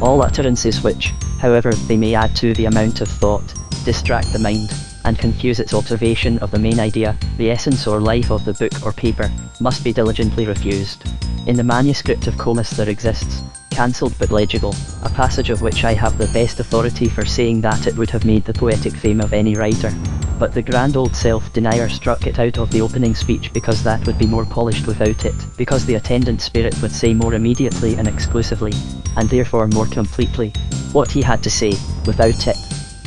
All utterances which, however they may add to the amount of thought, distract the mind, and confuse its observation of the main idea, the essence or life of the book or paper, must be diligently refused. In the manuscript of Comus there exists, cancelled but legible, a passage of which I have the best authority for saying that it would have made the poetic fame of any writer. But the grand old self-denier struck it out of the opening speech because that would be more polished without it, because the attendant spirit would say more immediately and exclusively, and therefore more completely, what he had to say, without it.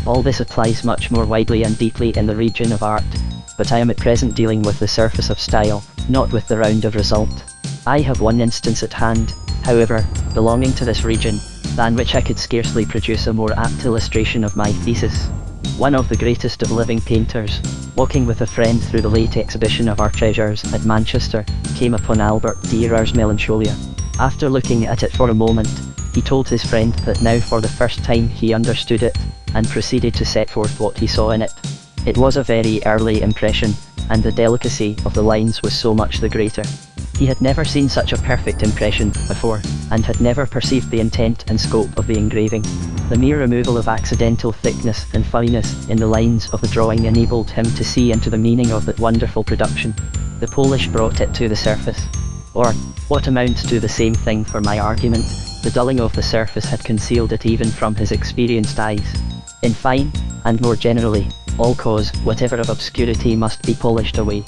All this applies much more widely and deeply in the region of art, but I am at present dealing with the surface of style, not with the round of result. I have one instance at hand, however, belonging to this region, than which I could scarcely produce a more apt illustration of my thesis. One of the greatest of living painters, walking with a friend through the late exhibition of our treasures at Manchester, came upon Albert Dürer's Melancholia. After looking at it for a moment, he told his friend that now for the first time he understood it, and proceeded to set forth what he saw in it. It was a very early impression, and the delicacy of the lines was so much the greater. He had never seen such a perfect impression before, and had never perceived the intent and scope of the engraving. The mere removal of accidental thickness and fuzziness in the lines of the drawing enabled him to see into the meaning of that wonderful production. The polish brought it to the surface. Or, what amounts to the same thing for my argument, the dulling of the surface had concealed it even from his experienced eyes. In fine, and more generally, all cause, whatever of obscurity, must be polished away.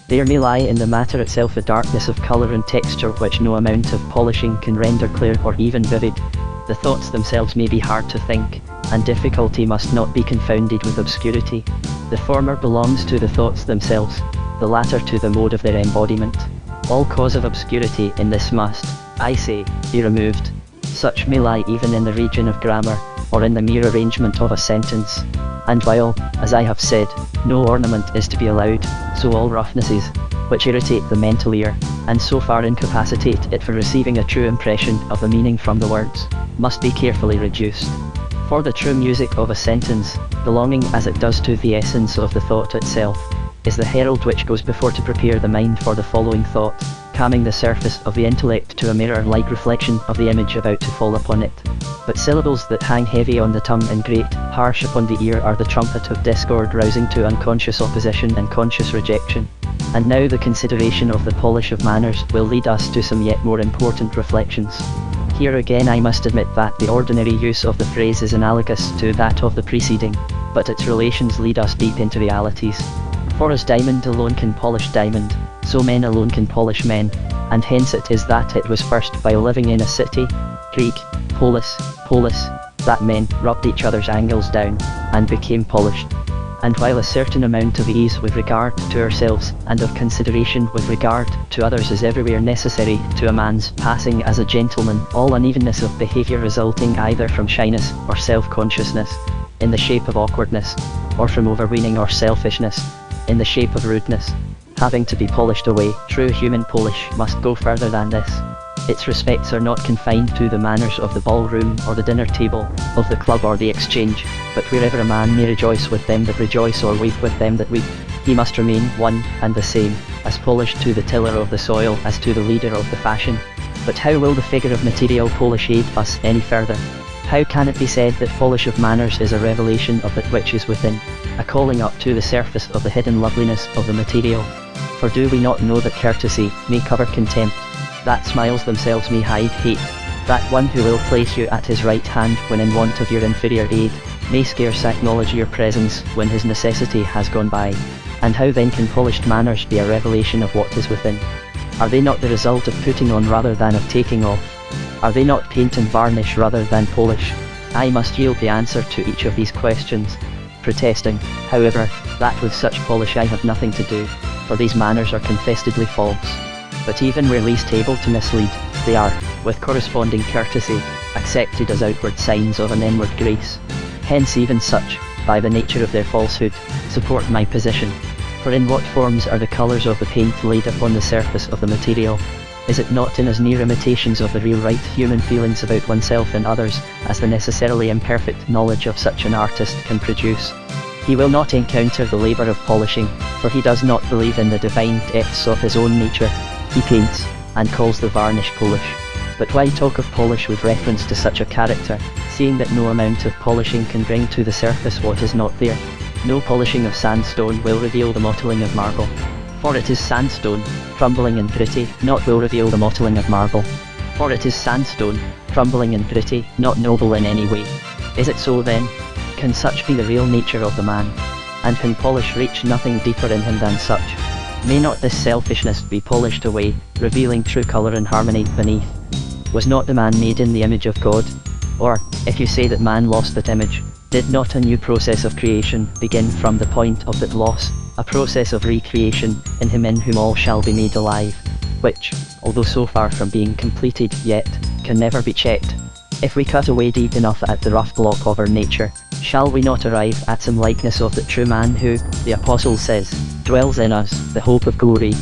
There may lie in the matter itself a darkness of colour and texture which no amount of polishing can render clear or even vivid. The thoughts themselves may be hard to think, and difficulty must not be confounded with obscurity. The former belongs to the thoughts themselves, the latter to the mode of their embodiment. All cause of obscurity in this must, I say, be removed. Such may lie even in the region of grammar, or in the mere arrangement of a sentence. And while, as I have said, no ornament is to be allowed, so all roughnesses, which irritate the mental ear, and so far incapacitate it for receiving a true impression of the meaning from the words, must be carefully reduced. For the true music of a sentence, belonging as it does to the essence of the thought itself, is the herald which goes before to prepare the mind for the following thought, calming the surface of the intellect to a mirror-like reflection of the image about to fall upon it. But syllables that hang heavy on the tongue and grate harsh upon the ear are the trumpet of discord, rousing to unconscious opposition and conscious rejection. And now the consideration of the polish of manners will lead us to some yet more important reflections. Here again I must admit that the ordinary use of the phrase is analogous to that of the preceding, but its relations lead us deep into realities. For as diamond alone can polish diamond, so men alone can polish men, and hence it is that it was first by living in a city, Greek, polis, that men rubbed each other's angles down, and became polished. And while a certain amount of ease with regard to ourselves, and of consideration with regard to others is everywhere necessary to a man's passing as a gentleman, all unevenness of behaviour resulting either from shyness or self-consciousness, in the shape of awkwardness, or from overweening or selfishness, in the shape of rudeness, having to be polished away, true human polish must go further than this. Its respects are not confined to the manners of the ballroom or the dinner table, of the club or the exchange, but wherever a man may rejoice with them that rejoice or weep with them that weep, he must remain one and the same, as polished to the tiller of the soil as to the leader of the fashion. But how will the figure of material polish aid us any further? How can it be said that polish of manners is a revelation of that which is within, a calling up to the surface of the hidden loveliness of the material? For do we not know that courtesy may cover contempt, that smiles themselves may hide hate, that one who will place you at his right hand when in want of your inferior aid, may scarce acknowledge your presence when his necessity has gone by? And how then can polished manners be a revelation of what is within? Are they not the result of putting on rather than of taking off? Are they not paint and varnish rather than polish? I must yield the answer to each of these questions, protesting, however, that with such polish I have nothing to do, for these manners are confessedly false. But even where least able to mislead, they are, with corresponding courtesy, accepted as outward signs of an inward grace. Hence even such, by the nature of their falsehood, support my position. For in what forms are the colours of the paint laid upon the surface of the material? Is it not in as near imitations of the real right human feelings about oneself and others, as the necessarily imperfect knowledge of such an artist can produce? He will not encounter the labour of polishing, for he does not believe in the divine depths of his own nature. He paints, and calls the varnish polish. But why talk of polish with reference to such a character, seeing that no amount of polishing can bring to the surface what is not there? No polishing of sandstone will reveal the mottling of marble. For it is sandstone, crumbling and gritty, not will reveal the mottling of marble. For it is sandstone, crumbling and gritty, not noble in any way. Is it so then? Can such be the real nature of the man? And can polish reach nothing deeper in him than such? May not this selfishness be polished away, revealing true colour and harmony beneath? Was not the man made in the image of God? Or, if you say that man lost that image, did not a new process of creation begin from the point of that loss, a process of recreation in him in whom all shall be made alive, which, although so far from being completed yet, can never be checked? If we cut away deep enough at the rough block of our nature, shall we not arrive at some likeness of the true man who, the Apostle says, dwells in us, the hope of glory?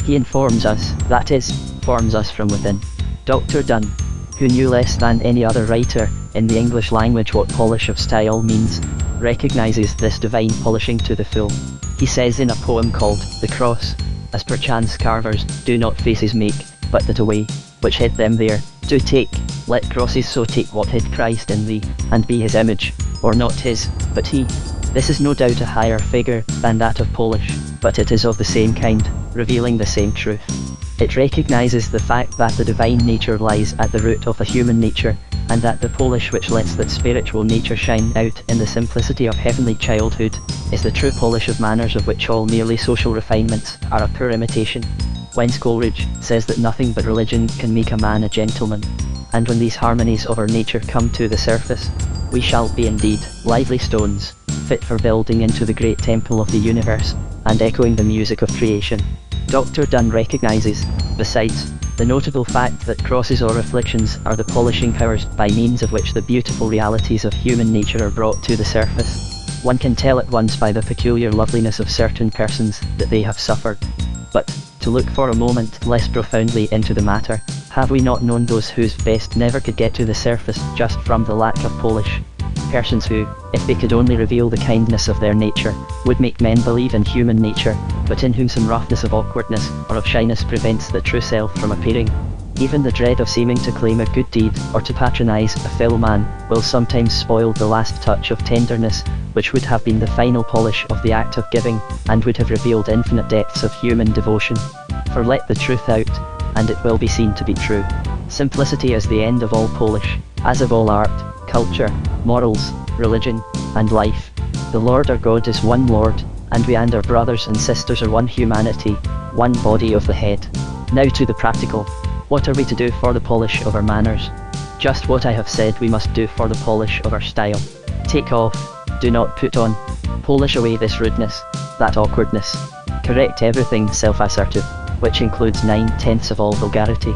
He informs us, that is, forms us from within. Dr. Donne, who knew less than any other writer in the English language what polish of style means, recognizes this divine polishing to the full. He says in a poem called The Cross, as perchance carvers do not faces make, but that away, which hid them there, do take, let crosses so take what hid Christ in thee, and be his image, or not his, but he. This is no doubt a higher figure than that of polish, but it is of the same kind, revealing the same truth. It recognizes the fact that the divine nature lies at the root of the human nature, and that the polish which lets that spiritual nature shine out in the simplicity of heavenly childhood, is the true polish of manners of which all merely social refinements are a poor imitation. Whence Coleridge says that nothing but religion can make a man a gentleman. And when these harmonies of our nature come to the surface, we shall be indeed lively stones, fit for building into the great temple of the universe, and echoing the music of creation. Dr. Donne recognizes, besides, the notable fact that crosses or afflictions are the polishing powers by means of which the beautiful realities of human nature are brought to the surface. One can tell at once by the peculiar loveliness of certain persons that they have suffered. But, to look for a moment less profoundly into the matter, have we not known those whose best never could get to the surface just from the lack of polish? Persons who, if they could only reveal the kindness of their nature, would make men believe in human nature, but in whom some roughness of awkwardness or of shyness prevents the true self from appearing. Even the dread of seeming to claim a good deed or to patronize a fellow man will sometimes spoil the last touch of tenderness, which would have been the final polish of the act of giving, and would have revealed infinite depths of human devotion. For let the truth out, and it will be seen to be true. Simplicity is the end of all polish, as of all art, culture, morals, religion, and life. The Lord our God is one Lord, and we and our brothers and sisters are one humanity, one body of the head. Now to the practical. What are we to do for the polish of our manners? Just what I have said we must do for the polish of our style. Take off, do not put on. Polish away this rudeness, that awkwardness. Correct everything self-assertive, which includes 9/10 of all vulgarity.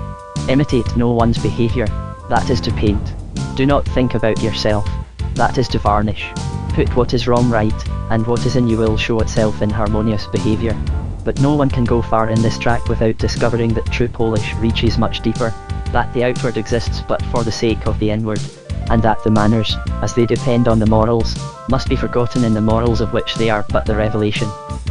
Imitate no one's behaviour, that is to paint. Do not think about yourself, that is to varnish. Put what is wrong right, and what is in you will show itself in harmonious behaviour. But no one can go far in this track without discovering that true polish reaches much deeper, that the outward exists but for the sake of the inward, and that the manners, as they depend on the morals, must be forgotten in the morals of which they are but the revelation.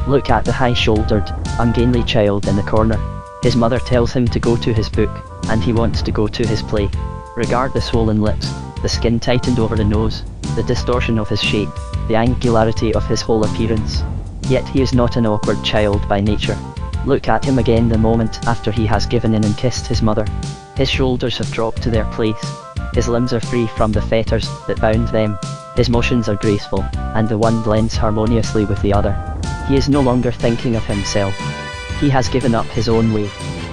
Look at the high-shouldered, ungainly child in the corner. His mother tells him to go to his book, and he wants to go to his play. Regard the swollen lips, the skin tightened over the nose, the distortion of his shape, the angularity of his whole appearance. Yet he is not an awkward child by nature. Look at him again the moment after he has given in and kissed his mother. His shoulders have dropped to their place. His limbs are free from the fetters that bound them. His motions are graceful, and the one blends harmoniously with the other. He is no longer thinking of himself. He has given up his own way.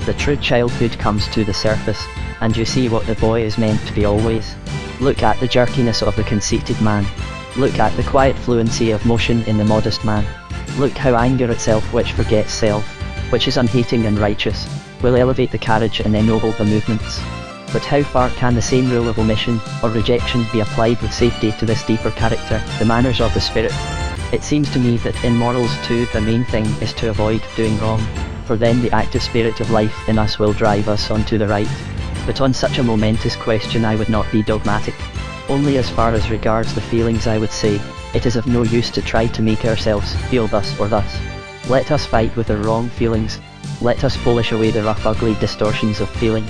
The true childhood comes to the surface, and you see what the boy is meant to be always. Look at the jerkiness of the conceited man. Look at the quiet fluency of motion in the modest man. Look how anger itself, which forgets self, which is unhating and righteous, will elevate the carriage and ennoble the movements. But how far can the same rule of omission or rejection be applied with safety to this deeper character, the manners of the spirit? It seems to me that in morals too the main thing is to avoid doing wrong, for then the active spirit of life in us will drive us onto the right. But on such a momentous question I would not be dogmatic. Only as far as regards the feelings I would say, it is of no use to try to make ourselves feel thus or thus. Let us fight with our wrong feelings. Let us polish away the rough ugly distortions of feeling.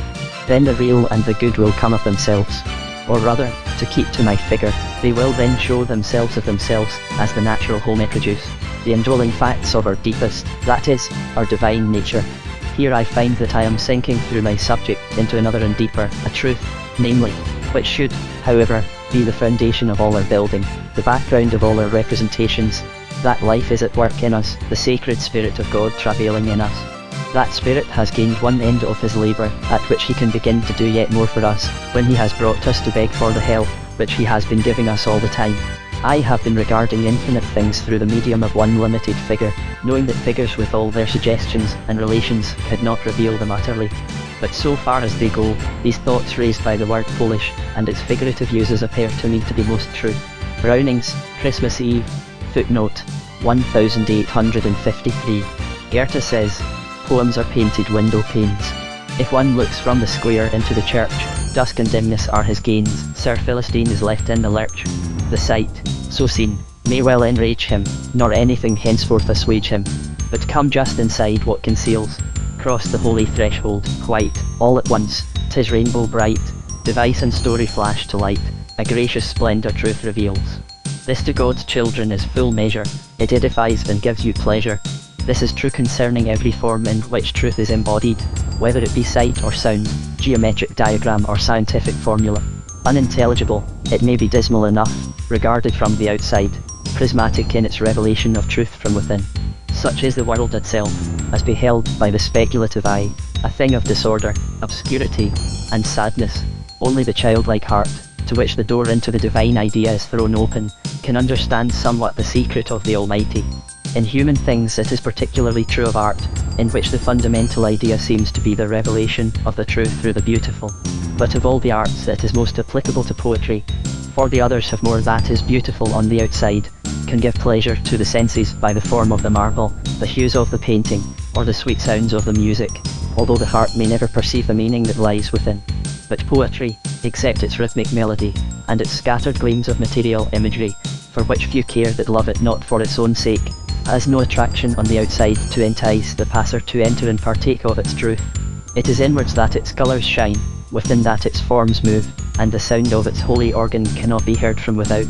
Then the real and the good will come of themselves. Or rather, to keep to my figure, they will then show themselves of themselves, as the natural whole may produce, the indwelling facts of our deepest, that is, our divine nature. Here I find that I am sinking through my subject into another and deeper, a truth, namely, which should, however, be the foundation of all our building, the background of all our representations, that life is at work in us, the sacred Spirit of God travailing in us. That Spirit has gained one end of his labour, at which he can begin to do yet more for us, when he has brought us to beg for the help, which he has been giving us all the time. I have been regarding infinite things through the medium of one limited figure, knowing that figures with all their suggestions and relations could not reveal them utterly. But so far as they go, these thoughts raised by the word Polish, and its figurative uses appear to me to be most true. Browning's Christmas Eve, footnote 1853. Goethe says, poems are painted window panes. If one looks from the square into the church, dusk and dimness are his gains, Sir Philistine is left in the lurch. The sight, so seen, may well enrage him, nor anything henceforth assuage him. But come just inside what conceals, cross the holy threshold, white, all at once, 'tis rainbow bright, device and story flash to light, a gracious splendour truth reveals. This to God's children is full measure, it edifies and gives you pleasure. This is true concerning every form in which truth is embodied, whether it be sight or sound, geometric diagram or scientific formula. Unintelligible, it may be dismal enough, regarded from the outside, prismatic in its revelation of truth from within. Such is the world itself, as beheld by the speculative eye, a thing of disorder, obscurity, and sadness. Only the childlike heart, to which the door into the divine idea is thrown open, can understand somewhat the secret of the Almighty. In human things it is particularly true of art, in which the fundamental idea seems to be the revelation of the truth through the beautiful. But of all the arts it is most applicable to poetry, for the others have more that is beautiful on the outside, can give pleasure to the senses by the form of the marble, the hues of the painting, or the sweet sounds of the music, although the heart may never perceive the meaning that lies within. But poetry, except its rhythmic melody, and its scattered gleams of material imagery, for which few care that love it not for its own sake, has no attraction on the outside to entice the passer to enter and partake of its truth. It is inwards that its colours shine, within that its forms move, and the sound of its holy organ cannot be heard from without.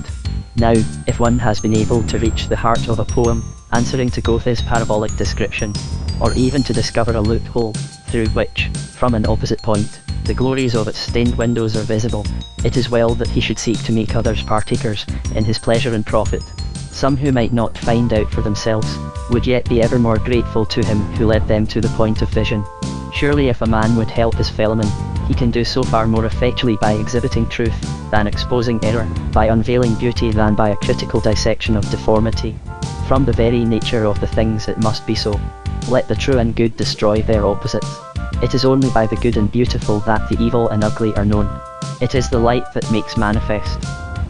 Now, if one has been able to reach the heart of a poem, answering to Goethe's parabolic description, or even to discover a loophole, through which, from an opposite point, the glories of its stained windows are visible, it is well that he should seek to make others partakers in his pleasure and profit. Some who might not find out for themselves, would yet be ever more grateful to him who led them to the point of vision. Surely if a man would help his fellowman, he can do so far more effectually by exhibiting truth, than exposing error, by unveiling beauty than by a critical dissection of deformity. From the very nature of the things it must be so. Let the true and good destroy their opposites. It is only by the good and beautiful that the evil and ugly are known. It is the light that makes manifest.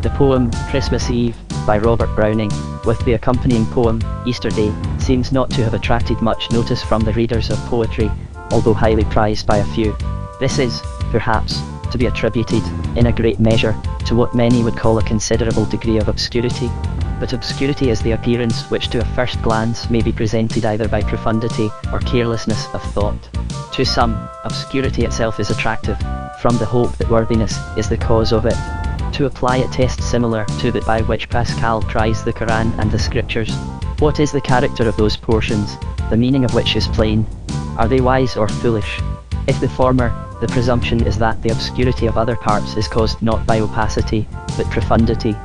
The poem, Christmas Eve, by Robert Browning, with the accompanying poem, Easter Day, seems not to have attracted much notice from the readers of poetry, although highly prized by a few. This is, perhaps, to be attributed, in a great measure, to what many would call a considerable degree of obscurity. But obscurity is the appearance which to a first glance may be presented either by profundity or carelessness of thought. To some, obscurity itself is attractive, from the hope that worthiness is the cause of it. To apply a test similar to that by which Pascal tries the Quran and the Scriptures, what is the character of those portions, the meaning of which is plain? Are they wise or foolish? If the former, the presumption is that the obscurity of other parts is caused not by opacity, but profundity.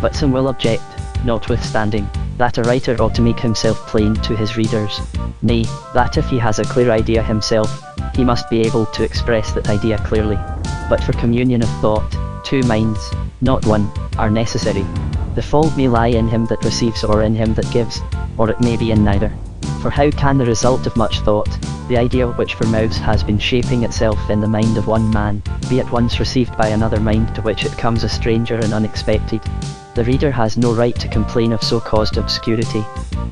But some will object, notwithstanding, that a writer ought to make himself plain to his readers. Nay, that if he has a clear idea himself, he must be able to express that idea clearly. But for communion of thought, two minds, not one, are necessary. The fault may lie in him that receives or in him that gives, or it may be in neither. For how can the result of much thought, the idea which for mouths has been shaping itself in the mind of one man, be at once received by another mind to which it comes a stranger and unexpected? The reader has no right to complain of so caused obscurity,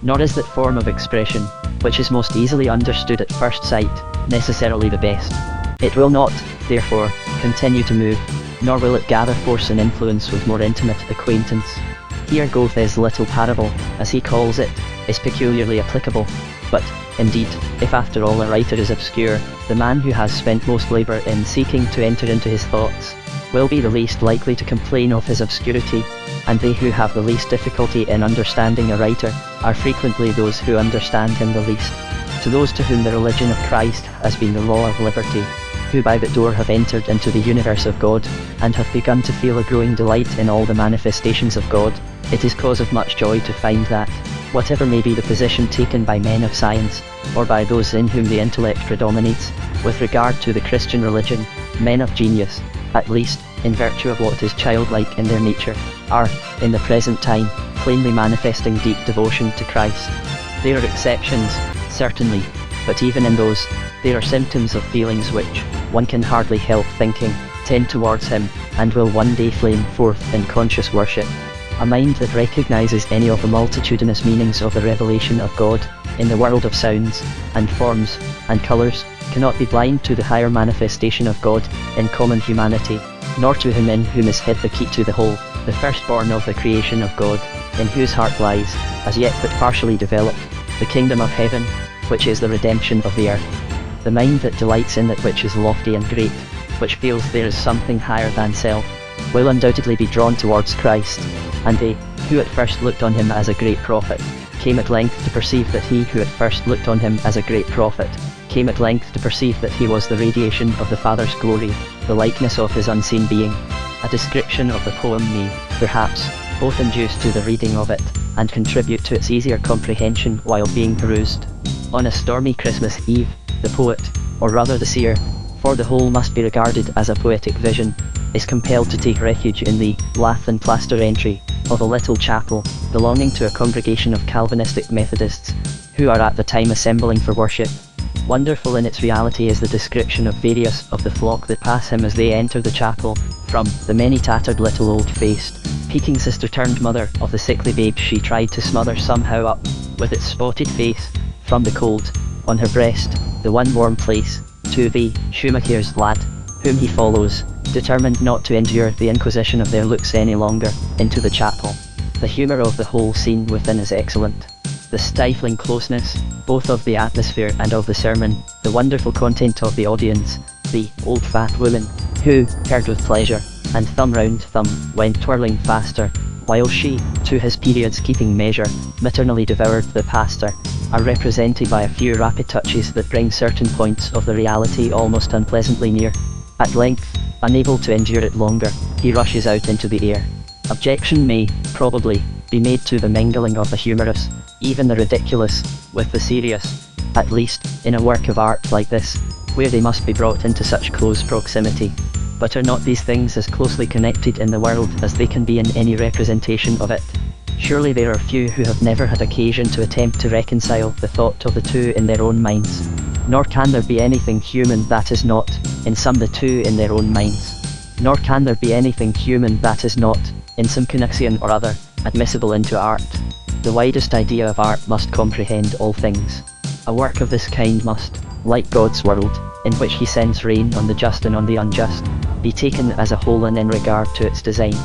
nor is that form of expression, which is most easily understood at first sight, necessarily the best. It will not, therefore, continue to move, nor will it gather force and influence with more intimate acquaintance. Here Goethe's little parable, as he calls it, is peculiarly applicable, but, indeed, if after all a writer is obscure, the man who has spent most labour in seeking to enter into his thoughts, will be the least likely to complain of his obscurity, and they who have the least difficulty in understanding a writer are frequently those who understand him the least. To those to whom the religion of Christ has been the law of liberty, who by that door have entered into the universe of God, and have begun to feel a growing delight in all the manifestations of God, it is cause of much joy to find that, whatever may be the position taken by men of science, or by those in whom the intellect predominates, with regard to the Christian religion, men of genius, at least, in virtue of what is childlike in their nature, are, in the present time, plainly manifesting deep devotion to Christ. There are exceptions, certainly, but even in those, there are symptoms of feelings which, one can hardly help thinking, tend towards him, and will one day flame forth in conscious worship. A mind that recognizes any of the multitudinous meanings of the revelation of God, in the world of sounds, and forms, and colours, cannot be blind to the higher manifestation of God, in common humanity, nor to him in whom is hid the key to the whole, the firstborn of the creation of God, in whose heart lies, as yet but partially developed, the kingdom of heaven, which is the redemption of the earth. The mind that delights in that which is lofty and great, which feels there is something higher than self, will undoubtedly be drawn towards Christ, and they, who at first looked on him as a great prophet, came at length to perceive that he who at first looked on him as a great prophet, came at length to perceive that he was the radiation of the Father's glory, the likeness of his unseen being. A description of the poem may, perhaps, both induce to the reading of it, and contribute to its easier comprehension while being perused. On a stormy Christmas Eve, the poet, or rather the seer, for the whole must be regarded as a poetic vision, is compelled to take refuge in the lath and plaster entry of a little chapel belonging to a congregation of Calvinistic Methodists, who are at the time assembling for worship. Wonderful in its reality is the description of various of the flock that pass him as they enter the chapel, from the many tattered little old-faced, peeking sister-turned-mother of the sickly babe she tried to smother somehow up, with its spotted face, from the cold, on her breast, the one warm place, to the shoemaker's lad, whom he follows, determined not to endure the inquisition of their looks any longer, into the chapel. The humour of the whole scene within is excellent. The stifling closeness, both of the atmosphere and of the sermon, the wonderful content of the audience, the old fat woman, who, heard with pleasure, and thumb round thumb, went twirling faster, while she, to his periods keeping measure, maternally devoured the pastor, are represented by a few rapid touches that bring certain points of the reality almost unpleasantly near. At length, unable to endure it longer, he rushes out into the air. Objection may, probably, be made to the mingling of the humorous, even the ridiculous, with the serious, at least, in a work of art like this, where they must be brought into such close proximity. But are not these things as closely connected in the world as they can be in any representation of it? Surely there are few who have never had occasion to attempt to reconcile the thought of the two in their own minds. Nor can there be anything human that is not, in some the two in their own minds. Nor can there be anything human that is not, in some connexion or other, admissible into art. The widest idea of art must comprehend all things. A work of this kind must, like God's world, in which he sends rain on the just and on the unjust, be taken as a whole and in regard to its design.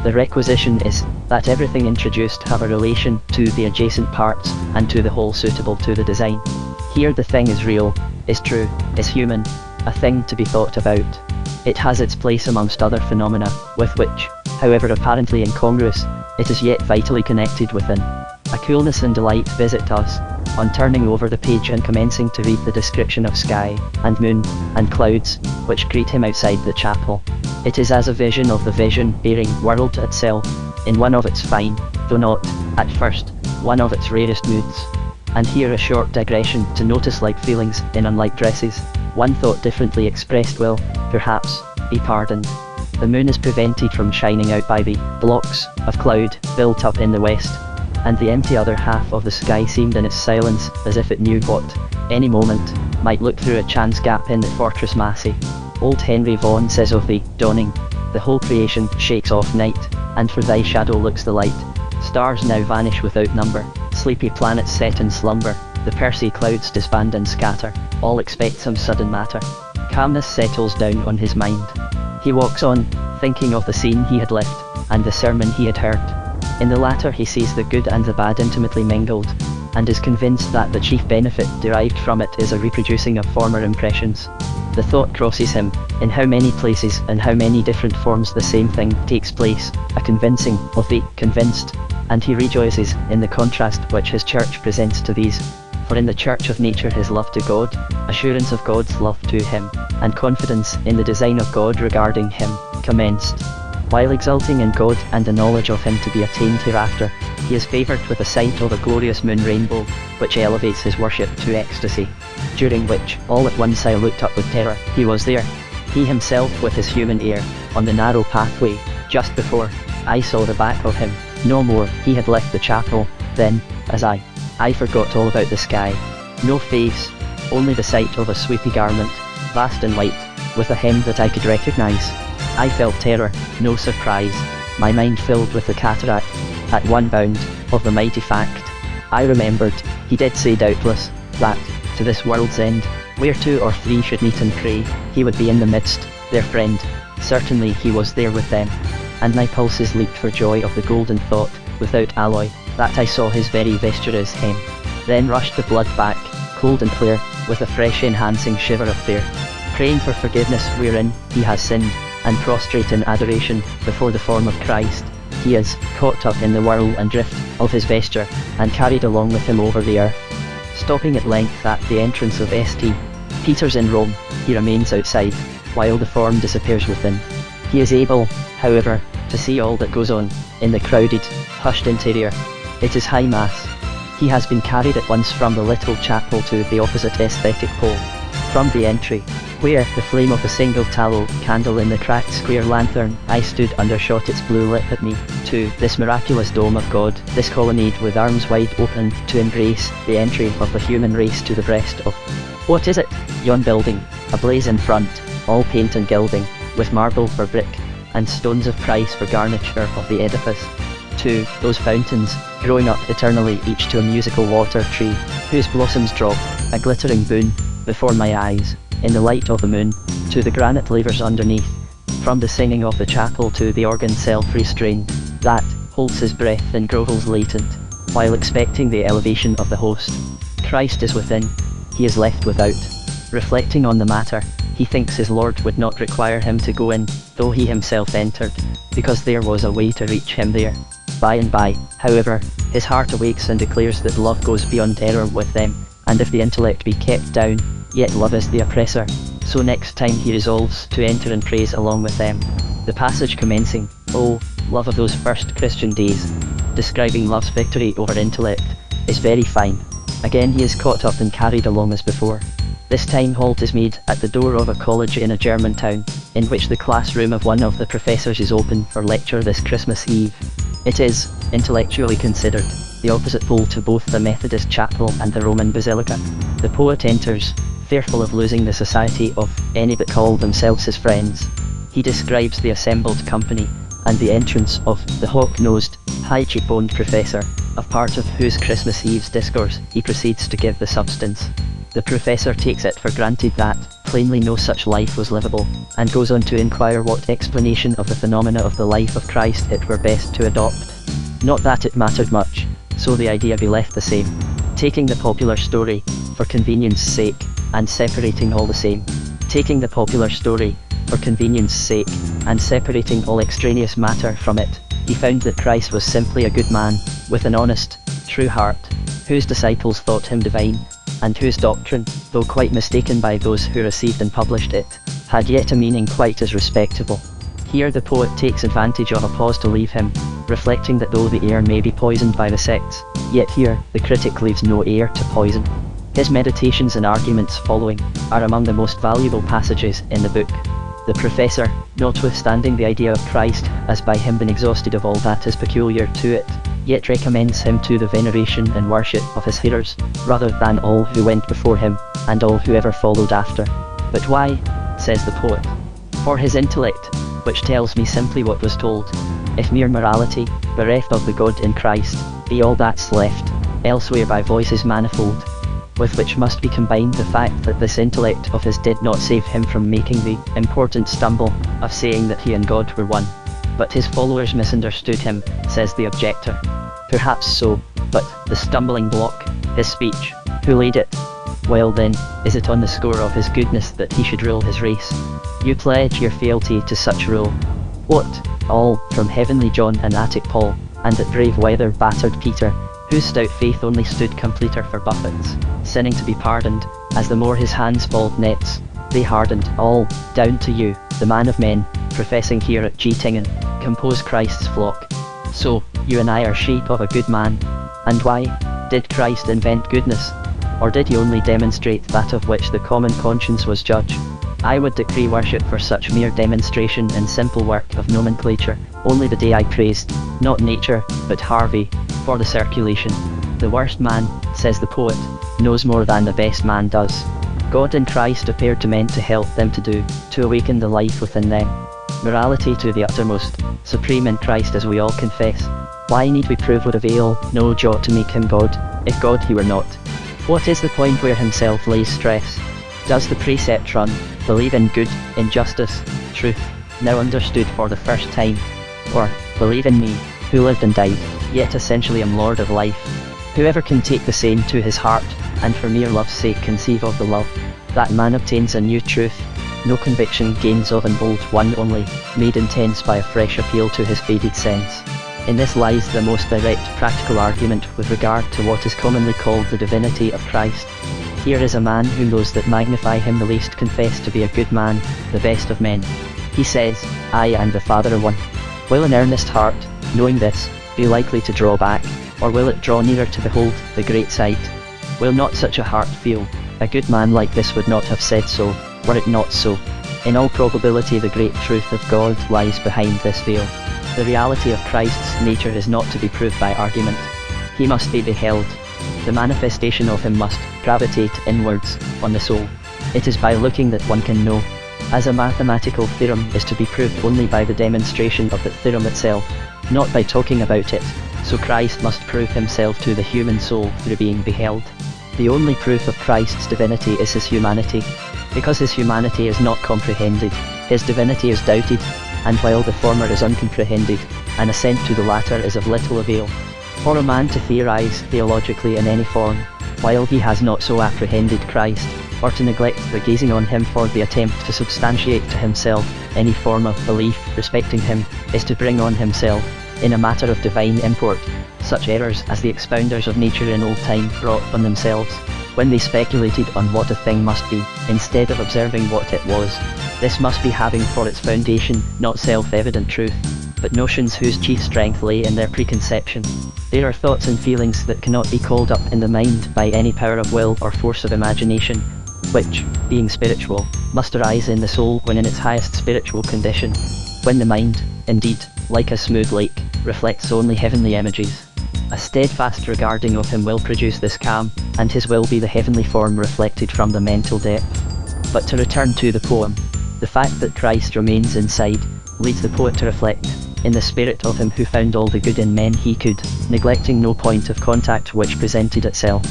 The requisition is, that everything introduced have a relation to the adjacent parts, and to the whole suitable to the design. Here the thing is real, is true, is human, a thing to be thought about. It has its place amongst other phenomena, with which, however apparently incongruous, it is yet vitally connected within. A coolness and delight visit us, on turning over the page and commencing to read the description of sky, and moon, and clouds, which greet him outside the chapel. It is as a vision of the vision-bearing world itself, in one of its fine, though not, at first, one of its rarest moods. And here a short digression to notice like feelings in unlike dresses, one thought differently expressed will, perhaps, be pardoned. The moon is prevented from shining out by the blocks of cloud built up in the west, and the empty other half of the sky seemed in its silence as if it knew what, any moment, might look through a chance gap in the fortress massy. Old Henry Vaughan says of the dawning, the whole creation shakes off night, and for thy shadow looks the light. Stars now vanish without number, sleepy planets set in slumber, the Persea clouds disband and scatter, all expect some sudden matter. Calmness settles down on his mind. He walks on, thinking of the scene he had left, and the sermon he had heard. In the latter he sees the good and the bad intimately mingled, and is convinced that the chief benefit derived from it is a reproducing of former impressions. The thought crosses him, in how many places and how many different forms the same thing takes place, a convincing of the convinced, and he rejoices in the contrast which his church presents to these. For in the church of nature his love to God, assurance of God's love to him, and confidence in the design of God regarding him, commenced. While exulting in God and the knowledge of him to be attained hereafter, he is favoured with a sight of a glorious moon rainbow, which elevates his worship to ecstasy. During which, all at once I looked up with terror. He was there, he himself with his human air, on the narrow pathway, just before I saw the back of him. No more, he had left the chapel. Then, as I forgot all about the sky. No face, only the sight of a sweepy garment, vast and white, with a hem that I could recognise. I felt terror, no surprise, my mind filled with the cataract, at one bound, of the mighty fact. I remembered, he did say doubtless, that, to this world's end, where 2 or 3 should meet and pray, he would be in the midst, their friend. Certainly he was there with them. And my pulses leaped for joy of the golden thought, without alloy, that I saw his very vesture as hem. Then rushed the blood back, cold and clear, with a fresh enhancing shiver of fear. Praying for forgiveness wherein he has sinned, and prostrate in adoration before the form of Christ, he is caught up in the whirl and drift of his vesture, and carried along with him over the earth. Stopping at length at the entrance of St. Peter's in Rome, he remains outside, while the form disappears within. He is able, however, to see all that goes on, in the crowded, hushed interior. It is high mass. He has been carried at once from the little chapel to the opposite aesthetic pole. From the entry, where the flame of a single tallow candle in the cracked square lantern I stood under shot its blue light at me, to this miraculous dome of God, this colonnade with arms wide open to embrace the entry of the human race to the breast of, what is it? Yon building, ablaze in front, all paint and gilding, with marble for brick, and stones of price for garniture of the edifice. To those fountains, growing up eternally each to a musical water tree, whose blossoms drop, a glittering boon, before my eyes, in the light of the moon, to the granite lavers underneath, from the singing of the chapel to the organ self-restrained, that holds his breath and grovels latent, while expecting the elevation of the host. Christ is within, he is left without. Reflecting on the matter, he thinks his Lord would not require him to go in, though he himself entered, because there was a way to reach him there. By and by, however, his heart awakes and declares that love goes beyond error with them, and if the intellect be kept down, yet love is the oppressor. So next time he resolves to enter and praise along with them. The passage commencing, "Oh, love of those first Christian days," describing love's victory over intellect, is very fine. Again he is caught up and carried along as before. This time halt is made at the door of a college in a German town, in which the classroom of one of the professors is open for lecture this Christmas Eve. It is, intellectually considered, the opposite pole to both the Methodist chapel and the Roman basilica. The poet enters, fearful of losing the society of any but call themselves his friends. He describes the assembled company, and the entrance of the hawk-nosed, high-cheekboned professor, of part of whose Christmas Eve's discourse he proceeds to give the substance. The professor takes it for granted that, plainly no such life was livable, and goes on to inquire what explanation of the phenomena of the life of Christ it were best to adopt. Not that it mattered much, so the idea be left the same, taking the popular story, for convenience sake, and separating all the same. Taking the popular story, for convenience sake, and separating all extraneous matter from it, he found that Christ was simply a good man, with an honest, true heart, whose disciples thought him divine, and whose doctrine, though quite mistaken by those who received and published it, had yet a meaning quite as respectable. Here the poet takes advantage of a pause to leave him, reflecting that though the air may be poisoned by the sects, yet here the critic leaves no air to poison. His meditations and arguments following are among the most valuable passages in the book. The professor, notwithstanding the idea of Christ as by him been exhausted of all that is peculiar to it, yet recommends him to the veneration and worship of his hearers, rather than all who went before him, and all who ever followed after. But why? Says the poet. For his intellect, which tells me simply what was told. If mere morality, bereft of the God in Christ, be all that's left, elsewhere by voices manifold, with which must be combined the fact that this intellect of his did not save him from making the important stumble of saying that he and God were one. But his followers misunderstood him, says the objector. Perhaps so, but the stumbling block, his speech, who laid it? Well then, is it on the score of his goodness that he should rule his race? You pledge your fealty to such rule. What, all, from heavenly John and Attic Paul, and that brave weather battered Peter, whose stout faith only stood completer for buffets, sinning to be pardoned, as the more his hands balled nets, they hardened, all, down to you, the man of men, professing here at Gettingen, compose Christ's flock. So, you and I are sheep of a good man. And why? Did Christ invent goodness? Or did he only demonstrate that of which the common conscience was judge? I would decree worship for such mere demonstration and simple work of nomenclature, only the day I praised, not nature, but Harvey, for the circulation. The worst man, says the poet, knows more than the best man does. God in Christ appeared to men to help them to awaken the life within them. Morality to the uttermost, supreme in Christ as we all confess. Why need we prove would avail no jot to make him God, if God he were not? What is the point where himself lays stress? Does the precept run, believe in good, in justice, truth, now understood for the first time? Or, believe in me, who lived and died, yet essentially am Lord of life? Whoever can take the same to his heart, and for mere love's sake conceive of the love, that man obtains a new truth, no conviction gains of an old one only, made intense by a fresh appeal to his faded sense. In this lies the most direct practical argument with regard to what is commonly called the divinity of Christ. Here is a man who knows that magnify him the least confess to be a good man, the best of men. He says, I and the Father are one. Will an earnest heart, knowing this, be likely to draw back, or will it draw nearer to behold the great sight? Will not such a heart feel, a good man like this would not have said so, were it not so? In all probability the great truth of God lies behind this veil. The reality of Christ's nature is not to be proved by argument. He must be beheld. The manifestation of him must gravitate inwards, on the soul. It is by looking that one can know. As a mathematical theorem is to be proved only by the demonstration of the theorem itself, not by talking about it, so Christ must prove himself to the human soul through being beheld. The only proof of Christ's divinity is his humanity. Because his humanity is not comprehended, his divinity is doubted, and while the former is uncomprehended, an assent to the latter is of little avail. For a man to theorize theologically in any form, while he has not so apprehended Christ, or to neglect the gazing on him for the attempt to substantiate to himself any form of belief respecting him, is to bring on himself, in a matter of divine import, such errors as the expounders of nature in old time brought on themselves, when they speculated on what a thing must be, instead of observing what it was. This must be having for its foundation not self-evident truth, but notions whose chief strength lay in their preconception. There are thoughts and feelings that cannot be called up in the mind by any power of will or force of imagination, which, being spiritual, must arise in the soul when in its highest spiritual condition, when the mind, indeed, like a smooth lake, reflects only heavenly images. A steadfast regarding of him will produce this calm, and his will be the heavenly form reflected from the mental depth. But to return to the poem, the fact that Christ remains inside, leads the poet to reflect, in the spirit of him who found all the good in men he could, neglecting no point of contact which presented itself,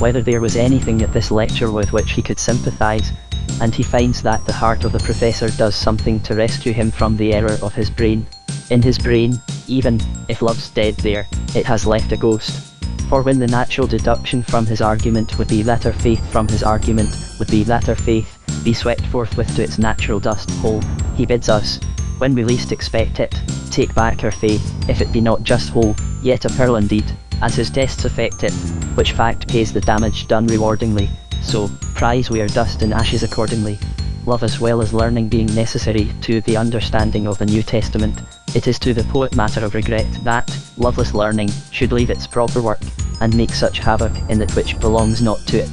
whether there was anything at this lecture with which he could sympathize, and he finds that the heart of the professor does something to rescue him from the error of his brain. In his brain, even if love's dead there, it has left a ghost. For when the natural deduction from his argument would be that our faith from his argument would be that our faith be swept forthwith to its natural dust hole, he bids us, when we least expect it, take back our faith, if it be not just whole, yet a pearl indeed, as his tests affect it, which fact pays the damage done rewardingly, so, prize we our dust and ashes accordingly. Love as well as learning being necessary to the understanding of the New Testament, it is to the poet matter of regret that, loveless learning, should leave its proper work, and make such havoc in that which belongs not to it.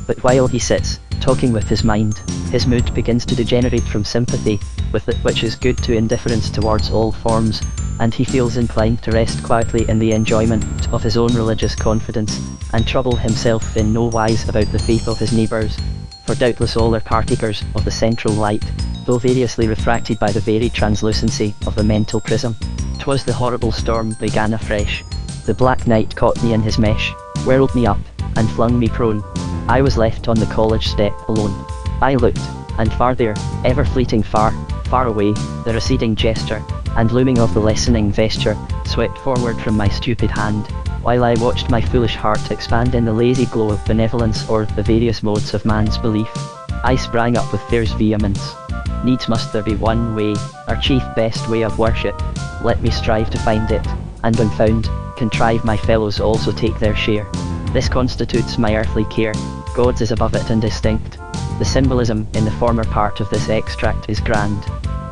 But while he sits, talking with his mind, his mood begins to degenerate from sympathy with that which is good to indifference towards all forms, and he feels inclined to rest quietly in the enjoyment of his own religious confidence, and trouble himself in no wise about the faith of his neighbours, for doubtless all are partakers of the central light, though variously refracted by the varied translucency of the mental prism. 'Twas the horrible storm began afresh. The black night caught me in his mesh, whirled me up, and flung me prone. I was left on the college step alone. I looked, and far there, ever fleeting far, far away, the receding gesture, and looming of the lessening vesture, swept forward from my stupid hand, while I watched my foolish heart expand in the lazy glow of benevolence or the various modes of man's belief, I sprang up with fierce vehemence. Needs must there be one way, our chief best way of worship. Let me strive to find it, and when found, contrive my fellows also take their share. This constitutes my earthly care, God's is above it and distinct. The symbolism in the former part of this extract is grand.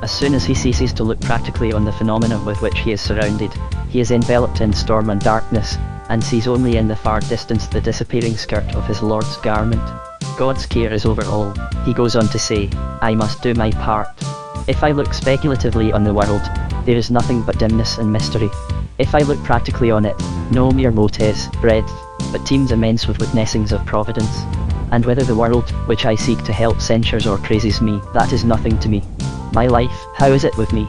As soon as he ceases to look practically on the phenomena with which he is surrounded, he is enveloped in storm and darkness, and sees only in the far distance the disappearing skirt of his Lord's garment. God's care is over all, he goes on to say, I must do my part. If I look speculatively on the world, there is nothing but dimness and mystery. If I look practically on it, no mere mote is, breadth, but teems immense with witnessings of providence. And whether the world, which I seek to help censures or praises me, that is nothing to me. My life, how is it with me?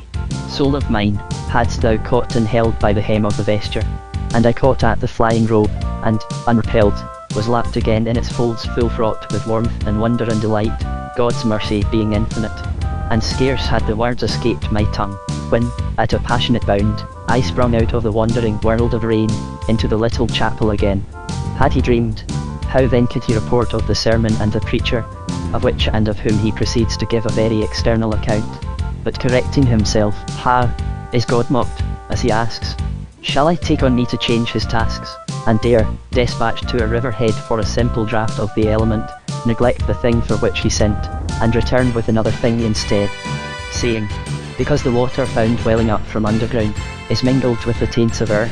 Soul of mine, hadst thou caught and held by the hem of the vesture, and I caught at the flying robe, and, unrepelled, was lapped again in its folds full fraught with warmth and wonder and delight, God's mercy being infinite. And scarce had the words escaped my tongue, when, at a passionate bound, I sprung out of the wandering world of rain, into the little chapel again. Had he dreamed? How then could he report of the sermon and the preacher, of which and of whom he proceeds to give a very external account? But correcting himself, how is God mocked, as he asks? Shall I take on me to change his tasks, and dare, despatched to a river head for a simple draught of the element, neglect the thing for which he sent, and return with another thing instead? Saying, because the water found welling up from underground, is mingled with the taints of earth,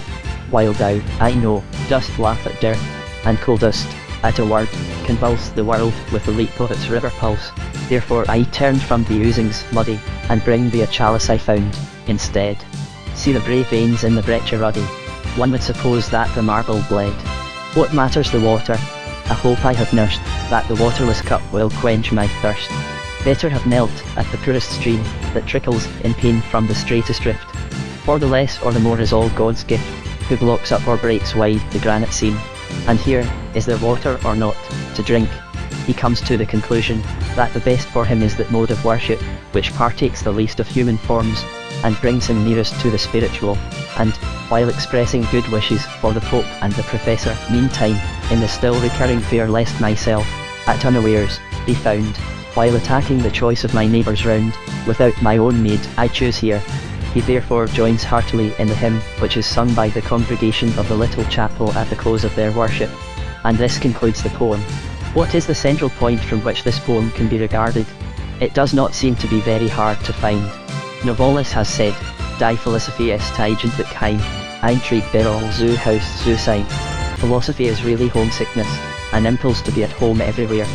while thou, I know, dost laugh at dearth, and coldest, at a word, convulse the world with the leap of its river pulse. Therefore I turned from the oozings muddy, and bring thee a chalice I found, instead. See the brave veins in the breccia ruddy, one would suppose that the marble bled. What matters the water? A hope I have nursed, that the waterless cup will quench my thirst. Better have knelt at the purest stream, that trickles in pain from the straightest rift. For the less or the more is all God's gift, who blocks up or breaks wide the granite seam. And here, is there water or not, to drink? He comes to the conclusion, that the best for him is that mode of worship, which partakes the least of human forms, and brings him nearest to the spiritual, and, while expressing good wishes for the Pope and the Professor, meantime, in the still recurring fear lest myself, at unawares, be found, while attacking the choice of my neighbours round, without my own maid, I choose here. He therefore joins heartily in the hymn, which is sung by the congregation of the little chapel at the close of their worship. And this concludes the poem. What is the central point from which this poem can be regarded? It does not seem to be very hard to find. Novalis has said, Die Philosophie ist eigentlich kein Eintrieb berol zu Haus zu sein. Philosophy is really homesickness, an impulse to be at home everywhere.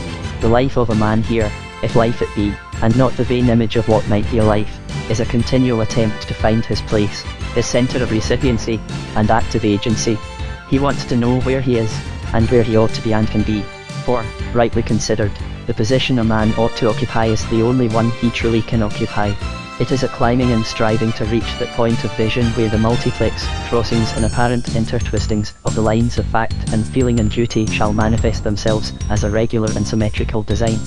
The life of a man here, if life it be, and not the vain image of what might be a life, is a continual attempt to find his place, his centre of recipiency, and active agency. He wants to know where he is, and where he ought to be and can be, for, rightly considered, the position a man ought to occupy is the only one he truly can occupy. It is a climbing and striving to reach that point of vision where the multiplex crossings and apparent intertwistings of the lines of fact and feeling and duty shall manifest themselves as a regular and symmetrical design.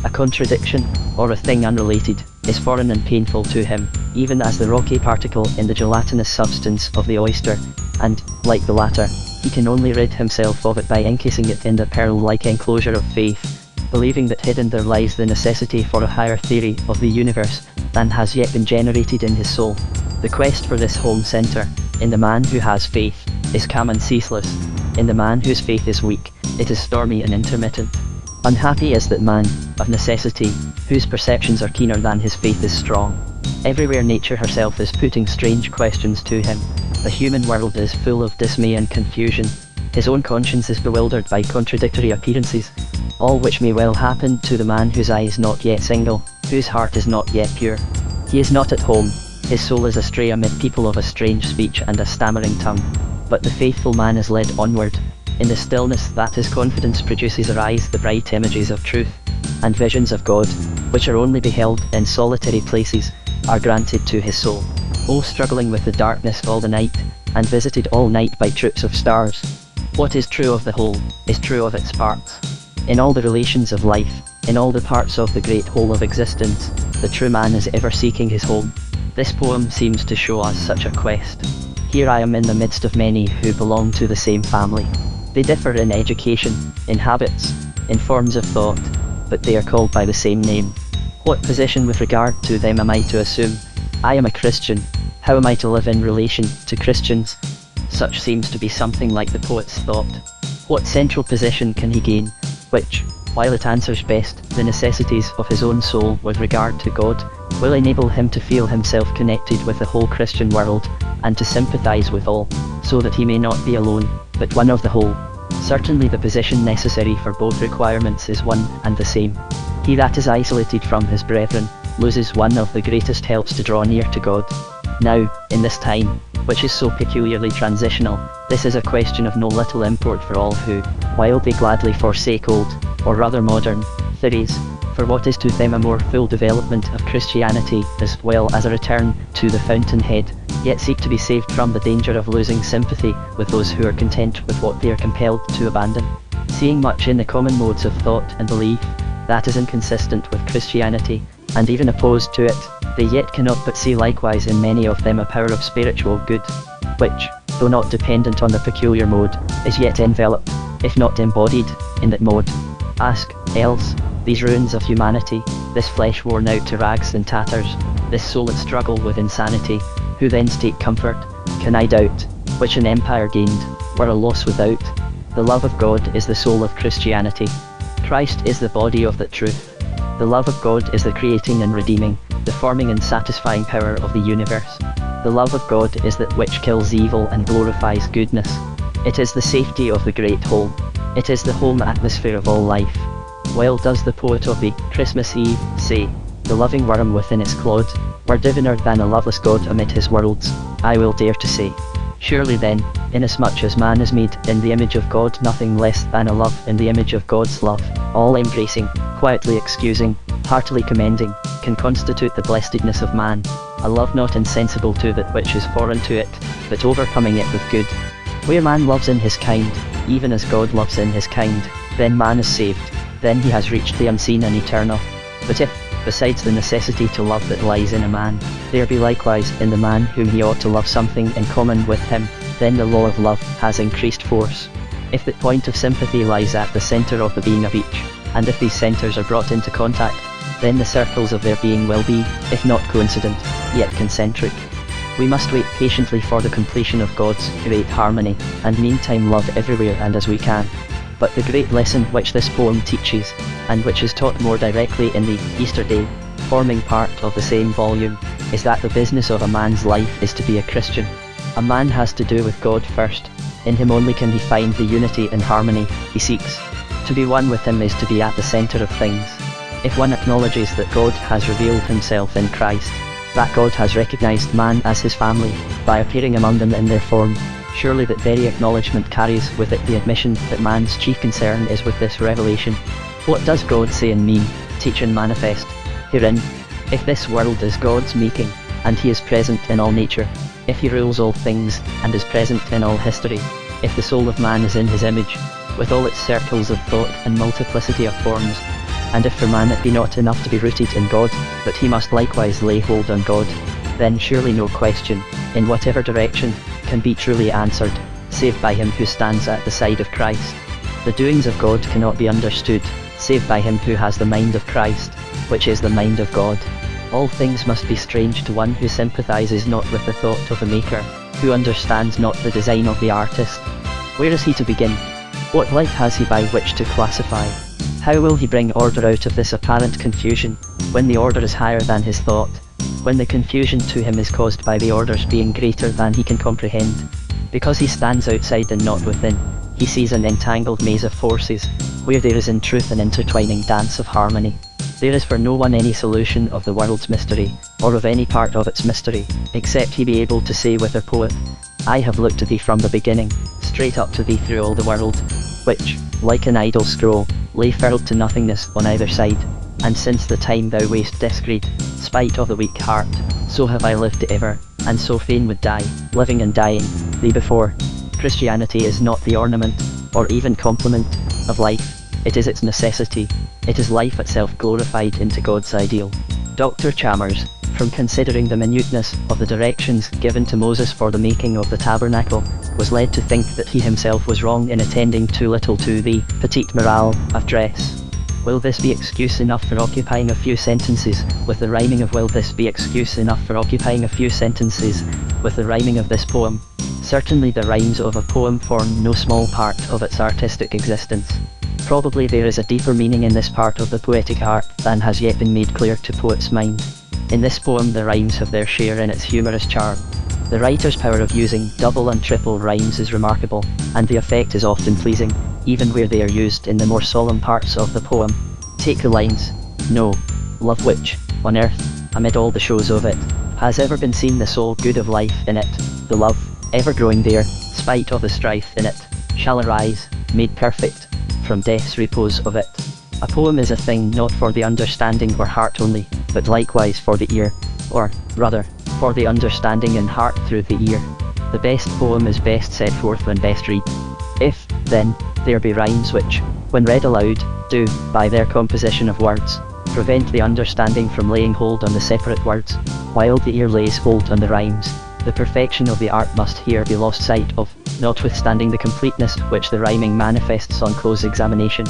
A contradiction, or a thing unrelated, is foreign and painful to him, even as the rocky particle in the gelatinous substance of the oyster, and, like the latter, he can only rid himself of it by encasing it in the pearl-like enclosure of faith, believing that hidden there lies the necessity for a higher theory of the universe than has yet been generated in his soul. The quest for this home centre, in the man who has faith, is calm and ceaseless. In the man whose faith is weak, it is stormy and intermittent. Unhappy is that man, of necessity, whose perceptions are keener than his faith is strong. Everywhere nature herself is putting strange questions to him. The human world is full of dismay and confusion. His own conscience is bewildered by contradictory appearances, all which may well happen to the man whose eye is not yet single, whose heart is not yet pure. He is not at home, his soul is astray amid people of a strange speech and a stammering tongue. But the faithful man is led onward. In the stillness that his confidence produces arise the bright images of truth, and visions of God, which are only beheld in solitary places, are granted to his soul. O struggling with the darkness all the night, and visited all night by troops of stars. What is true of the whole, is true of its parts. In all the relations of life, in all the parts of the great whole of existence, the true man is ever seeking his home. This poem seems to show us such a quest. Here I am in the midst of many who belong to the same family. They differ in education, in habits, in forms of thought, but they are called by the same name. What position with regard to them am I to assume? I am a Christian. How am I to live in relation to Christians? Such seems to be something like the poet's thought. What central position can he gain, which, while it answers best the necessities of his own soul with regard to God, will enable him to feel himself connected with the whole Christian world, and to sympathize with all, so that he may not be alone, but one of the whole? Certainly the position necessary for both requirements is one and the same. He that is isolated from his brethren, loses one of the greatest helps to draw near to God. Now, in this time, which is so peculiarly transitional, this is a question of no little import for all who, while they gladly forsake old, or rather modern, theories, for what is to them a more full development of Christianity as well as a return to the fountainhead, yet seek to be saved from the danger of losing sympathy with those who are content with what they are compelled to abandon. Seeing much in the common modes of thought and belief that is inconsistent with Christianity, and even opposed to it, they yet cannot but see likewise in many of them a power of spiritual good, which, though not dependent on the peculiar mode, is yet enveloped, if not embodied, in that mode. Ask, else, these ruins of humanity, this flesh worn out to rags and tatters, this soul at struggle with insanity, who then take comfort, can I doubt, which an empire gained, were a loss without? The love of God is the soul of Christianity. Christ is the body of that truth. The love of God is the creating and redeeming, the forming and satisfying power of the universe. The love of God is that which kills evil and glorifies goodness. It is the safety of the great whole. It is the home atmosphere of all life. Well does the poet of the Christmas Eve say, the loving worm within its clod, were diviner than a loveless God amid his worlds, I will dare to say. Surely then, inasmuch as man is made in the image of God, nothing less than a love in the image of God's love, all embracing, quietly excusing, heartily commending, can constitute the blessedness of man, a love not insensible to that which is foreign to it, but overcoming it with good. Where man loves in his kind, even as God loves in his kind, then man is saved, then he has reached the unseen and eternal. But if, besides the necessity to love that lies in a man, there be likewise in the man whom he ought to love something in common with him, then the law of love has increased force. If the point of sympathy lies at the centre of the being of each, and if these centres are brought into contact, then the circles of their being will be, if not coincident, yet concentric. We must wait patiently for the completion of God's great harmony, and meantime love everywhere and as we can. But the great lesson which this poem teaches, and which is taught more directly in the Easter Day, forming part of the same volume, is that the business of a man's life is to be a Christian. A man has to do with God first. In him only can he find the unity and harmony he seeks. To be one with him is to be at the centre of things. If one acknowledges that God has revealed himself in Christ, that God has recognized man as his family, by appearing among them in their form, surely that very acknowledgement carries with it the admission that man's chief concern is with this revelation. What does God say and mean, teach and manifest, herein? If this world is God's making, and he is present in all nature, if he rules all things, and is present in all history, if the soul of man is in his image, with all its circles of thought and multiplicity of forms, and if for man it be not enough to be rooted in God, but he must likewise lay hold on God, then surely no question, in whatever direction, can be truly answered, save by him who stands at the side of Christ. The doings of God cannot be understood, save by him who has the mind of Christ, which is the mind of God. All things must be strange to one who sympathizes not with the thought of the Maker, who understands not the design of the artist. Where is he to begin? What light has he by which to classify? How will he bring order out of this apparent confusion, when the order is higher than his thought, when the confusion to him is caused by the orders being greater than he can comprehend? Because he stands outside and not within, he sees an entangled maze of forces, where there is in truth an intertwining dance of harmony. There is for no one any solution of the world's mystery, or of any part of its mystery, except he be able to say with a poet, I have looked to thee from the beginning, straight up to thee through all the world, which, like an idle scroll, lay furled to nothingness on either side, and since the time thou wast discreet, spite of the weak heart, so have I lived ever, and so fain would die, living and dying, thee before. Christianity is not the ornament, or even complement, of life, it is its necessity, it is life itself glorified into God's ideal. Dr. Chalmers, from considering the minuteness of the directions given to Moses for the making of the tabernacle, was led to think that he himself was wrong in attending too little to the petite morale of dress. Will this be excuse enough for occupying a few sentences with the rhyming of will this be excuse enough for occupying a few sentences with the rhyming of this poem? Certainly the rhymes of a poem form no small part of its artistic existence. Probably there is a deeper meaning in this part of the poetic art than has yet been made clear to poets' mind. In this poem the rhymes have their share in its humorous charm. The writer's power of using double and triple rhymes is remarkable, and the effect is often pleasing, even where they are used in the more solemn parts of the poem. Take the lines, "No love which, on earth, amid all the shows of it, has ever been seen the sole good of life in it, the love, ever growing there, spite of the strife in it, shall arise, made perfect, from death's repose of it." A poem is a thing not for the understanding or heart only, but likewise for the ear, or, rather, for the understanding and heart through the ear. The best poem is best set forth when best read. If, then, there be rhymes which, when read aloud, do, by their composition of words, prevent the understanding from laying hold on the separate words, while the ear lays hold on the rhymes, the perfection of the art must here be lost sight of, notwithstanding the completeness which the rhyming manifests on close examination.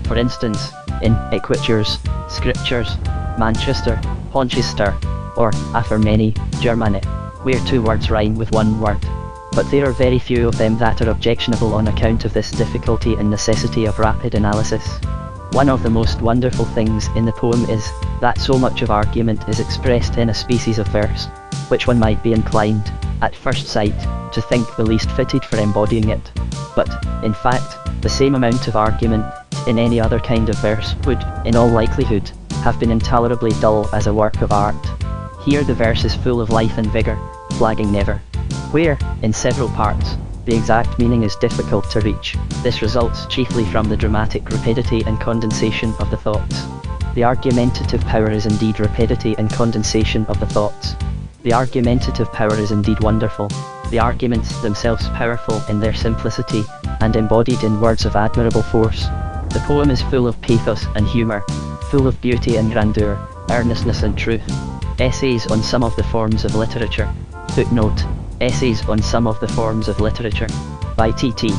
For instance, in Equitures, Scriptures, Manchester, Honchester, or, after many, Germanic, where two words rhyme with one word. But there are very few of them that are objectionable on account of this difficulty and necessity of rapid analysis. One of the most wonderful things in the poem is, that so much of argument is expressed in a species of verse, which one might be inclined, at first sight, to think the least fitted for embodying it. But, in fact, the same amount of argument, in any other kind of verse, would, in all likelihood, have been intolerably dull as a work of art. Here the verse is full of life and vigour, flagging never. Where, in several parts, the exact meaning is difficult to reach, this results chiefly from the dramatic rapidity and condensation of the thoughts. The argumentative power is indeed rapidity and condensation of the thoughts. The argumentative power is indeed wonderful, the arguments themselves powerful in their simplicity, and embodied in words of admirable force. The poem is full of pathos and humour, full of beauty and grandeur, earnestness and truth. Essays on some of the forms of literature. Footnote: Essays on some of the forms of literature. By T.T.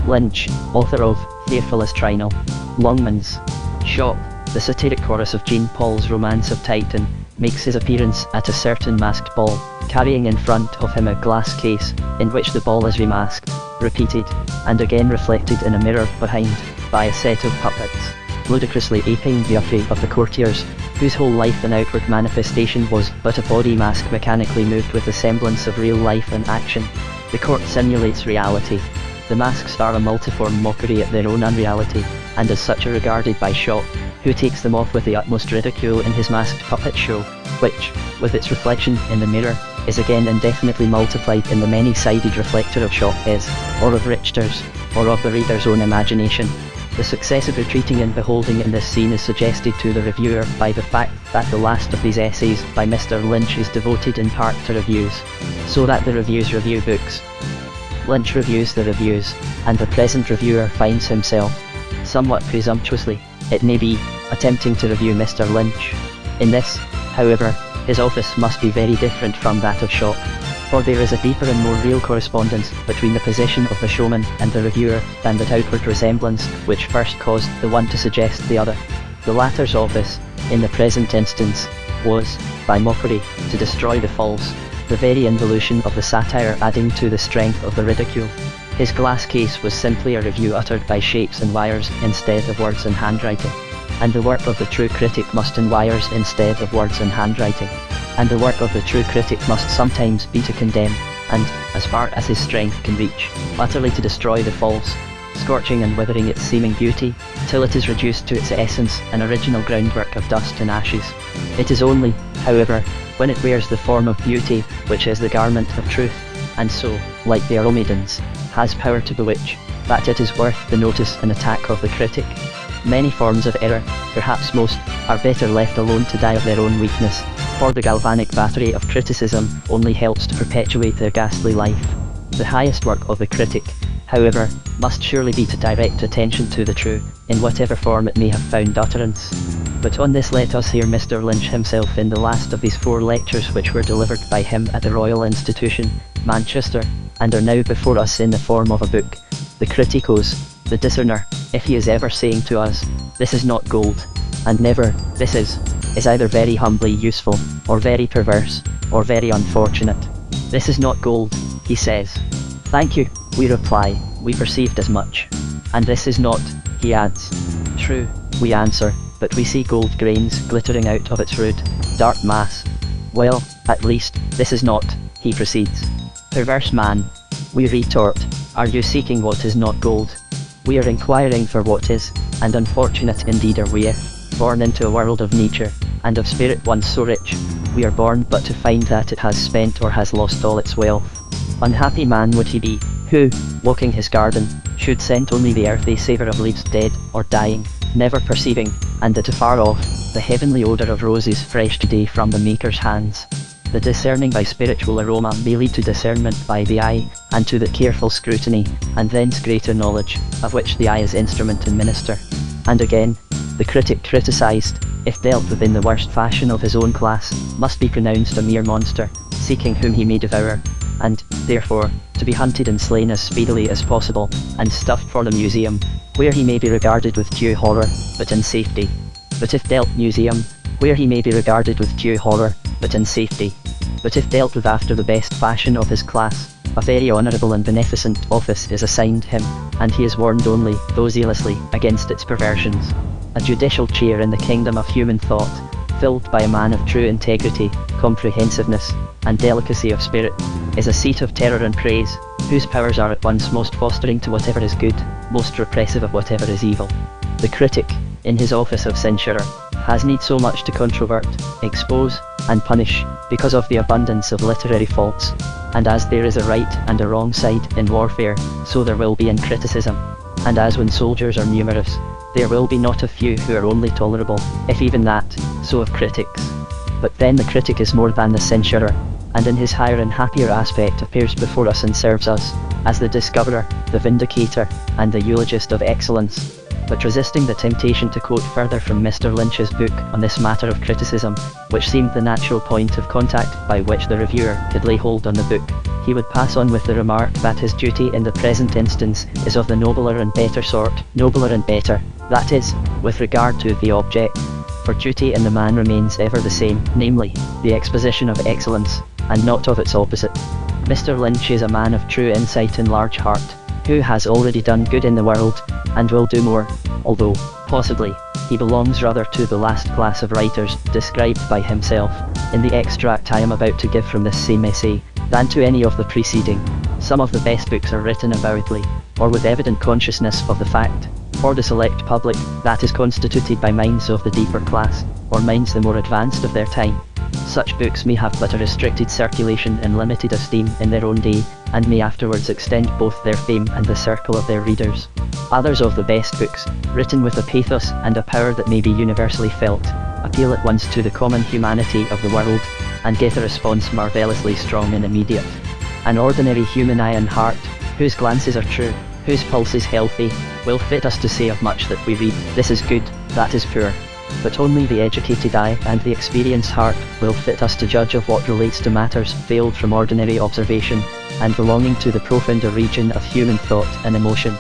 Lynch, author of Theophilus Trinal. Longman's Shop, the satiric chorus of Jean Paul's Romance of Titan, makes his appearance at a certain masked ball, carrying in front of him a glass case, in which the ball is remasked, repeated, and again reflected in a mirror behind, by a set of puppets, ludicrously aping the uppy of the courtiers, whose whole life and outward manifestation was but a body mask mechanically moved with the semblance of real life and action. The court simulates reality. The masks are a multiform mockery at their own unreality, and as such are regarded by Shaw, who takes them off with the utmost ridicule in his masked puppet show, which, with its reflection in the mirror, is again indefinitely multiplied in the many-sided reflector of Shaw is, or of Richter's, or of the reader's own imagination. The successive retreating and beholding in this scene is suggested to the reviewer by the fact that the last of these essays by Mr. Lynch is devoted in part to reviews, so that the reviews review books. Lynch reviews the reviews, and the present reviewer finds himself, somewhat presumptuously, it may be, attempting to review Mr. Lynch. In this, however, his office must be very different from that of Shaw, for there is a deeper and more real correspondence between the position of the showman and the reviewer than that outward resemblance which first caused the one to suggest the other. The latter's office, in the present instance, was, by mockery, to destroy the false, the very involution of the satire adding to the strength of the ridicule. His glass case was simply a review uttered by shapes and wires instead of words and handwriting. And the work of the true critic must in wires instead of words and handwriting. And the work of the true critic must sometimes be to condemn, and, as far as his strength can reach, utterly to destroy the false, scorching and withering its seeming beauty, till it is reduced to its essence and original groundwork of dust and ashes. It is only, however, when it wears the form of beauty, which is the garment of truth, and so, like the Eurymedons, has power to bewitch, that it is worth the notice and attack of the critic. Many forms of error, perhaps most, are better left alone to die of their own weakness, for the galvanic battery of criticism only helps to perpetuate their ghastly life. The highest work of the critic, however, must surely be to direct attention to the true, in whatever form it may have found utterance. But on this let us hear Mr. Lynch himself in the last of these 4 lectures, which were delivered by him at the Royal Institution, Manchester, and are now before us in the form of a book. The Criticos, the discerner, if he is ever saying to us, "This is not gold," and never, "This is either very humbly useful, or very perverse, or very unfortunate. This is not gold," he says. "Thank you," we reply, "we perceived as much." "And this is not," he adds. "True," we answer, "but we see gold grains glittering out of its rude, dark mass." "Well, at least, this is not," he proceeds. "Perverse man," we retort, "are you seeking what is not gold?" We are inquiring for what is, and unfortunate indeed are we if, born into a world of nature, and of spirit once so rich, we are born but to find that it has spent or has lost all its wealth. Unhappy man would he be, who, walking his garden, should scent only the earthy savour of leaves dead or dying, never perceiving, and that afar off, the heavenly odour of roses fresh today from the Maker's hands. The discerning by spiritual aroma may lead to discernment by the eye, and to that careful scrutiny, and thence greater knowledge, of which the eye is instrument and minister. And again, the critic criticised, if dealt with in the worst fashion of his own class, must be pronounced a mere monster, seeking whom he may devour, and, therefore, to be hunted and slain as speedily as possible, and stuffed for the museum, where he may be regarded with due horror, but in safety. But if dealt museum, where he may be regarded with due horror, but in safety. But if dealt with after the best fashion of his class, a very honourable and beneficent office is assigned him, and he is warned only, though zealously, against its perversions. A judicial chair in the kingdom of human thought, filled by a man of true integrity, comprehensiveness, and delicacy of spirit, is a seat of terror and praise, whose powers are at once most fostering to whatever is good, most repressive of whatever is evil. The critic, in his office of censurer, has need so much to controvert, expose, and punish, because of the abundance of literary faults, and as there is a right and a wrong side in warfare, so there will be in criticism, and as when soldiers are numerous, there will be not a few who are only tolerable, if even that, so of critics. But then the critic is more than the censurer, and in his higher and happier aspect appears before us and serves us, as the discoverer, the vindicator, and the eulogist of excellence. But resisting the temptation to quote further from Mr. Lynch's book on this matter of criticism, which seemed the natural point of contact by which the reviewer could lay hold on the book, he would pass on with the remark that his duty in the present instance is of the nobler and better sort, nobler and better, that is, with regard to the object. For duty in the man remains ever the same, namely, the exposition of excellence, and not of its opposite. Mr. Lynch is a man of true insight and large heart, who has already done good in the world, and will do more, although, possibly, he belongs rather to the last class of writers described by himself, in the extract I am about to give from this same essay, than to any of the preceding. Some of the best books are written avowedly, or with evident consciousness of the fact, for the select public that is constituted by minds of the deeper class, or minds the more advanced of their time. Such books may have but a restricted circulation and limited esteem in their own day, and may afterwards extend both their fame and the circle of their readers. Others of the best books, written with a pathos and a power that may be universally felt, appeal at once to the common humanity of the world, and get a response marvellously strong and immediate. An ordinary human eye and heart, whose glances are true, whose pulse is healthy, will fit us to say of much that we read, "This is good, that is poor." But only the educated eye and the experienced heart will fit us to judge of what relates to matters veiled from ordinary observation, and belonging to the profounder region of human thought and emotion.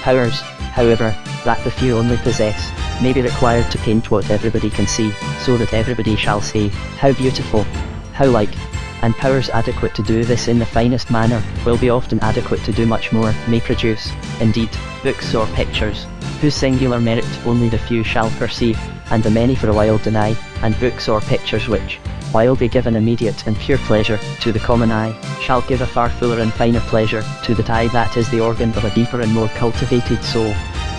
Powers, however, that the few only possess, may be required to paint what everybody can see, so that everybody shall say, "How beautiful! How like!" And powers adequate to do this in the finest manner, will be often adequate to do much more, may produce, indeed, books or pictures, whose singular merit only the few shall perceive, and the many for a while deny, and books or pictures which, while they give an immediate and pure pleasure to the common eye, shall give a far fuller and finer pleasure to that eye that is the organ of a deeper and more cultivated soul.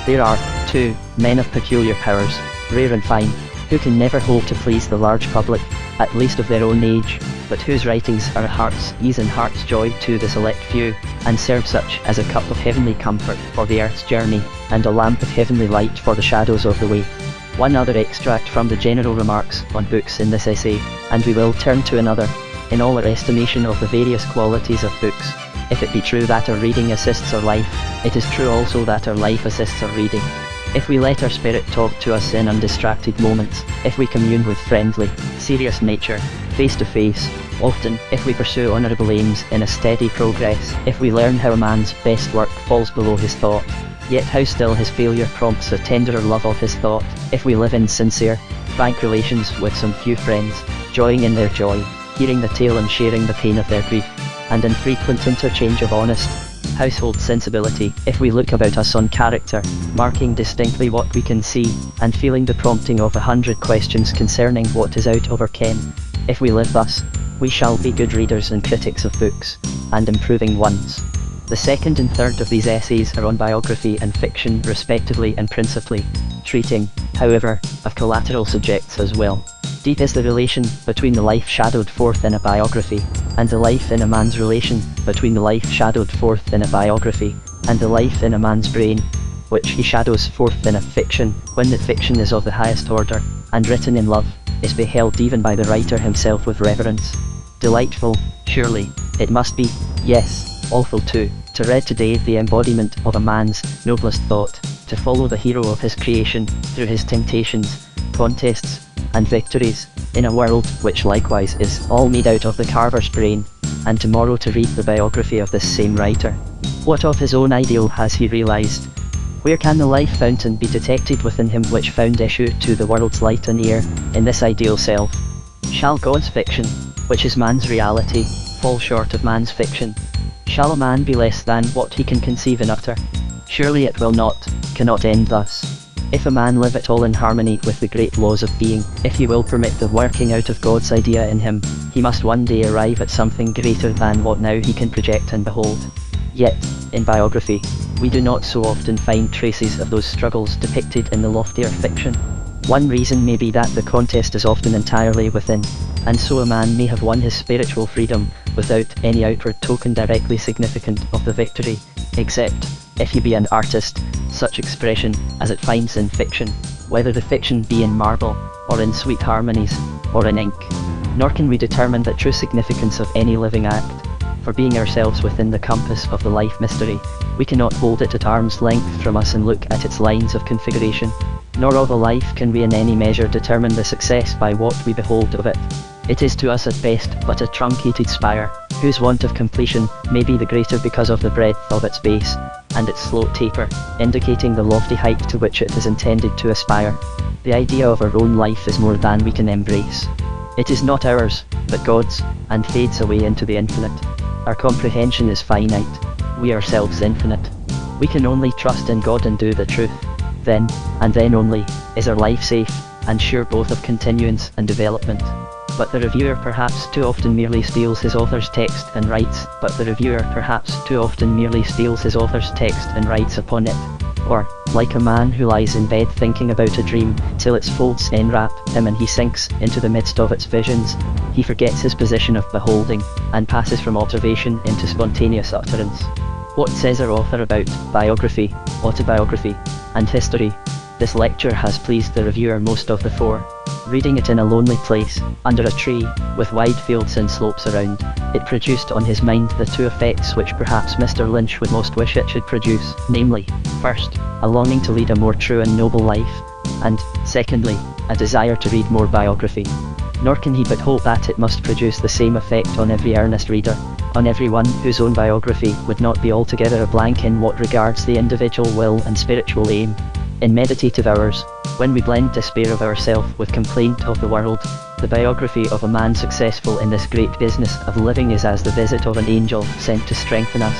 There are, too, men of peculiar powers, rare and fine, who can never hope to please the large public, at least of their own age, but whose writings are a heart's ease and heart's joy to the select few, and serve such as a cup of heavenly comfort for the earth's journey, and a lamp of heavenly light for the shadows of the way. One other extract from the general remarks on books in this essay, and we will turn to another, in all our estimation of the various qualities of books. If it be true that our reading assists our life, it is true also that our life assists our reading. If we let our spirit talk to us in undistracted moments, if we commune with friendly, serious nature, face to face, often, if we pursue honourable aims in a steady progress, if we learn how a man's best work falls below his thought, yet how still his failure prompts a tenderer love of his thought, if we live in sincere, frank relations with some few friends, joying in their joy, hearing the tale and sharing the pain of their grief, and in frequent interchange of honest, household sensibility, if we look about us on character, marking distinctly what we can see, and feeling the prompting of 100 questions concerning what is out of our ken, if we live thus, we shall be good readers and critics of books, and improving ones. The second and third of these essays are on biography and fiction respectively and principally, treating, however, of collateral subjects as well. Deep is the relation between the life shadowed forth in a biography, and the life in a man's relation between the life shadowed forth in a biography, and the life in a man's brain, which he shadows forth in a fiction, when the fiction is of the highest order, and written in love, is beheld even by the writer himself with reverence. Delightful, surely, it must be, yes, awful too, to read today the embodiment of a man's noblest thought, to follow the hero of his creation through his temptations, contests, and victories, in a world which likewise is all made out of the carver's brain, and tomorrow to read the biography of this same writer. What of his own ideal has he realised? Where can the life fountain be detected within him which found issue to the world's light and air, in this ideal self? Shall God's fiction, which is man's reality, fall short of man's fiction? Shall a man be less than what he can conceive and utter? Surely it will not, cannot end thus. If a man live at all in harmony with the great laws of being, if he will permit the working out of God's idea in him, he must one day arrive at something greater than what now he can project and behold. Yet, in biography, we do not so often find traces of those struggles depicted in the loftier fiction. One reason may be that the contest is often entirely within, and so a man may have won his spiritual freedom without any outward token directly significant of the victory, except, if he be an artist, such expression as it finds in fiction, whether the fiction be in marble, or in sweet harmonies, or in ink. Nor can we determine the true significance of any living act, for being ourselves within the compass of the life mystery, we cannot hold it at arm's length from us and look at its lines of configuration, nor of a life can we in any measure determine the success by what we behold of it. It is to us at best but a truncated spire, whose want of completion may be the greater because of the breadth of its base, and its slow taper, indicating the lofty height to which it is intended to aspire. The idea of our own life is more than we can embrace. It is not ours, but God's, and fades away into the infinite. Our comprehension is finite, we ourselves infinite. We can only trust in God and do the truth. Then, and then only, is our life safe, and sure both of continuance and development. But the reviewer perhaps too often merely steals his author's text and writes upon it. Or, like a man who lies in bed thinking about a dream, till its folds enwrap him and he sinks into the midst of its visions, he forgets his position of beholding, and passes from observation into spontaneous utterance. What says our author about biography, autobiography, and history? This lecture has pleased the reviewer most of the four. Reading it in a lonely place, under a tree, with wide fields and slopes around, it produced on his mind the two effects which perhaps Mr. Lynch would most wish it should produce, namely, first, a longing to lead a more true and noble life, and, secondly, a desire to read more biography. Nor can he but hope that it must produce the same effect on every earnest reader, on every one whose own biography would not be altogether a blank in what regards the individual will and spiritual aim. In meditative hours, when we blend despair of ourself with complaint of the world, the biography of a man successful in this great business of living is as the visit of an angel sent to strengthen us.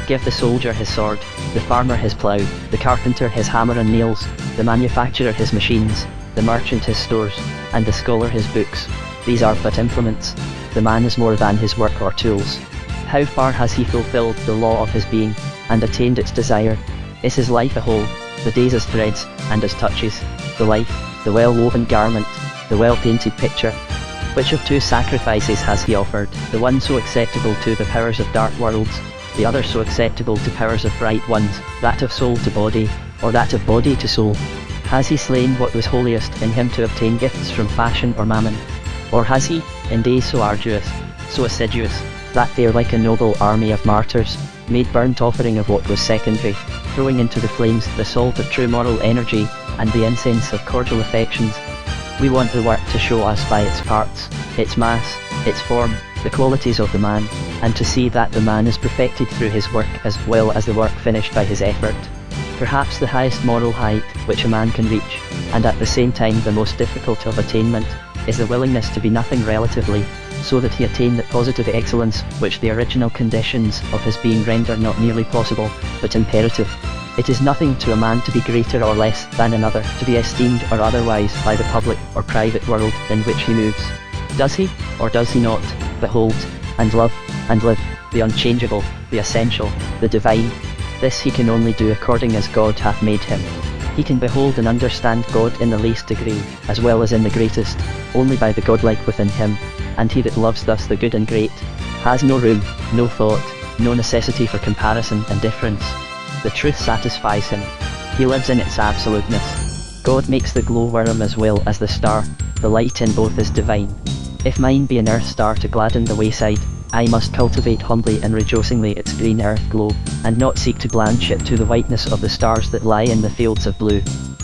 Give the soldier his sword, the farmer his plough, the carpenter his hammer and nails, the manufacturer his machines, the merchant his stores, and the scholar his books. These are but implements. The man is more than his work or tools. How far has he fulfilled the law of his being, and attained its desire? Is his life a whole, the days as threads, and as touches, the life, the well-woven garment, the well-painted picture? Which of two sacrifices has he offered, the one so acceptable to the powers of dark worlds, the other so acceptable to powers of bright ones, that of soul to body, or that of body to soul? Has he slain what was holiest in him to obtain gifts from fashion or mammon? Or has he, in days so arduous, so assiduous, that they are like a noble army of martyrs, made burnt offering of what was secondary, throwing into the flames the salt of true moral energy, and the incense of cordial affections. We want the work to show us by its parts, its mass, its form, the qualities of the man, and to see that the man is perfected through his work as well as the work finished by his effort. Perhaps the highest moral height which a man can reach, and at the same time the most difficult of attainment, is the willingness to be nothing relatively, so that he attain that positive excellence which the original conditions of his being render not merely possible, but imperative. It is nothing to a man to be greater or less than another, to be esteemed or otherwise by the public or private world in which he moves. Does he, or does he not, behold, and love, and live, the unchangeable, the essential, the divine? This he can only do according as God hath made him. He can behold and understand God in the least degree, as well as in the greatest, only by the godlike within him, and he that loves thus the good and great, has no room, no thought, no necessity for comparison and difference. The truth satisfies him. He lives in its absoluteness. God makes the glowworm as well as the star, the light in both is divine. If mine be an earth star to gladden the wayside, I must cultivate humbly and rejoicingly its green earth glow, and not seek to blanch it to the whiteness of the stars that lie in the fields of blue.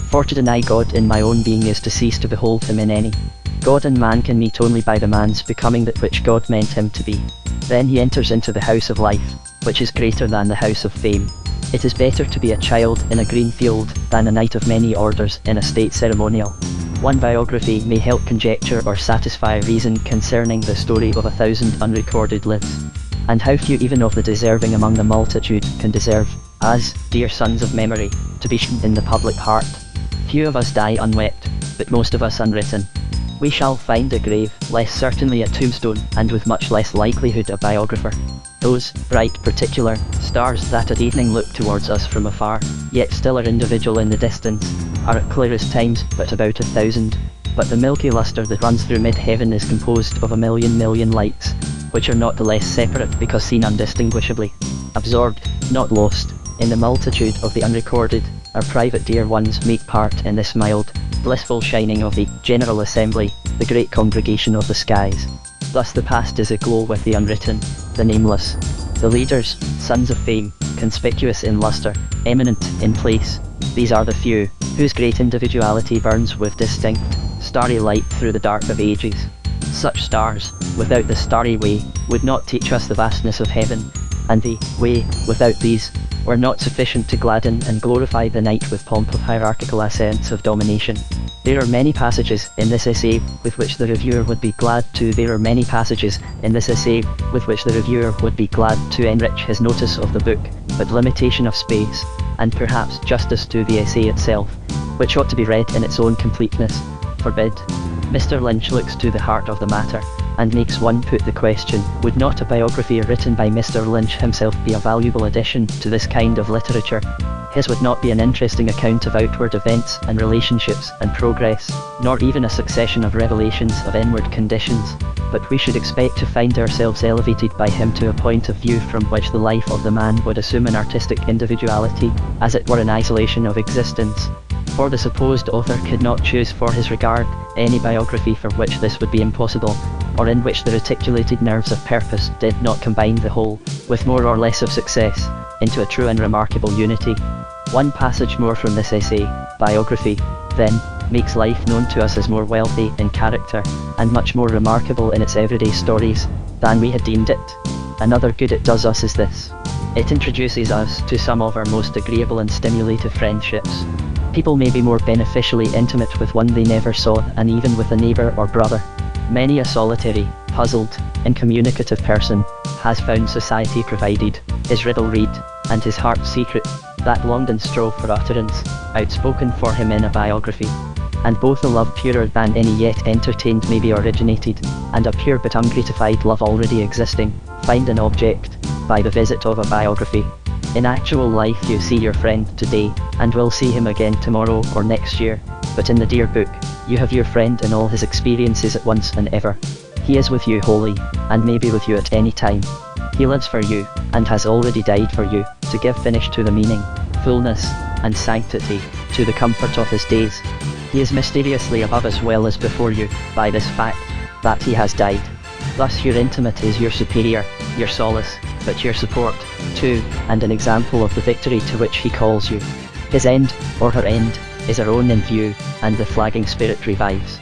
For to deny God in my own being is to cease to behold him in any. God and man can meet only by the man's becoming that which God meant him to be. Then he enters into the house of life, which is greater than the house of fame. It is better to be a child in a green field than a knight of many orders in a state ceremonial. One biography may help conjecture or satisfy reason concerning the story of 1,000 unrecorded lives, and how few even of the deserving among the multitude can deserve, as, dear sons of memory, to be shown in the public heart. Few of us die unwept, but most of us unwritten. We shall find a grave, less certainly a tombstone, and with much less likelihood a biographer. Those bright particular stars that at evening look towards us from afar, yet still are individual in the distance, are at clearest times but about 1,000, but the milky lustre that runs through mid-heaven is composed of 1,000,000 lights, which are not the less separate because seen undistinguishably, absorbed, not lost, in the multitude of the unrecorded. Our private dear ones make part in this mild, blissful shining of the general assembly, the great congregation of the skies. Thus the past is aglow with the unwritten, the nameless. The leaders, sons of fame, conspicuous in lustre, eminent in place, these are the few, whose great individuality burns with distinct, starry light through the dark of ages. Such stars, without the starry way, would not teach us the vastness of heaven, and the way, without these, were not sufficient to gladden and glorify the night with pomp of hierarchical ascents of domination. There are many passages in this essay with which the reviewer would be glad to enrich his notice of the book, but limitation of space, and perhaps justice to the essay itself, which ought to be read in its own completeness, forbid. Mr. Lynch looks to the heart of the matter, and makes one put the question, would not a biography written by Mr. Lynch himself be a valuable addition to this kind of literature? His would not be an interesting account of outward events and relationships and progress, nor even a succession of revelations of inward conditions, but we should expect to find ourselves elevated by him to a point of view from which the life of the man would assume an artistic individuality, as it were an isolation of existence. For the supposed author could not choose for his regard any biography for which this would be impossible, or in which the reticulated nerves of purpose did not combine the whole, with more or less of success, into a true and remarkable unity. One passage more from this essay, biography, then, makes life known to us as more wealthy in character, and much more remarkable in its everyday stories, than we had deemed it. Another good it does us is this. It introduces us to some of our most agreeable and stimulative friendships. People may be more beneficially intimate with one they never saw than even with a neighbour or brother. Many a solitary, puzzled, incommunicative person has found society provided, his riddle read, and his heart's secret, that longed and strove for utterance, outspoken for him in a biography. And both a love purer than any yet entertained may be originated, and a pure but ungratified love already existing, find an object, by the visit of a biography. In actual life you see your friend today, and will see him again tomorrow or next year, but in the dear book, you have your friend in all his experiences at once and ever. He is with you wholly, and may be with you at any time. He lives for you, and has already died for you, to give finish to the meaning, fullness, and sanctity, to the comfort of his days. He is mysteriously above as well as before you, by this fact, that he has died. Thus your intimate is your superior, your solace, but your support, too, and an example of the victory to which he calls you. His end, or her end, is our own in view, and the flagging spirit revives.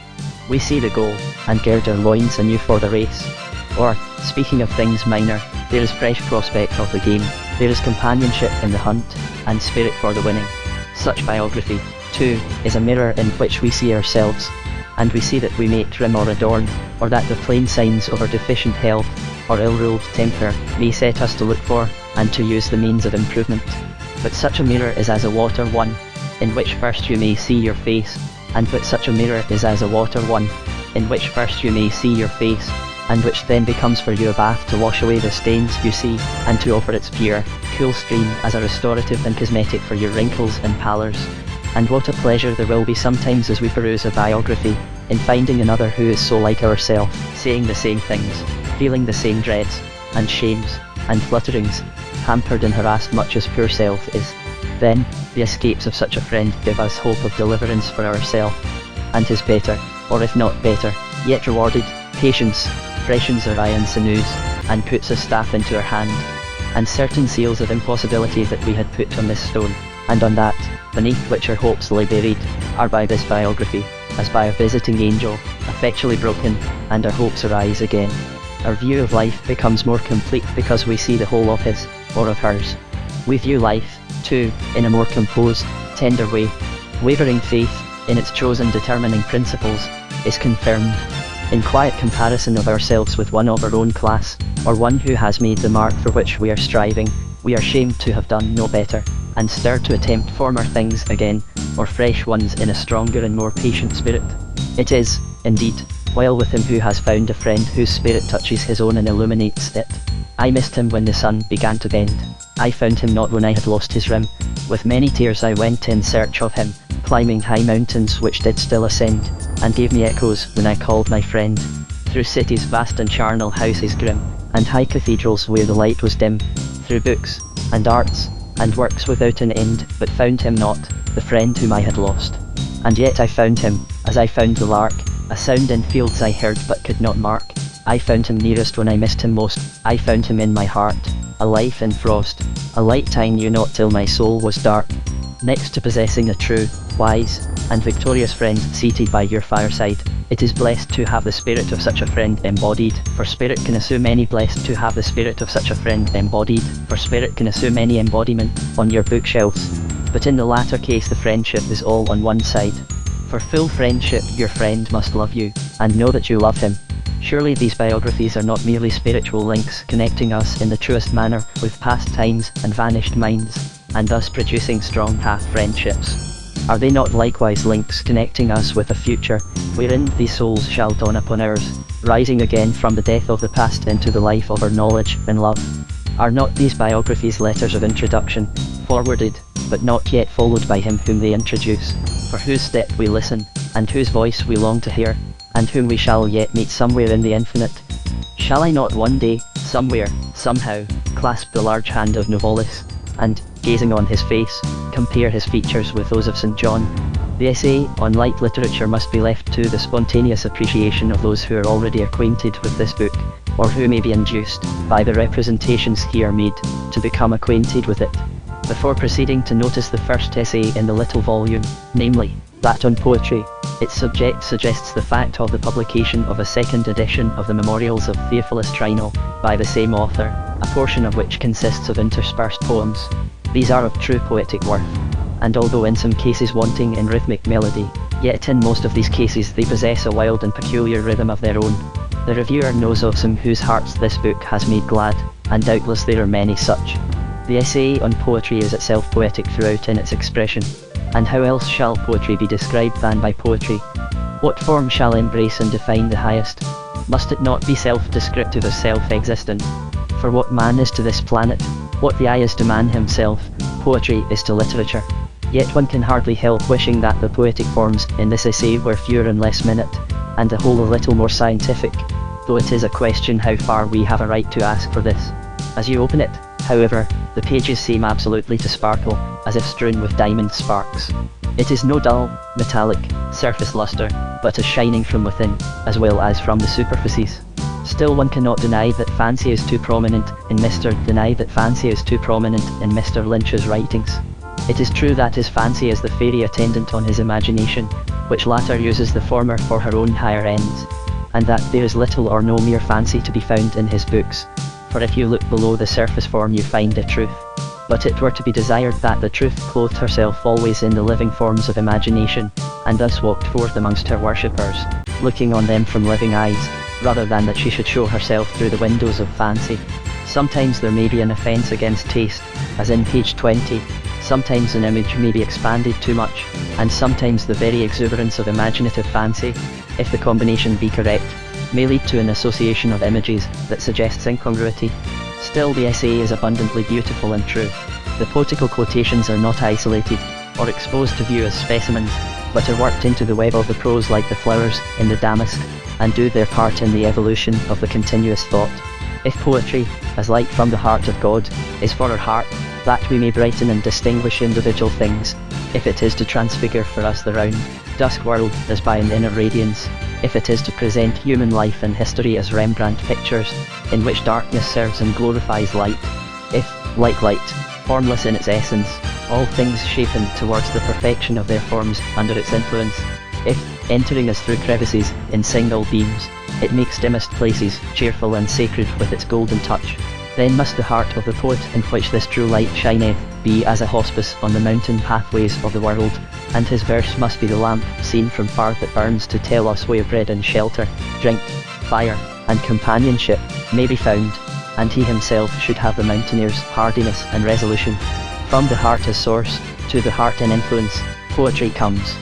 We see the goal, and gird our loins anew for the race. Or, speaking of things minor, there is fresh prospect of the game, there is companionship in the hunt, and spirit for the winning. Such biography, too, is a mirror in which we see ourselves, and we see that we may trim or adorn, or that the plain signs of our deficient health, or ill-ruled temper, may set us to look for, and to use the means of improvement. But such a mirror is as a water one, in which first you may see your face, and but such a mirror is as a water one, in which first you may see your face, and which then becomes for you a bath to wash away the stains you see, and to offer its pure, cool stream as a restorative and cosmetic for your wrinkles and pallors. And what a pleasure there will be sometimes as we peruse a biography, in finding another who is so like ourselves, saying the same things, feeling the same dreads, and shames, and flutterings, hampered and harassed much as poor self is. Then, the escapes of such a friend give us hope of deliverance for ourselves, and his better, or if not better, yet rewarded, patience, freshens our iron sinews, and puts a staff into our hand, and certain seals of impossibility that we had put on this stone, and on that, beneath which our hopes lay buried, are by this biography, as by a visiting angel, effectually broken, and our hopes arise again. Our view of life becomes more complete because we see the whole of his, or of hers. We view life, too, in a more composed, tender way. Wavering faith, in its chosen determining principles, is confirmed. In quiet comparison of ourselves with one of our own class, or one who has made the mark for which we are striving, we are shamed to have done no better, and stirred to attempt former things again, or fresh ones in a stronger and more patient spirit. It is, indeed, well with him who has found a friend whose spirit touches his own and illuminates it. I missed him when the sun began to bend. I found him not when I had lost his rim. With many tears I went in search of him, climbing high mountains which did still ascend, and gave me echoes when I called my friend. Through cities vast and charnel houses grim, and high cathedrals where the light was dim, through books, and arts, and works without an end, but found him not, the friend whom I had lost. And yet I found him, as I found the lark, a sound in fields I heard but could not mark. I found him nearest when I missed him most. I found him in my heart, a life in frost, a light I knew not till my soul was dark. Next to possessing a true, wise, and victorious friend seated by your fireside, it is blessed to have the spirit of such a friend embodied, for spirit can assume any blessed to have the spirit of such a friend embodied, for spirit can assume any embodiment, on your bookshelves. But in the latter case the friendship is all on one side. For full friendship your friend must love you, and know that you love him. Surely these biographies are not merely spiritual links connecting us in the truest manner with past times and vanished minds, and thus producing strong half-friendships. Are they not likewise links connecting us with a future, wherein these souls shall dawn upon ours, rising again from the death of the past into the life of our knowledge and love? Are not these biographies letters of introduction, forwarded, but not yet followed by him whom they introduce, for whose step we listen, and whose voice we long to hear, and whom we shall yet meet somewhere in the infinite? Shall I not one day, somewhere, somehow, clasp the large hand of Novalis, and, gazing on his face, compare his features with those of St. John? The essay on light literature must be left to the spontaneous appreciation of those who are already acquainted with this book, or who may be induced, by the representations here made, to become acquainted with it. Before proceeding to notice the first essay in the little volume, namely, that on poetry, its subject suggests the fact of the publication of a second edition of the Memorials of Theophilus Trinal, by the same author, a portion of which consists of interspersed poems. These are of true poetic worth, and although in some cases wanting in rhythmic melody, yet in most of these cases they possess a wild and peculiar rhythm of their own. The reviewer knows of some whose hearts this book has made glad, and doubtless there are many such. The essay on poetry is itself poetic throughout in its expression, and how else shall poetry be described than by poetry? What form shall embrace and define the highest? Must it not be self-descriptive as self-existent? For what man is to this planet, what the eye is to man himself, poetry is to literature. Yet one can hardly help wishing that the poetic forms in this essay were fewer and less minute, and the whole a little more scientific, though it is a question how far we have a right to ask for this. As you open it, however, the pages seem absolutely to sparkle, as if strewn with diamond sparks. It is no dull, metallic, surface luster, but is shining from within, as well as from the superficies. Still one cannot deny that fancy is too prominent in Mr. Lynch's writings. It is true that his fancy is the fairy attendant on his imagination, which latter uses the former for her own higher ends, and that there is little or no mere fancy to be found in his books, for if you look below the surface form you find a truth. But it were to be desired that the truth clothed herself always in the living forms of imagination, and thus walked forth amongst her worshippers, looking on them from living eyes, rather than that she should show herself through the windows of fancy. Sometimes there may be an offence against taste, as in page 20, sometimes an image may be expanded too much, and sometimes the very exuberance of imaginative fancy, if the combination be correct, may lead to an association of images that suggests incongruity. Still the essay is abundantly beautiful and true. The poetical quotations are not isolated, or exposed to view as specimens, but are worked into the web of the prose like the flowers in the damask, and do their part in the evolution of the continuous thought. If poetry, as light from the heart of God, is for our heart, that we may brighten and distinguish individual things, if it is to transfigure for us the round, dusk world as by an inner radiance, if it is to present human life and history as Rembrandt pictures, in which darkness serves and glorifies light, if, like light, formless in its essence, all things shapen towards the perfection of their forms under its influence, if, entering us through crevices, in single beams, it makes dimmest places cheerful and sacred with its golden touch, then must the heart of the poet in which this true light shineth be as a hospice on the mountain pathways of the world, and his verse must be the lamp seen from far that burns to tell us where bread and shelter, drink, fire, and companionship may be found, and he himself should have the mountaineer's hardiness and resolution. From the heart as source, to the heart in influence, poetry comes.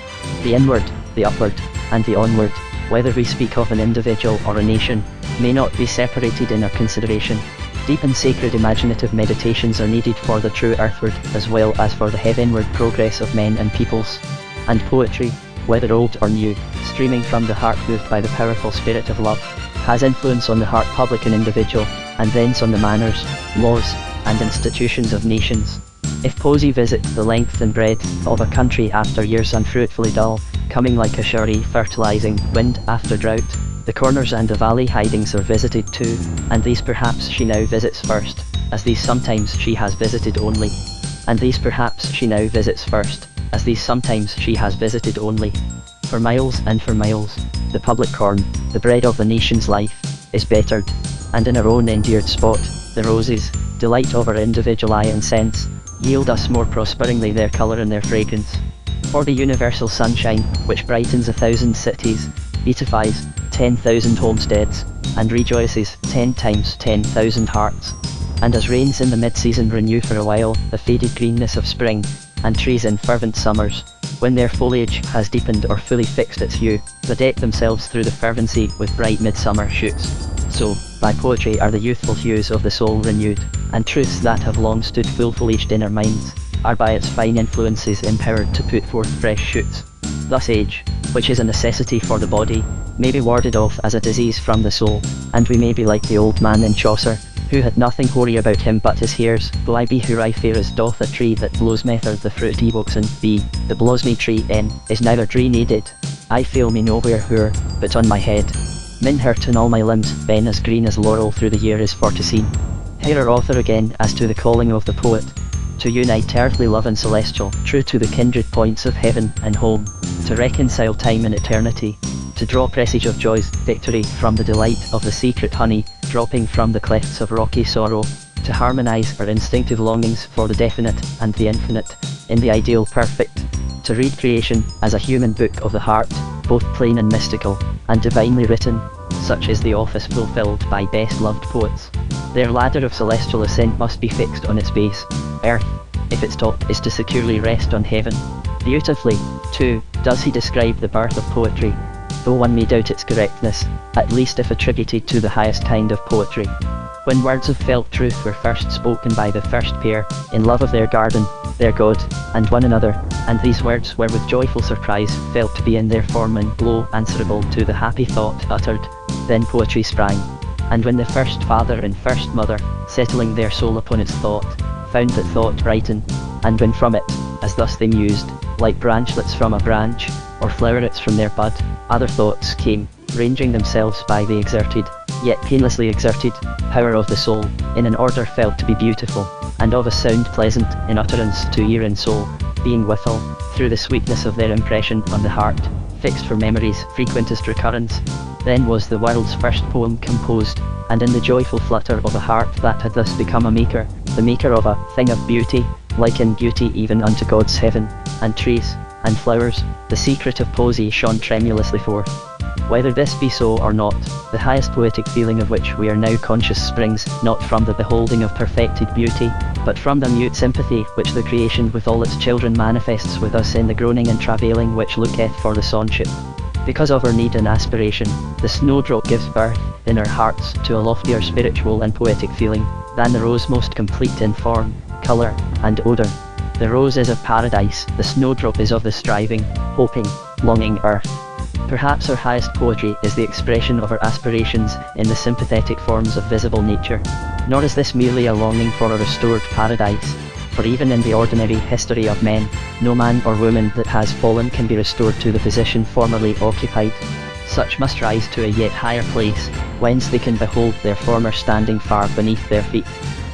The inward, the upward, and the onward, whether we speak of an individual or a nation, may not be separated in our consideration. Deep and sacred imaginative meditations are needed for the true earthward as well as for the heavenward progress of men and peoples. And poetry, whether old or new, streaming from the heart moved by the powerful spirit of love, has influence on the heart public and individual, and thence on the manners, laws, and institutions of nations. If poesy visit the length and breadth of a country after years unfruitfully dull, coming like a showery fertilizing wind after drought, the corners and the valley hidings are visited too, and these perhaps she now visits first, as these sometimes she has visited only. And these perhaps she now visits first, as these sometimes she has visited only. For miles and for miles, the public corn, the bread of the nation's life, is bettered, and in our own endeared spot, the roses, delight of our individual eye and sense, yield us more prosperingly their colour and their fragrance. For the universal sunshine, which brightens 1,000 cities, beatifies 10,000 homesteads, and rejoices 10 times 10,000 hearts. And as rains in the mid-season renew for a while the faded greenness of spring, and trees in fervent summers, when their foliage has deepened or fully fixed its hue, bedeck themselves through the fervency with bright midsummer shoots, so, by poetry are the youthful hues of the soul renewed, and truths that have long stood full-fledged in our minds, are by its fine influences empowered to put forth fresh shoots. Thus age, which is a necessity for the body, may be warded off as a disease from the soul, and we may be like the old man in Chaucer, who had nothing hoary about him but his hairs, though I be who I fair as doth a tree that blows mether the fruit he walks in, b, the blows me tree n, is neither tree needed, I feel me nowhere hoor, but on my head. Min hurt in all my limbs, ben as green as laurel through the year is for to seen. Here our author again as to the calling of the poet, to unite earthly love and celestial, true to the kindred points of heaven and home, to reconcile time and eternity, to draw presage of joy's victory from the delight of the secret honey, dropping from the clefts of rocky sorrow, to harmonize our instinctive longings for the definite and the infinite, in the ideal perfect, to read creation as a human book of the heart, both plain and mystical, and divinely written, such is the office fulfilled by best-loved poets. Their ladder of celestial ascent must be fixed on its base, earth, if its top is to securely rest on heaven. Beautifully, too, does he describe the birth of poetry, though one may doubt its correctness, at least if attributed to the highest kind of poetry. When words of felt truth were first spoken by the first pair, in love of their garden, their God, and one another, and these words were with joyful surprise felt to be in their form and glow answerable to the happy thought uttered, then poetry sprang. And when the first father and first mother, settling their soul upon its thought, found that thought brighten, and when from it, as thus they mused, like branchlets from a branch, or flowerets from their bud, other thoughts came, ranging themselves by the exerted, yet painlessly exerted, power of the soul, in an order felt to be beautiful, and of a sound pleasant in utterance to ear and soul, being withal, through the sweetness of their impression on the heart, fixed for memory's frequentest recurrence. Then was the world's first poem composed, and in the joyful flutter of a heart that had thus become a maker, the maker of a thing of beauty, like in beauty even unto God's heaven, and trees, and flowers, the secret of poesy shone tremulously forth. Whether this be so or not, the highest poetic feeling of which we are now conscious springs not from the beholding of perfected beauty, but from the mute sympathy which the creation with all its children manifests with us in the groaning and travailing which looketh for the sonship. Because of our need and aspiration, the snowdrop gives birth, in our hearts, to a loftier spiritual and poetic feeling, than the rose most complete in form, colour, and odour. The rose is of paradise, the snowdrop is of the striving, hoping, longing earth. Perhaps our highest poetry is the expression of our aspirations in the sympathetic forms of visible nature. Nor is this merely a longing for a restored paradise, for even in the ordinary history of men, no man or woman that has fallen can be restored to the position formerly occupied. Such must rise to a yet higher place, whence they can behold their former standing far beneath their feet.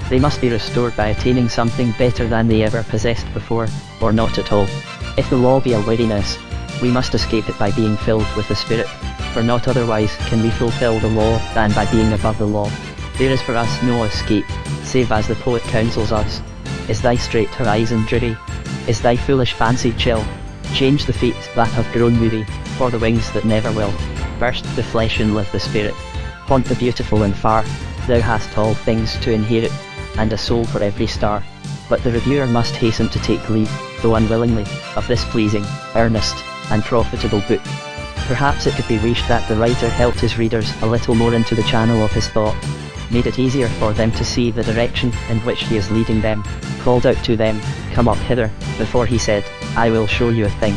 They must be restored by attaining something better than they ever possessed before, or not at all. If the law be a weariness, we must escape it by being filled with the Spirit, for not otherwise can we fulfill the law than by being above the law. There is for us no escape, save as the poet counsels us. Is thy straight horizon dreary? Is thy foolish fancy chill? Change the feet that have grown weary, for the wings that never will. Burst the flesh and live the spirit. Haunt the beautiful and far. Thou hast all things to inherit, and a soul for every star. But the reviewer must hasten to take leave, though unwillingly, of this pleasing, earnest, and profitable book. Perhaps it could be wished that the writer helped his readers a little more into the channel of his thought, made it easier for them to see the direction in which he is leading them, called out to them, "Come up hither," before he said, "I will show you a thing."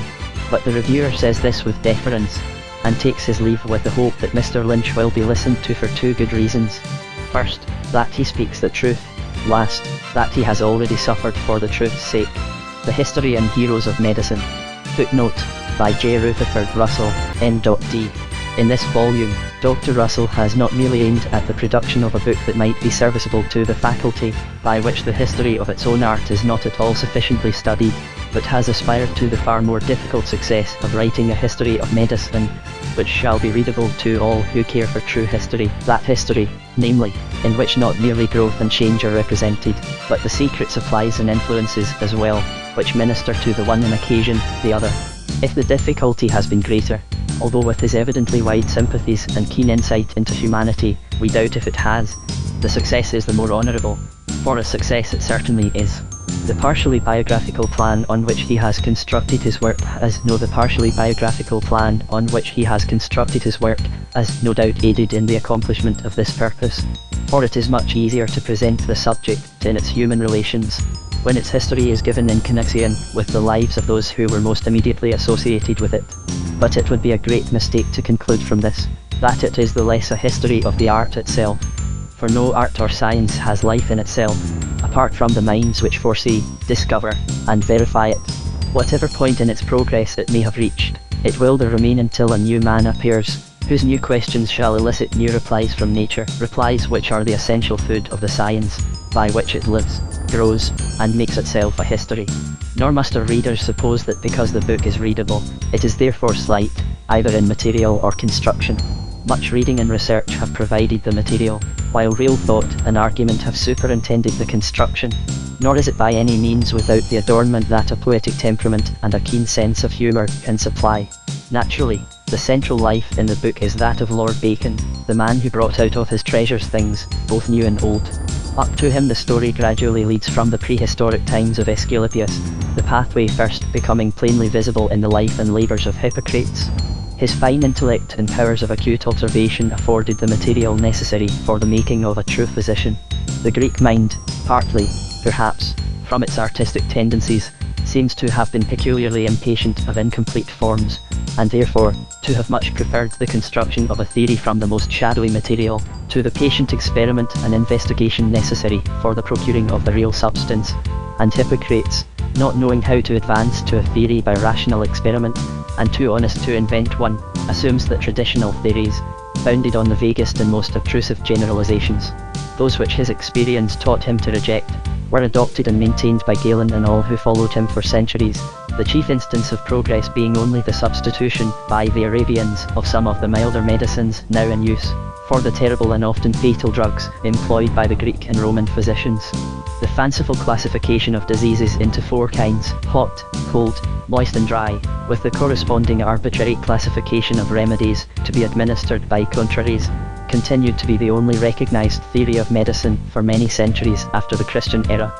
But the reviewer says this with deference, and takes his leave with the hope that Mr. Lynch will be listened to for two good reasons. First, that he speaks the truth. Last, that he has already suffered for the truth's sake. The History and Heroes of Medicine. Footnote, by J. Rutherford Russell, N.D. In this volume, Dr. Russell has not merely aimed at the production of a book that might be serviceable to the faculty, by which the history of its own art is not at all sufficiently studied, but has aspired to the far more difficult success of writing a history of medicine, which shall be readable to all who care for true history, that history, namely, in which not merely growth and change are represented, but the secret supplies and influences as well, which minister to the one and occasion the other. If the difficulty has been greater, although with his evidently wide sympathies and keen insight into humanity, we doubt if it has, the success is the more honourable, for a success it certainly is. The partially biographical plan on which he has constructed his work has no doubt aided in the accomplishment of this purpose, for it is much easier to present the subject in its human relations, when its history is given in connection with the lives of those who were most immediately associated with it. But it would be a great mistake to conclude from this, that it is the less a history of the art itself, for no art or science has life in itself, apart from the minds which foresee, discover, and verify it. Whatever point in its progress it may have reached, it will there remain until a new man appears, whose new questions shall elicit new replies from nature, replies which are the essential food of the science, by which it lives, grows, and makes itself a history. Nor must our readers suppose that because the book is readable, it is therefore slight, either in material or construction. Much reading and research have provided the material, while real thought and argument have superintended the construction. Nor is it by any means without the adornment that a poetic temperament and a keen sense of humour can supply. Naturally, the central life in the book is that of Lord Bacon, the man who brought out of his treasures things, both new and old. Up to him the story gradually leads from the prehistoric times of Asclepius, the pathway first becoming plainly visible in the life and labours of Hippocrates. His fine intellect and powers of acute observation afforded the material necessary for the making of a true physician. The Greek mind, partly, perhaps, from its artistic tendencies, seems to have been peculiarly impatient of incomplete forms, and therefore, to have much preferred the construction of a theory from the most shadowy material, to the patient experiment and investigation necessary for the procuring of the real substance. And Hippocrates, not knowing how to advance to a theory by rational experiment, and too honest to invent one, assumes that traditional theories, founded on the vaguest and most obtrusive generalizations. Those which his experience taught him to reject, were adopted and maintained by Galen and all who followed him for centuries, the chief instance of progress being only the substitution, by the Arabians, of some of the milder medicines now in use, for the terrible and often fatal drugs employed by the Greek and Roman physicians. The fanciful classification of diseases into 4 kinds, hot, cold, moist and dry, with the corresponding arbitrary classification of remedies to be administered by contraries, continued to be the only recognized theory of medicine for many centuries after the Christian era.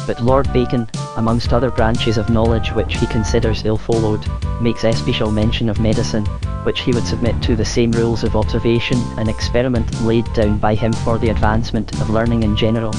But Lord Bacon, amongst other branches of knowledge which he considers ill-followed, makes especial mention of medicine, which he would submit to the same rules of observation and experiment laid down by him for the advancement of learning in general.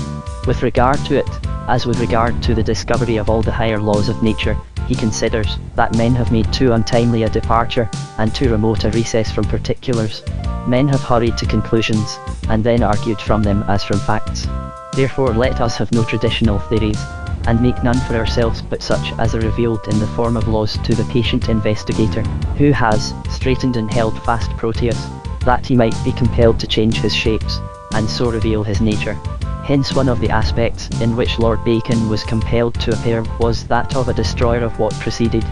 With regard to it, as with regard to the discovery of all the higher laws of nature, he considers that men have made too untimely a departure, and too remote a recess from particulars. Men have hurried to conclusions, and then argued from them as from facts. Therefore let us have no traditional theories, and make none for ourselves but such as are revealed in the form of laws to the patient investigator, who has straightened and held fast Proteus, that he might be compelled to change his shapes, and so reveal his nature. Hence one of the aspects in which Lord Bacon was compelled to appear was that of a destroyer of what preceded.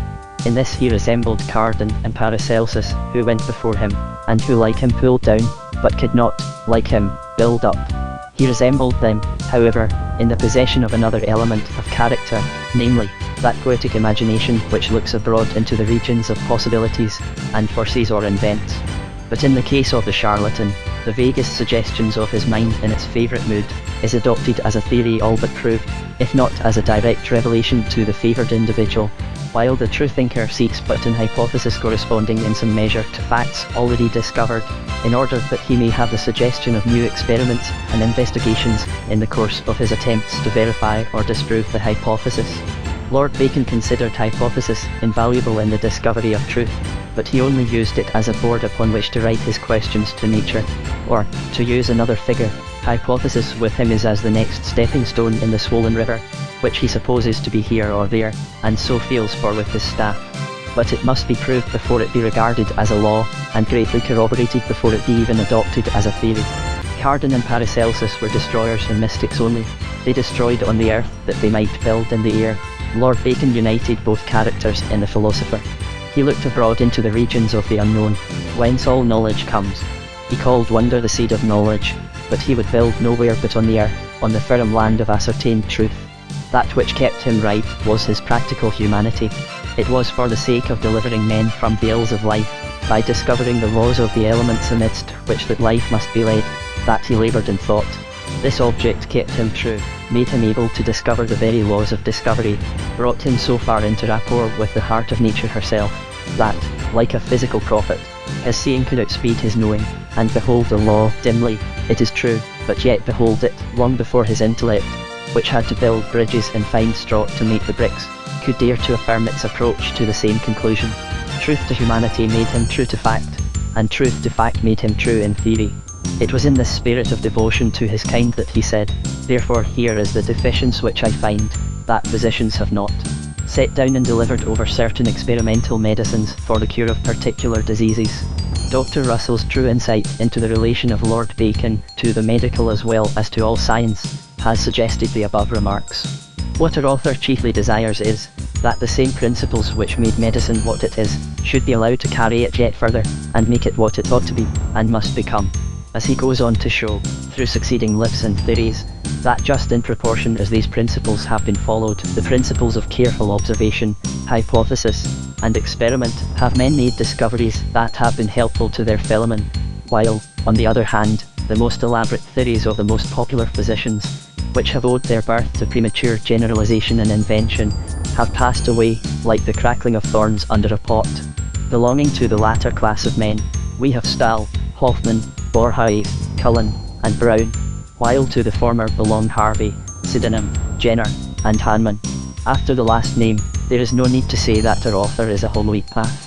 In this he resembled Cardan and Paracelsus, who went before him, and who like him pulled down, but could not, like him, build up. He resembled them, however, in the possession of another element of character, namely, that poetic imagination which looks abroad into the regions of possibilities, and foresees or invents. But in the case of the charlatan, the vaguest suggestions of his mind in its favourite mood, is adopted as a theory all but proved, if not as a direct revelation to the favoured individual, while the true thinker seeks but an hypothesis corresponding in some measure to facts already discovered, in order that he may have the suggestion of new experiments and investigations in the course of his attempts to verify or disprove the hypothesis. Lord Bacon considered hypothesis invaluable in the discovery of truth, but he only used it as a board upon which to write his questions to nature, or, to use another figure, hypothesis with him is as the next stepping stone in the swollen river, which he supposes to be here or there, and so feels for with his staff. But it must be proved before it be regarded as a law, and greatly corroborated before it be even adopted as a theory. Cardan and Paracelsus were destroyers and mystics only. They destroyed on the earth that they might build in the air. Lord Bacon united both characters in the philosopher. He looked abroad into the regions of the unknown, whence all knowledge comes. He called wonder the seed of knowledge, but he would build nowhere but on the earth, on the firm land of ascertained truth. That which kept him right was his practical humanity. It was for the sake of delivering men from the ills of life, by discovering the laws of the elements amidst which that life must be led, that he laboured in thought. This object kept him true, made him able to discover the very laws of discovery, brought him so far into rapport with the heart of nature herself, that, like a physical prophet, his seeing could outspeed his knowing, and behold the law dimly, it is true, but yet behold it long before his intellect, which had to build bridges and find straw to make the bricks, could dare to affirm its approach to the same conclusion. Truth to humanity made him true to fact, and truth to fact made him true in theory. It was in this spirit of devotion to his kind that he said, "Therefore here is the deficiency which I find, that physicians have not set down and delivered over certain experimental medicines for the cure of particular diseases." Dr. Russell's true insight into the relation of Lord Bacon to the medical as well as to all science has suggested the above remarks. What our author chiefly desires is, that the same principles which made medicine what it is, should be allowed to carry it yet further, and make it what it ought to be, and must become. As he goes on to show, through succeeding lifts and theories, that just in proportion as these principles have been followed, the principles of careful observation, hypothesis, and experiment, have men made discoveries that have been helpful to their fellowmen, while, on the other hand, the most elaborate theories of the most popular physicians, which have owed their birth to premature generalization and invention, have passed away, like the crackling of thorns under a pot. Belonging to the latter class of men, we have Stahl, Hoffman, Boerhaave, Cullen, and Brown, while to the former belong Harvey, Sydenham, Jenner, and Hanman. After the last name, there is no need to say that our author is a homoepath.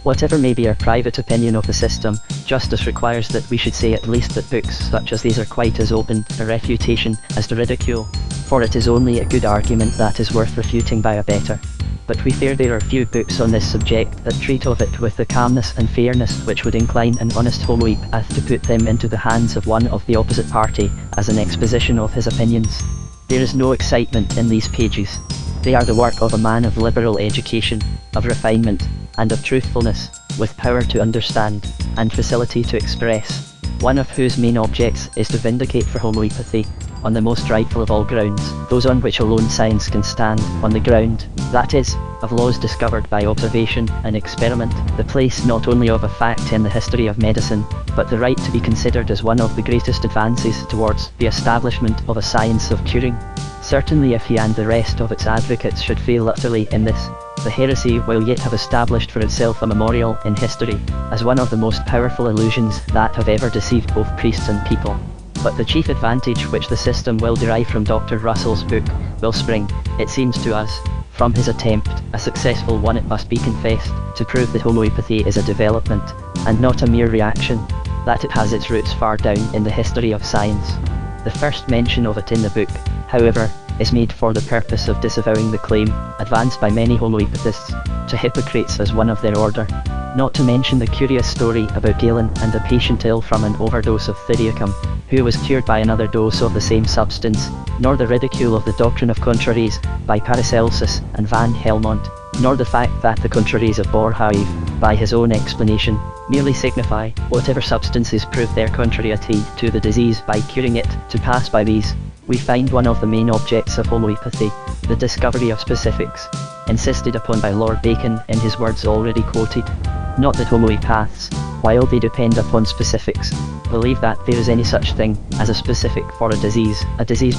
Whatever may be our private opinion of the system, justice requires that we should say at least that books such as these are quite as open to refutation as to ridicule, for it is only a good argument that is worth refuting by a better. but we fear there are few books on this subject that treat of it with the calmness and fairness which would incline an honest homoepath to put them into the hands of one of the opposite party as an exposition of his opinions. There is no excitement in these pages. They are the work of a man of liberal education, of refinement, and of truthfulness, with power to understand, and facility to express, one of whose main objects is to vindicate for homoeopathy, on the most rightful of all grounds, those on which alone science can stand, on the ground, that is, of laws discovered by observation and experiment, the place not only of a fact in the history of medicine, but the right to be considered as one of the greatest advances towards the establishment of a science of curing. Certainly if he and the rest of its advocates should fail utterly in this, the heresy will yet have established for itself a memorial in history, as one of the most powerful illusions that have ever deceived both priests and people. But the chief advantage which the system will derive from Dr. Russell's book will spring, it seems to us, from his attempt, a successful one it must be confessed, to prove that homoeopathy is a development, and not a mere reaction, that it has its roots far down in the history of science. The first mention of it in the book, however, is made for the purpose of disavowing the claim, advanced by many homoeopathists, to Hippocrates as one of their order, not to mention the curious story about Galen and a patient ill from an overdose of theriacum, who was cured by another dose of the same substance, nor the ridicule of the doctrine of contraries by Paracelsus and Van Helmont, nor the fact that the contraries of Boerhaave, by his own explanation, merely signify whatever substances prove their contrariety to the disease by curing it, to pass by these. We find one of the main objects of homoeopathy, the discovery of specifics, insisted upon by Lord Bacon in his words already quoted. Not that homoeopaths, while they depend upon specifics, believe that there is any such thing as a specific for a disease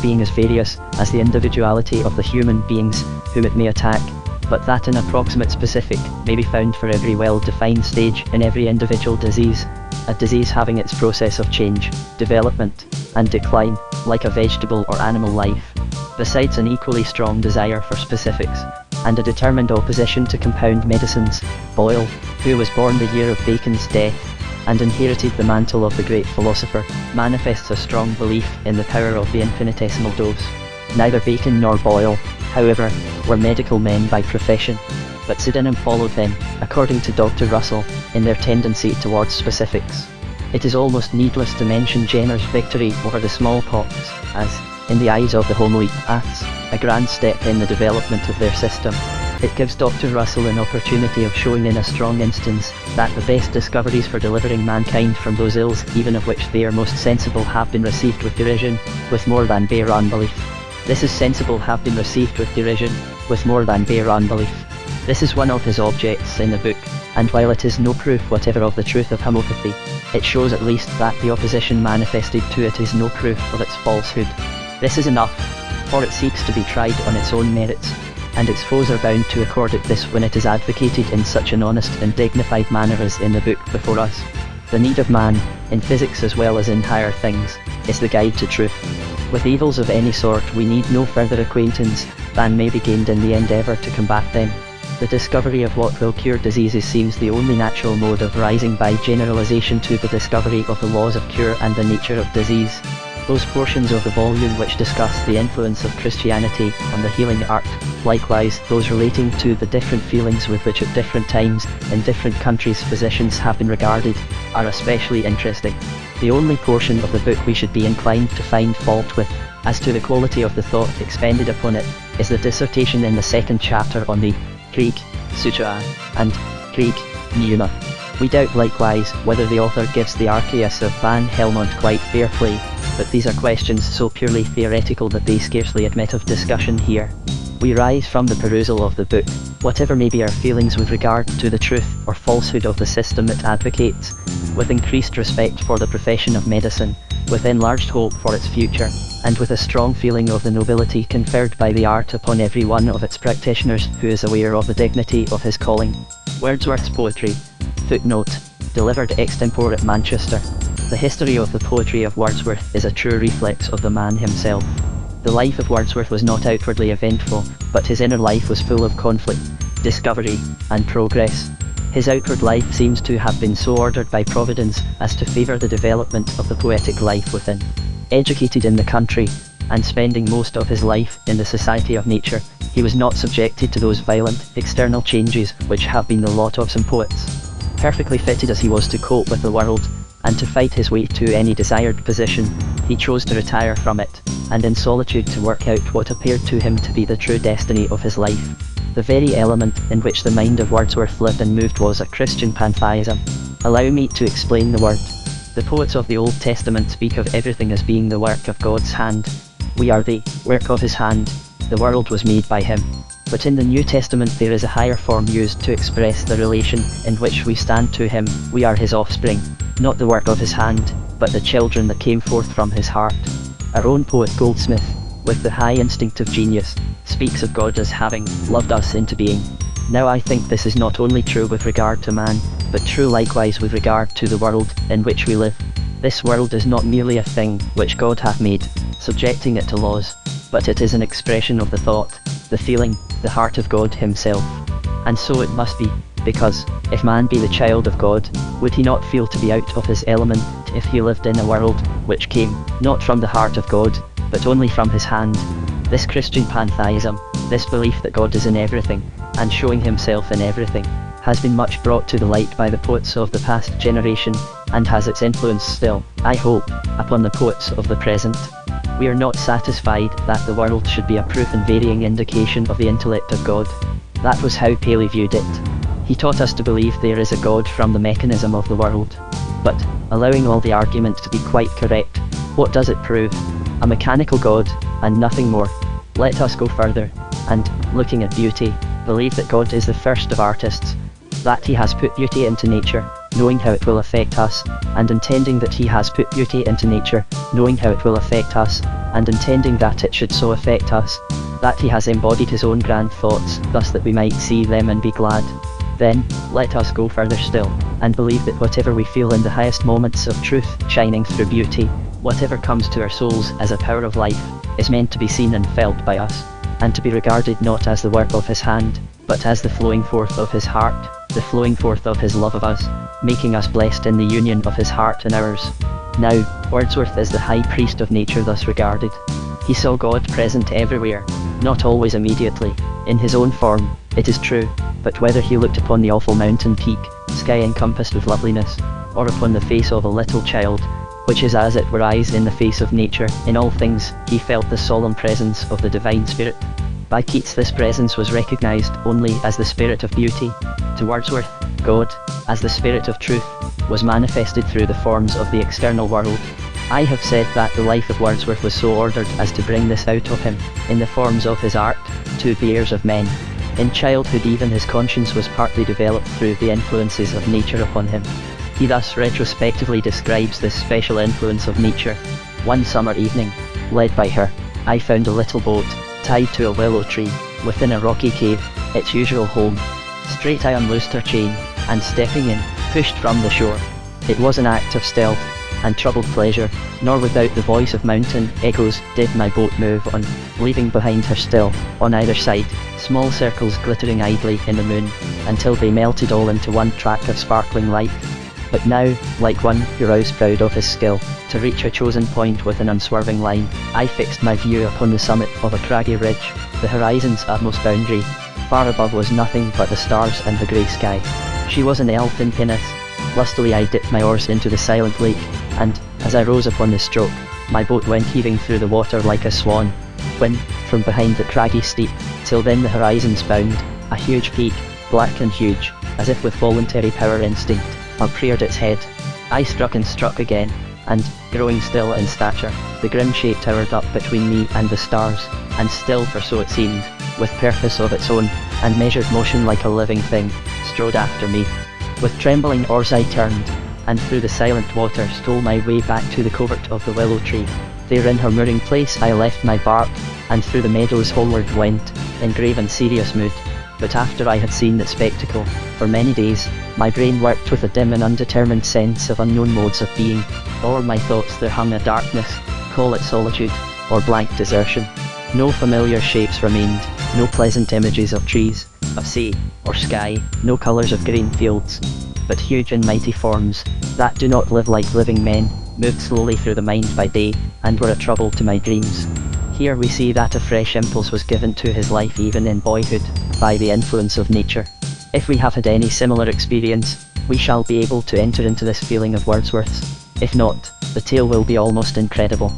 being as various as the individuality of the human beings whom it may attack, but that an approximate specific may be found for every well-defined stage in every individual disease, a disease having its process of change, development, and decline, like a vegetable or animal life, besides an equally strong desire for specifics, and a determined opposition to compound medicines. Boyle, who was born the year of Bacon's death, and inherited the mantle of the great philosopher, manifests a strong belief in the power of the infinitesimal dose. Neither Bacon nor Boyle, however, were medical men by profession, but Sydenham followed them, according to Dr. Russell, in their tendency towards specifics. It is almost needless to mention Jenner's victory over the smallpox, as, in the eyes of the homoeopaths, a grand step in the development of their system. It gives Dr. Russell an opportunity of showing in a strong instance that the best discoveries for delivering mankind from those ills, even of which they are most sensible, have been received with derision, with more than bare unbelief. This is sensible have been received with derision, with more than bare unbelief. This is one of his objects in the book, and while it is no proof whatever of the truth of homoeopathy, it shows at least that the opposition manifested to it is no proof of its falsehood. This is enough, for it seeks to be tried on its own merits, and its foes are bound to accord it this when it is advocated in such an honest and dignified manner as in the book before us. The need of man, in physics as well as in higher things, is the guide to truth. With evils of any sort we need no further acquaintance than may be gained in the endeavour to combat them. The discovery of what will cure diseases seems the only natural mode of rising by generalization to the discovery of the laws of cure and the nature of disease. Those portions of the volume which discuss the influence of Christianity on the healing art, likewise those relating to the different feelings with which at different times, in different countries physicians have been regarded, are especially interesting. The only portion of the book we should be inclined to find fault with, as to the quality of the thought expended upon it, is the dissertation in the second chapter on the Greek Sutra and Greek Pneuma. We doubt likewise whether the author gives the Archaeus of Van Helmont quite fair play, but these are questions so purely theoretical that they scarcely admit of discussion here. We rise from the perusal of the book, whatever may be our feelings with regard to the truth or falsehood of the system it advocates, with increased respect for the profession of medicine, with enlarged hope for its future, and with a strong feeling of the nobility conferred by the art upon every one of its practitioners who is aware of the dignity of his calling. Wordsworth's poetry. Footnote. Delivered extempore at Manchester. The history of the poetry of Wordsworth is a true reflex of the man himself. The life of Wordsworth was not outwardly eventful, but his inner life was full of conflict, discovery, and progress. His outward life seems to have been so ordered by Providence as to favour the development of the poetic life within. Educated in the country, and spending most of his life in the society of nature, He was not subjected to those violent, external changes which have been the lot of some poets. Perfectly fitted as he was to cope with the world, and to fight his way to any desired position, he chose to retire from it, and in solitude to work out what appeared to him to be the true destiny of his life. The very element in which the mind of Wordsworth lived and moved was a Christian pantheism. Allow me to explain the word. The poets of the Old Testament speak of everything as being the work of God's hand. We are the work of his hand. The world was made by him. But in the New Testament there is a higher form used to express the relation in which we stand to him. We are his offspring, not the work of his hand, but the children that came forth from his heart. Our own poet Goldsmith, with the high instinct of genius, speaks of God as having loved us into being. Now I think this is not only true with regard to man, but true likewise with regard to the world in which we live. This world is not merely a thing which God hath made, subjecting it to laws, but it is an expression of the thought, the feeling, the heart of God himself. And so it must be, because, if man be the child of God, would he not feel to be out of his element if he lived in a world which came, not from the heart of God, but only from his hand? This Christian pantheism, this belief that God is in everything, and showing himself in everything, has been much brought to the light by the poets of the past generation, and has its influence still, I hope, upon the poets of the present. We are not satisfied that the world should be a proof and varying indication of the intellect of God. That was how Paley viewed it. He taught us to believe there is a God from the mechanism of the world. But, allowing all the argument to be quite correct, what does it prove? A mechanical God, and nothing more. Let us go further, and, looking at beauty, believe that God is the first of artists, that he has put beauty into nature, knowing how it will affect us, and intending that he has put beauty into nature, knowing how it will affect us, and intending that it should so affect us, that he has embodied his own grand thoughts, thus that we might see them and be glad. Then, let us go further still, and believe that whatever we feel in the highest moments of truth shining through beauty, whatever comes to our souls as a power of life, is meant to be seen and felt by us, and to be regarded not as the work of his hand, but as the flowing forth of his heart, the flowing forth of his love of us, making us blessed in the union of his heart and ours. Now, Wordsworth is the high priest of nature thus regarded. He saw God present everywhere, not always immediately, in his own form, it is true, but whether he looked upon the awful mountain peak, sky encompassed with loveliness, or upon the face of a little child, which is as it were eyes in the face of nature, in all things, he felt the solemn presence of the divine spirit. By Keats this presence was recognized only as the spirit of beauty. To Wordsworth, God, as the spirit of truth, was manifested through the forms of the external world. I have said that the life of Wordsworth was so ordered as to bring this out of him, in the forms of his art, to the ears of men. In childhood even his conscience was partly developed through the influences of nature upon him. He thus retrospectively describes this special influence of nature. One summer evening, led by her, I found a little boat, tied to a willow tree, within a rocky cave, its usual home. Straight I unloosed her chain, and stepping in, pushed from the shore. It was an act of stealth, and troubled pleasure, nor without the voice of mountain echoes did my boat move on, leaving behind her still, on either side, small circles glittering idly in the moon, until they melted all into one track of sparkling light. But now, like one who rows proud of his skill, to reach a chosen point with an unswerving line, I fixed my view upon the summit of a craggy ridge, the horizon's utmost boundary. Far above was nothing but the stars and the grey sky. She was an elf in pinnace. Lustily I dipped my oars into the silent lake, and, as I rose upon the stroke, my boat went heaving through the water like a swan, when, from behind the craggy steep, till then the horizon's bound, a huge peak, black and huge, as if with voluntary power instinct, upreared its head. I struck and struck again, and, growing still in stature, the grim shape towered up between me and the stars, and still, for so it seemed, with purpose of its own, and measured motion like a living thing, strode after me. With trembling oars I turned, and through the silent water stole my way back to the covert of the willow tree. There in her mooring place I left my bark, and through the meadows homeward went, in grave and serious mood. But after I had seen that spectacle, for many days, my brain worked with a dim and undetermined sense of unknown modes of being. O'er my thoughts there hung a darkness, call it solitude, or blank desertion. No familiar shapes remained, no pleasant images of trees, of sea, or sky, no colours of green fields, but huge and mighty forms, that do not live like living men, moved slowly through the mind by day, and were a trouble to my dreams. Here we see that a fresh impulse was given to his life even in boyhood, by the influence of nature. If we have had any similar experience, we shall be able to enter into this feeling of Wordsworth's. If not, the tale will be almost incredible.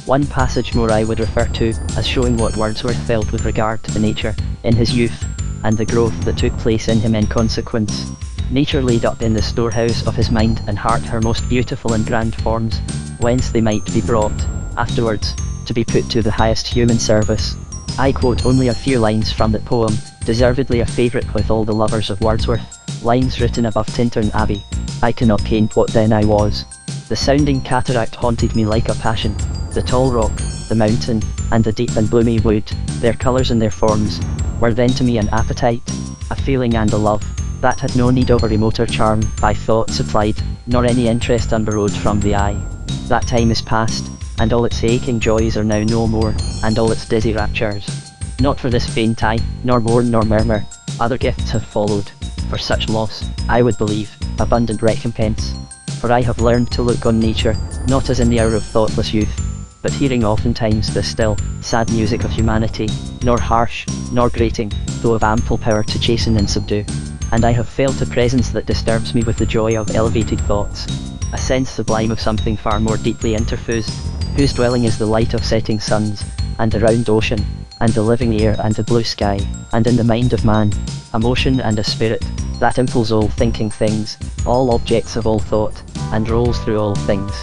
One passage more I would refer to as showing what Wordsworth felt with regard to nature, in his youth, and the growth that took place in him in consequence. Nature laid up in the storehouse of his mind and heart her most beautiful and grand forms, whence they might be brought, afterwards, to be put to the highest human service. I quote only a few lines from that poem, deservedly a favourite with all the lovers of Wordsworth, lines written above Tintern Abbey. I cannot paint what then I was. The sounding cataract haunted me like a passion. The tall rock, the mountain, and the deep and bloomy wood, their colours and their forms, were then to me an appetite, a feeling and a love, that had no need of a remoter charm by thought supplied, nor any interest unborrowed from the eye. That time is past, and all its aching joys are now no more, and all its dizzy raptures. Not for this faint eye, nor mourn nor murmur, other gifts have followed. For such loss, I would believe, abundant recompense. For I have learned to look on nature, not as in the hour of thoughtless youth, but hearing oftentimes the still, sad music of humanity, nor harsh, nor grating, though of ample power to chasten and subdue. And I have felt a presence that disturbs me with the joy of elevated thoughts, a sense sublime of something far more deeply interfused, whose dwelling is the light of setting suns, and the round ocean, and the living air and the blue sky, and in the mind of man, a motion and a spirit, that impels all thinking things, all objects of all thought, and rolls through all things.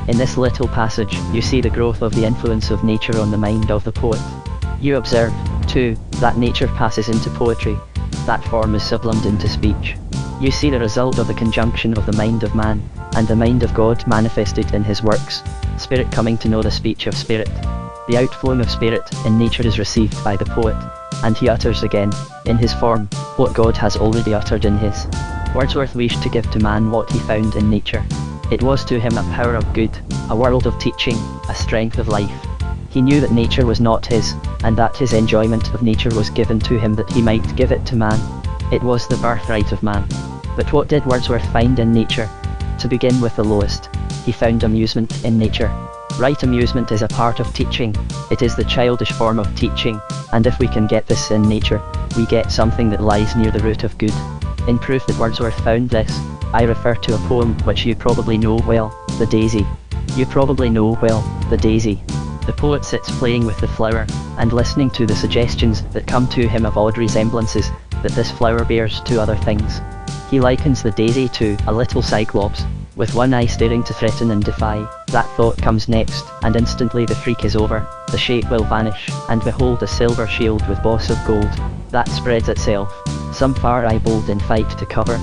In this little passage, you see the growth of the influence of nature on the mind of the poet. You observe, too, that nature passes into poetry, that form is sublimed into speech. You see the result of the conjunction of the mind of man, and the mind of God manifested in his works, spirit coming to know the speech of spirit. The outflowing of spirit in nature is received by the poet, and he utters again, in his form, what God has already uttered in his. Wordsworth wished to give to man what he found in nature. It was to him a power of good, a world of teaching, a strength of life. He knew that nature was not his, and that his enjoyment of nature was given to him that he might give it to man. It was the birthright of man. But what did Wordsworth find in nature? To begin with the lowest, he found amusement in nature. Right amusement is a part of teaching, it is the childish form of teaching, and if we can get this in nature, we get something that lies near the root of good. In proof that Wordsworth found this, I refer to a poem which you probably know well, The Daisy. You probably know well, The Daisy. The poet sits playing with the flower, and listening to the suggestions that come to him of odd resemblances that this flower bears to other things. He likens the daisy to a little cyclops, with one eye staring to threaten and defy. That thought comes next, and instantly the freak is over, the shape will vanish, and behold a silver shield with boss of gold, that spreads itself, some far eye bold in fight to cover.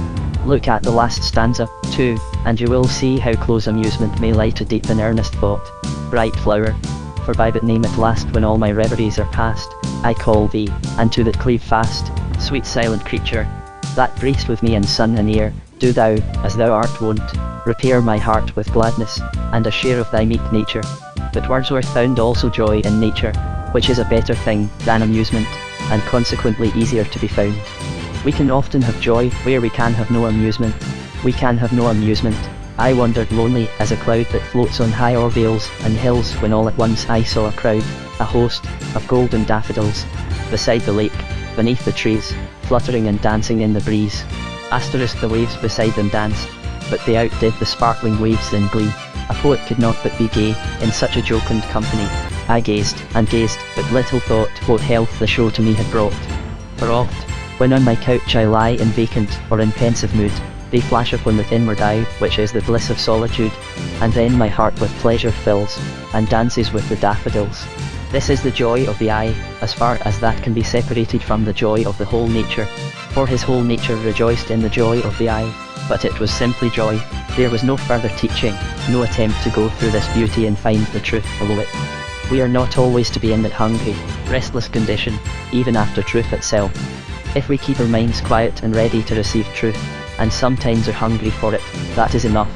Look at the last stanza, too, and you will see how close amusement may light a deep and earnest thought. Bright flower, for by that name at last when all my reveries are past, I call thee, and to that cleave fast, sweet silent creature, that breathes with me in sun and air, do thou, as thou art wont, repair my heart with gladness, and a share of thy meek nature. But Wordsworth found also joy in nature, which is a better thing than amusement, and consequently easier to be found. We can often have joy where we can have no amusement. We can have no amusement. I wandered lonely as a cloud that floats on high o'er vales and hills when all at once I saw a crowd, a host, of golden daffodils, beside the lake, beneath the trees, fluttering and dancing in the breeze. Asterisk the waves beside them danced, but they outdid the sparkling waves in glee. A poet could not but be gay in such a jocund company. I gazed and gazed, but little thought what health the show to me had brought. For oft, when on my couch I lie in vacant or in pensive mood, they flash upon that inward eye which is the bliss of solitude, and then my heart with pleasure fills, and dances with the daffodils. This is the joy of the eye, as far as that can be separated from the joy of the whole nature, for his whole nature rejoiced in the joy of the eye, but it was simply joy, there was no further teaching, no attempt to go through this beauty and find the truth below it. We are not always to be in that hungry, restless condition, even after truth itself. If we keep our minds quiet and ready to receive truth, and sometimes are hungry for it, that is enough.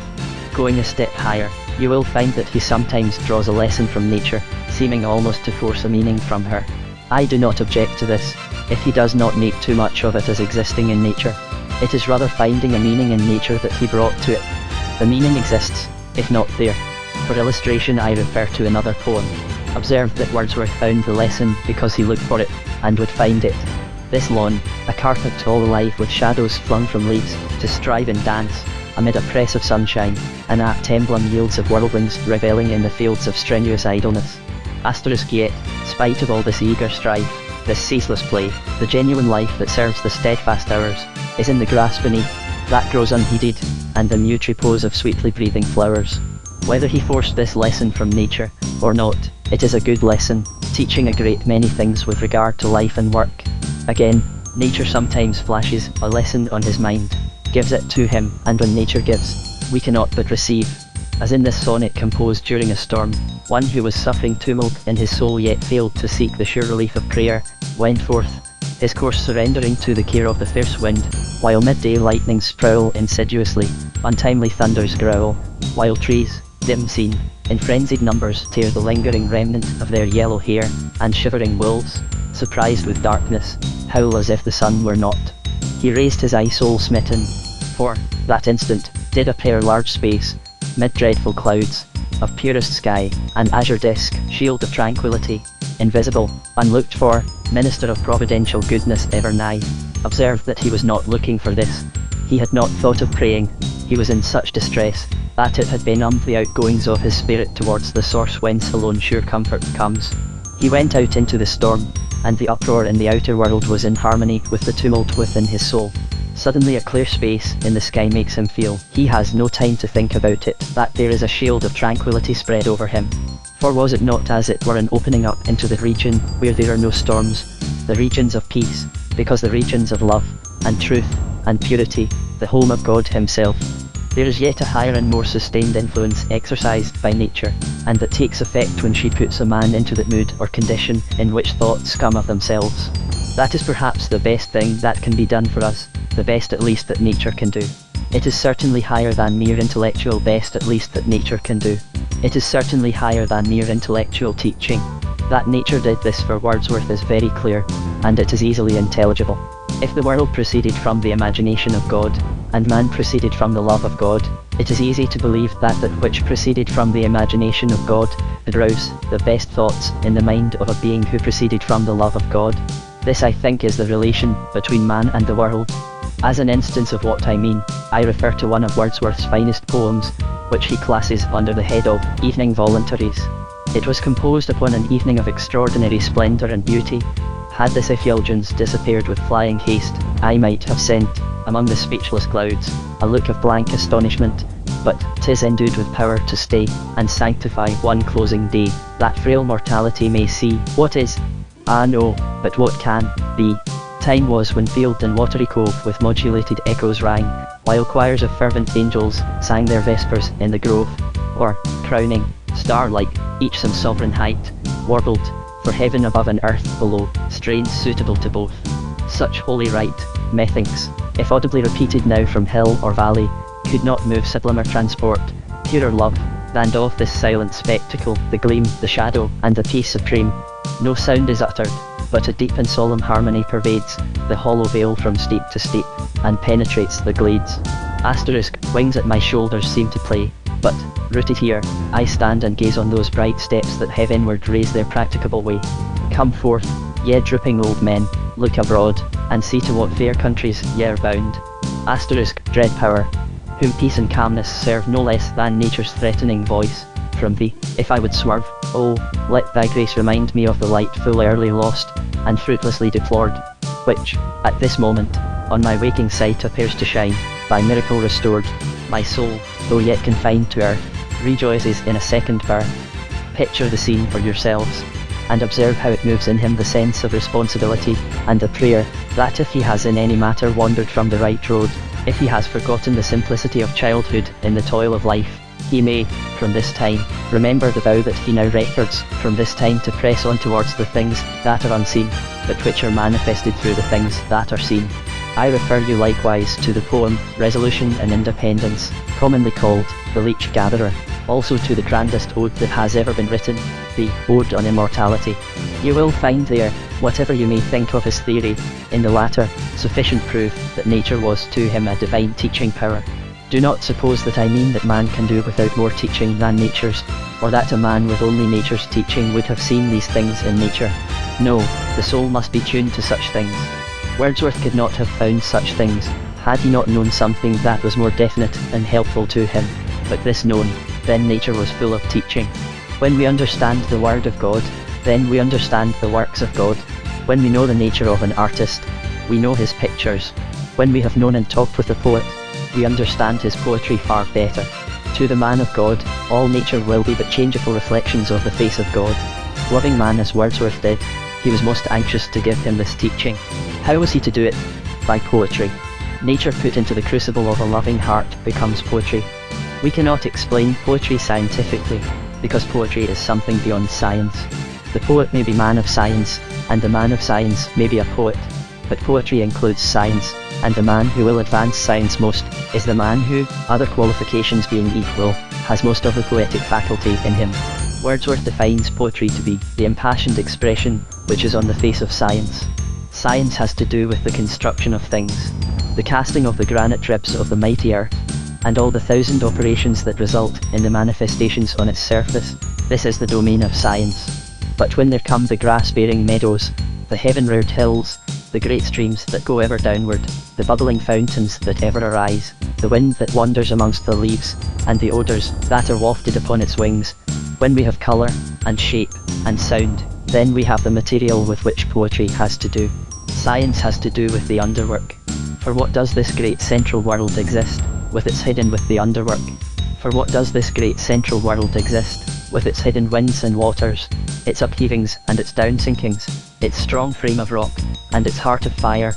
Going a step higher, you will find that he sometimes draws a lesson from nature, seeming almost to force a meaning from her. I do not object to this, if he does not make too much of it as existing in nature. It is rather finding a meaning in nature that he brought to it. The meaning exists, if not there. For illustration I refer to another poem, Observe that Wordsworth found the lesson because he looked for it, and would find it. This lawn, a carpet all alive with shadows flung from leaves, to strive and dance, amid a press of sunshine, an apt emblem yields of worldlings revelling in the fields of strenuous idleness. Yet, spite of all this eager strife, this ceaseless play, the genuine life that serves the steadfast hours, is in the grass beneath, that grows unheeded, and the mute repose of sweetly breathing flowers. Whether he forced this lesson from nature, or not, it is a good lesson, teaching a great many things with regard to life and work. Again, nature sometimes flashes a lesson on his mind, gives it to him, and when nature gives, we cannot but receive. As in this sonnet composed during a storm, one who was suffering tumult in his soul yet failed to seek the sure relief of prayer, went forth, his course surrendering to the care of the fierce wind, while midday lightnings prowl insidiously, untimely thunders growl, while trees, dim seen, in frenzied numbers tear the lingering remnant of their yellow hair, and shivering wolves, surprised with darkness, howl as if the sun were not. He raised his eye soul smitten, for that instant did appear large space, mid dreadful clouds, of purest sky, an azure disk, shield of tranquility, invisible, unlooked for, minister of providential goodness ever nigh. Observe that he was not looking for this. He had not thought of praying. He was in such distress, that it had benumbed the outgoings of his spirit towards the source whence alone sure comfort comes. He went out into the storm, and the uproar in the outer world was in harmony with the tumult within his soul. Suddenly a clear space in the sky makes him feel he has no time to think about it, that there is a shield of tranquility spread over him. For was it not as it were an opening up into the region where there are no storms, the regions of peace, because the regions of love, and truth, and purity, the home of God himself. There is yet a higher and more sustained influence exercised by nature, and that takes effect when she puts a man into that mood or condition in which thoughts come of themselves. That is perhaps the best thing that can be done for us, the best at least that nature can do. It is certainly higher than mere intellectual best at least that nature can do. It is certainly higher than mere intellectual teaching. That nature did this for Wordsworth is very clear, and it is easily intelligible. If the world proceeded from the imagination of God, and man proceeded from the love of God, it is easy to believe that that which proceeded from the imagination of God would rouse the best thoughts in the mind of a being who proceeded from the love of God. This, I think, is the relation between man and the world. As an instance of what I mean, I refer to one of Wordsworth's finest poems, which he classes under the head of Evening Voluntaries. It was composed upon an evening of extraordinary splendour and beauty. Had this effulgence disappeared with flying haste, I might have sent, among the speechless clouds, a look of blank astonishment, but 'tis endued with power to stay, and sanctify one closing day, that frail mortality may see what is. Ah no, but what can be. Time was when field and watery cove with modulated echoes rang, while choirs of fervent angels sang their vespers in the grove, or, crowning, star-like, each some sovereign height, warbled, for heaven above and earth below, strains suitable to both. Such holy rite, methinks, if audibly repeated now from hill or valley, could not move sublimer transport, purer love, than doth this silent spectacle, the gleam, the shadow, and the peace supreme. No sound is uttered, but a deep and solemn harmony pervades the hollow vale from steep to steep, and penetrates the glades. Wings at my shoulders seem to play, but, rooted here, I stand and gaze on those bright steps that heavenward raise their practicable way. Come forth, ye drooping old men, look abroad, and see to what fair countries ye are bound. Dread power, whom peace and calmness serve no less than nature's threatening voice, from thee, if I would swerve, oh, let thy grace remind me of the light full early lost, and fruitlessly deplored, which, at this moment, on my waking sight appears to shine, by miracle restored. My soul, though yet confined to earth, rejoices in a second birth. Picture the scene for yourselves, and observe how it moves in him the sense of responsibility, and the prayer, that if he has in any matter wandered from the right road, if he has forgotten the simplicity of childhood in the toil of life, he may, from this time, remember the vow that he now records, from this time to press on towards the things that are unseen, but which are manifested through the things that are seen. I refer you likewise to the poem, Resolution and Independence, commonly called, The Leech Gatherer, also to the grandest ode that has ever been written, the Ode on Immortality. You will find there, whatever you may think of his theory, in the latter, sufficient proof that nature was to him a divine teaching power. Do not suppose that I mean that man can do without more teaching than nature's. or that a man with only nature's teaching would have seen these things in nature. No, the soul must be tuned to such things. Wordsworth could not have found such things, had he not known something that was more definite and helpful to him. But this known, then nature was full of teaching. When we understand the Word of God, then we understand the works of God. When we know the nature of an artist, we know his pictures. When we have known and talked with a poet, we understand his poetry far better. To the man of God, all nature will be but changeable reflections of the face of God. Loving man as Wordsworth did, he was most anxious to give him this teaching. How was he to do it? By poetry. Nature put into the crucible of a loving heart becomes poetry. We cannot explain poetry scientifically, because poetry is something beyond science. The poet may be man of science, and the man of science may be a poet, but poetry includes science, and the man who will advance science most is the man who, other qualifications being equal, has most of the poetic faculty in him. Wordsworth defines poetry to be the impassioned expression which is on the face of science. Science has to do with the construction of things, the casting of the granite ribs of the mighty earth, and all the thousand operations that result in the manifestations on its surface. This is the domain of science. But when there come the grass-bearing meadows, the heaven-reared hills, the great streams that go ever downward, the bubbling fountains that ever arise, the wind that wanders amongst the leaves, and the odours that are wafted upon its wings, when we have colour, and shape, and sound, then we have the material with which poetry has to do. Science has to do with the underwork. For what does this great central world exist, with its hidden with the underwork? For what does this great central world exist, with its hidden winds and waters, its upheavings and its downsinkings, its strong frame of rock, and its heart of fire?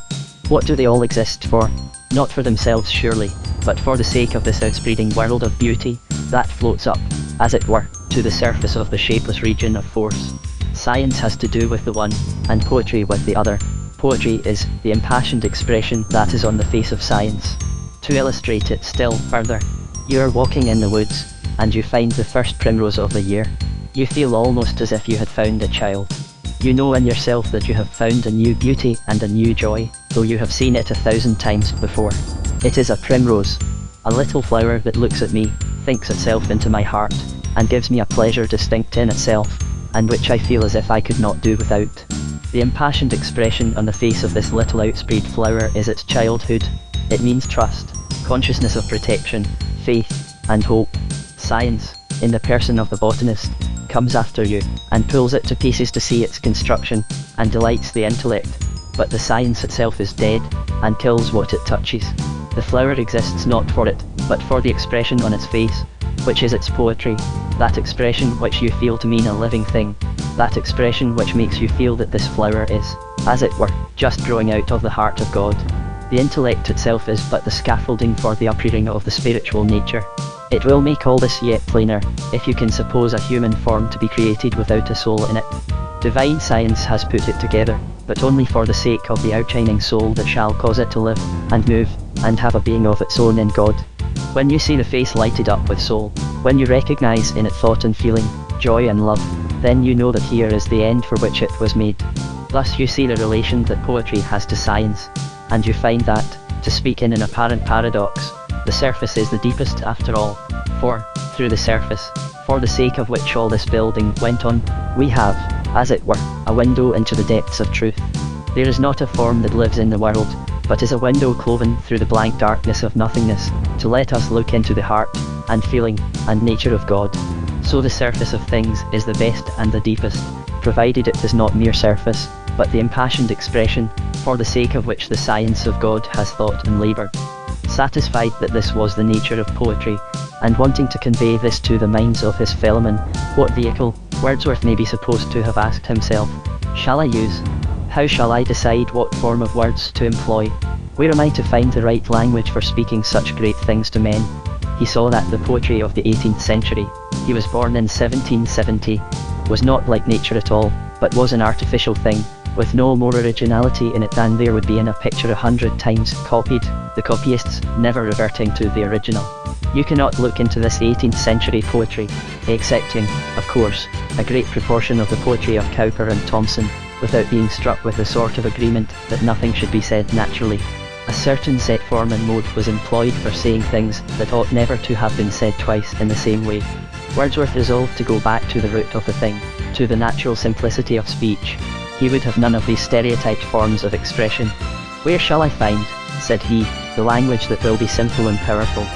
What do they all exist for? Not for themselves surely, but for the sake of this outspreading world of beauty, that floats up, as it were, to the surface of the shapeless region of force. Science has to do with the one, and poetry with the other. Poetry is the impassioned expression that is on the face of science. To illustrate it still further, you are walking in the woods, and you find the first primrose of the year. You feel almost as if you had found a child. You know in yourself that you have found a new beauty and a new joy, though you have seen it 1,000 times before. It is a primrose, a little flower that looks at me, thinks itself into my heart, and gives me a pleasure distinct in itself, and which I feel as if I could not do without. The impassioned expression on the face of this little outspread flower is its childhood. It means trust, consciousness of protection, faith, and hope. Science, in the person of the botanist, comes after you, and pulls it to pieces to see its construction, and delights the intellect. But the science itself is dead, and kills what it touches. The flower exists not for it, but for the expression on its face, which is its poetry, that expression which you feel to mean a living thing, that expression which makes you feel that this flower is, as it were, just growing out of the heart of God. The intellect itself is but the scaffolding for the uprearing of the spiritual nature. It will make all this yet plainer, if you can suppose a human form to be created without a soul in it. Divine science has put it together, but only for the sake of the outshining soul that shall cause it to live, and move, and have a being of its own in God. When you see the face lighted up with soul, when you recognize in it thought and feeling, joy and love, then you know that here is the end for which it was made. Thus you see the relation that poetry has to science, and you find that, to speak in an apparent paradox, the surface is the deepest after all, for, through the surface, for the sake of which all this building went on, we have, as it were, a window into the depths of truth. There is not a form that lives in the world, but is a window cloven through the blank darkness of nothingness, to let us look into the heart, and feeling, and nature of God. So the surface of things is the best and the deepest, provided it is not mere surface, but the impassioned expression, for the sake of which the science of God has thought and laboured. Satisfied that this was the nature of poetry, and wanting to convey this to the minds of his fellowmen, what vehicle, Wordsworth may be supposed to have asked himself, shall I use? How shall I decide what form of words to employ? Where am I to find the right language for speaking such great things to men? He saw that the poetry of the 18th century, he was born in 1770, was not like nature at all, but was an artificial thing, with no more originality in it than there would be in a picture 100 times copied, the copyists never reverting to the original. You cannot look into this 18th century poetry, excepting, of course, a great proportion of the poetry of Cowper and Thomson, without being struck with a sort of agreement that nothing should be said naturally. A certain set form and mode was employed for saying things that ought never to have been said twice in the same way. Wordsworth resolved to go back to the root of the thing, to the natural simplicity of speech. He would have none of these stereotyped forms of expression. "Where shall I find," said he, "the language that will be simple and powerful?"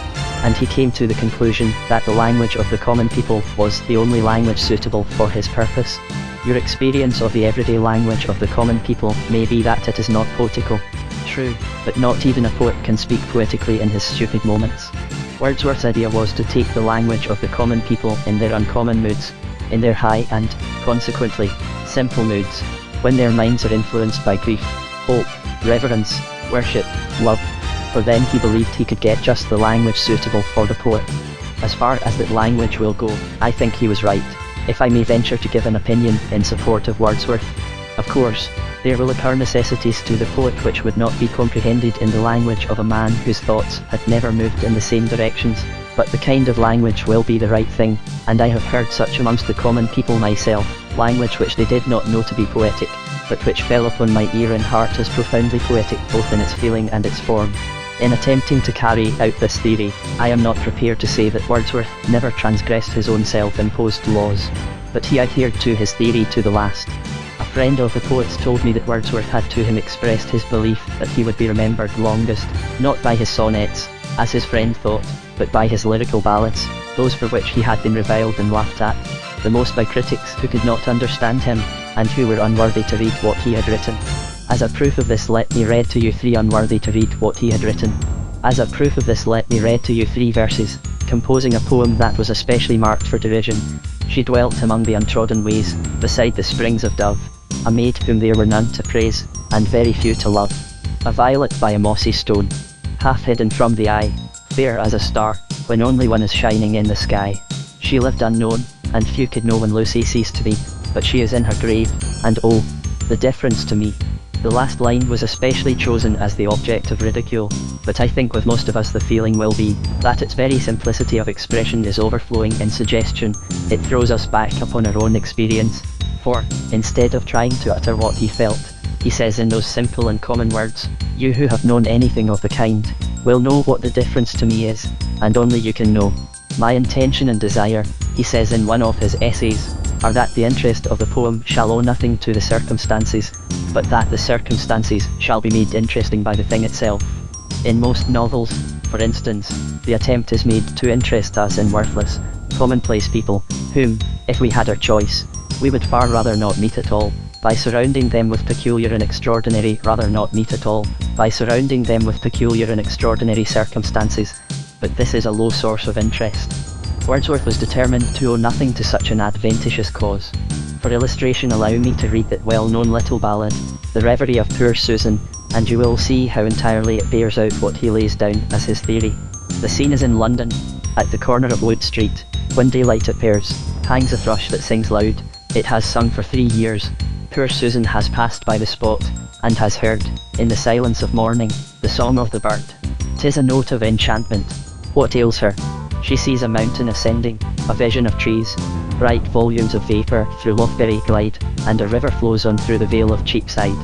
And he came to the conclusion that the language of the common people was the only language suitable for his purpose. Your experience of the everyday language of the common people may be that it is not poetical. True, but not even a poet can speak poetically in his stupid moments. Wordsworth's idea was to take the language of the common people in their uncommon moods, in their high and, consequently, simple moods, when their minds are influenced by grief, hope, reverence, worship, love, for then he believed he could get just the language suitable for the poet. As far as that language will go, I think he was right, if I may venture to give an opinion in support of Wordsworth. Of course, there will occur necessities to the poet which would not be comprehended in the language of a man whose thoughts had never moved in the same directions, but the kind of language will be the right thing, and I have heard such amongst the common people myself, language which they did not know to be poetic, but which fell upon my ear and heart as profoundly poetic both in its feeling and its form. In attempting to carry out this theory, I am not prepared to say that Wordsworth never transgressed his own self-imposed laws, but he adhered to his theory to the last. A friend of the poet's told me that Wordsworth had to him expressed his belief that he would be remembered longest, not by his sonnets, as his friend thought, but by his lyrical ballads, those for which he had been reviled and laughed at, the most by critics who could not understand him, and who were unworthy to read what he had written. As a proof of this, let me read to you three unworthy to read what he had written. As a proof of this, let me read to you three verses, composing a poem that was especially marked for derision. She dwelt among the untrodden ways, beside the springs of Dove, a maid whom there were none to praise, and very few to love. A violet by a mossy stone, half hidden from the eye, fair as a star, when only one is shining in the sky. She lived unknown, and few could know when Lucy ceased to be, but she is in her grave, and oh, the difference to me. The last line was especially chosen as the object of ridicule, but I think with most of us the feeling will be that its very simplicity of expression is overflowing in suggestion. It throws us back upon our own experience, for, instead of trying to utter what he felt, he says in those simple and common words, "You who have known anything of the kind, will know what the difference to me is, and only you can know. My intention and desire," he says in one of his essays, "are that the interest of the poem shall owe nothing to the circumstances, but that the circumstances shall be made interesting by the thing itself." In most novels, for instance, the attempt is made to interest us in worthless, commonplace people, whom, if we had our choice, we would far rather not meet at all, by surrounding them with peculiar and extraordinary circumstances, but this is a low source of interest. Wordsworth was determined to owe nothing to such an adventitious cause. For illustration, allow me to read that well-known little ballad, The Reverie of Poor Susan, and you will see how entirely it bears out what he lays down as his theory. The scene is in London, at the corner of Wood Street. When daylight appears, hangs a thrush that sings loud. It has sung for 3 years. Poor Susan has passed by the spot, and has heard, in the silence of morning, the song of the bird. 'Tis a note of enchantment. What ails her? She sees a mountain ascending, a vision of trees, bright volumes of vapour through Lothbury glide, and a river flows on through the vale of Cheapside.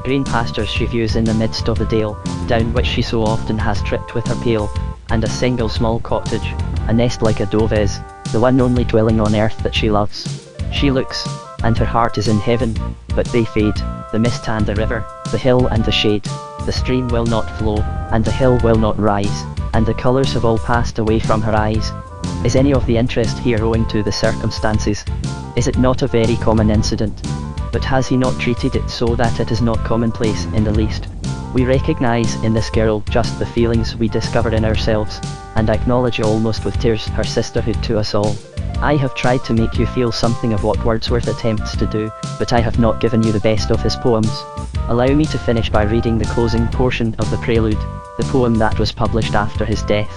Green pastures she views in the midst of the dale, down which she so often has tripped with her pail, and a single small cottage, a nest like a dove is, the one only dwelling on earth that she loves. She looks, and her heart is in heaven, but they fade, the mist and the river, the hill and the shade. The stream will not flow, and the hill will not rise, and the colours have all passed away from her eyes. Is any of the interest here owing to the circumstances? Is it not a very common incident? But has he not treated it so that it is not commonplace in the least? We recognise in this girl just the feelings we discover in ourselves, and acknowledge almost with tears her sisterhood to us all. I have tried to make you feel something of what Wordsworth attempts to do, but I have not given you the best of his poems. Allow me to finish by reading the closing portion of the prelude, the poem that was published after his death.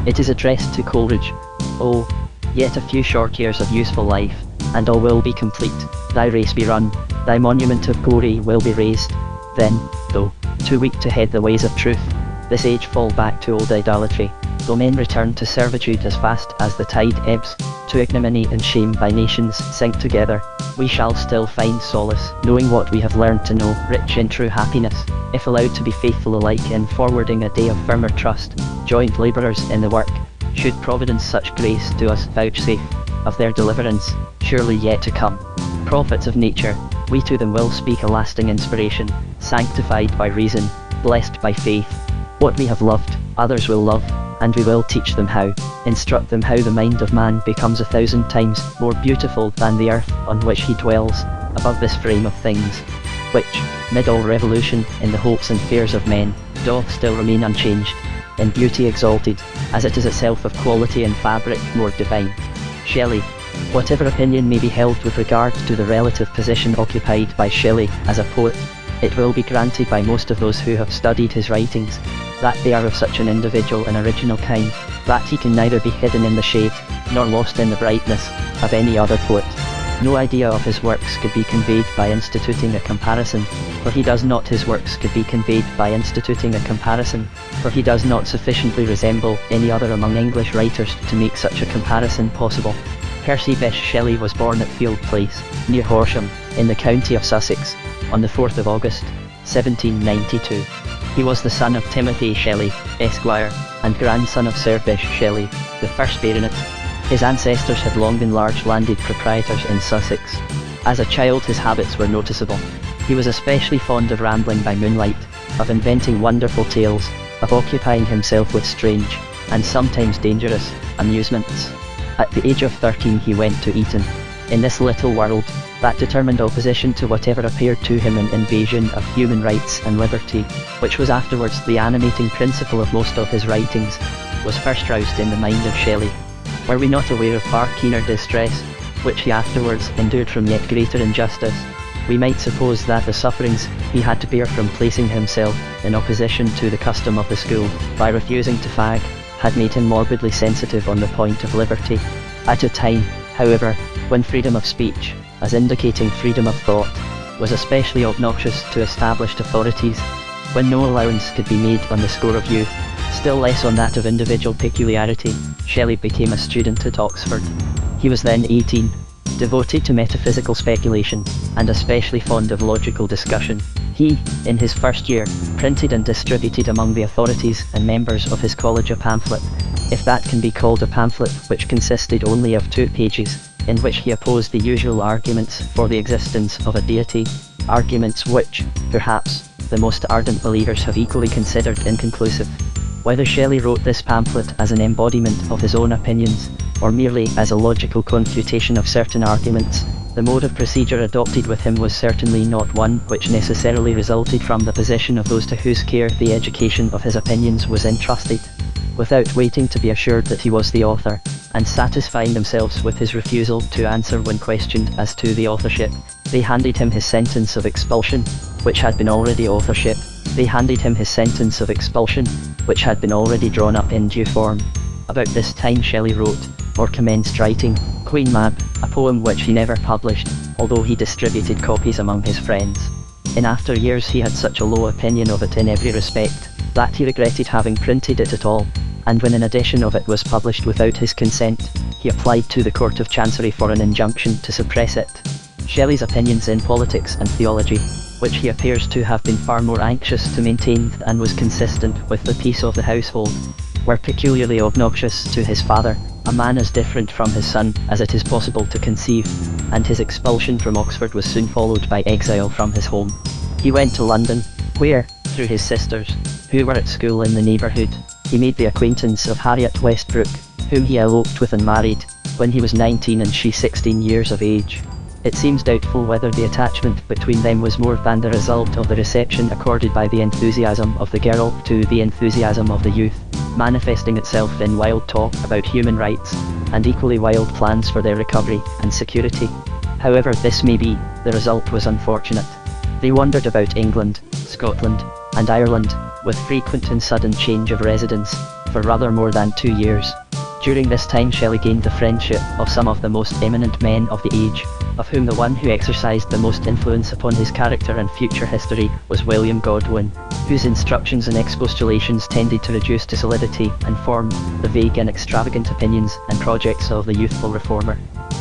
It is addressed to Coleridge. Oh, yet a few short years of useful life, and all will be complete. Thy race be run, thy monument of glory will be raised. Then, though too weak to head the ways of truth, this age fall back to old idolatry. Though men return to servitude as fast as the tide ebbs, to ignominy and shame by nations sink together, we shall still find solace, knowing what we have learned to know, rich in true happiness, if allowed to be faithful alike in forwarding a day of firmer trust, joint labourers in the work, should Providence such grace to us vouchsafe. of their deliverance, surely yet to come. Prophets of nature, we to them will speak a lasting inspiration, sanctified by reason, blessed by faith. What we have loved, others will love, and we will teach them how, instruct them how the mind of man becomes 1,000 times more beautiful than the earth on which he dwells, above this frame of things, which, mid all revolution in the hopes and fears of men, doth still remain unchanged, in beauty exalted, as it is itself of quality and fabric more divine. Shelley. Whatever opinion may be held with regard to the relative position occupied by Shelley as a poet, it will be granted by most of those who have studied his writings, that they are of such an individual and original kind, that he can neither be hidden in the shade, nor lost in the brightness, of any other poet. No idea of his works could be conveyed by instituting a comparison, for he does not. His works could be conveyed by instituting a comparison, for he does not sufficiently resemble any other among English writers to make such a comparison possible. Percy Bysshe Shelley was born at Field Place, near Horsham, in the county of Sussex, on the 4th of August, 1792. He was the son of Timothy Shelley, Esquire, and grandson of Sir Bysshe Shelley, the first baronet. His ancestors had long been large landed proprietors in Sussex. As a child his habits were noticeable. He was especially fond of rambling by moonlight, of inventing wonderful tales, of occupying himself with strange, and sometimes dangerous, amusements. At the age of 13 he went to Eton. In this little world, that determined opposition to whatever appeared to him an invasion of human rights and liberty, which was afterwards the animating principle of most of his writings, was first roused in the mind of Shelley. Were we not aware of far keener distress, which he afterwards endured from yet greater injustice, we might suppose that the sufferings he had to bear from placing himself in opposition to the custom of the school, by refusing to fag, had made him morbidly sensitive on the point of liberty. At a time, however, when freedom of speech, as indicating freedom of thought, was especially obnoxious to established authorities, when no allowance could be made on the score of youth, still less on that of individual peculiarity, Shelley became a student at Oxford. He was then 18, devoted to metaphysical speculation, and especially fond of logical discussion. He, in his first year, printed and distributed among the authorities and members of his college a pamphlet, if that can be called a pamphlet, which consisted only of 2 pages, in which he opposed the usual arguments for the existence of a deity, arguments which, perhaps, the most ardent believers have equally considered inconclusive. Whether Shelley wrote this pamphlet as an embodiment of his own opinions, or merely as a logical confutation of certain arguments, the mode of procedure adopted with him was certainly not one which necessarily resulted from the position of those to whose care the education of his opinions was entrusted. Without waiting to be assured that he was the author, and satisfying themselves with his refusal to answer when questioned as to the authorship, they handed him his sentence of expulsion, which had been already authorship. They handed him his sentence of expulsion, which had been already drawn up in due form. About this time Shelley wrote, or commenced writing, Queen Mab, a poem which he never published, although he distributed copies among his friends. In after years he had such a low opinion of it in every respect, that he regretted having printed it at all, and when an edition of it was published without his consent, he applied to the Court of Chancery for an injunction to suppress it. Shelley's opinions in politics and theology, which he appears to have been far more anxious to maintain than was consistent with the peace of the household, were peculiarly obnoxious to his father, a man as different from his son as it is possible to conceive, and his expulsion from Oxford was soon followed by exile from his home. He went to London, where, through his sisters, who were at school in the neighbourhood, he made the acquaintance of Harriet Westbrook, whom he eloped with and married, when he was 19 and she 16 years of age. It seems doubtful whether the attachment between them was more than the result of the reception accorded by the enthusiasm of the girl to the enthusiasm of the youth, manifesting itself in wild talk about human rights, and equally wild plans for their recovery and security. However this may be, the result was unfortunate. They wandered about England, Scotland, and Ireland, with frequent and sudden change of residence, for rather more than 2 years. During this time Shelley gained the friendship of some of the most eminent men of the age, of whom the one who exercised the most influence upon his character and future history was William Godwin, whose instructions and expostulations tended to reduce to solidity and form the vague and extravagant opinions and projects of the youthful reformer.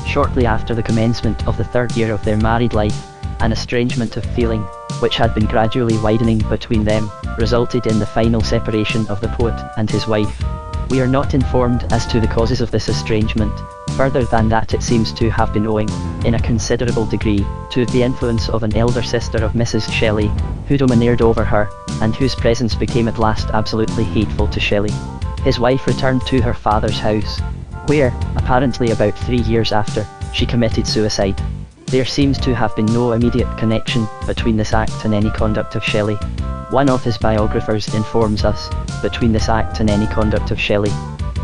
Shortly after the commencement of the 3rd year of their married life, an estrangement of feeling, which had been gradually widening between them, resulted in the final separation of the poet and his wife. We are not informed as to the causes of this estrangement, Further than that, it seems to have been owing, in a considerable degree, to the influence of an elder sister of Mrs. Shelley, who domineered over her, and whose presence became at last absolutely hateful to Shelley. His wife returned to her father's house, where, apparently about 3 years after, she committed suicide. There seems to have been no immediate connection between this act and any conduct of Shelley. One of his biographers informs us, between this act and any conduct of Shelley.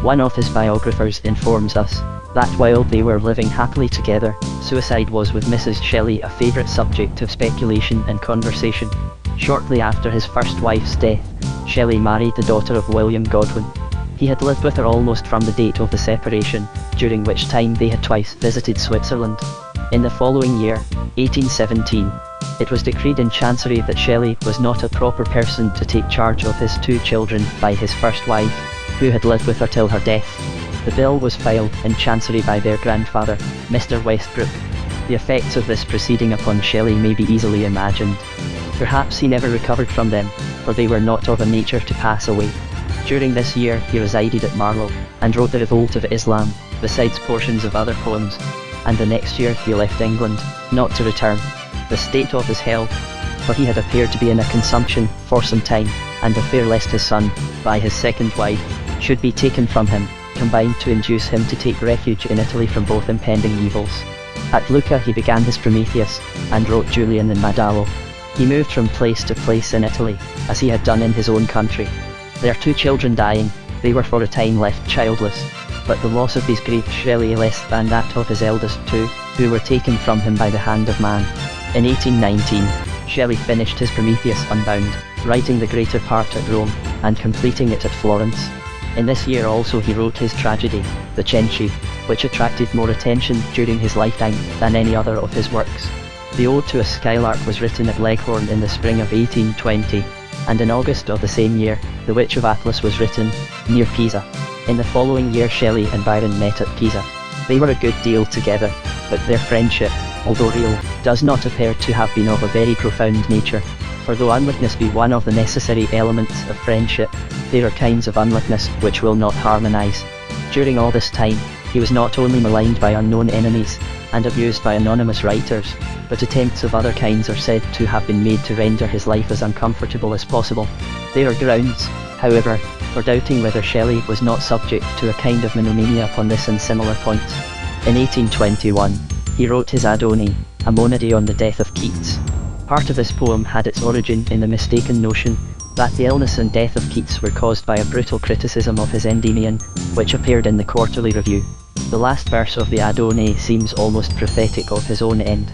One of his biographers informs us, that while they were living happily together, suicide was with Mrs. Shelley a favourite subject of speculation and conversation. Shortly after his first wife's death, Shelley married the daughter of William Godwin. He had lived with her almost from the date of the separation, during which time they had twice visited Switzerland. In the following year, 1817, it was decreed in Chancery that Shelley was not a proper person to take charge of his 2 children by his first wife, who had lived with her till her death. The bill was filed in Chancery by their grandfather, Mr. Westbrook. The effects of this proceeding upon Shelley may be easily imagined. Perhaps he never recovered from them, for they were not of a nature to pass away. During this year he resided at Marlow, and wrote The Revolt of Islam, besides portions of other poems, and the next year he left England, not to return. The state of his health, for he had appeared to be in a consumption for some time, and the fear lest his son, by his second wife, should be taken from him, combined to induce him to take refuge in Italy from both impending evils. At Lucca he began his Prometheus, and wrote Julian and Madallo. He moved from place to place in Italy, as he had done in his own country. Their 2 children dying, they were for a time left childless, but the loss of these grieved Shelley less than that of his eldest 2, who were taken from him by the hand of man. In 1819, Shelley finished his Prometheus unbound, writing the greater part at Rome, and completing it at Florence. In this year also he wrote his tragedy, The Cenci, which attracted more attention during his lifetime than any other of his works. The Ode to a Skylark was written at Leghorn in the spring of 1820, and in August of the same year, The Witch of Atlas was written, near Pisa. In the following year Shelley and Byron met at Pisa. They were a good deal together, but their friendship, although real, does not appear to have been of a very profound nature, for though unlikeness be one of the necessary elements of friendship, there are kinds of unlikeness which will not harmonise. During all this time, he was not only maligned by unknown enemies, and abused by anonymous writers, but attempts of other kinds are said to have been made to render his life as uncomfortable as possible. There are grounds, however, for doubting whether Shelley was not subject to a kind of monomania upon this and similar points. In 1821, he wrote his Adone, a monody on the death of Keats. Part of this poem had its origin in the mistaken notion that the illness and death of Keats were caused by a brutal criticism of his Endymion, which appeared in the Quarterly Review. The last verse of the Adone seems almost prophetic of his own end.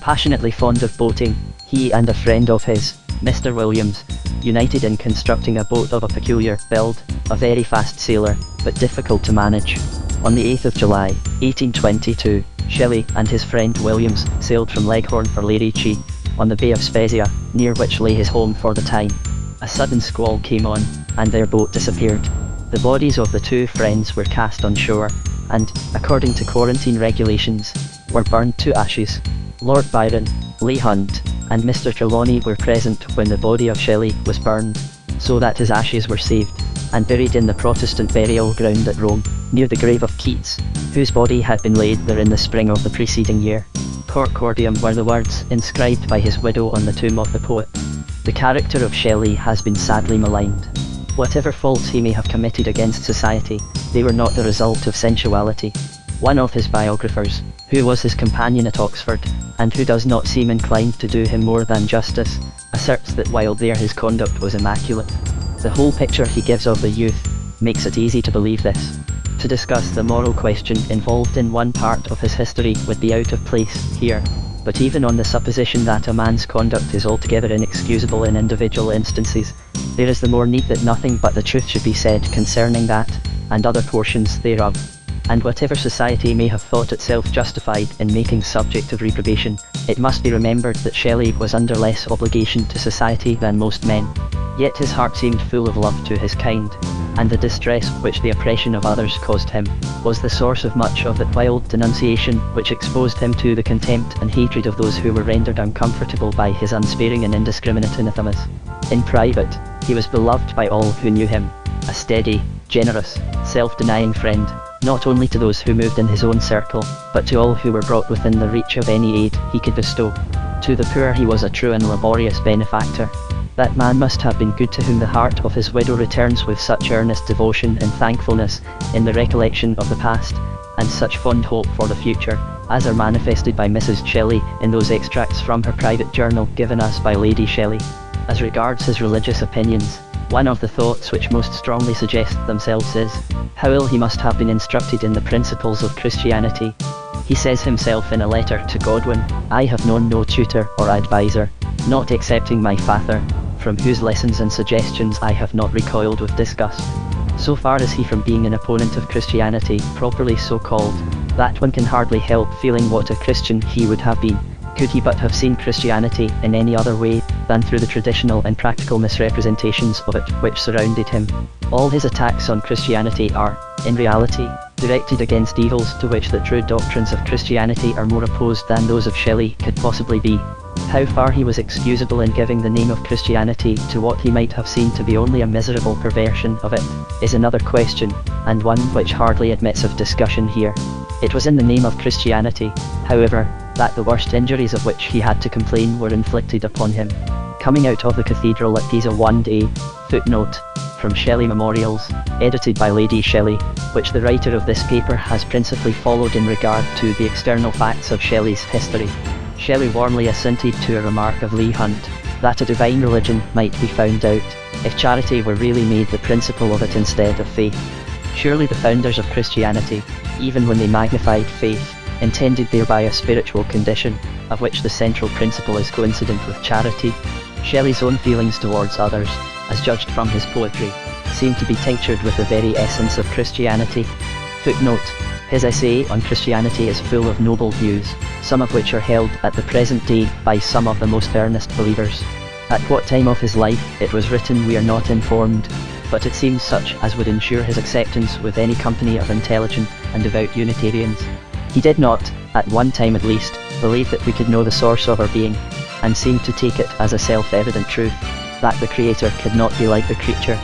Passionately fond of boating, he and a friend of his, Mr. Williams, united in constructing a boat of a peculiar build, a very fast sailer, but difficult to manage. On the 8th of July, 1822, Shelley and his friend Williams sailed from Leghorn for Lerici, on the Bay of Spezia, near which lay his home for the time. A sudden squall came on, and their boat disappeared. The bodies of the 2 friends were cast on shore, and, according to quarantine regulations, were burned to ashes. Lord Byron, Leigh Hunt, and Mr. Trelawney were present when the body of Shelley was burned, so that his ashes were saved, and buried in the Protestant burial ground at Rome, near the grave of Keats, whose body had been laid there in the spring of the preceding year. Cor Cordium were the words inscribed by his widow on the tomb of the poet. The character of Shelley has been sadly maligned. Whatever faults he may have committed against society, they were not the result of sensuality. One of his biographers, who was his companion at Oxford, and who does not seem inclined to do him more than justice, asserts that while there his conduct was immaculate. The whole picture he gives of the youth makes it easy to believe this. To discuss the moral question involved in one part of his history would be out of place here, but even on the supposition that a man's conduct is altogether inexcusable in individual instances, there is the more need that nothing but the truth should be said concerning that, and other portions thereof. And whatever society may have thought itself justified in making subject of reprobation, it must be remembered that Shelley was under less obligation to society than most men. Yet his heart seemed full of love to his kind, and the distress which the oppression of others caused him, was the source of much of that wild denunciation which exposed him to the contempt and hatred of those who were rendered uncomfortable by his unsparing and indiscriminate anathemas. In private, he was beloved by all who knew him, a steady, generous, self-denying friend, not only to those who moved in his own circle, but to all who were brought within the reach of any aid he could bestow. To the poor he was a true and laborious benefactor. That man must have been good to whom the heart of his widow returns with such earnest devotion and thankfulness in the recollection of the past, and such fond hope for the future, as are manifested by Mrs. Shelley in those extracts from her private journal given us by Lady Shelley. As regards his religious opinions, one of the thoughts which most strongly suggest themselves is, how ill he must have been instructed in the principles of Christianity. He says himself in a letter to Godwin, "I have known no tutor or adviser, not excepting my father, from whose lessons and suggestions I have not recoiled with disgust." So far is he from being an opponent of Christianity, properly so called, that one can hardly help feeling what a Christian he would have been, could he but have seen Christianity in any other way than through the traditional and practical misrepresentations of it which surrounded him. All his attacks on Christianity are, in reality, directed against evils to which the true doctrines of Christianity are more opposed than those of Shelley could possibly be. How far he was excusable in giving the name of Christianity to what he might have seen to be only a miserable perversion of it, is another question, and one which hardly admits of discussion here. It was in the name of Christianity, however, that the worst injuries of which he had to complain were inflicted upon him. Coming out of the cathedral at Pisa one day, footnote, from Shelley Memorials, edited by Lady Shelley, which the writer of this paper has principally followed in regard to the external facts of Shelley's history. Shelley warmly assented to a remark of Leigh Hunt, that a divine religion might be found out, if charity were really made the principle of it instead of faith. Surely the founders of Christianity, even when they magnified faith, intended thereby a spiritual condition, of which the central principle is coincident with charity. Shelley's own feelings towards others, as judged from his poetry, seem to be tinctured with the very essence of Christianity. Footnote, his essay on Christianity is full of noble views, some of which are held at the present day by some of the most earnest believers. At what time of his life it was written we are not informed, but it seems such as would ensure his acceptance with any company of intelligent and devout Unitarians. He did not, at one time at least, believe that we could know the source of our being, and seemed to take it as a self-evident truth, that the Creator could not be like the creature.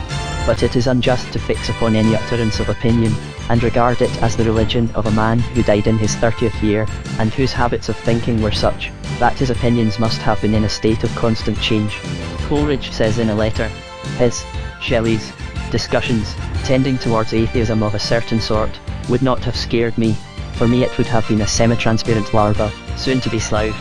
But it is unjust to fix upon any utterance of opinion, and regard it as the religion of a man who died in his 30th year, and whose habits of thinking were such, that his opinions must have been in a state of constant change. Coleridge says in a letter, his, Shelley's, discussions, tending towards atheism of a certain sort, would not have scared me. For me it would have been a semi-transparent larva, soon to be sloughed,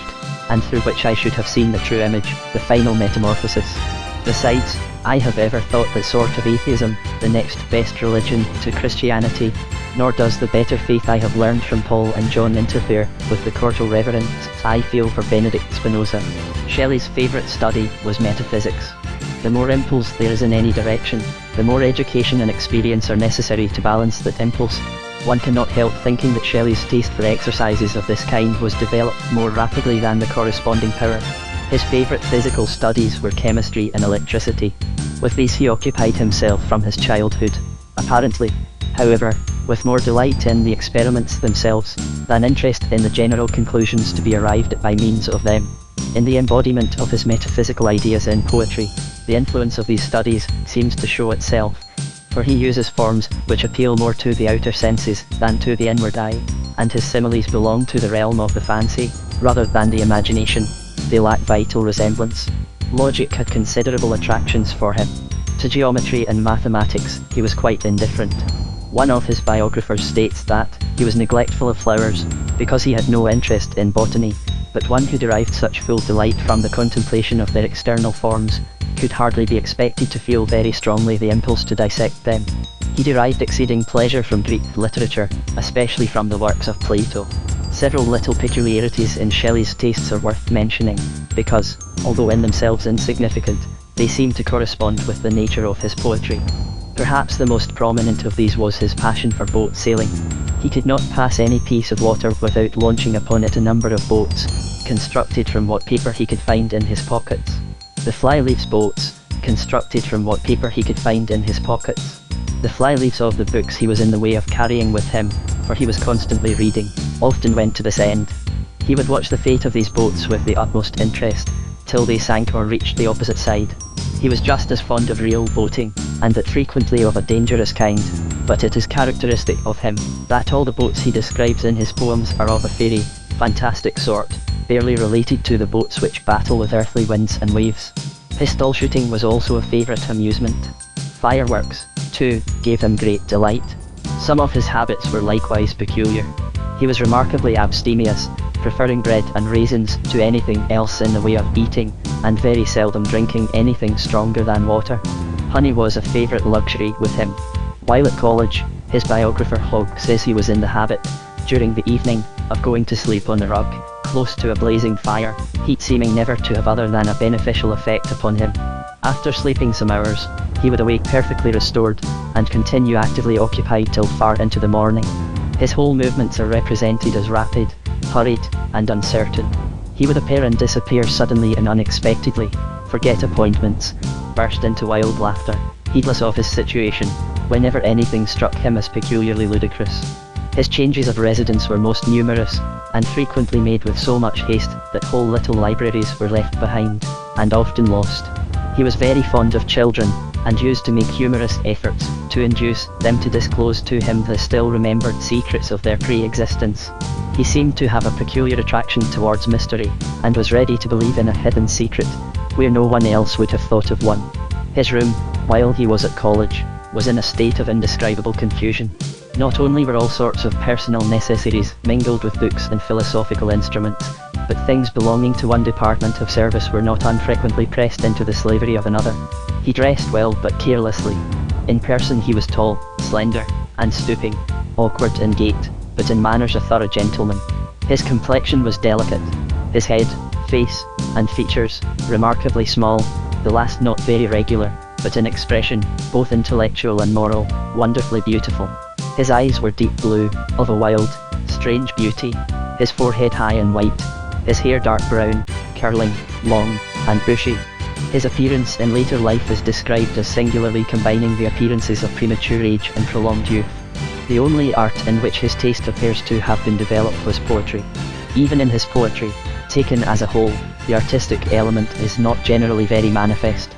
and through which I should have seen the true image, the final metamorphosis. Besides, I have ever thought that sort of atheism the next best religion to Christianity, nor does the better faith I have learned from Paul and John interfere with the cordial reverence I feel for Benedict Spinoza. Shelley's favourite study was metaphysics. The more impulse there is in any direction, the more education and experience are necessary to balance that impulse. One cannot help thinking that Shelley's taste for exercises of this kind was developed more rapidly than the corresponding power. His favourite physical studies were chemistry and electricity. With these he occupied himself from his childhood, apparently, however, with more delight in the experiments themselves, than interest in the general conclusions to be arrived at by means of them. In the embodiment of his metaphysical ideas in poetry, the influence of these studies seems to show itself, for he uses forms which appeal more to the outer senses than to the inward eye, and his similes belong to the realm of the fancy, rather than the imagination. They lack vital resemblance. Logic had considerable attractions for him. To geometry and mathematics he was quite indifferent. One of his biographers states that he was neglectful of flowers, because he had no interest in botany, but one who derived such full delight from the contemplation of their external forms could hardly be expected to feel very strongly the impulse to dissect them. He derived exceeding pleasure from Greek literature, especially from the works of Plato. Several little peculiarities in Shelley's tastes are worth mentioning, because, although in themselves insignificant, they seem to correspond with the nature of his poetry. Perhaps the most prominent of these was his passion for boat sailing. He could not pass any piece of water without launching upon it a number of boats, constructed from what paper he could find in his pockets. The fly-leaves boats, constructed from what paper he could find in his pockets. The fly-leaves of the books he was in the way of carrying with him, for he was constantly reading, often went to this end. He would watch the fate of these boats with the utmost interest, till they sank or reached the opposite side. He was just as fond of real boating, and that frequently of a dangerous kind, but it is characteristic of him that all the boats he describes in his poems are of a fairy, fantastic sort, barely related to the boats which battle with earthly winds and waves. Pistol shooting was also a favourite amusement. Fireworks, too, gave him great delight. Some of his habits were likewise peculiar. He was remarkably abstemious, preferring bread and raisins to anything else in the way of eating, and very seldom drinking anything stronger than water. Honey was a favourite luxury with him. While at college, his biographer Hogg says he was in the habit, during the evening, of going to sleep on the rug, close to a blazing fire, heat seeming never to have other than a beneficial effect upon him. After sleeping some hours, he would awake perfectly restored, and continue actively occupied till far into the morning. His whole movements are represented as rapid, hurried, and uncertain. He would appear and disappear suddenly and unexpectedly, forget appointments, burst into wild laughter, heedless of his situation, whenever anything struck him as peculiarly ludicrous. His changes of residence were most numerous, and frequently made with so much haste that whole little libraries were left behind, and often lost. He was very fond of children, and used to make humorous efforts to induce them to disclose to him the still remembered secrets of their pre-existence. He seemed to have a peculiar attraction towards mystery, and was ready to believe in a hidden secret, where no one else would have thought of one. His room, while he was at college, was in a state of indescribable confusion. Not only were all sorts of personal necessaries mingled with books and philosophical instruments, but things belonging to one department of service were not unfrequently pressed into the slavery of another. He dressed well but carelessly. In person he was tall, slender, and stooping, awkward in gait, but in manners a thorough gentleman. His complexion was delicate, his head, face, and features, remarkably small, the last not very regular, but in expression, both intellectual and moral, wonderfully beautiful. His eyes were deep blue, of a wild, strange beauty, his forehead high and white, his hair dark brown, curling, long, and bushy. His appearance in later life is described as singularly combining the appearances of premature age and prolonged youth. The only art in which his taste appears to have been developed was poetry. Even in his poetry, taken as a whole, the artistic element is not generally very manifest.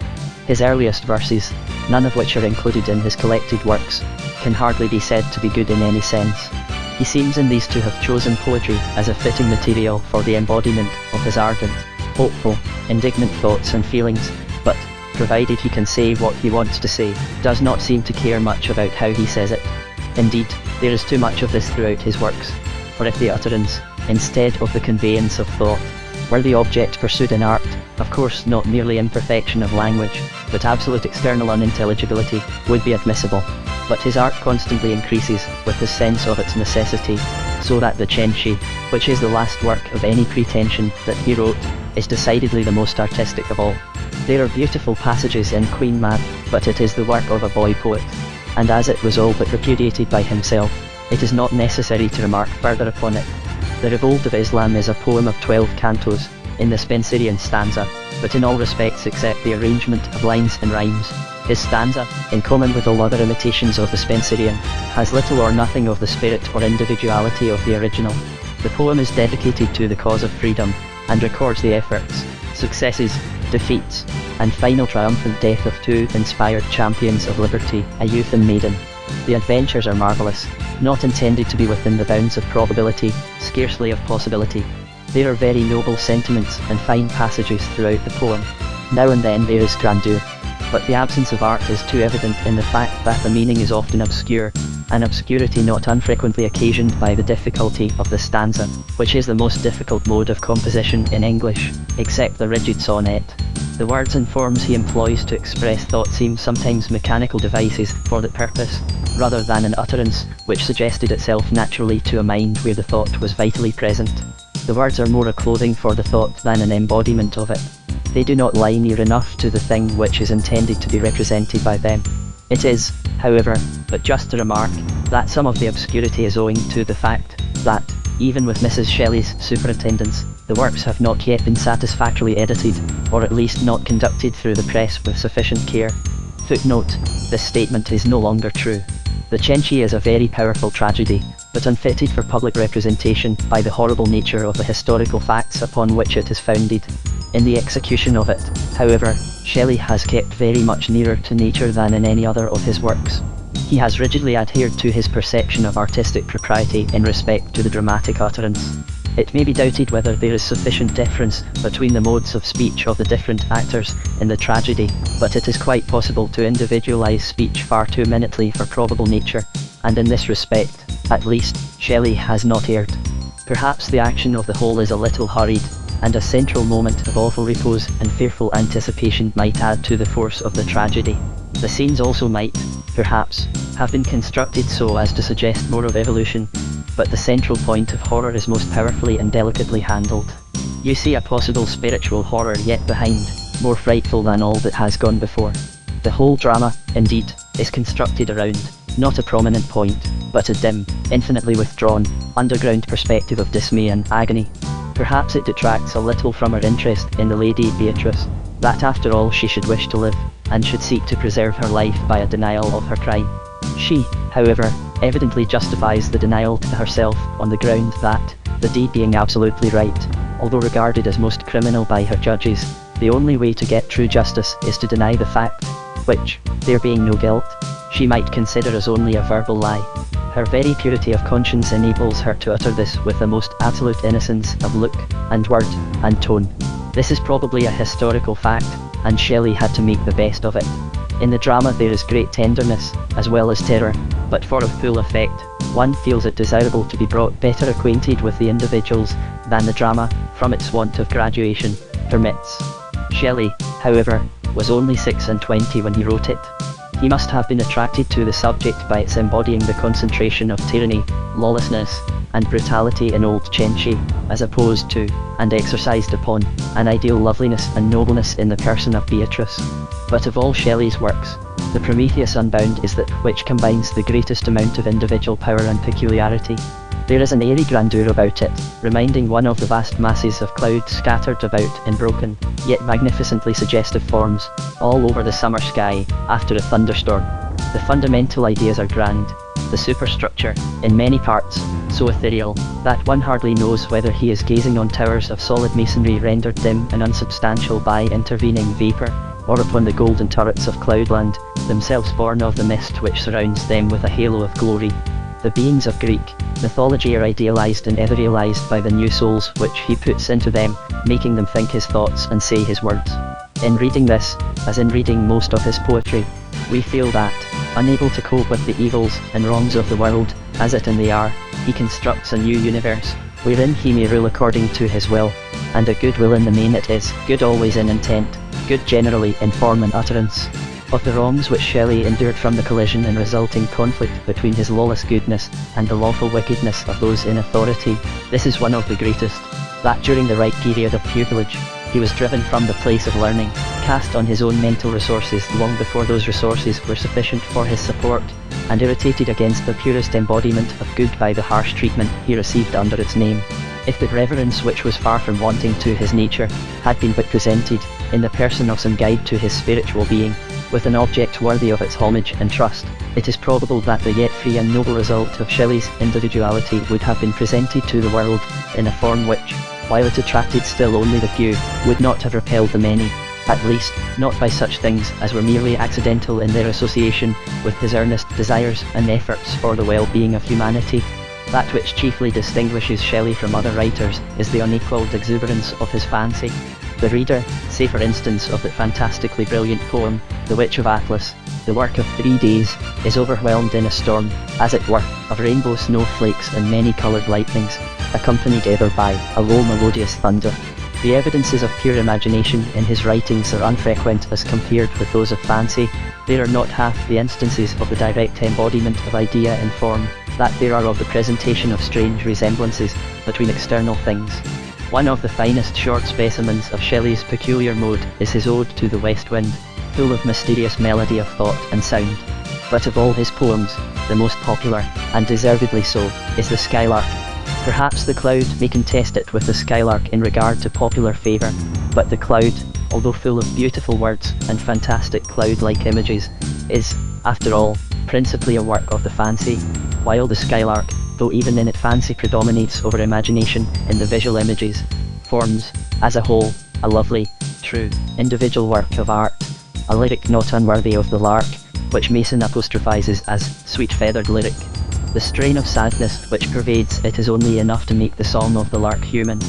His earliest verses, none of which are included in his collected works, can hardly be said to be good in any sense. He seems in these to have chosen poetry as a fitting material for the embodiment of his ardent, hopeful, indignant thoughts and feelings, but, provided he can say what he wants to say, does not seem to care much about how he says it. Indeed, there is too much of this throughout his works, for if the utterance, instead of the conveyance of thought, were the object pursued in art, of course not merely imperfection of language, but absolute external unintelligibility, would be admissible. But his art constantly increases with his sense of its necessity, so that the Cenci, which is the last work of any pretension that he wrote, is decidedly the most artistic of all. There are beautiful passages in Queen Mab, but it is the work of a boy poet, and as it was all but repudiated by himself, it is not necessary to remark further upon it. The Revolt of Islam is a poem of 12 cantos, in the Spenserian stanza, but in all respects except the arrangement of lines and rhymes, his stanza, in common with all other imitations of the Spenserian, has little or nothing of the spirit or individuality of the original. The poem is dedicated to the cause of freedom, and records the efforts, successes, defeats, and final triumphant death of two inspired champions of liberty, a youth and maiden. The adventures are marvellous, not intended to be within the bounds of probability, scarcely of possibility. There are very noble sentiments and fine passages throughout the poem. Now and then there is grandeur, but the absence of art is too evident in the fact that the meaning is often obscure, an obscurity not unfrequently occasioned by the difficulty of the stanza, which is the most difficult mode of composition in English, except the rigid sonnet. The words and forms he employs to express thought seem sometimes mechanical devices for the purpose, rather than an utterance which suggested itself naturally to a mind where the thought was vitally present. The words are more a clothing for the thought than an embodiment of it. They do not lie near enough to the thing which is intended to be represented by them. It is, however, but just to remark, that some of the obscurity is owing to the fact that, even with Mrs. Shelley's superintendence, the works have not yet been satisfactorily edited, or at least not conducted through the press with sufficient care. Footnote: this statement is no longer true. The Cenci is a very powerful tragedy, but unfitted for public representation by the horrible nature of the historical facts upon which it is founded. In the execution of it, however, Shelley has kept very much nearer to nature than in any other of his works. He has rigidly adhered to his perception of artistic propriety in respect to the dramatic utterance. It may be doubted whether there is sufficient difference between the modes of speech of the different actors in the tragedy, but it is quite possible to individualize speech far too minutely for probable nature, and in this respect, at least, Shelley has not erred. Perhaps the action of the whole is a little hurried, and a central moment of awful repose and fearful anticipation might add to the force of the tragedy. The scenes also might, perhaps, have been constructed so as to suggest more of evolution, but the central point of horror is most powerfully and delicately handled. You see a possible spiritual horror yet behind, more frightful than all that has gone before. The whole drama, indeed, is constructed around, not a prominent point, but a dim, infinitely withdrawn, underground perspective of dismay and agony. Perhaps it detracts a little from her interest in the Lady Beatrice, that after all she should wish to live, and should seek to preserve her life by a denial of her crime. She, however, evidently justifies the denial to herself on the ground that, the deed being absolutely right, although regarded as most criminal by her judges, the only way to get true justice is to deny the fact, which, there being no guilt, she might consider as only a verbal lie. Her very purity of conscience enables her to utter this with the most absolute innocence of look, and word, and tone. This is probably a historical fact, and Shelley had to make the best of it. In the drama there is great tenderness, as well as terror, but for a full effect, one feels it desirable to be brought better acquainted with the individuals than the drama, from its want of graduation, permits. Shelley, however, was only 26 when he wrote it. He must have been attracted to the subject by its embodying the concentration of tyranny, lawlessness, and brutality in old Chenchy, as opposed to, and exercised upon, an ideal loveliness and nobleness in the person of Beatrice. But of all Shelley's works, the Prometheus Unbound is that which combines the greatest amount of individual power and peculiarity. There is an airy grandeur about it, reminding one of the vast masses of cloud scattered about in broken, yet magnificently suggestive forms, all over the summer sky, after a thunderstorm. The fundamental ideas are grand, the superstructure, in many parts, so ethereal, that one hardly knows whether he is gazing on towers of solid masonry rendered dim and unsubstantial by intervening vapour, or upon the golden turrets of cloudland, themselves born of the mist which surrounds them with a halo of glory. The beings of Greek mythology are idealized and etherealized by the new souls which he puts into them, making them think his thoughts and say his words. In reading this, as in reading most of his poetry, we feel that, unable to cope with the evils and wrongs of the world, as it and they are, he constructs a new universe, wherein he may rule according to his will, and a good will in the main it is, good always in intent, good generally in form and utterance. Of the wrongs which Shelley endured from the collision and resulting conflict between his lawless goodness and the lawful wickedness of those in authority, this is one of the greatest, that during the right period of pupillage, he was driven from the place of learning, cast on his own mental resources long before those resources were sufficient for his support, and irritated against the purest embodiment of good by the harsh treatment he received under its name. If the reverence which was far from wanting to his nature, had been but presented, in the person of some guide to his spiritual being, with an object worthy of its homage and trust, it is probable that the yet free and noble result of Shelley's individuality would have been presented to the world, in a form which, while it attracted still only the few, would not have repelled the many, at least, not by such things as were merely accidental in their association with his earnest desires and efforts for the well-being of humanity. That which chiefly distinguishes Shelley from other writers is the unequalled exuberance of his fancy. The reader, say for instance of the fantastically brilliant poem, The Witch of Atlas, the work of 3 days, is overwhelmed in a storm, as it were, of rainbow snowflakes and many-coloured lightnings, accompanied ever by a low melodious thunder. The evidences of pure imagination in his writings are unfrequent as compared with those of fancy. There are not half the instances of the direct embodiment of idea in form, that there are of the presentation of strange resemblances between external things. One of the finest short specimens of Shelley's peculiar mode is his Ode to the West Wind, full of mysterious melody of thought and sound. But of all his poems, the most popular, and deservedly so, is the Skylark. Perhaps the Cloud may contest it with the Skylark in regard to popular favour, but the Cloud, although full of beautiful words and fantastic cloud-like images, is, after all, principally a work of the fancy, while the Skylark, though even in it fancy predominates over imagination in the visual images, forms, as a whole, a lovely, true, individual work of art, a lyric not unworthy of the lark, which Mason apostrophizes as sweet-feathered lyric. The strain of sadness which pervades it is only enough to make the song of the lark human.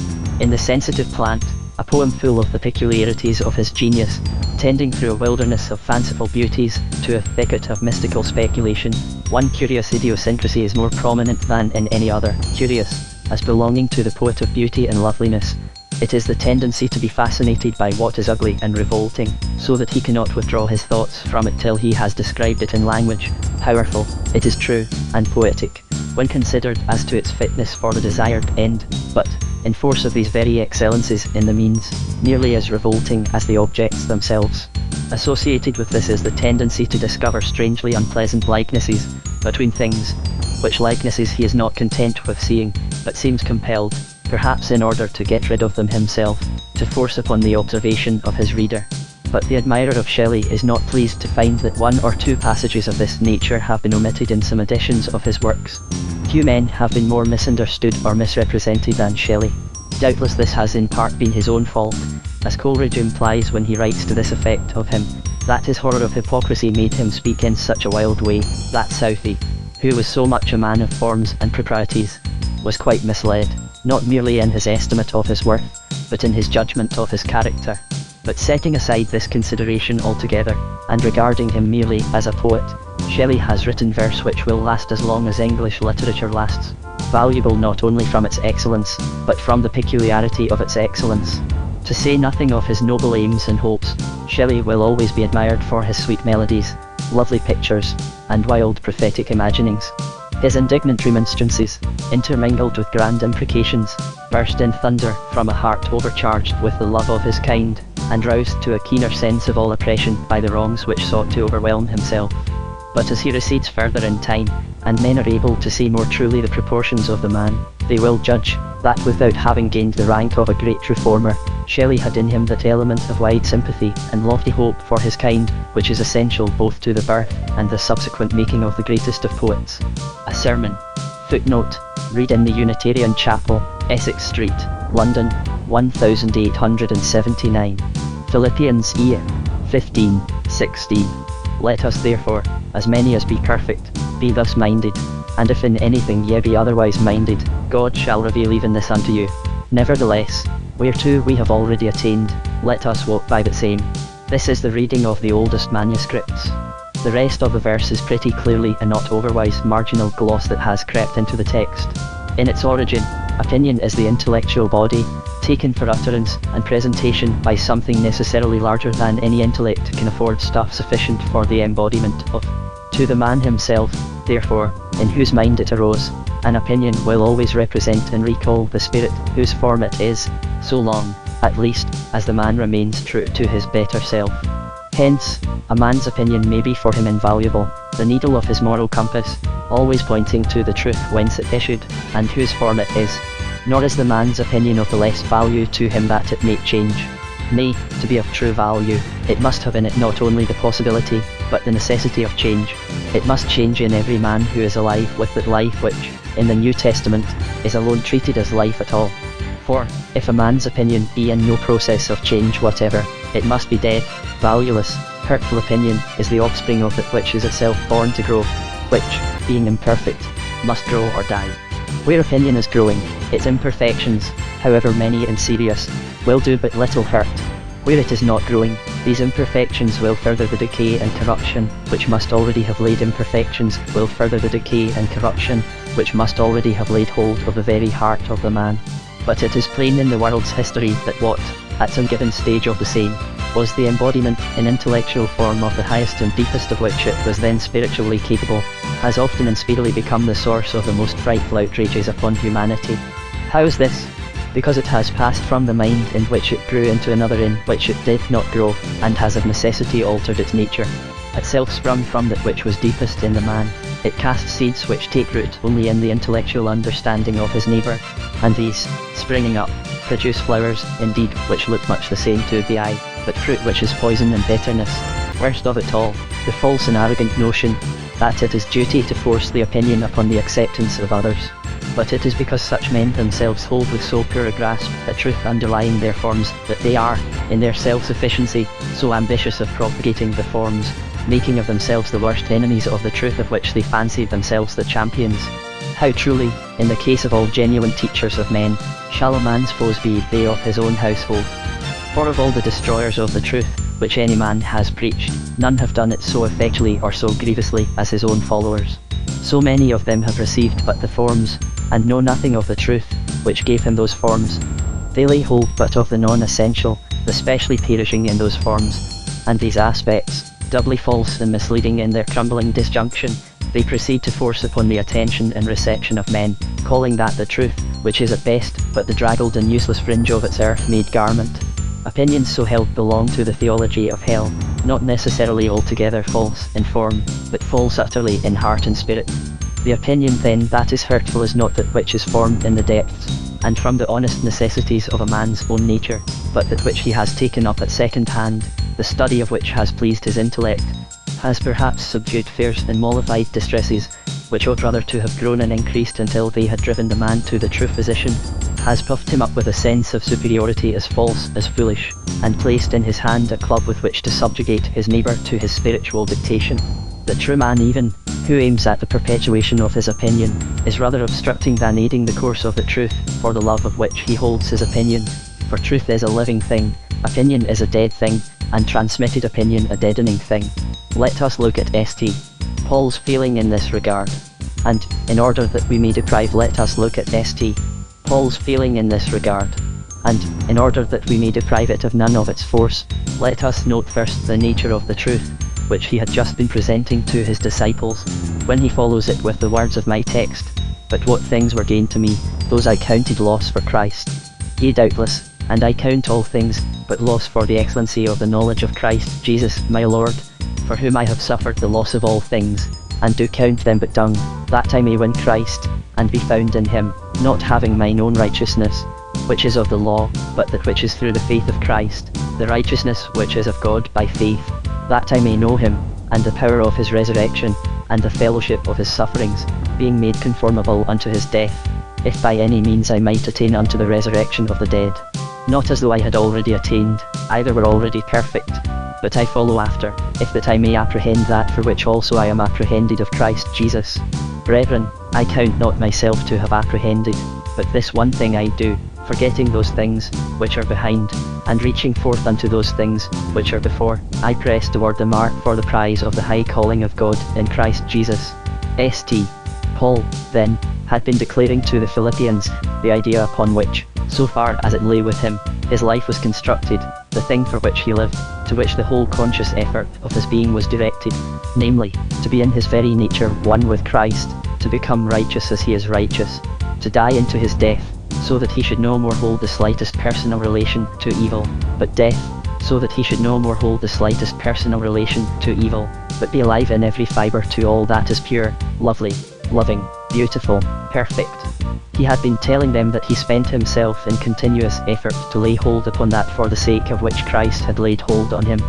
In The Sensitive Plant, a poem full of the peculiarities of his genius, tending through a wilderness of fanciful beauties to a thicket of mystical speculation, one curious idiosyncrasy is more prominent than in any other. Curious, as belonging to the poet of beauty and loveliness, it is the tendency to be fascinated by what is ugly and revolting, so that he cannot withdraw his thoughts from it till he has described it in language. Powerful, it is true, and poetic, when considered as to its fitness for the desired end, but, in force of these very excellences in the means, nearly as revolting as the objects themselves. Associated with this is the tendency to discover strangely unpleasant likenesses between things, which likenesses he is not content with seeing, but seems compelled, perhaps in order to get rid of them himself, to force upon the observation of his reader. But the admirer of Shelley is not pleased to find that one or two passages of this nature have been omitted in some editions of his works. Few men have been more misunderstood or misrepresented than Shelley. Doubtless this has in part been his own fault, as Coleridge implies when he writes to this effect of him, that his horror of hypocrisy made him speak in such a wild way, that Southey, who was so much a man of forms and proprieties, was quite misled, not merely in his estimate of his worth, but in his judgment of his character. But setting aside this consideration altogether, and regarding him merely as a poet, Shelley has written verse which will last as long as English literature lasts, valuable not only from its excellence, but from the peculiarity of its excellence. To say nothing of his noble aims and hopes, Shelley will always be admired for his sweet melodies, lovely pictures, and wild prophetic imaginings. His indignant remonstrances, intermingled with grand imprecations, burst in thunder from a heart overcharged with the love of his kind, and roused to a keener sense of all oppression by the wrongs which sought to overwhelm himself. But as he recedes further in time, and men are able to see more truly the proportions of the man, they will judge that without having gained the rank of a great reformer, Shelley had in him that element of wide sympathy and lofty hope for his kind, which is essential both to the birth and the subsequent making of the greatest of poets. A sermon. Footnote. Read in the Unitarian Chapel, Essex Street, London, 1879. Philippians 15:16. Let us therefore, as many as be perfect, be thus minded, and if in anything ye be otherwise minded, God shall reveal even this unto you. Nevertheless, whereto we have already attained, let us walk by the same. This is the reading of the oldest manuscripts. The rest of the verse is pretty clearly a not overwise marginal gloss that has crept into the text. In its origin, opinion is the intellectual body, taken for utterance and presentation by something necessarily larger than any intellect can afford stuff sufficient for the embodiment of. To the man himself, therefore, in whose mind it arose, an opinion will always represent and recall the spirit whose form it is, so long, at least, as the man remains true to his better self. Hence, a man's opinion may be for him invaluable, the needle of his moral compass, always pointing to the truth whence it issued, and whose form it is. Nor is the man's opinion of the less value to him that it may change. Nay, to be of true value, it must have in it not only the possibility, but the necessity of change. It must change in every man who is alive with that life which, in the New Testament, is alone treated as life at all. For, if a man's opinion be in no process of change whatever, it must be dead, valueless. Hurtful opinion is the offspring of that which is itself born to grow, which, being imperfect, must grow or die. Where opinion is growing, its imperfections, however many and serious, will do but little hurt. Where it is not growing, these imperfections will further the decay and corruption, which must already have laid imperfections, will further the decay and corruption, which must already have laid hold of the very heart of the man. But it is plain in the world's history that what, at some given stage of the same, was the embodiment in intellectual form of the highest and deepest of which it was then spiritually capable, has often and speedily become the source of the most frightful outrages upon humanity. How is this? Because it has passed from the mind in which it grew into another in which it did not grow, and has of necessity altered its nature. Itself sprung from that which was deepest in the man, it casts seeds which take root only in the intellectual understanding of his neighbour, and these, springing up, produce flowers, indeed, which look much the same to the eye, but fruit which is poison and bitterness. Worst of it all, the false and arrogant notion that it is duty to force the opinion upon the acceptance of others. But it is because such men themselves hold with so poor a grasp the truth underlying their forms that they are, in their self-sufficiency, so ambitious of propagating the forms, making of themselves the worst enemies of the truth of which they fancied themselves the champions. How truly, in the case of all genuine teachers of men, shall a man's foes be they of his own household? For of all the destroyers of the truth, which any man has preached, none have done it so effectually or so grievously as his own followers. So many of them have received but the forms, and know nothing of the truth, which gave him those forms. They lay hold but of the non-essential, the specially perishing in those forms, and these aspects, doubly false and misleading in their crumbling disjunction, they proceed to force upon the attention and reception of men, calling that the truth, which is at best but the draggled and useless fringe of its earth-made garment. Opinions so held belong to the theology of hell, not necessarily altogether false in form, but false utterly in heart and spirit. The opinion then that is hurtful is not that which is formed in the depths, and from the honest necessities of a man's own nature, but that which he has taken up at second hand, the study of which has pleased his intellect, has perhaps subdued fears and mollified distresses, which ought rather to have grown and increased until they had driven the man to the true physician, has puffed him up with a sense of superiority as false as foolish, and placed in his hand a club with which to subjugate his neighbour to his spiritual dictation. The true man even, who aims at the perpetuation of his opinion, is rather obstructing than aiding the course of the truth, for the love of which he holds his opinion. For truth is a living thing, opinion is a dead thing, and transmitted opinion a deadening thing. Let us look at St. Paul's feeling in this regard. And, in order that we may deprive, let us look at St. Paul's feeling in this regard. And, in order that we may deprive it of none of its force, let us note first the nature of the truth, which he had just been presenting to his disciples, when he follows it with the words of my text, "But what things were gained to me, those I counted loss for Christ. Yea doubtless, and I count all things, but loss for the excellency of the knowledge of Christ Jesus my Lord, for whom I have suffered the loss of all things, and do count them but dung, that I may win Christ, and be found in him, not having mine own righteousness, which is of the law, but that which is through the faith of Christ, the righteousness which is of God by faith, that I may know him, and the power of his resurrection, and the fellowship of his sufferings, being made conformable unto his death, if by any means I might attain unto the resurrection of the dead. Not as though I had already attained, either were already perfect, but I follow after, if that I may apprehend that for which also I am apprehended of Christ Jesus. Brethren, I count not myself to have apprehended, but this one thing I do, forgetting those things which are behind, and reaching forth unto those things which are before, I press toward the mark for the prize of the high calling of God in Christ Jesus. St. Paul, then, had been declaring to the Philippians the idea upon which, so far as it lay with him, his life was constructed, the thing for which he lived, to which the whole conscious effort of his being was directed, namely, to be in his very nature one with Christ, to become righteous as he is righteous, to die into his death, so that he should no more hold the slightest personal relation to evil, but death, so that he should no more hold the slightest personal relation to evil, but be alive in every fibre to all that is pure, lovely, loving, beautiful, perfect. He had been telling them that he spent himself in continuous effort to lay hold upon that for the sake of which Christ had laid hold on him.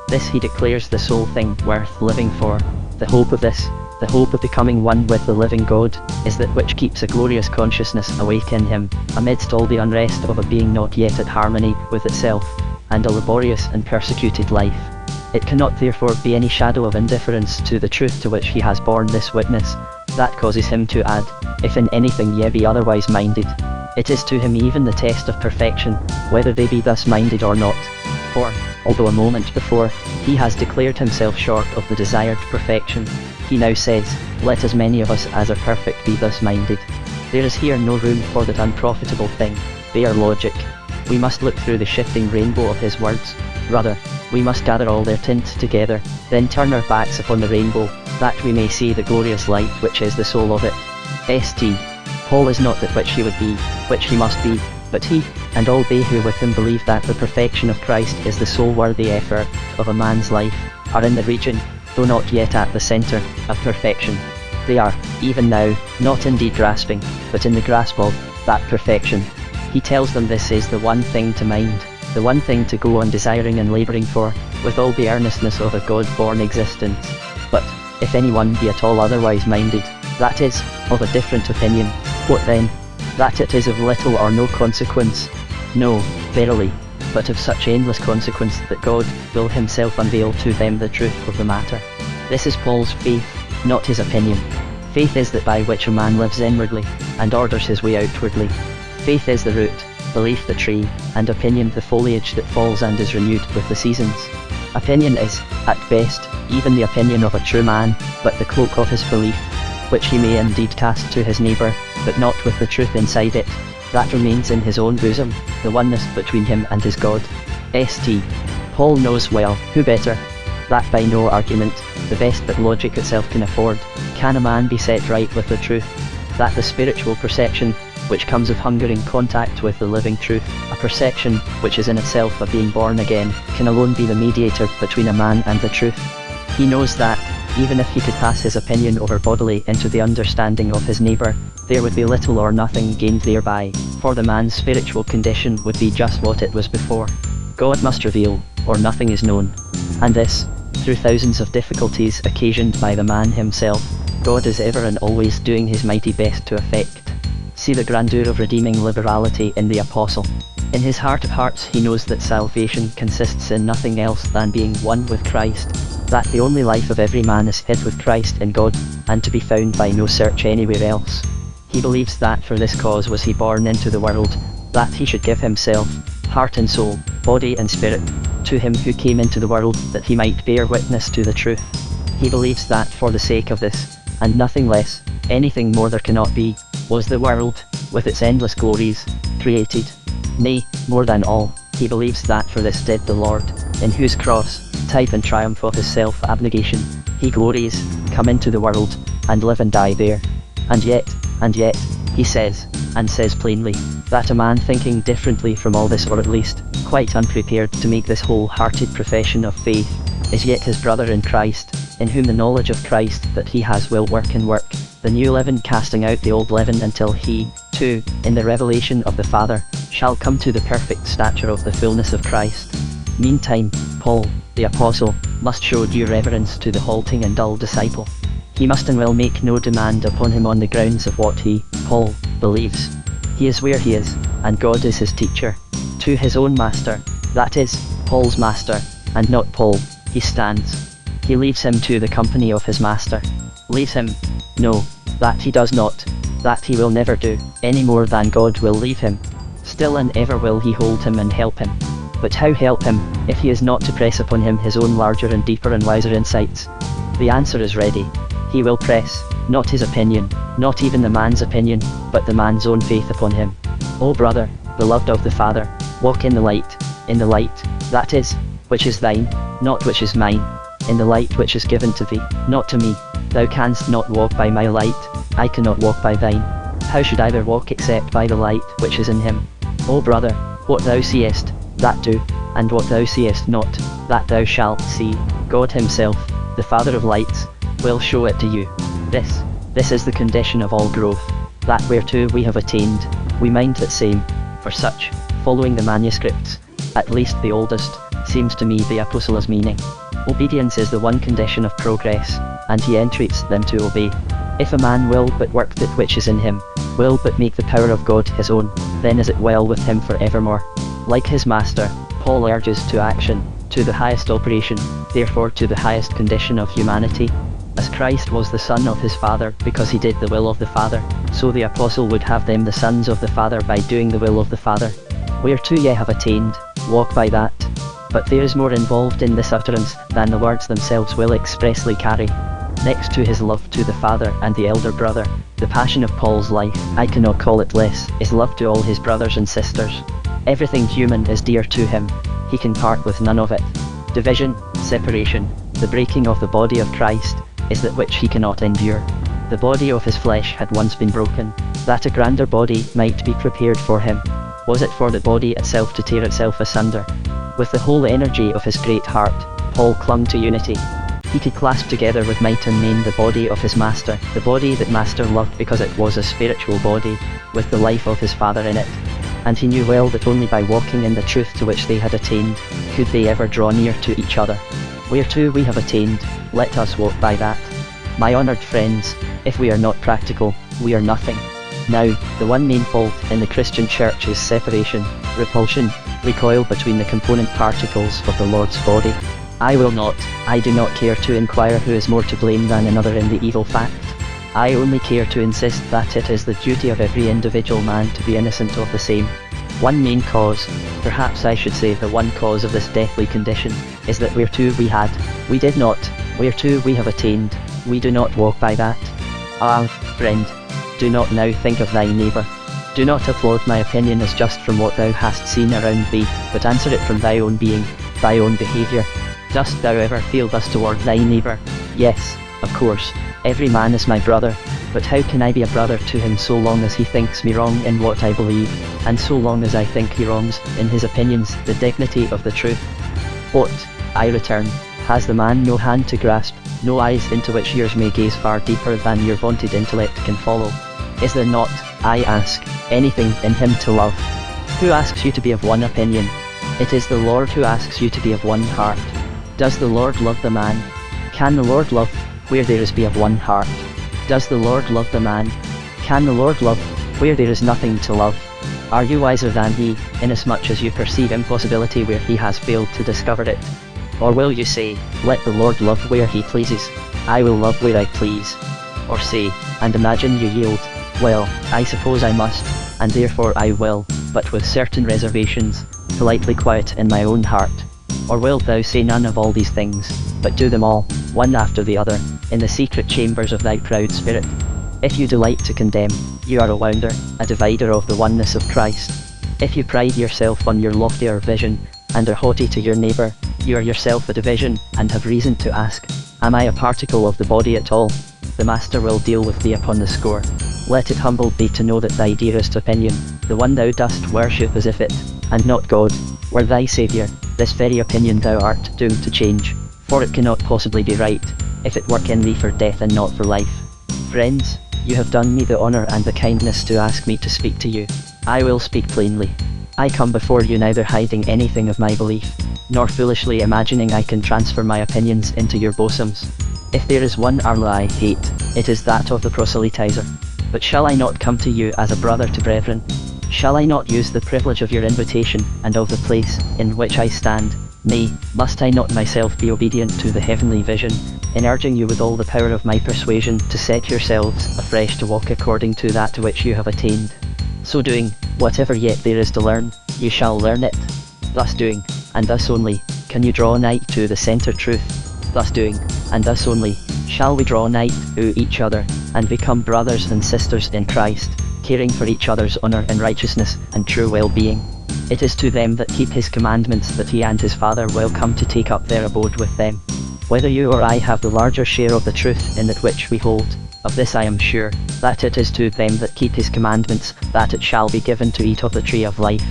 This he declares the sole thing worth living for. The hope of this, the hope of becoming one with the living God, is that which keeps a glorious consciousness awake in him, amidst all the unrest of a being not yet at harmony with itself, and a laborious and persecuted life. It cannot therefore be any shadow of indifference to the truth to which he has borne this witness, that causes him to add, if in anything ye be otherwise minded. It is to him even the test of perfection, whether they be thus minded or not. For, although a moment before, he has declared himself short of the desired perfection, he now says, let as many of us as are perfect be thus minded. There is here no room for that unprofitable thing, bare logic. We must look through the shifting rainbow of his words. Rather, we must gather all their tint together, then turn our backs upon the rainbow, that we may see the glorious light which is the soul of it. St. Paul is not that which he would be, which he must be, but he, and all they who with him believe that the perfection of Christ is the sole worthy effort of a man's life, are in the region, though not yet at the centre, of perfection. They are, even now, not indeed grasping, but in the grasp of that perfection. He tells them this is the one thing to mind, the one thing to go on desiring and labouring for, with all the earnestness of a God-born existence. But, if anyone be at all otherwise minded, that is, of a different opinion, what then? That it is of little or no consequence? No, verily, but of such endless consequence that God will himself unveil to them the truth of the matter. This is Paul's faith, not his opinion. Faith is that by which a man lives inwardly, and orders his way outwardly. Faith is the root, belief the tree, and opinion the foliage that falls and is renewed with the seasons. Opinion is, at best, even the opinion of a true man, but the cloak of his belief, which he may indeed cast to his neighbour, but not with the truth inside it, that remains in his own bosom, the oneness between him and his God. St. Paul knows well, who better, that by no argument, the best that logic itself can afford, can a man be set right with the truth, that the spiritual perception, which comes of hunger in contact with the living truth, a perception which is in itself a being born again, can alone be the mediator between a man and the truth. He knows that, even if he could pass his opinion over bodily into the understanding of his neighbour, there would be little or nothing gained thereby, for the man's spiritual condition would be just what it was before. God must reveal, or nothing is known. And this, through thousands of difficulties occasioned by the man himself, God is ever and always doing his mighty best to effect. See the grandeur of redeeming liberality in the Apostle. In his heart of hearts he knows that salvation consists in nothing else than being one with Christ, that the only life of every man is hid with Christ in God, and to be found by no search anywhere else. He believes that for this cause was he born into the world, that he should give himself, heart and soul, body and spirit, to him who came into the world that he might bear witness to the truth. He believes that for the sake of this, and nothing less, anything more there cannot be, was the world, with its endless glories, created. Nay, more than all, he believes that for this did the Lord, in whose cross, type and triumph of his self-abnegation, he glories, come into the world, and live and die there. And yet, he says, and says plainly, that a man thinking differently from all this, or at least, quite unprepared to make this whole-hearted profession of faith, is yet his brother in Christ, in whom the knowledge of Christ that he has will work and work, the new leaven casting out the old leaven until he, too, in the revelation of the Father, shall come to the perfect stature of the fullness of Christ. Meantime, Paul, the Apostle, must show due reverence to the halting and dull disciple. He must and will make no demand upon him on the grounds of what he, Paul, believes. He is where he is, and God is his teacher. To his own master, that is, Paul's master, and not Paul, he stands. He leaves him to the company of his master. Leaves him? No, that he does not. That he will never do, any more than God will leave him. Still and ever will he hold him and help him. But how help him, if he is not to press upon him his own larger and deeper and wiser insights? The answer is ready. He will press, not his opinion, not even the man's opinion, but the man's own faith upon him. O brother, beloved of the Father, walk in the light, that is, which is thine, not which is mine, in the light which is given to thee, not to me. Thou canst not walk by my light, I cannot walk by thine. How should either walk except by the light which is in him? O brother, what thou seest, that do, and what thou seest not, that thou shalt see. God himself, the Father of lights, will show it to you. This is the condition of all growth, that whereto we have attained, we mind that same, for such, following the manuscripts, at least the oldest, seems to me the apostle's meaning. Obedience is the one condition of progress, and he entreats them to obey. If a man will but work that which is in him, will but make the power of God his own, then is it well with him for evermore. Like his master, Paul urges to action, to the highest operation, therefore to the highest condition of humanity. As Christ was the Son of his Father because he did the will of the Father, so the Apostle would have them the sons of the Father by doing the will of the Father. Whereto ye have attained, walk by that. But there is more involved in this utterance than the words themselves will expressly carry. Next to his love to the Father and the elder brother, the passion of Paul's life, I cannot call it less, is love to all his brothers and sisters. Everything human is dear to him, he can part with none of it. Division, separation, the breaking of the body of Christ, is that which he cannot endure. The body of his flesh had once been broken, that a grander body might be prepared for him. Was it for the body itself to tear itself asunder? With the whole energy of his great heart, Paul clung to unity. He could clasp together with might and main the body of his master, the body that master loved because it was a spiritual body, with the life of his Father in it. And he knew well that only by walking in the truth to which they had attained, could they ever draw near to each other. Whereto we have attained, let us walk by that. My honoured friends, if we are not practical, we are nothing. Now, the one main fault in the Christian Church is separation, repulsion, recoil between the component particles of the Lord's body. I will not. I do not care to inquire who is more to blame than another in the evil fact. I only care to insist that it is the duty of every individual man to be innocent of the same. One main cause, perhaps I should say the one cause of this deathly condition, is that whereto we had, we did not, whereto we have attained, we do not walk by that. Ah, friend, do not now think of thy neighbour. Do not applaud my opinion as just from what thou hast seen around thee, but answer it from thy own being, thy own behaviour. Dost thou ever feel thus toward thy neighbour? Yes, of course, every man is my brother, but how can I be a brother to him so long as he thinks me wrong in what I believe, and so long as I think he wrongs, in his opinions, the dignity of the truth? What, I return, has the man no hand to grasp, no eyes into which yours may gaze far deeper than your vaunted intellect can follow? Is there not, I ask, anything in him to love? Who asks you to be of one opinion? It is the Lord who asks you to be of one heart. Does the Lord love the man? Can the Lord love where there is be of one heart? Does the Lord love the man? Can the Lord love where there is nothing to love? Are you wiser than he, inasmuch as you perceive impossibility where he has failed to discover it? Or will you say, let the Lord love where he pleases, I will love where I please? Or say, and imagine you yield, well, I suppose I must, and therefore I will, but with certain reservations, politely quiet in my own heart. Or wilt thou say none of all these things, but do them all, one after the other, in the secret chambers of thy proud spirit? If you delight to condemn, you are a wounder, a divider of the oneness of Christ. If you pride yourself on your loftier vision, and are haughty to your neighbour, you are yourself a division, and have reason to ask, am I a particle of the body at all? The Master will deal with thee upon the score. Let it humble thee to know that thy dearest opinion, the one thou dost worship as if it, and not God, were thy Saviour, this very opinion thou art doomed to change, for it cannot possibly be right, if it work in thee for death and not for life. Friends, you have done me the honour and the kindness to ask me to speak to you. I will speak plainly. I come before you neither hiding anything of my belief, nor foolishly imagining I can transfer my opinions into your bosoms. If there is one arla I hate, it is that of the proselytizer. But shall I not come to you as a brother to brethren? Shall I not use the privilege of your invitation, and of the place in which I stand? Nay, must I not myself be obedient to the heavenly vision, in urging you with all the power of my persuasion to set yourselves afresh to walk according to that to which you have attained? So doing, whatever yet there is to learn, you shall learn it. Thus doing, and thus only, can you draw nigh to the centre truth. Thus doing, and thus only, shall we draw nigh to each other, and become brothers and sisters in Christ, caring for each other's honour and righteousness and true well-being. It is to them that keep his commandments that he and his Father will come to take up their abode with them. Whether you or I have the larger share of the truth in that which we hold, of this I am sure, that it is to them that keep his commandments, that it shall be given to eat of the tree of life.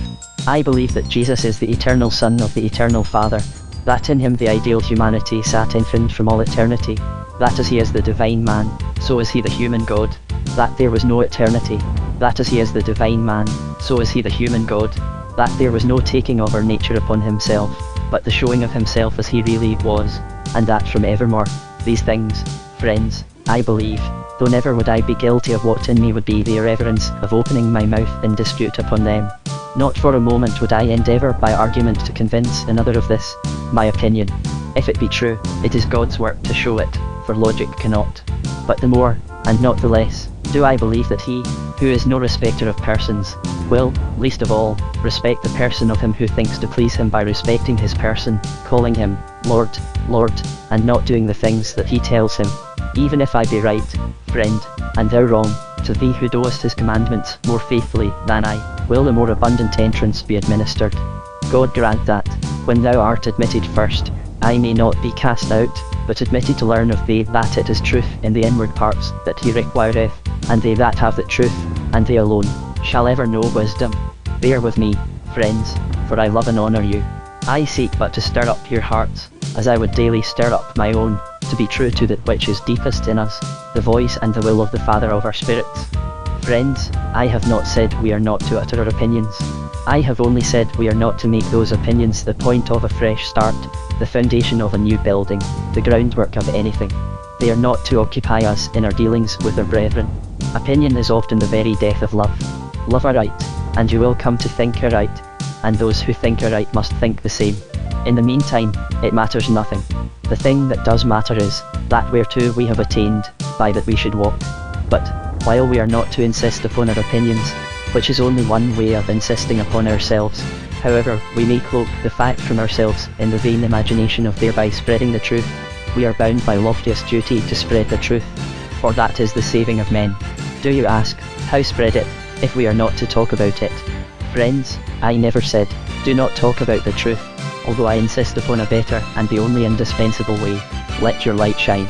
I believe that Jesus is the eternal Son of the eternal Father, that in him the ideal humanity sat infinite from all eternity, that as he is the divine man, so is he the human God, that there was no eternity, that as he is the divine man, so is he the human God, that there was no taking of our nature upon himself, but the showing of himself as he really was, and that from evermore. These things, friends, I believe, though never would I be guilty of what in me would be the irreverence of opening my mouth in dispute upon them. Not for a moment would I endeavour by argument to convince another of this, my opinion. If it be true, it is God's work to show it, for logic cannot. But the more, and not the less, do I believe that he, who is no respecter of persons, will, least of all, respect the person of him who thinks to please him by respecting his person, calling him, Lord, Lord, and not doing the things that he tells him. Even if I be right, friend, and thou wrong, to thee who doest his commandments more faithfully than I, will the more abundant entrance be administered. God grant that, when thou art admitted first, I may not be cast out, but admitted to learn of thee that it is truth in the inward parts that he requireth, and they that have that truth, and they alone, shall ever know wisdom. Bear with me, friends, for I love and honour you. I seek but to stir up your hearts, as I would daily stir up my own, to be true to that which is deepest in us, the voice and the will of the Father of our spirits. Friends, I have not said we are not to utter our opinions. I have only said we are not to make those opinions the point of a fresh start, the foundation of a new building, the groundwork of anything. They are not to occupy us in our dealings with our brethren. Opinion is often the very death of love. Love aright, and you will come to think aright, and those who think aright must think the same. In the meantime, it matters nothing. The thing that does matter is that whereto we have attained, by that we should walk. But, while we are not to insist upon our opinions, which is only one way of insisting upon ourselves, however, we may cloak the fact from ourselves in the vain imagination of thereby spreading the truth, we are bound by loftiest duty to spread the truth, for that is the saving of men. Do you ask, how spread it, if we are not to talk about it? Friends, I never said, do not talk about the truth, although I insist upon a better and the only indispensable way, let your light shine.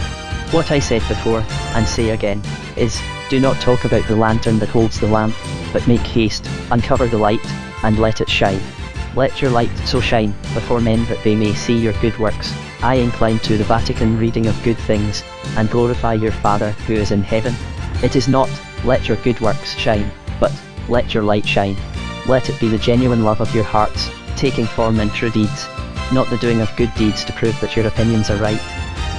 What I said before, and say again, is, do not talk about the lantern that holds the lamp, but make haste, uncover the light, and let it shine. Let your light so shine before men that they may see your good works. I incline to the Vatican reading of good things, and glorify your Father who is in heaven. It is not, let your good works shine, but, let your light shine. Let it be the genuine love of your hearts, taking form in true deeds, not the doing of good deeds to prove that your opinions are right.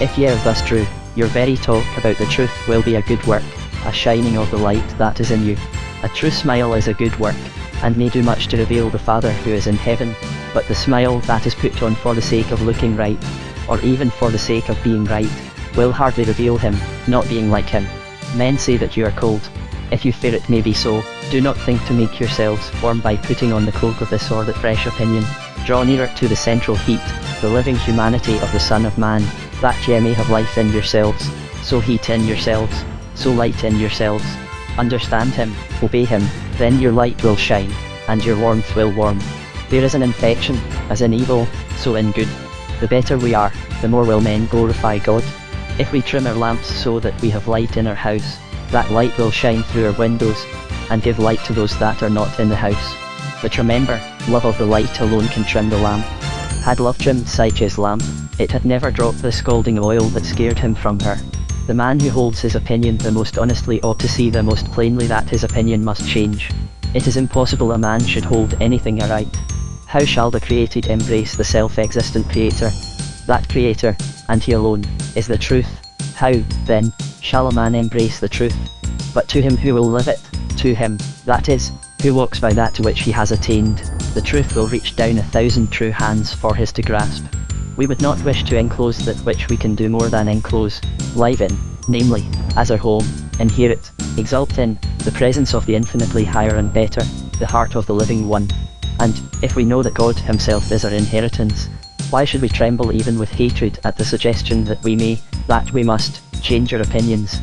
If ye are thus true, your very talk about the truth will be a good work, a shining of the light that is in you. A true smile is a good work, and may do much to reveal the Father who is in heaven, but the smile that is put on for the sake of looking right, or even for the sake of being right, will hardly reveal him, not being like him. Men say that you are cold. If you fear it may be so, do not think to make yourselves warm by putting on the cloak of this or that fresh opinion. Draw nearer to the central heat, the living humanity of the Son of Man, that ye may have life in yourselves, so heat in yourselves, so light in yourselves. Understand him, obey him, then your light will shine, and your warmth will warm. There is an infection, as in evil, so in good. The better we are, the more will men glorify God. If we trim our lamps so that we have light in our house, that light will shine through our windows, and give light to those that are not in the house. But remember, love of the light alone can trim the lamp. Had love trimmed Psyche's lamp, it had never dropped the scalding oil that scared him from her. The man who holds his opinion the most honestly ought to see the most plainly that his opinion must change. It is impossible a man should hold anything aright. How shall the created embrace the self-existent Creator? That Creator, and He alone, is the truth. How, then, shall a man embrace the truth? But to him who will live it, to him, that is, who walks by that to which he has attained, the truth will reach down 1,000 true hands for his to grasp. We would not wish to enclose that which we can do more than enclose, live in, namely, as our home, inherit, exult in, the presence of the infinitely higher and better, the heart of the living one. And, if we know that God himself is our inheritance, why should we tremble even with hatred at the suggestion that we must, change our opinions?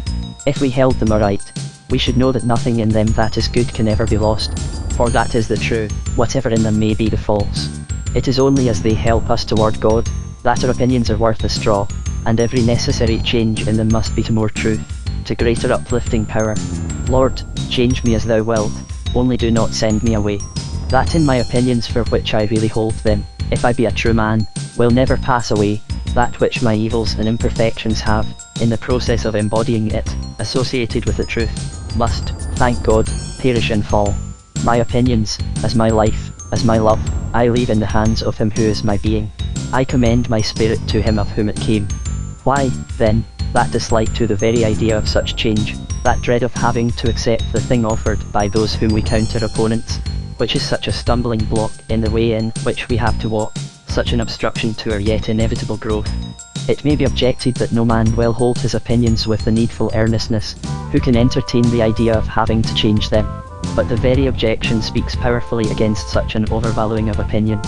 If we held them aright, we should know that nothing in them that is good can ever be lost, for that is the true, whatever in them may be the false. It is only as they help us toward God, that our opinions are worth a straw, and every necessary change in them must be to more truth, to greater uplifting power. Lord, change me as thou wilt, only do not send me away. That in my opinions for which I really hold them, if I be a true man, will never pass away, that which my evils and imperfections have, in the process of embodying it, associated with the truth, must, thank God, perish and fall. My opinions, as my life, as my love, I leave in the hands of him who is my being. I commend my spirit to him of whom it came. Why, then, that dislike to the very idea of such change, that dread of having to accept the thing offered by those whom we count our opponents, which is such a stumbling block in the way in which we have to walk, such an obstruction to our yet inevitable growth? It may be objected that no man will hold his opinions with the needful earnestness, who can entertain the idea of having to change them. But the very objection speaks powerfully against such an overvaluing of opinion.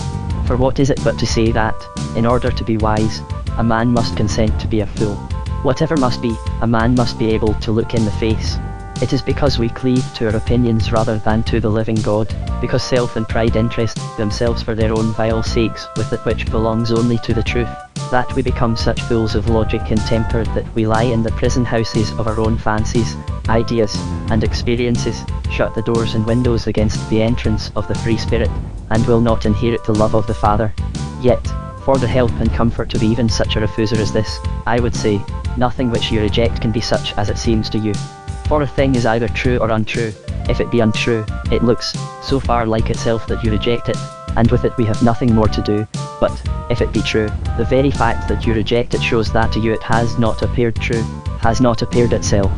For what is it but to say that, in order to be wise, a man must consent to be a fool? Whatever must be, a man must be able to look in the face. It is because we cleave to our opinions rather than to the living God, because self and pride interest themselves for their own vile sakes with that which belongs only to the truth, that we become such fools of logic and temper that we lie in the prison houses of our own fancies, ideas, and experiences, shut the doors and windows against the entrance of the free spirit, and will not inherit the love of the Father. Yet, for the help and comfort of even such a refuser as this, I would say, nothing which you reject can be such as it seems to you. For a thing is either true or untrue. If it be untrue, it looks so far like itself that you reject it, and with it we have nothing more to do. But, if it be true, the very fact that you reject it shows that to you it has not appeared true, has not appeared itself.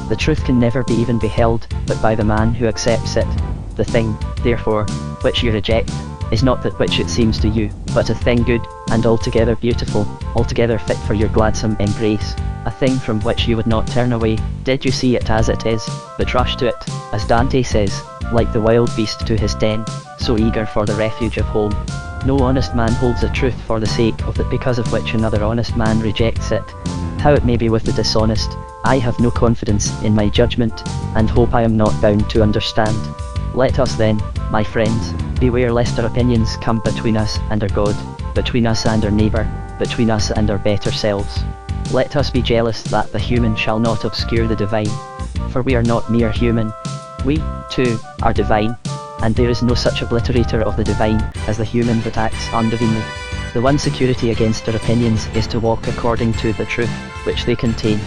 The truth can never be even beheld, but by the man who accepts it. The thing, therefore, which you reject, is not that which it seems to you, but a thing good, and altogether beautiful, altogether fit for your gladsome embrace, a thing from which you would not turn away, did you see it as it is, but rush to it, as Dante says, like the wild beast to his den, so eager for the refuge of home. No honest man holds a truth for the sake of it, because of which another honest man rejects it. How it may be with the dishonest, I have no confidence in my judgment, and hope I am not bound to understand. Let us then, my friends, beware lest our opinions come between us and our God, between us and our neighbour, between us and our better selves. Let us be jealous that the human shall not obscure the divine, for we are not mere human, we, too, are divine, and there is no such obliterator of the divine as the human that acts undivinely. The one security against our opinions is to walk according to the truth which they contain.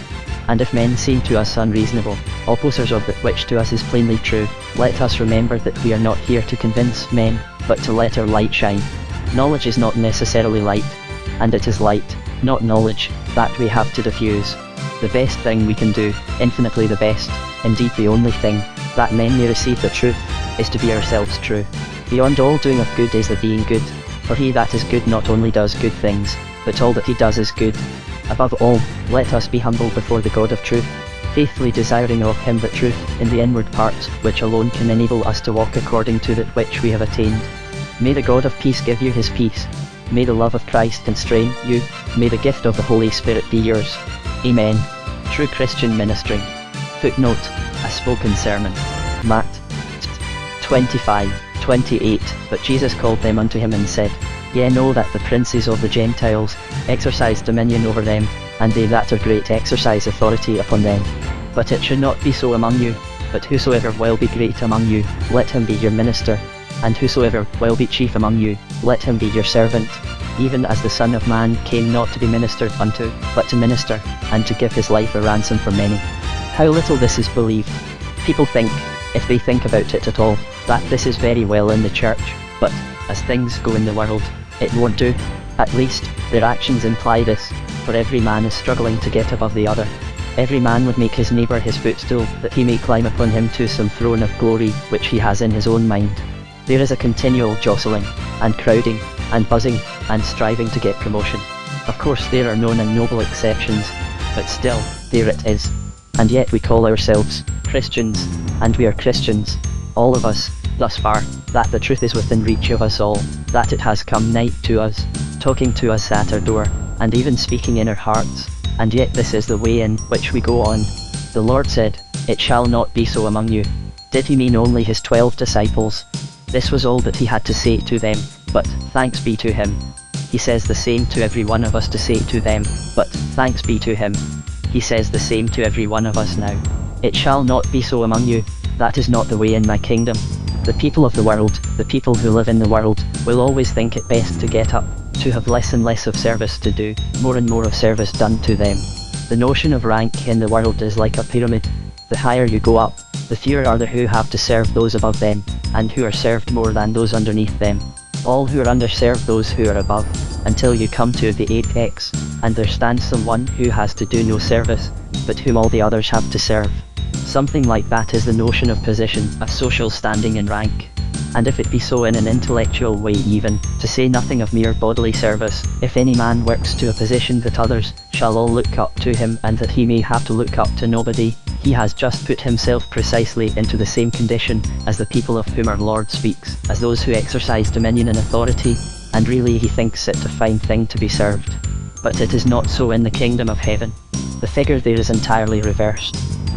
And if men seem to us unreasonable, opposers of that which to us is plainly true, let us remember that we are not here to convince men, but to let our light shine. Knowledge is not necessarily light, and it is light, not knowledge, that we have to diffuse. The best thing we can do, infinitely the best, indeed the only thing, that men may receive the truth, is to be ourselves true. Beyond all doing of good is the being good, for he that is good not only does good things, but all that he does is good. Above all, let us be humble before the God of truth, faithfully desiring of him that truth in the inward parts, which alone can enable us to walk according to that which we have attained. May the God of peace give you his peace. May the love of Christ constrain you. May the gift of the Holy Spirit be yours. Amen. True Christian Ministry. Footnote, a spoken sermon. Matt 25:28. But Jesus called them unto him and said, Ye know that the princes of the Gentiles exercise dominion over them, and they that are great exercise authority upon them. But it should not be so among you, but whosoever will be great among you, let him be your minister, and whosoever will be chief among you, let him be your servant, even as the Son of Man came not to be ministered unto, but to minister, and to give his life a ransom for many. How little this is believed. People think, if they think about it at all, that this is very well in the church, but, as things go in the world, it won't do. At least, their actions imply this, for every man is struggling to get above the other. Every man would make his neighbour his footstool, that he may climb upon him to some throne of glory which he has in his own mind. There is a continual jostling, and crowding, and buzzing, and striving to get promotion. Of course there are known and noble exceptions, but still, there it is. And yet we call ourselves Christians, and we are Christians, all of us, thus far, that the truth is within reach of us all, that it has come nigh to us, talking to us at our door, and even speaking in our hearts, and yet this is the way in which we go on. The Lord said, It shall not be so among you. Did he mean only his 12 disciples? This was all that he had to say to them, but thanks be to him. He says the same to every one of us to say to them, but thanks be to him. He says the same to every one of us now. It shall not be so among you. That is not the way in my kingdom. The people of the world, the people who live in the world, will always think it best to get up, to have less and less of service to do, more and more of service done to them. The notion of rank in the world is like a pyramid. The higher you go up, the fewer are there who have to serve those above them, and who are served more than those underneath them. All who are under serve those who are above, until you come to the apex, and there stands someone who has to do no service, but whom all the others have to serve. Something like that is the notion of position, a social standing and rank. And if it be so in an intellectual way even, to say nothing of mere bodily service, if any man works to a position that others shall all look up to him and that he may have to look up to nobody, he has just put himself precisely into the same condition as the people of whom our Lord speaks, as those who exercise dominion and authority, and really he thinks it a fine thing to be served. But it is not so in the kingdom of heaven. The figure there is entirely reversed.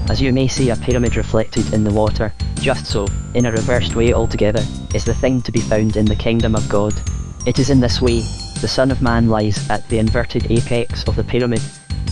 As you may see a pyramid reflected in the water, just so, in a reversed way altogether, is the thing to be found in the kingdom of God. It is in this way, the Son of Man lies at the inverted apex of the pyramid.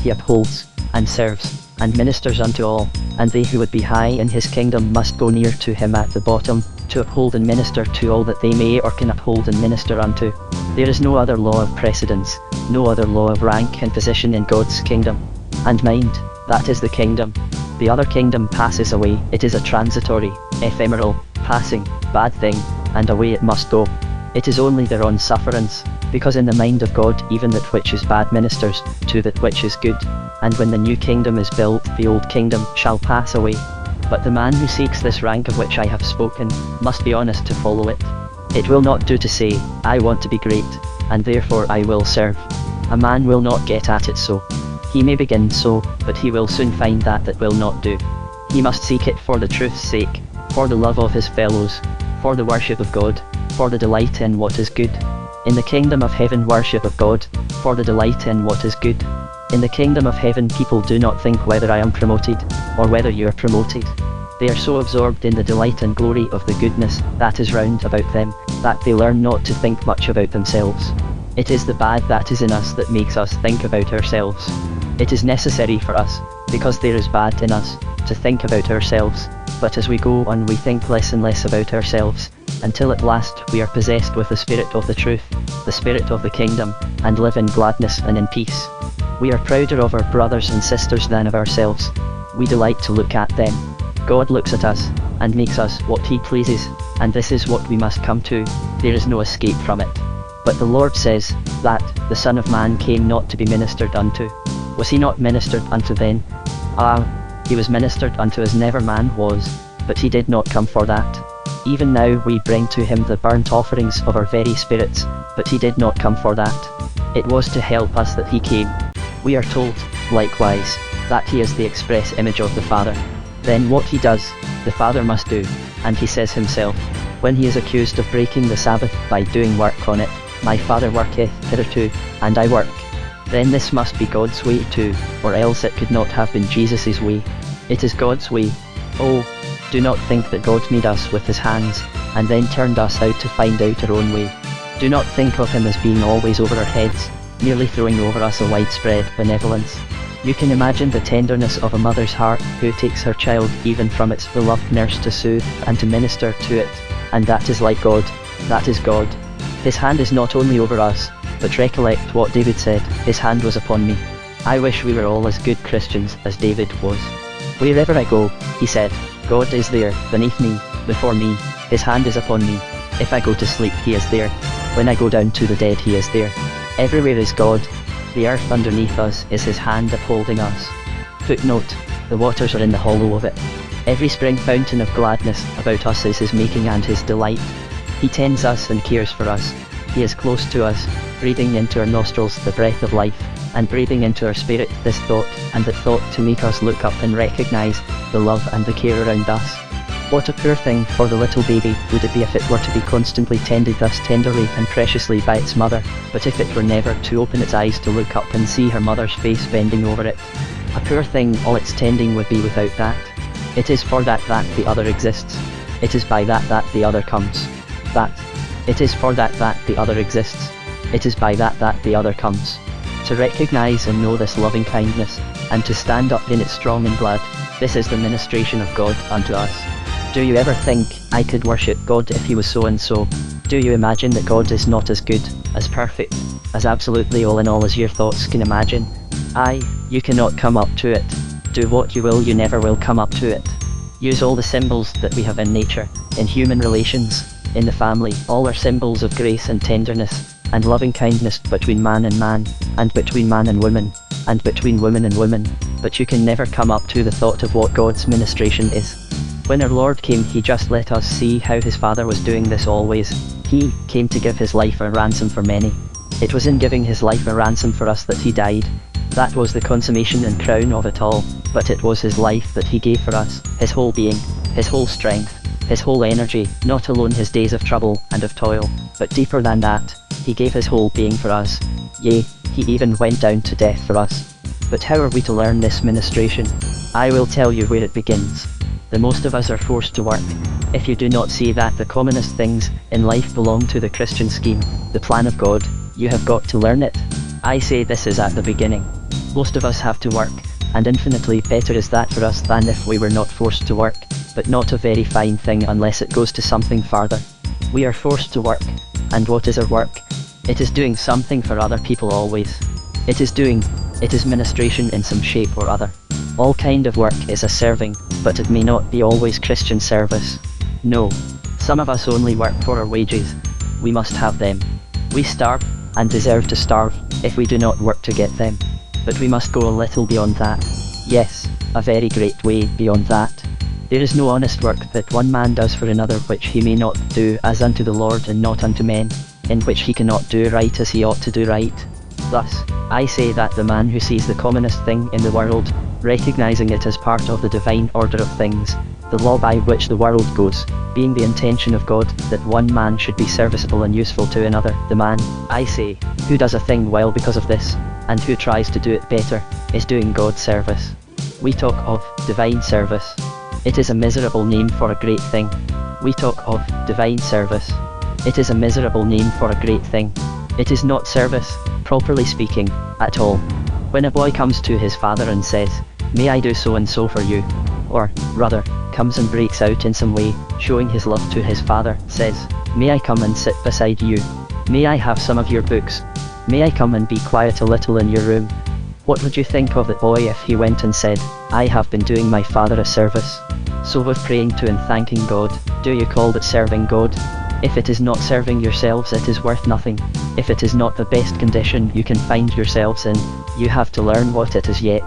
He upholds, and serves, and ministers unto all, and they who would be high in his kingdom must go near to him at the bottom, to uphold and minister to all that they may or can uphold and minister unto. There is no other law of precedence, no other law of rank and position in God's kingdom. And mind, that is the kingdom. The other kingdom passes away. It is a transitory, ephemeral, passing, bad thing, and away it must go. It is only their own sufferance, because in the mind of God even that which is bad ministers to that which is good, and when the new kingdom is built the old kingdom shall pass away. But the man who seeks this rank of which I have spoken, must be honest to follow it. It will not do to say, I want to be great, and therefore I will serve. A man will not get at it so. He may begin so, but he will soon find that that will not do. He must seek it for the truth's sake, for the love of his fellows, for the worship of God, for the delight in what is good. In the kingdom of heaven, worship of God, for the delight in what is good. In the kingdom of heaven, people do not think whether I am promoted, or whether you are promoted. They are so absorbed in the delight and glory of the goodness that is round about them, that they learn not to think much about themselves. It is the bad that is in us that makes us think about ourselves. It is necessary for us, because there is bad in us, to think about ourselves, but as we go on we think less and less about ourselves, until at last we are possessed with the spirit of the truth, the spirit of the kingdom, and live in gladness and in peace. We are prouder of our brothers and sisters than of ourselves. We delight to look at them. God looks at us, and makes us what he pleases, and this is what we must come to, there is no escape from it. But the Lord says, that, the Son of Man came not to be ministered unto. Was he not ministered unto then? He was ministered unto as never man was, but he did not come for that. Even now we bring to him the burnt offerings of our very spirits, but he did not come for that. It was to help us that he came. We are told, likewise, that he is the express image of the Father. Then what he does, the Father must do, and he says himself, when he is accused of breaking the Sabbath by doing work on it, my Father worketh hitherto, and I work. Then this must be God's way too, or else it could not have been Jesus' way. It is God's way. Oh, do not think that God made us with his hands, and then turned us out to find out our own way. Do not think of him as being always over our heads, merely throwing over us a widespread benevolence. You can imagine the tenderness of a mother's heart who takes her child even from its beloved nurse to soothe and to minister to it, and that is like God, that is God. His hand is not only over us, but recollect what David said, his hand was upon me. I wish we were all as good Christians as David was. Wherever I go, he said, God is there, beneath me, before me, his hand is upon me. If I go to sleep, he is there. When I go down to the dead, he is there. Everywhere is God. The earth underneath us is his hand upholding us. Footnote, the waters are in the hollow of it. Every spring fountain of gladness about us is his making and his delight. He tends us and cares for us. He is close to us, breathing into our nostrils the breath of life, and breathing into our spirit this thought and that thought to make us look up and recognize the love and the care around us. What a poor thing for the little baby would it be if it were to be constantly tended thus tenderly and preciously by its mother, but if it were never to open its eyes to look up and see her mother's face bending over it. A poor thing all its tending would be without that. It is for that the other exists. It is by that the other comes. It is for that the other exists. It is by that the other comes. To recognize and know this loving kindness, and to stand up in it strong and glad, this is the ministration of God unto us. Do you ever think, I could worship God if he was so and so? Do you imagine that God is not as good, as perfect, as absolutely all in all as your thoughts can imagine? You cannot come up to it. Do what you will, you never will come up to it. Use all the symbols that we have in nature, in human relations, in the family, all are symbols of grace and tenderness, and loving kindness between man, and between man and woman, and between women and women, but you can never come up to the thought of what God's ministration is. When our Lord came, he just let us see how his Father was doing this always. He came to give his life a ransom for many. It was in giving his life a ransom for us that he died. That was the consummation and crown of it all, but it was his life that he gave for us, his whole being, his whole strength, his whole energy, not alone his days of trouble and of toil, but deeper than that, he gave his whole being for us. Yea, he even went down to death for us. But how are we to learn this ministration? I will tell you where it begins. The most of us are forced to work. If you do not see that the commonest things in life belong to the Christian scheme, the plan of God, you have got to learn it. I say this is at the beginning. Most of us have to work, and infinitely better is that for us than if we were not forced to work, but not a very fine thing unless it goes to something farther. We are forced to work, and what is our work? It is doing something for other people always. It is ministration in some shape or other. All kind of work is a serving, but it may not be always Christian service. No. Some of us only work for our wages. We must have them. We starve, and deserve to starve, if we do not work to get them. But we must go a little beyond that. Yes, a very great way beyond that. There is no honest work that one man does for another which he may not do as unto the Lord and not unto men, in which he cannot do right as he ought to do right. Thus, I say that the man who sees the commonest thing in the world, recognizing it as part of the divine order of things, the law by which the world goes, being the intention of God that one man should be serviceable and useful to another, the man, I say, who does a thing well because of this, and who tries to do it better, is doing God service. We talk of divine service. It is a miserable name for a great thing. We talk of divine service. It is a miserable name for a great thing. It is not service, properly speaking, at all. When a boy comes to his father and says, "May I do so and so for you?" or, rather, comes and breaks out in some way, showing his love to his father, says, "May I come and sit beside you? May I have some of your books? May I come and be quiet a little in your room?" What would you think of the boy if he went and said, "I have been doing my father a service"? So with praying to and thanking God, do you call that serving God? If it is not serving yourselves, it is worth nothing. If it is not the best condition you can find yourselves in, you have to learn what it is yet.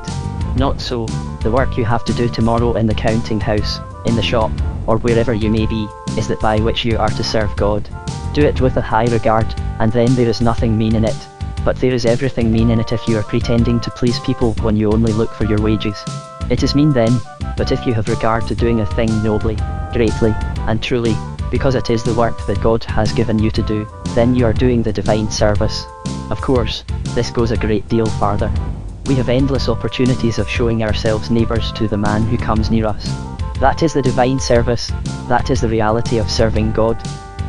Not so. The work you have to do tomorrow in the counting house, in the shop, or wherever you may be, is that by which you are to serve God. Do it with a high regard, and then there is nothing mean in it. But there is everything mean in it if you are pretending to please people when you only look for your wages. It is mean then, but if you have regard to doing a thing nobly, greatly, and truly, because it is the work that God has given you to do, then you are doing the divine service. Of course, this goes a great deal farther. We have endless opportunities of showing ourselves neighbours to the man who comes near us. That is the divine service, that is the reality of serving God.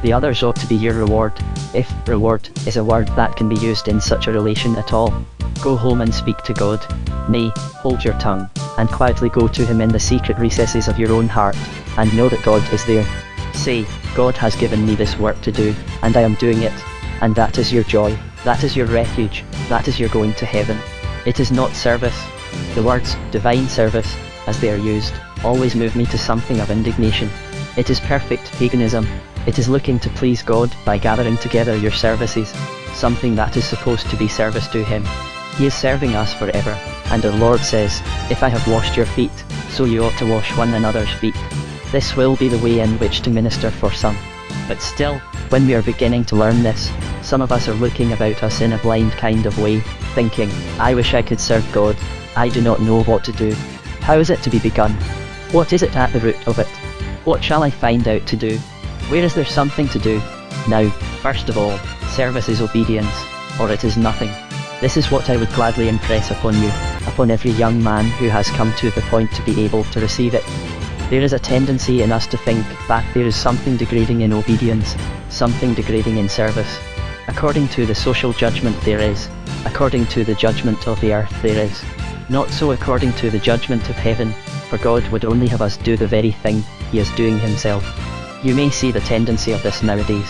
The others ought to be your reward, if reward is a word that can be used in such a relation at all. Go home and speak to God. Nay, hold your tongue, and quietly go to him in the secret recesses of your own heart, and know that God is there. Say, "God has given me this work to do, and I am doing it," and that is your joy, that is your refuge, that is your going to heaven. It is not service. The words, divine service, as they are used, always move me to something of indignation. It is perfect paganism. It is looking to please God by gathering together your services, something that is supposed to be service to him. He is serving us forever, and our Lord says, "If I have washed your feet, so you ought to wash one another's feet." This will be the way in which to minister for some. But still, when we are beginning to learn this, some of us are looking about us in a blind kind of way, thinking, "I wish I could serve God. I do not know what to do. How is it to be begun? What is it at the root of it? What shall I find out to do? Where is there something to do?" Now, first of all, service is obedience, or it is nothing. This is what I would gladly impress upon you, upon every young man who has come to the point to be able to receive it. There is a tendency in us to think that there is something degrading in obedience, something degrading in service. According to the social judgment there is, according to the judgment of the earth there is. Not so according to the judgment of heaven, for God would only have us do the very thing he is doing himself. You may see the tendency of this nowadays.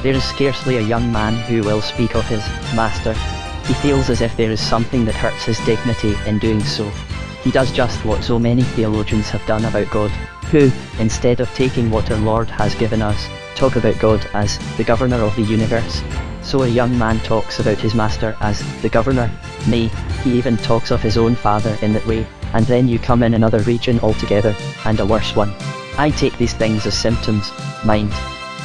There is scarcely a young man who will speak of his master. He feels as if there is something that hurts his dignity in doing so. He does just what so many theologians have done about God, who, instead of taking what our Lord has given us, talk about God as the governor of the universe. So a young man talks about his master as the governor. Nay, he even talks of his own father in that way, and then you come in another region altogether, and a worse one. I take these things as symptoms, mind.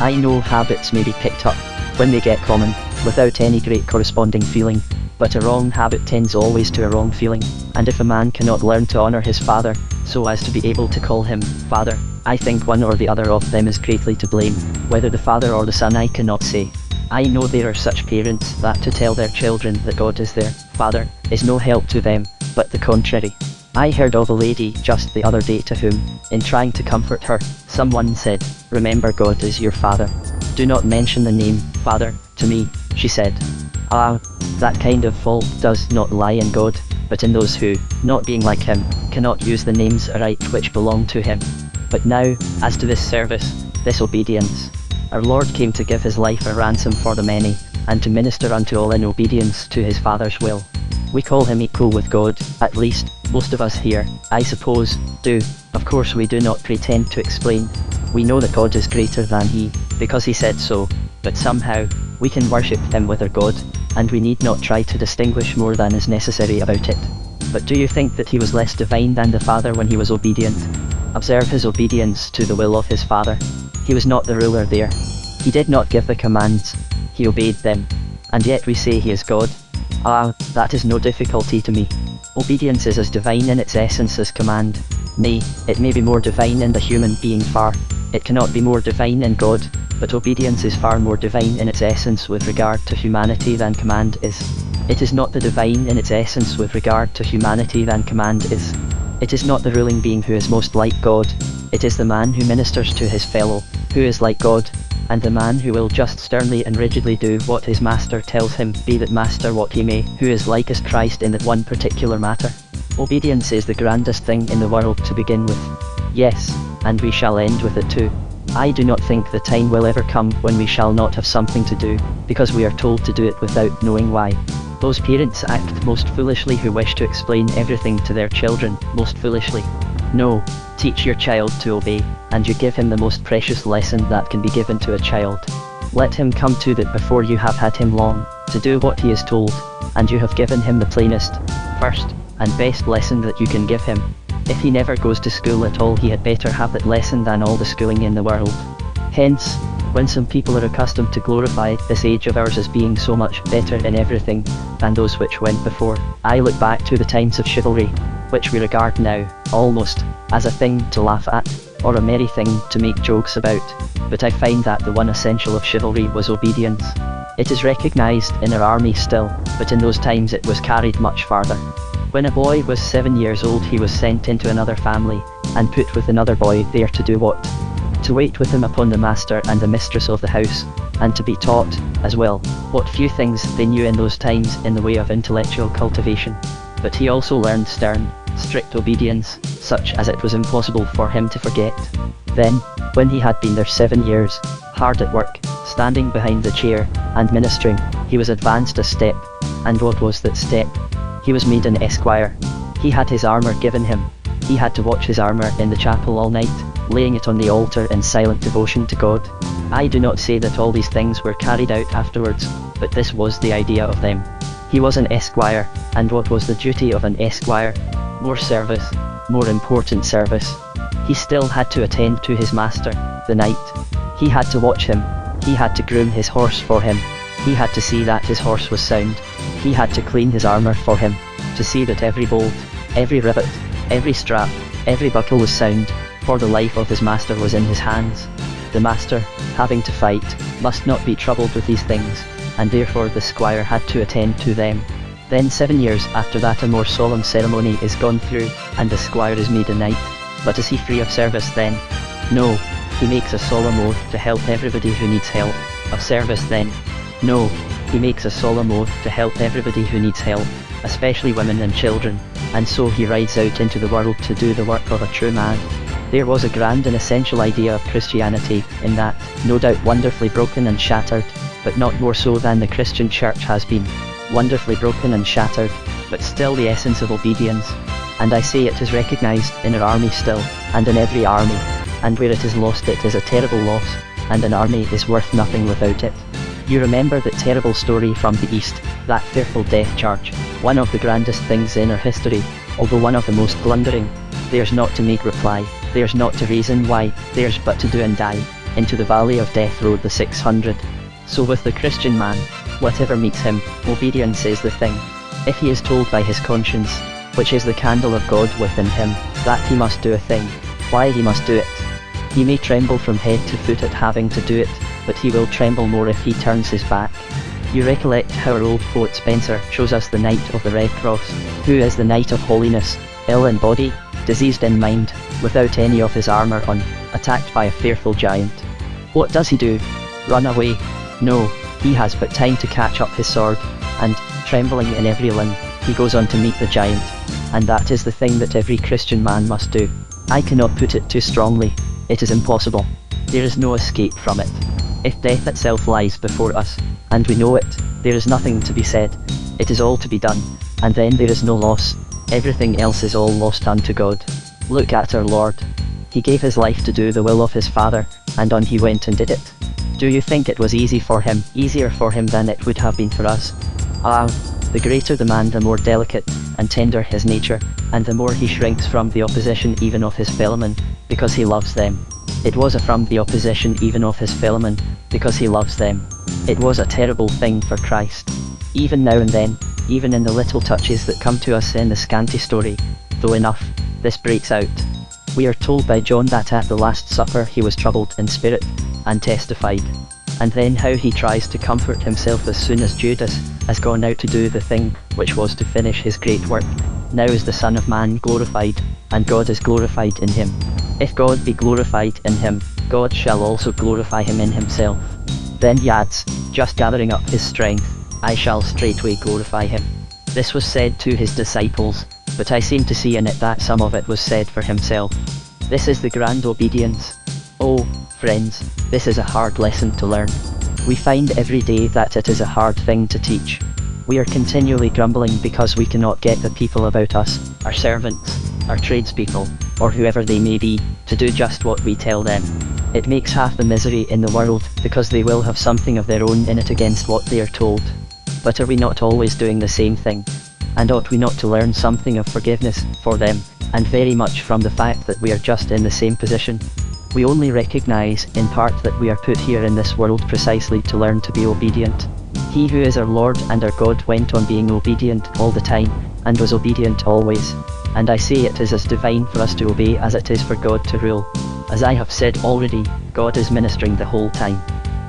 I know habits may be picked up, when they get common, without any great corresponding feeling, but a wrong habit tends always to a wrong feeling, and if a man cannot learn to honour his father, so as to be able to call him father, I think one or the other of them is greatly to blame. Whether the father or the son I cannot say. I know there are such parents that to tell their children that God is their father is no help to them, but the contrary. I heard of a lady just the other day to whom, in trying to comfort her, someone said, "Remember God is your father. Do not mention the name father to me," she said. Ah, that kind of fault does not lie in God, but in those who, not being like him, cannot use the names aright which belong to him. But now, as to this service, this obedience. Our Lord came to give his life a ransom for the many, and to minister unto all in obedience to his Father's will. We call him equal with God, at least, most of us here, I suppose, do. Of course we do not pretend to explain. We know that God is greater than he, because he said so, but somehow, we can worship him with our God, and we need not try to distinguish more than is necessary about it. But do you think that he was less divine than the Father when he was obedient? Observe his obedience to the will of his father. He was not the ruler there. He did not give the commands. He obeyed them. And yet we say he is God. Ah, that is no difficulty to me. Obedience is as divine in its essence as command. Nay, it may be more divine in the human being far. It cannot be more divine in God, but obedience is far more divine in its essence with regard to humanity than command is. It is not the divine in its essence with regard to humanity than command is. It is not the ruling being who is most like God. It is the man who ministers to his fellow, who is like God, and the man who will just sternly and rigidly do what his master tells him, be that master what he may, who is like as Christ in that one particular matter. Obedience is the grandest thing in the world to begin with. Yes, and we shall end with it too. I do not think the time will ever come when we shall not have something to do, because we are told to do it without knowing why. Those parents act most foolishly who wish to explain everything to their children, most foolishly. No, teach your child to obey, and you give him the most precious lesson that can be given to a child. Let him come to that before you have had him long, to do what he is told, and you have given him the plainest, first, and best lesson that you can give him. If he never goes to school at all, he had better have that lesson than all the schooling in the world. Hence, when some people are accustomed to glorify this age of ours as being so much better in everything than those which went before, I look back to the times of chivalry, which we regard now, almost, as a thing to laugh at, or a merry thing to make jokes about, but I find that the one essential of chivalry was obedience. It is recognized in our army still, but in those times it was carried much farther. When a boy was 7 years old, he was sent into another family, and put with another boy there to do what? To wait with him upon the master and the mistress of the house, and to be taught, as well, what few things they knew in those times in the way of intellectual cultivation. But he also learned stern, strict obedience, such as it was impossible for him to forget. Then, when he had been there 7 years, hard at work, standing behind the chair, and ministering, he was advanced a step. And what was that step? He was made an esquire. He had his armour given him. He had to watch his armour in the chapel all night, laying it on the altar in silent devotion to God. I do not say that all these things were carried out afterwards, but this was the idea of them. He was an esquire, and what was the duty of an esquire? More service, more important service. He still had to attend to his master, the knight. He had to watch him. He had to groom his horse for him. He had to see that his horse was sound. He had to clean his armour for him, to see that every bolt, every rivet, every strap, every buckle was sound, for the life of his master was in his hands. The master, having to fight, must not be troubled with these things, and therefore the squire had to attend to them. Then 7 years after that a more solemn ceremony is gone through, and the squire is made a knight. But is he free of service then? No, he makes a solemn oath to help everybody who needs help. Of service then? No, he makes a solemn oath to help everybody who needs help, especially women and children, and so he rides out into the world to do the work of a true man. There was a grand and essential idea of Christianity in that, no doubt wonderfully broken and shattered, but not more so than the Christian church has been. Wonderfully broken and shattered, but still the essence of obedience. And I say it is recognized in our army still, and in every army, and where it is lost it is a terrible loss, and an army is worth nothing without it. You remember that terrible story from the East, that fearful death charge, one of the grandest things in our history, although one of the most blundering. There's not to make reply, there's not to reason why, there's but to do and die. Into the valley of death rode the 600. So with the Christian man, whatever meets him, obedience is the thing. If he is told by his conscience, which is the candle of God within him, that he must do a thing, why he must do it. He may tremble from head to foot at having to do it, but he will tremble more if he turns his back. You recollect how our old poet Spenser shows us the Knight of the Red Cross, who is the Knight of Holiness, ill in body, diseased in mind, without any of his armour on, attacked by a fearful giant. What does he do? Run away? No, he has but time to catch up his sword, and, trembling in every limb, he goes on to meet the giant. And that is the thing that every Christian man must do. I cannot put it too strongly. It is impossible. There is no escape from it. If death itself lies before us, and we know it, there is nothing to be said. It is all to be done, and then there is no loss. Everything else is all lost unto God. Look at our Lord. He gave his life to do the will of his Father, and on he went and did it. Do you think it was easy for him, easier for him than it would have been for us? Ah, the greater the man, the more delicate and tender his nature, and the more he shrinks from the opposition even of his fellowmen. because he loves them. It was from the opposition even of his fellowmen, because he loves them. It was a terrible thing for Christ. Even now and then, even in the little touches that come to us in the scanty story, though enough, this breaks out. We are told by John that at the Last Supper he was troubled in spirit, and testified. And then how he tries to comfort himself as soon as Judas has gone out to do the thing, which was to finish his great work. Now is the Son of Man glorified, and God is glorified in him. If God be glorified in him, God shall also glorify him in himself. Then he adds, just gathering up his strength, I shall straightway glorify him. This was said to his disciples, but I seem to see in it that some of it was said for himself. This is the grand obedience. Oh, friends, this is a hard lesson to learn. We find every day that it is a hard thing to teach. We are continually grumbling because we cannot get the people about us, our servants, our tradespeople, or whoever they may be, to do just what we tell them. It makes half the misery in the world, because they will have something of their own in it against what they are told. But are we not always doing the same thing? And ought we not to learn something of forgiveness for them, and very much from the fact that we are just in the same position? We only recognize, in part, that we are put here in this world precisely to learn to be obedient. He who is our Lord and our God went on being obedient all the time, and was obedient always. And I say it is as divine for us to obey as it is for God to rule. As I have said already, God is ministering the whole time.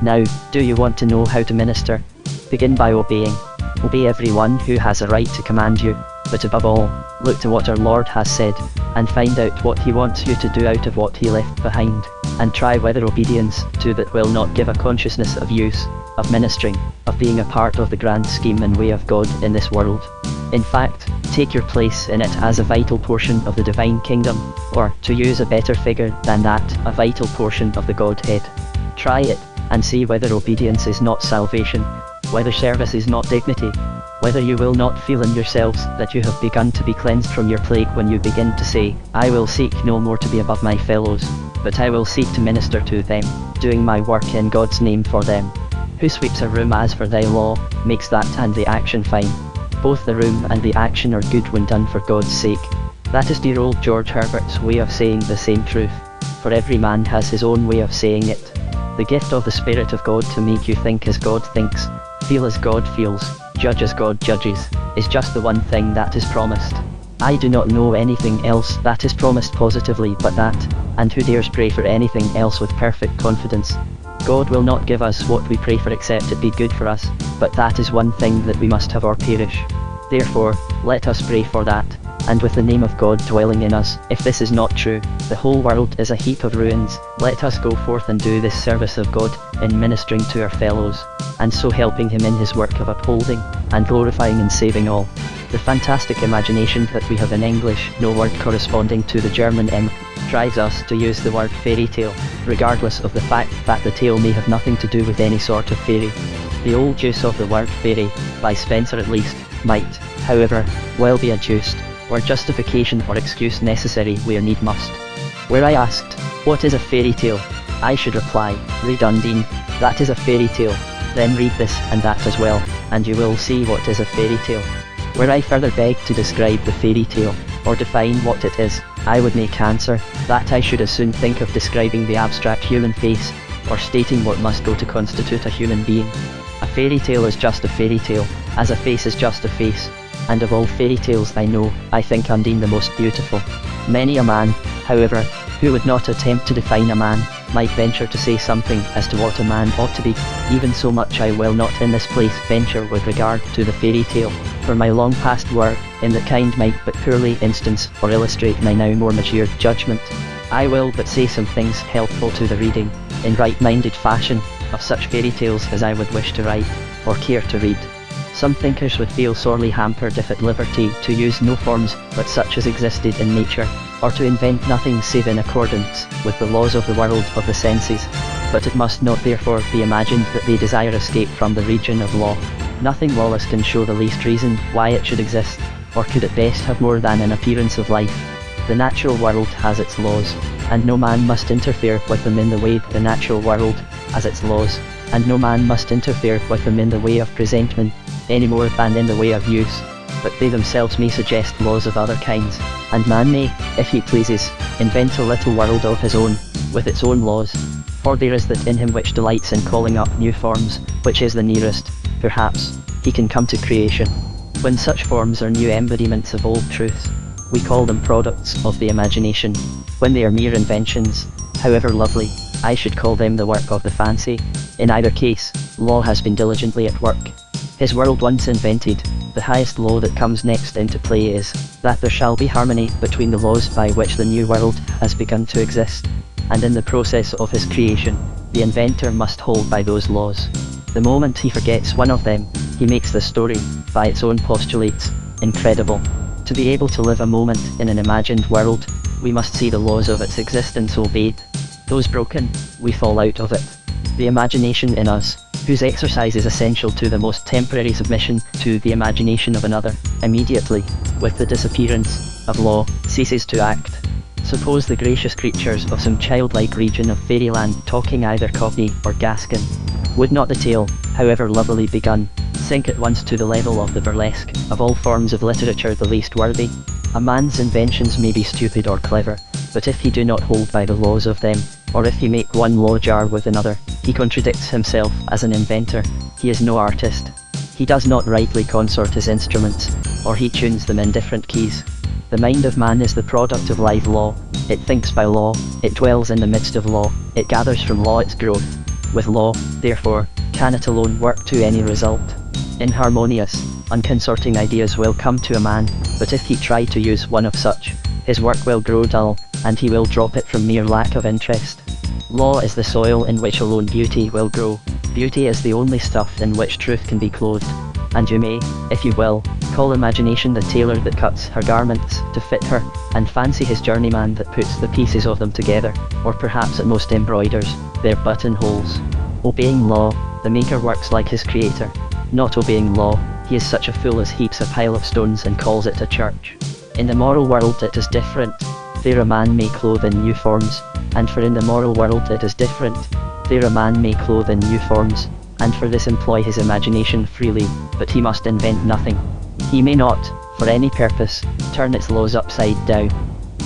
Now, do you want to know how to minister? Begin by obeying. Obey everyone who has a right to command you, but above all, look to what our Lord has said, and find out what he wants you to do out of what he left behind, and try whether obedience to that will not give a consciousness of use, of ministering, of being a part of the grand scheme and way of God in this world. In fact, take your place in it as a vital portion of the divine kingdom, or, to use a better figure than that, a vital portion of the Godhead. Try it, and see whether obedience is not salvation, whether service is not dignity, whether you will not feel in yourselves that you have begun to be cleansed from your plague when you begin to say, I will seek no more to be above my fellows, but I will seek to minister to them, doing my work in God's name for them. Who sweeps a room as for thy law, makes that and the action fine. Both the room and the action are good when done for God's sake. That is dear old George Herbert's way of saying the same truth, for every man has his own way of saying it. The gift of the Spirit of God to make you think as God thinks, feel as God feels, judge as God judges, is just the one thing that is promised. I do not know anything else that is promised positively but that, and who dares pray for anything else with perfect confidence? God will not give us what we pray for except it be good for us, but that is one thing that we must have or perish. Therefore, let us pray for that, and with the name of God dwelling in us. If this is not true, the whole world is a heap of ruins. Let us go forth and do this service of God, in ministering to our fellows, and so helping him in his work of upholding, and glorifying and saving all. The fantastic imagination that we have in English, no word corresponding to the German M, drives us to use the word fairy tale, regardless of the fact that the tale may have nothing to do with any sort of fairy. The old use of the word fairy, by Spencer at least, might, however, well be adduced, or justification or excuse necessary where need must. Were I asked, what is a fairy tale? I should reply, read Undine, that is a fairy tale, then read this and that as well, and you will see what is a fairy tale. Were I further begged to describe the fairy tale, or define what it is, I would make answer, that I should as soon think of describing the abstract human face, or stating what must go to constitute a human being. A fairy tale is just a fairy tale, as a face is just a face, and of all fairy tales I know, I think Undine the most beautiful. Many a man, however, who would not attempt to define a man, might venture to say something as to what a man ought to be, even so much I will not in this place venture with regard to the fairy tale, for my long past work in the kind might but poorly instance or illustrate my now more matured judgment. I will but say some things helpful to the reading, in right-minded fashion, of such fairy tales as I would wish to write, or care to read. Some thinkers would feel sorely hampered if at liberty to use no forms but such as existed in nature, or to invent nothing save in accordance with the laws of the world of the senses, but it must not therefore be imagined that they desire escape from the region of law. Nothing lawless can show the least reason why it should exist, or could at best have more than an appearance of life. The natural world has its laws, and no man must interfere with them in the way the natural world has its laws, and no man must interfere with them in the way of presentment, any more than in the way of use. but they themselves may suggest laws of other kinds, and man may, if he pleases, invent a little world of his own, with its own laws. For there is that in him which delights in calling up new forms, which is the nearest, perhaps, he can come to creation. When such forms are new embodiments of old truths, we call them products of the imagination. When they are mere inventions, however lovely, I should call them the work of the fancy. In either case, law has been diligently at work. His world once invented, the highest law that comes next into play is, that there shall be harmony between the laws by which the new world has begun to exist, and in the process of his creation, the inventor must hold by those laws. The moment he forgets one of them, he makes the story, by its own postulates, incredible. To be able to live a moment in an imagined world, we must see the laws of its existence obeyed. Those broken, we fall out of it. The imagination in us, whose exercise is essential to the most temporary submission to the imagination of another, immediately, with the disappearance of law, ceases to act. Suppose the gracious creatures of some childlike region of fairyland talking either Cockney or Gascon. Would not the tale, however lovelily begun, sink at once to the level of the burlesque, of all forms of literature the least worthy? A man's inventions may be stupid or clever, but if he do not hold by the laws of them, or if he make one law jar with another, he contradicts himself as an inventor. He is no artist. He does not rightly consort his instruments, or he tunes them in different keys. The mind of man is the product of live law. It thinks by law, it dwells in the midst of law, it gathers from law its growth. With law, therefore, can it alone work to any result. Inharmonious, unconsorting ideas will come to a man, but if he try to use one of such, his work will grow dull, and he will drop it from mere lack of interest. Law is the soil in which alone beauty will grow. Beauty is the only stuff in which truth can be clothed. And you may, if you will, call imagination the tailor that cuts her garments to fit her, and fancy his journeyman that puts the pieces of them together, or perhaps at most embroiders their buttonholes. Obeying law, the maker works like his creator. Not obeying law, he is such a fool as heaps a pile of stones and calls it a church. In the moral world it is different. There a man may clothe in new forms, and for in the moral world it is different. There a man may clothe in new forms, and for this employ his imagination freely, but he must invent nothing. He may not, for any purpose, turn its laws upside down.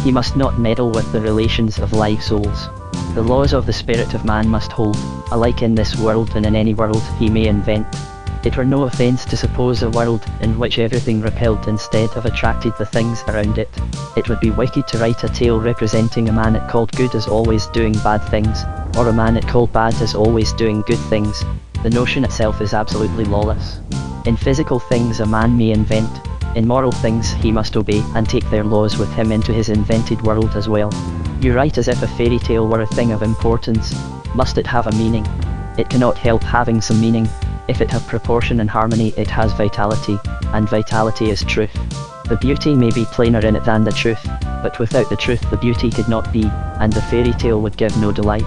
He must not meddle with the relations of live souls. The laws of the spirit of man must hold, alike in this world and in any world he may invent. It were no offence to suppose a world in which everything repelled instead of attracted the things around it. It would be wicked to write a tale representing a man it called good as always doing bad things, or a man it called bad as always doing good things. The notion itself is absolutely lawless. In physical things a man may invent, in moral things he must obey and take their laws with him into his invented world as well. You write as if a fairy tale were a thing of importance. Must it have a meaning? It cannot help having some meaning. If it have proportion and harmony it has vitality, and vitality is truth. The beauty may be plainer in it than the truth, but without the truth the beauty could not be, and the fairy tale would give no delight.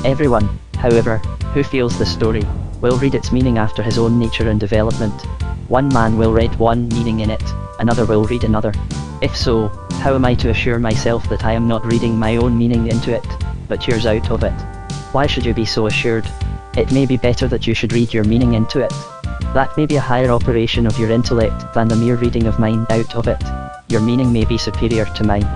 Everyone, however, who feels the story, will read its meaning after his own nature and development. One man will read one meaning in it, another will read another. If so, how am I to assure myself that I am not reading my own meaning into it, but yours out of it? Why should you be so assured? It may be better that you should read your meaning into it. That may be a higher operation of your intellect than the mere reading of mine out of it. Your meaning may be superior to mine.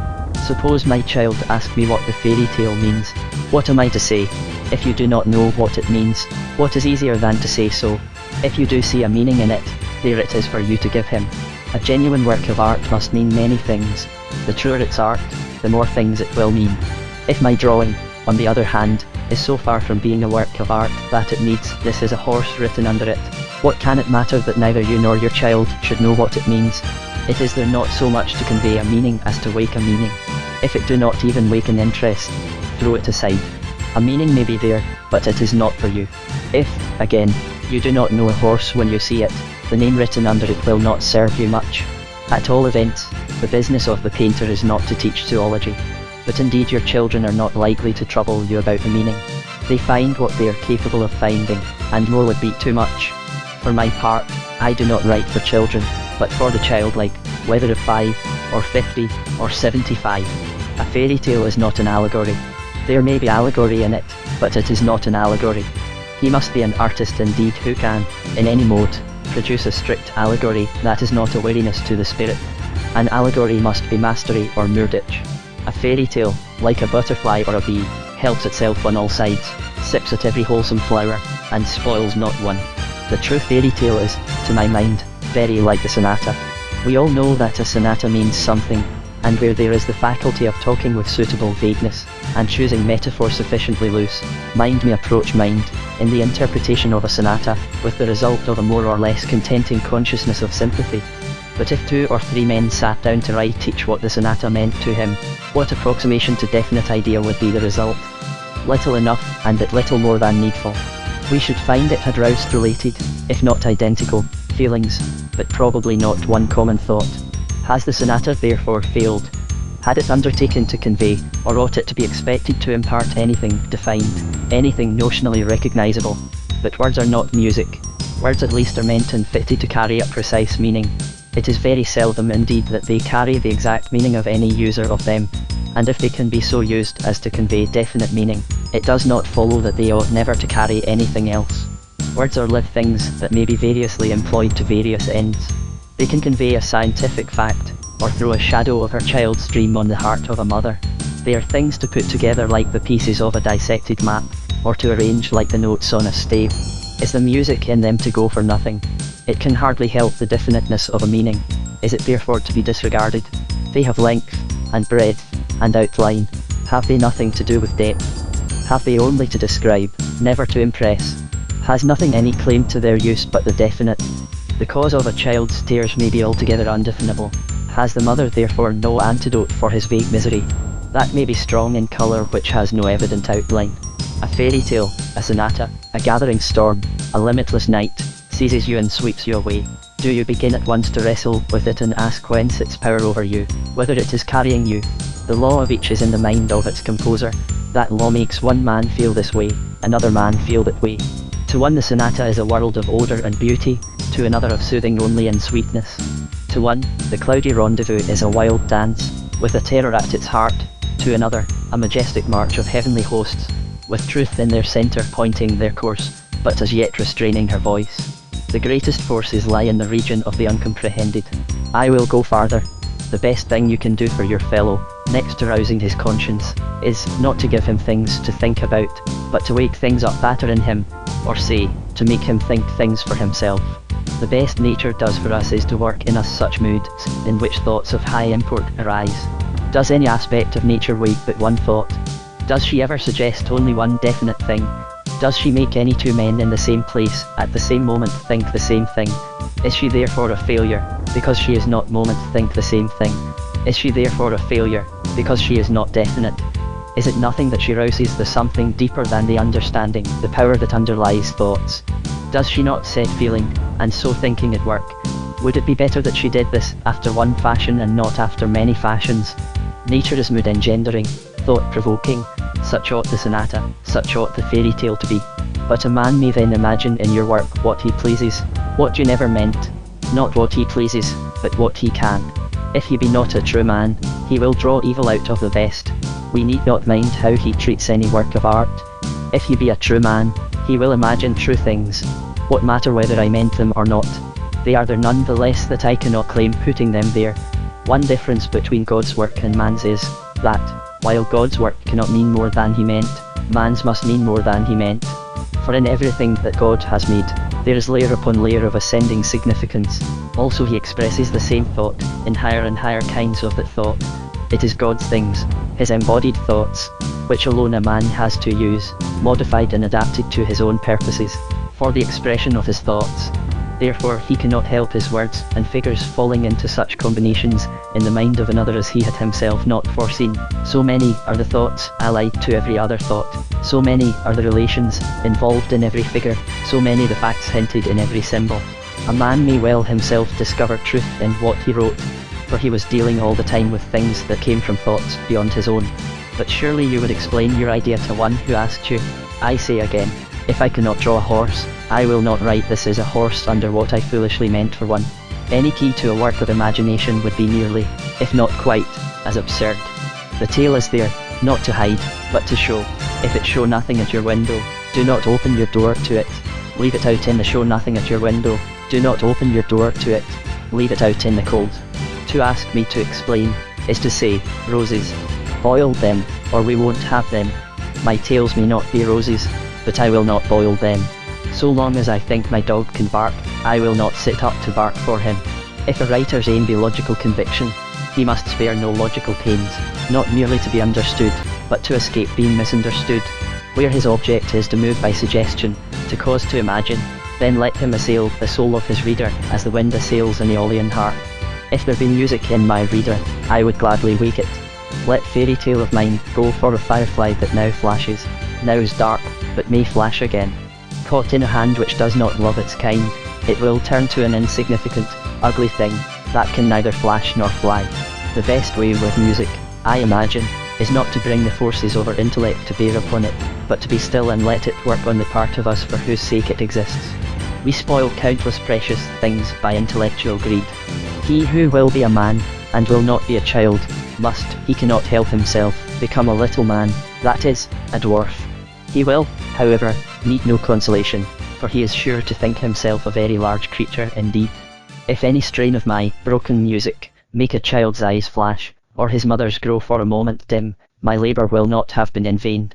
Suppose my child ask me what the fairy tale means. What am I to say? If you do not know what it means, what is easier than to say so? If you do see a meaning in it, there it is for you to give him. A genuine work of art must mean many things. The truer its art, the more things it will mean. If my drawing, on the other hand, is so far from being a work of art that it needs "This is a horse" written under it, what can it matter that neither you nor your child should know what it means? It is there not so much to convey a meaning as to wake a meaning. If it do not even wake an interest, throw it aside. A meaning may be there, but it is not for you. If, again, you do not know a horse when you see it, the name written under it will not serve you much. At all events, the business of the painter is not to teach zoology. But indeed your children are not likely to trouble you about the meaning. They find what they are capable of finding, and more would be too much. For my part, I do not write for children, but for the childlike, whether of 5, or 50, or 75. A fairy tale is not an allegory. There may be allegory in it, but it is not an allegory. He must be an artist indeed who can, in any mode, produce a strict allegory that is not a weariness to the spirit. An allegory must be mastery or moorditch. A fairy tale, like a butterfly or a bee, helps itself on all sides, sips at every wholesome flower, and spoils not one. The true fairy tale is, to my mind, very like the sonata. We all know that a sonata means something, and where there is the faculty of talking with suitable vagueness, and choosing metaphor sufficiently loose, mind may approach mind, in the interpretation of a sonata, with the result of a more or less contenting consciousness of sympathy. But if 2 or 3 men sat down to write each what the sonata meant to him, what approximation to definite idea would be the result? Little enough, and at little more than needful. We should find it had roused related, if not identical, feelings, but probably not one common thought. Has the sonata therefore failed? Had it undertaken to convey, or ought it to be expected to impart anything defined, anything notionally recognisable? But words are not music. Words at least are meant and fitted to carry a precise meaning. It is very seldom indeed that they carry the exact meaning of any user of them, and if they can be so used as to convey definite meaning, it does not follow that they ought never to carry anything else. Words are live things that may be variously employed to various ends. They can convey a scientific fact, or throw a shadow of her child's dream on the heart of a mother. They are things to put together like the pieces of a dissected map, or to arrange like the notes on a stave. Is the music in them to go for nothing? It can hardly help the definiteness of a meaning. Is it therefore to be disregarded? They have length, and breadth, and outline. Have they nothing to do with depth? Have they only to describe, never to impress? Has nothing any claim to their use but the definite? The cause of a child's tears may be altogether undefinable. Has the mother therefore no antidote for his vague misery? That may be strong in colour which has no evident outline. A fairy tale, a sonata, a gathering storm, a limitless night, seizes you and sweeps you away. Do you begin at once to wrestle with it and ask whence its power over you, whether it is carrying you? The law of each is in the mind of its composer. That law makes one man feel this way, another man feel that way. To one the sonata is a world of odour and beauty, to another of soothing only and sweetness. To one, the cloudy rendezvous is a wild dance, with a terror at its heart, to another, a majestic march of heavenly hosts, with truth in their centre pointing their course, but as yet restraining her voice. The greatest forces lie in the region of the uncomprehended. I will go farther. The best thing you can do for your fellow, next to rousing his conscience, is not to give him things to think about, but to wake things up better in him, or say, to make him think things for himself. The best nature does for us is to work in us such moods, in which thoughts of high import arise. Does any aspect of nature wake but one thought? Does she ever suggest only one definite thing? Does she make any 2 men in the same place, at the same moment think the same thing? Is she therefore a failure, because she is not moment think the same thing? Is she therefore a failure, because she is not definite? Is it nothing that she rouses the something deeper than the understanding, the power that underlies thoughts? Does she not set feeling, and so thinking at work? Would it be better that she did this after one fashion and not after many fashions? Nature is mood engendering, thought provoking. Such ought the sonata, such ought the fairy tale to be. But a man may then imagine in your work what he pleases, what you never meant. Not what he pleases, but what he can. If he be not a true man, he will draw evil out of the best. We need not mind how he treats any work of art. If he be a true man, he will imagine true things. What matter whether I meant them or not? They are there none the less that I cannot claim putting them there. One difference between God's work and man's is, that, while God's work cannot mean more than he meant, man's must mean more than he meant. For in everything that God has made, there is layer upon layer of ascending significance. Also he expresses the same thought, in higher and higher kinds of that thought. It is God's things, his embodied thoughts, which alone a man has to use, modified and adapted to his own purposes, for the expression of his thoughts. Therefore he cannot help his words and figures falling into such combinations in the mind of another as he had himself not foreseen. So many are the thoughts allied to every other thought, so many are the relations involved in every figure, so many the facts hinted in every symbol. A man may well himself discover truth in what he wrote, for he was dealing all the time with things that came from thoughts beyond his own. But surely you would explain your idea to one who asked you. I say again, if I cannot draw a horse, I will not write this is a horse under what I foolishly meant for one. Any key to a work of imagination would be nearly, if not quite, as absurd. The tale is there, not to hide, but to show. If it show nothing at your window, do not open your door to it. Leave it out in the show nothing at your window. Do not open your door to it. Leave it out in the cold. To ask me to explain, is to say, roses. Boil them, or we won't have them. My tales may not be roses, but I will not boil them. So long as I think my dog can bark, I will not sit up to bark for him. If a writer's aim be logical conviction, he must spare no logical pains, not merely to be understood, but to escape being misunderstood. Where his object is to move by suggestion, to cause to imagine, then let him assail the soul of his reader as the wind assails an Aeolian harp. If there be music in my reader, I would gladly wake it. Let fairy tale of mine go for a firefly that now flashes, now is dark, but may flash again. Caught in a hand which does not love its kind, it will turn to an insignificant, ugly thing, that can neither flash nor fly. The best way with music, I imagine, is not to bring the forces of our intellect to bear upon it, but to be still and let it work on the part of us for whose sake it exists. We spoil countless precious things by intellectual greed. He who will be a man, and will not be a child, must, he cannot help himself, become a little man, that is, a dwarf. He will, however, need no consolation, for he is sure to think himself a very large creature indeed. If any strain of my broken music make a child's eyes flash, or his mother's grow for a moment dim, my labour will not have been in vain.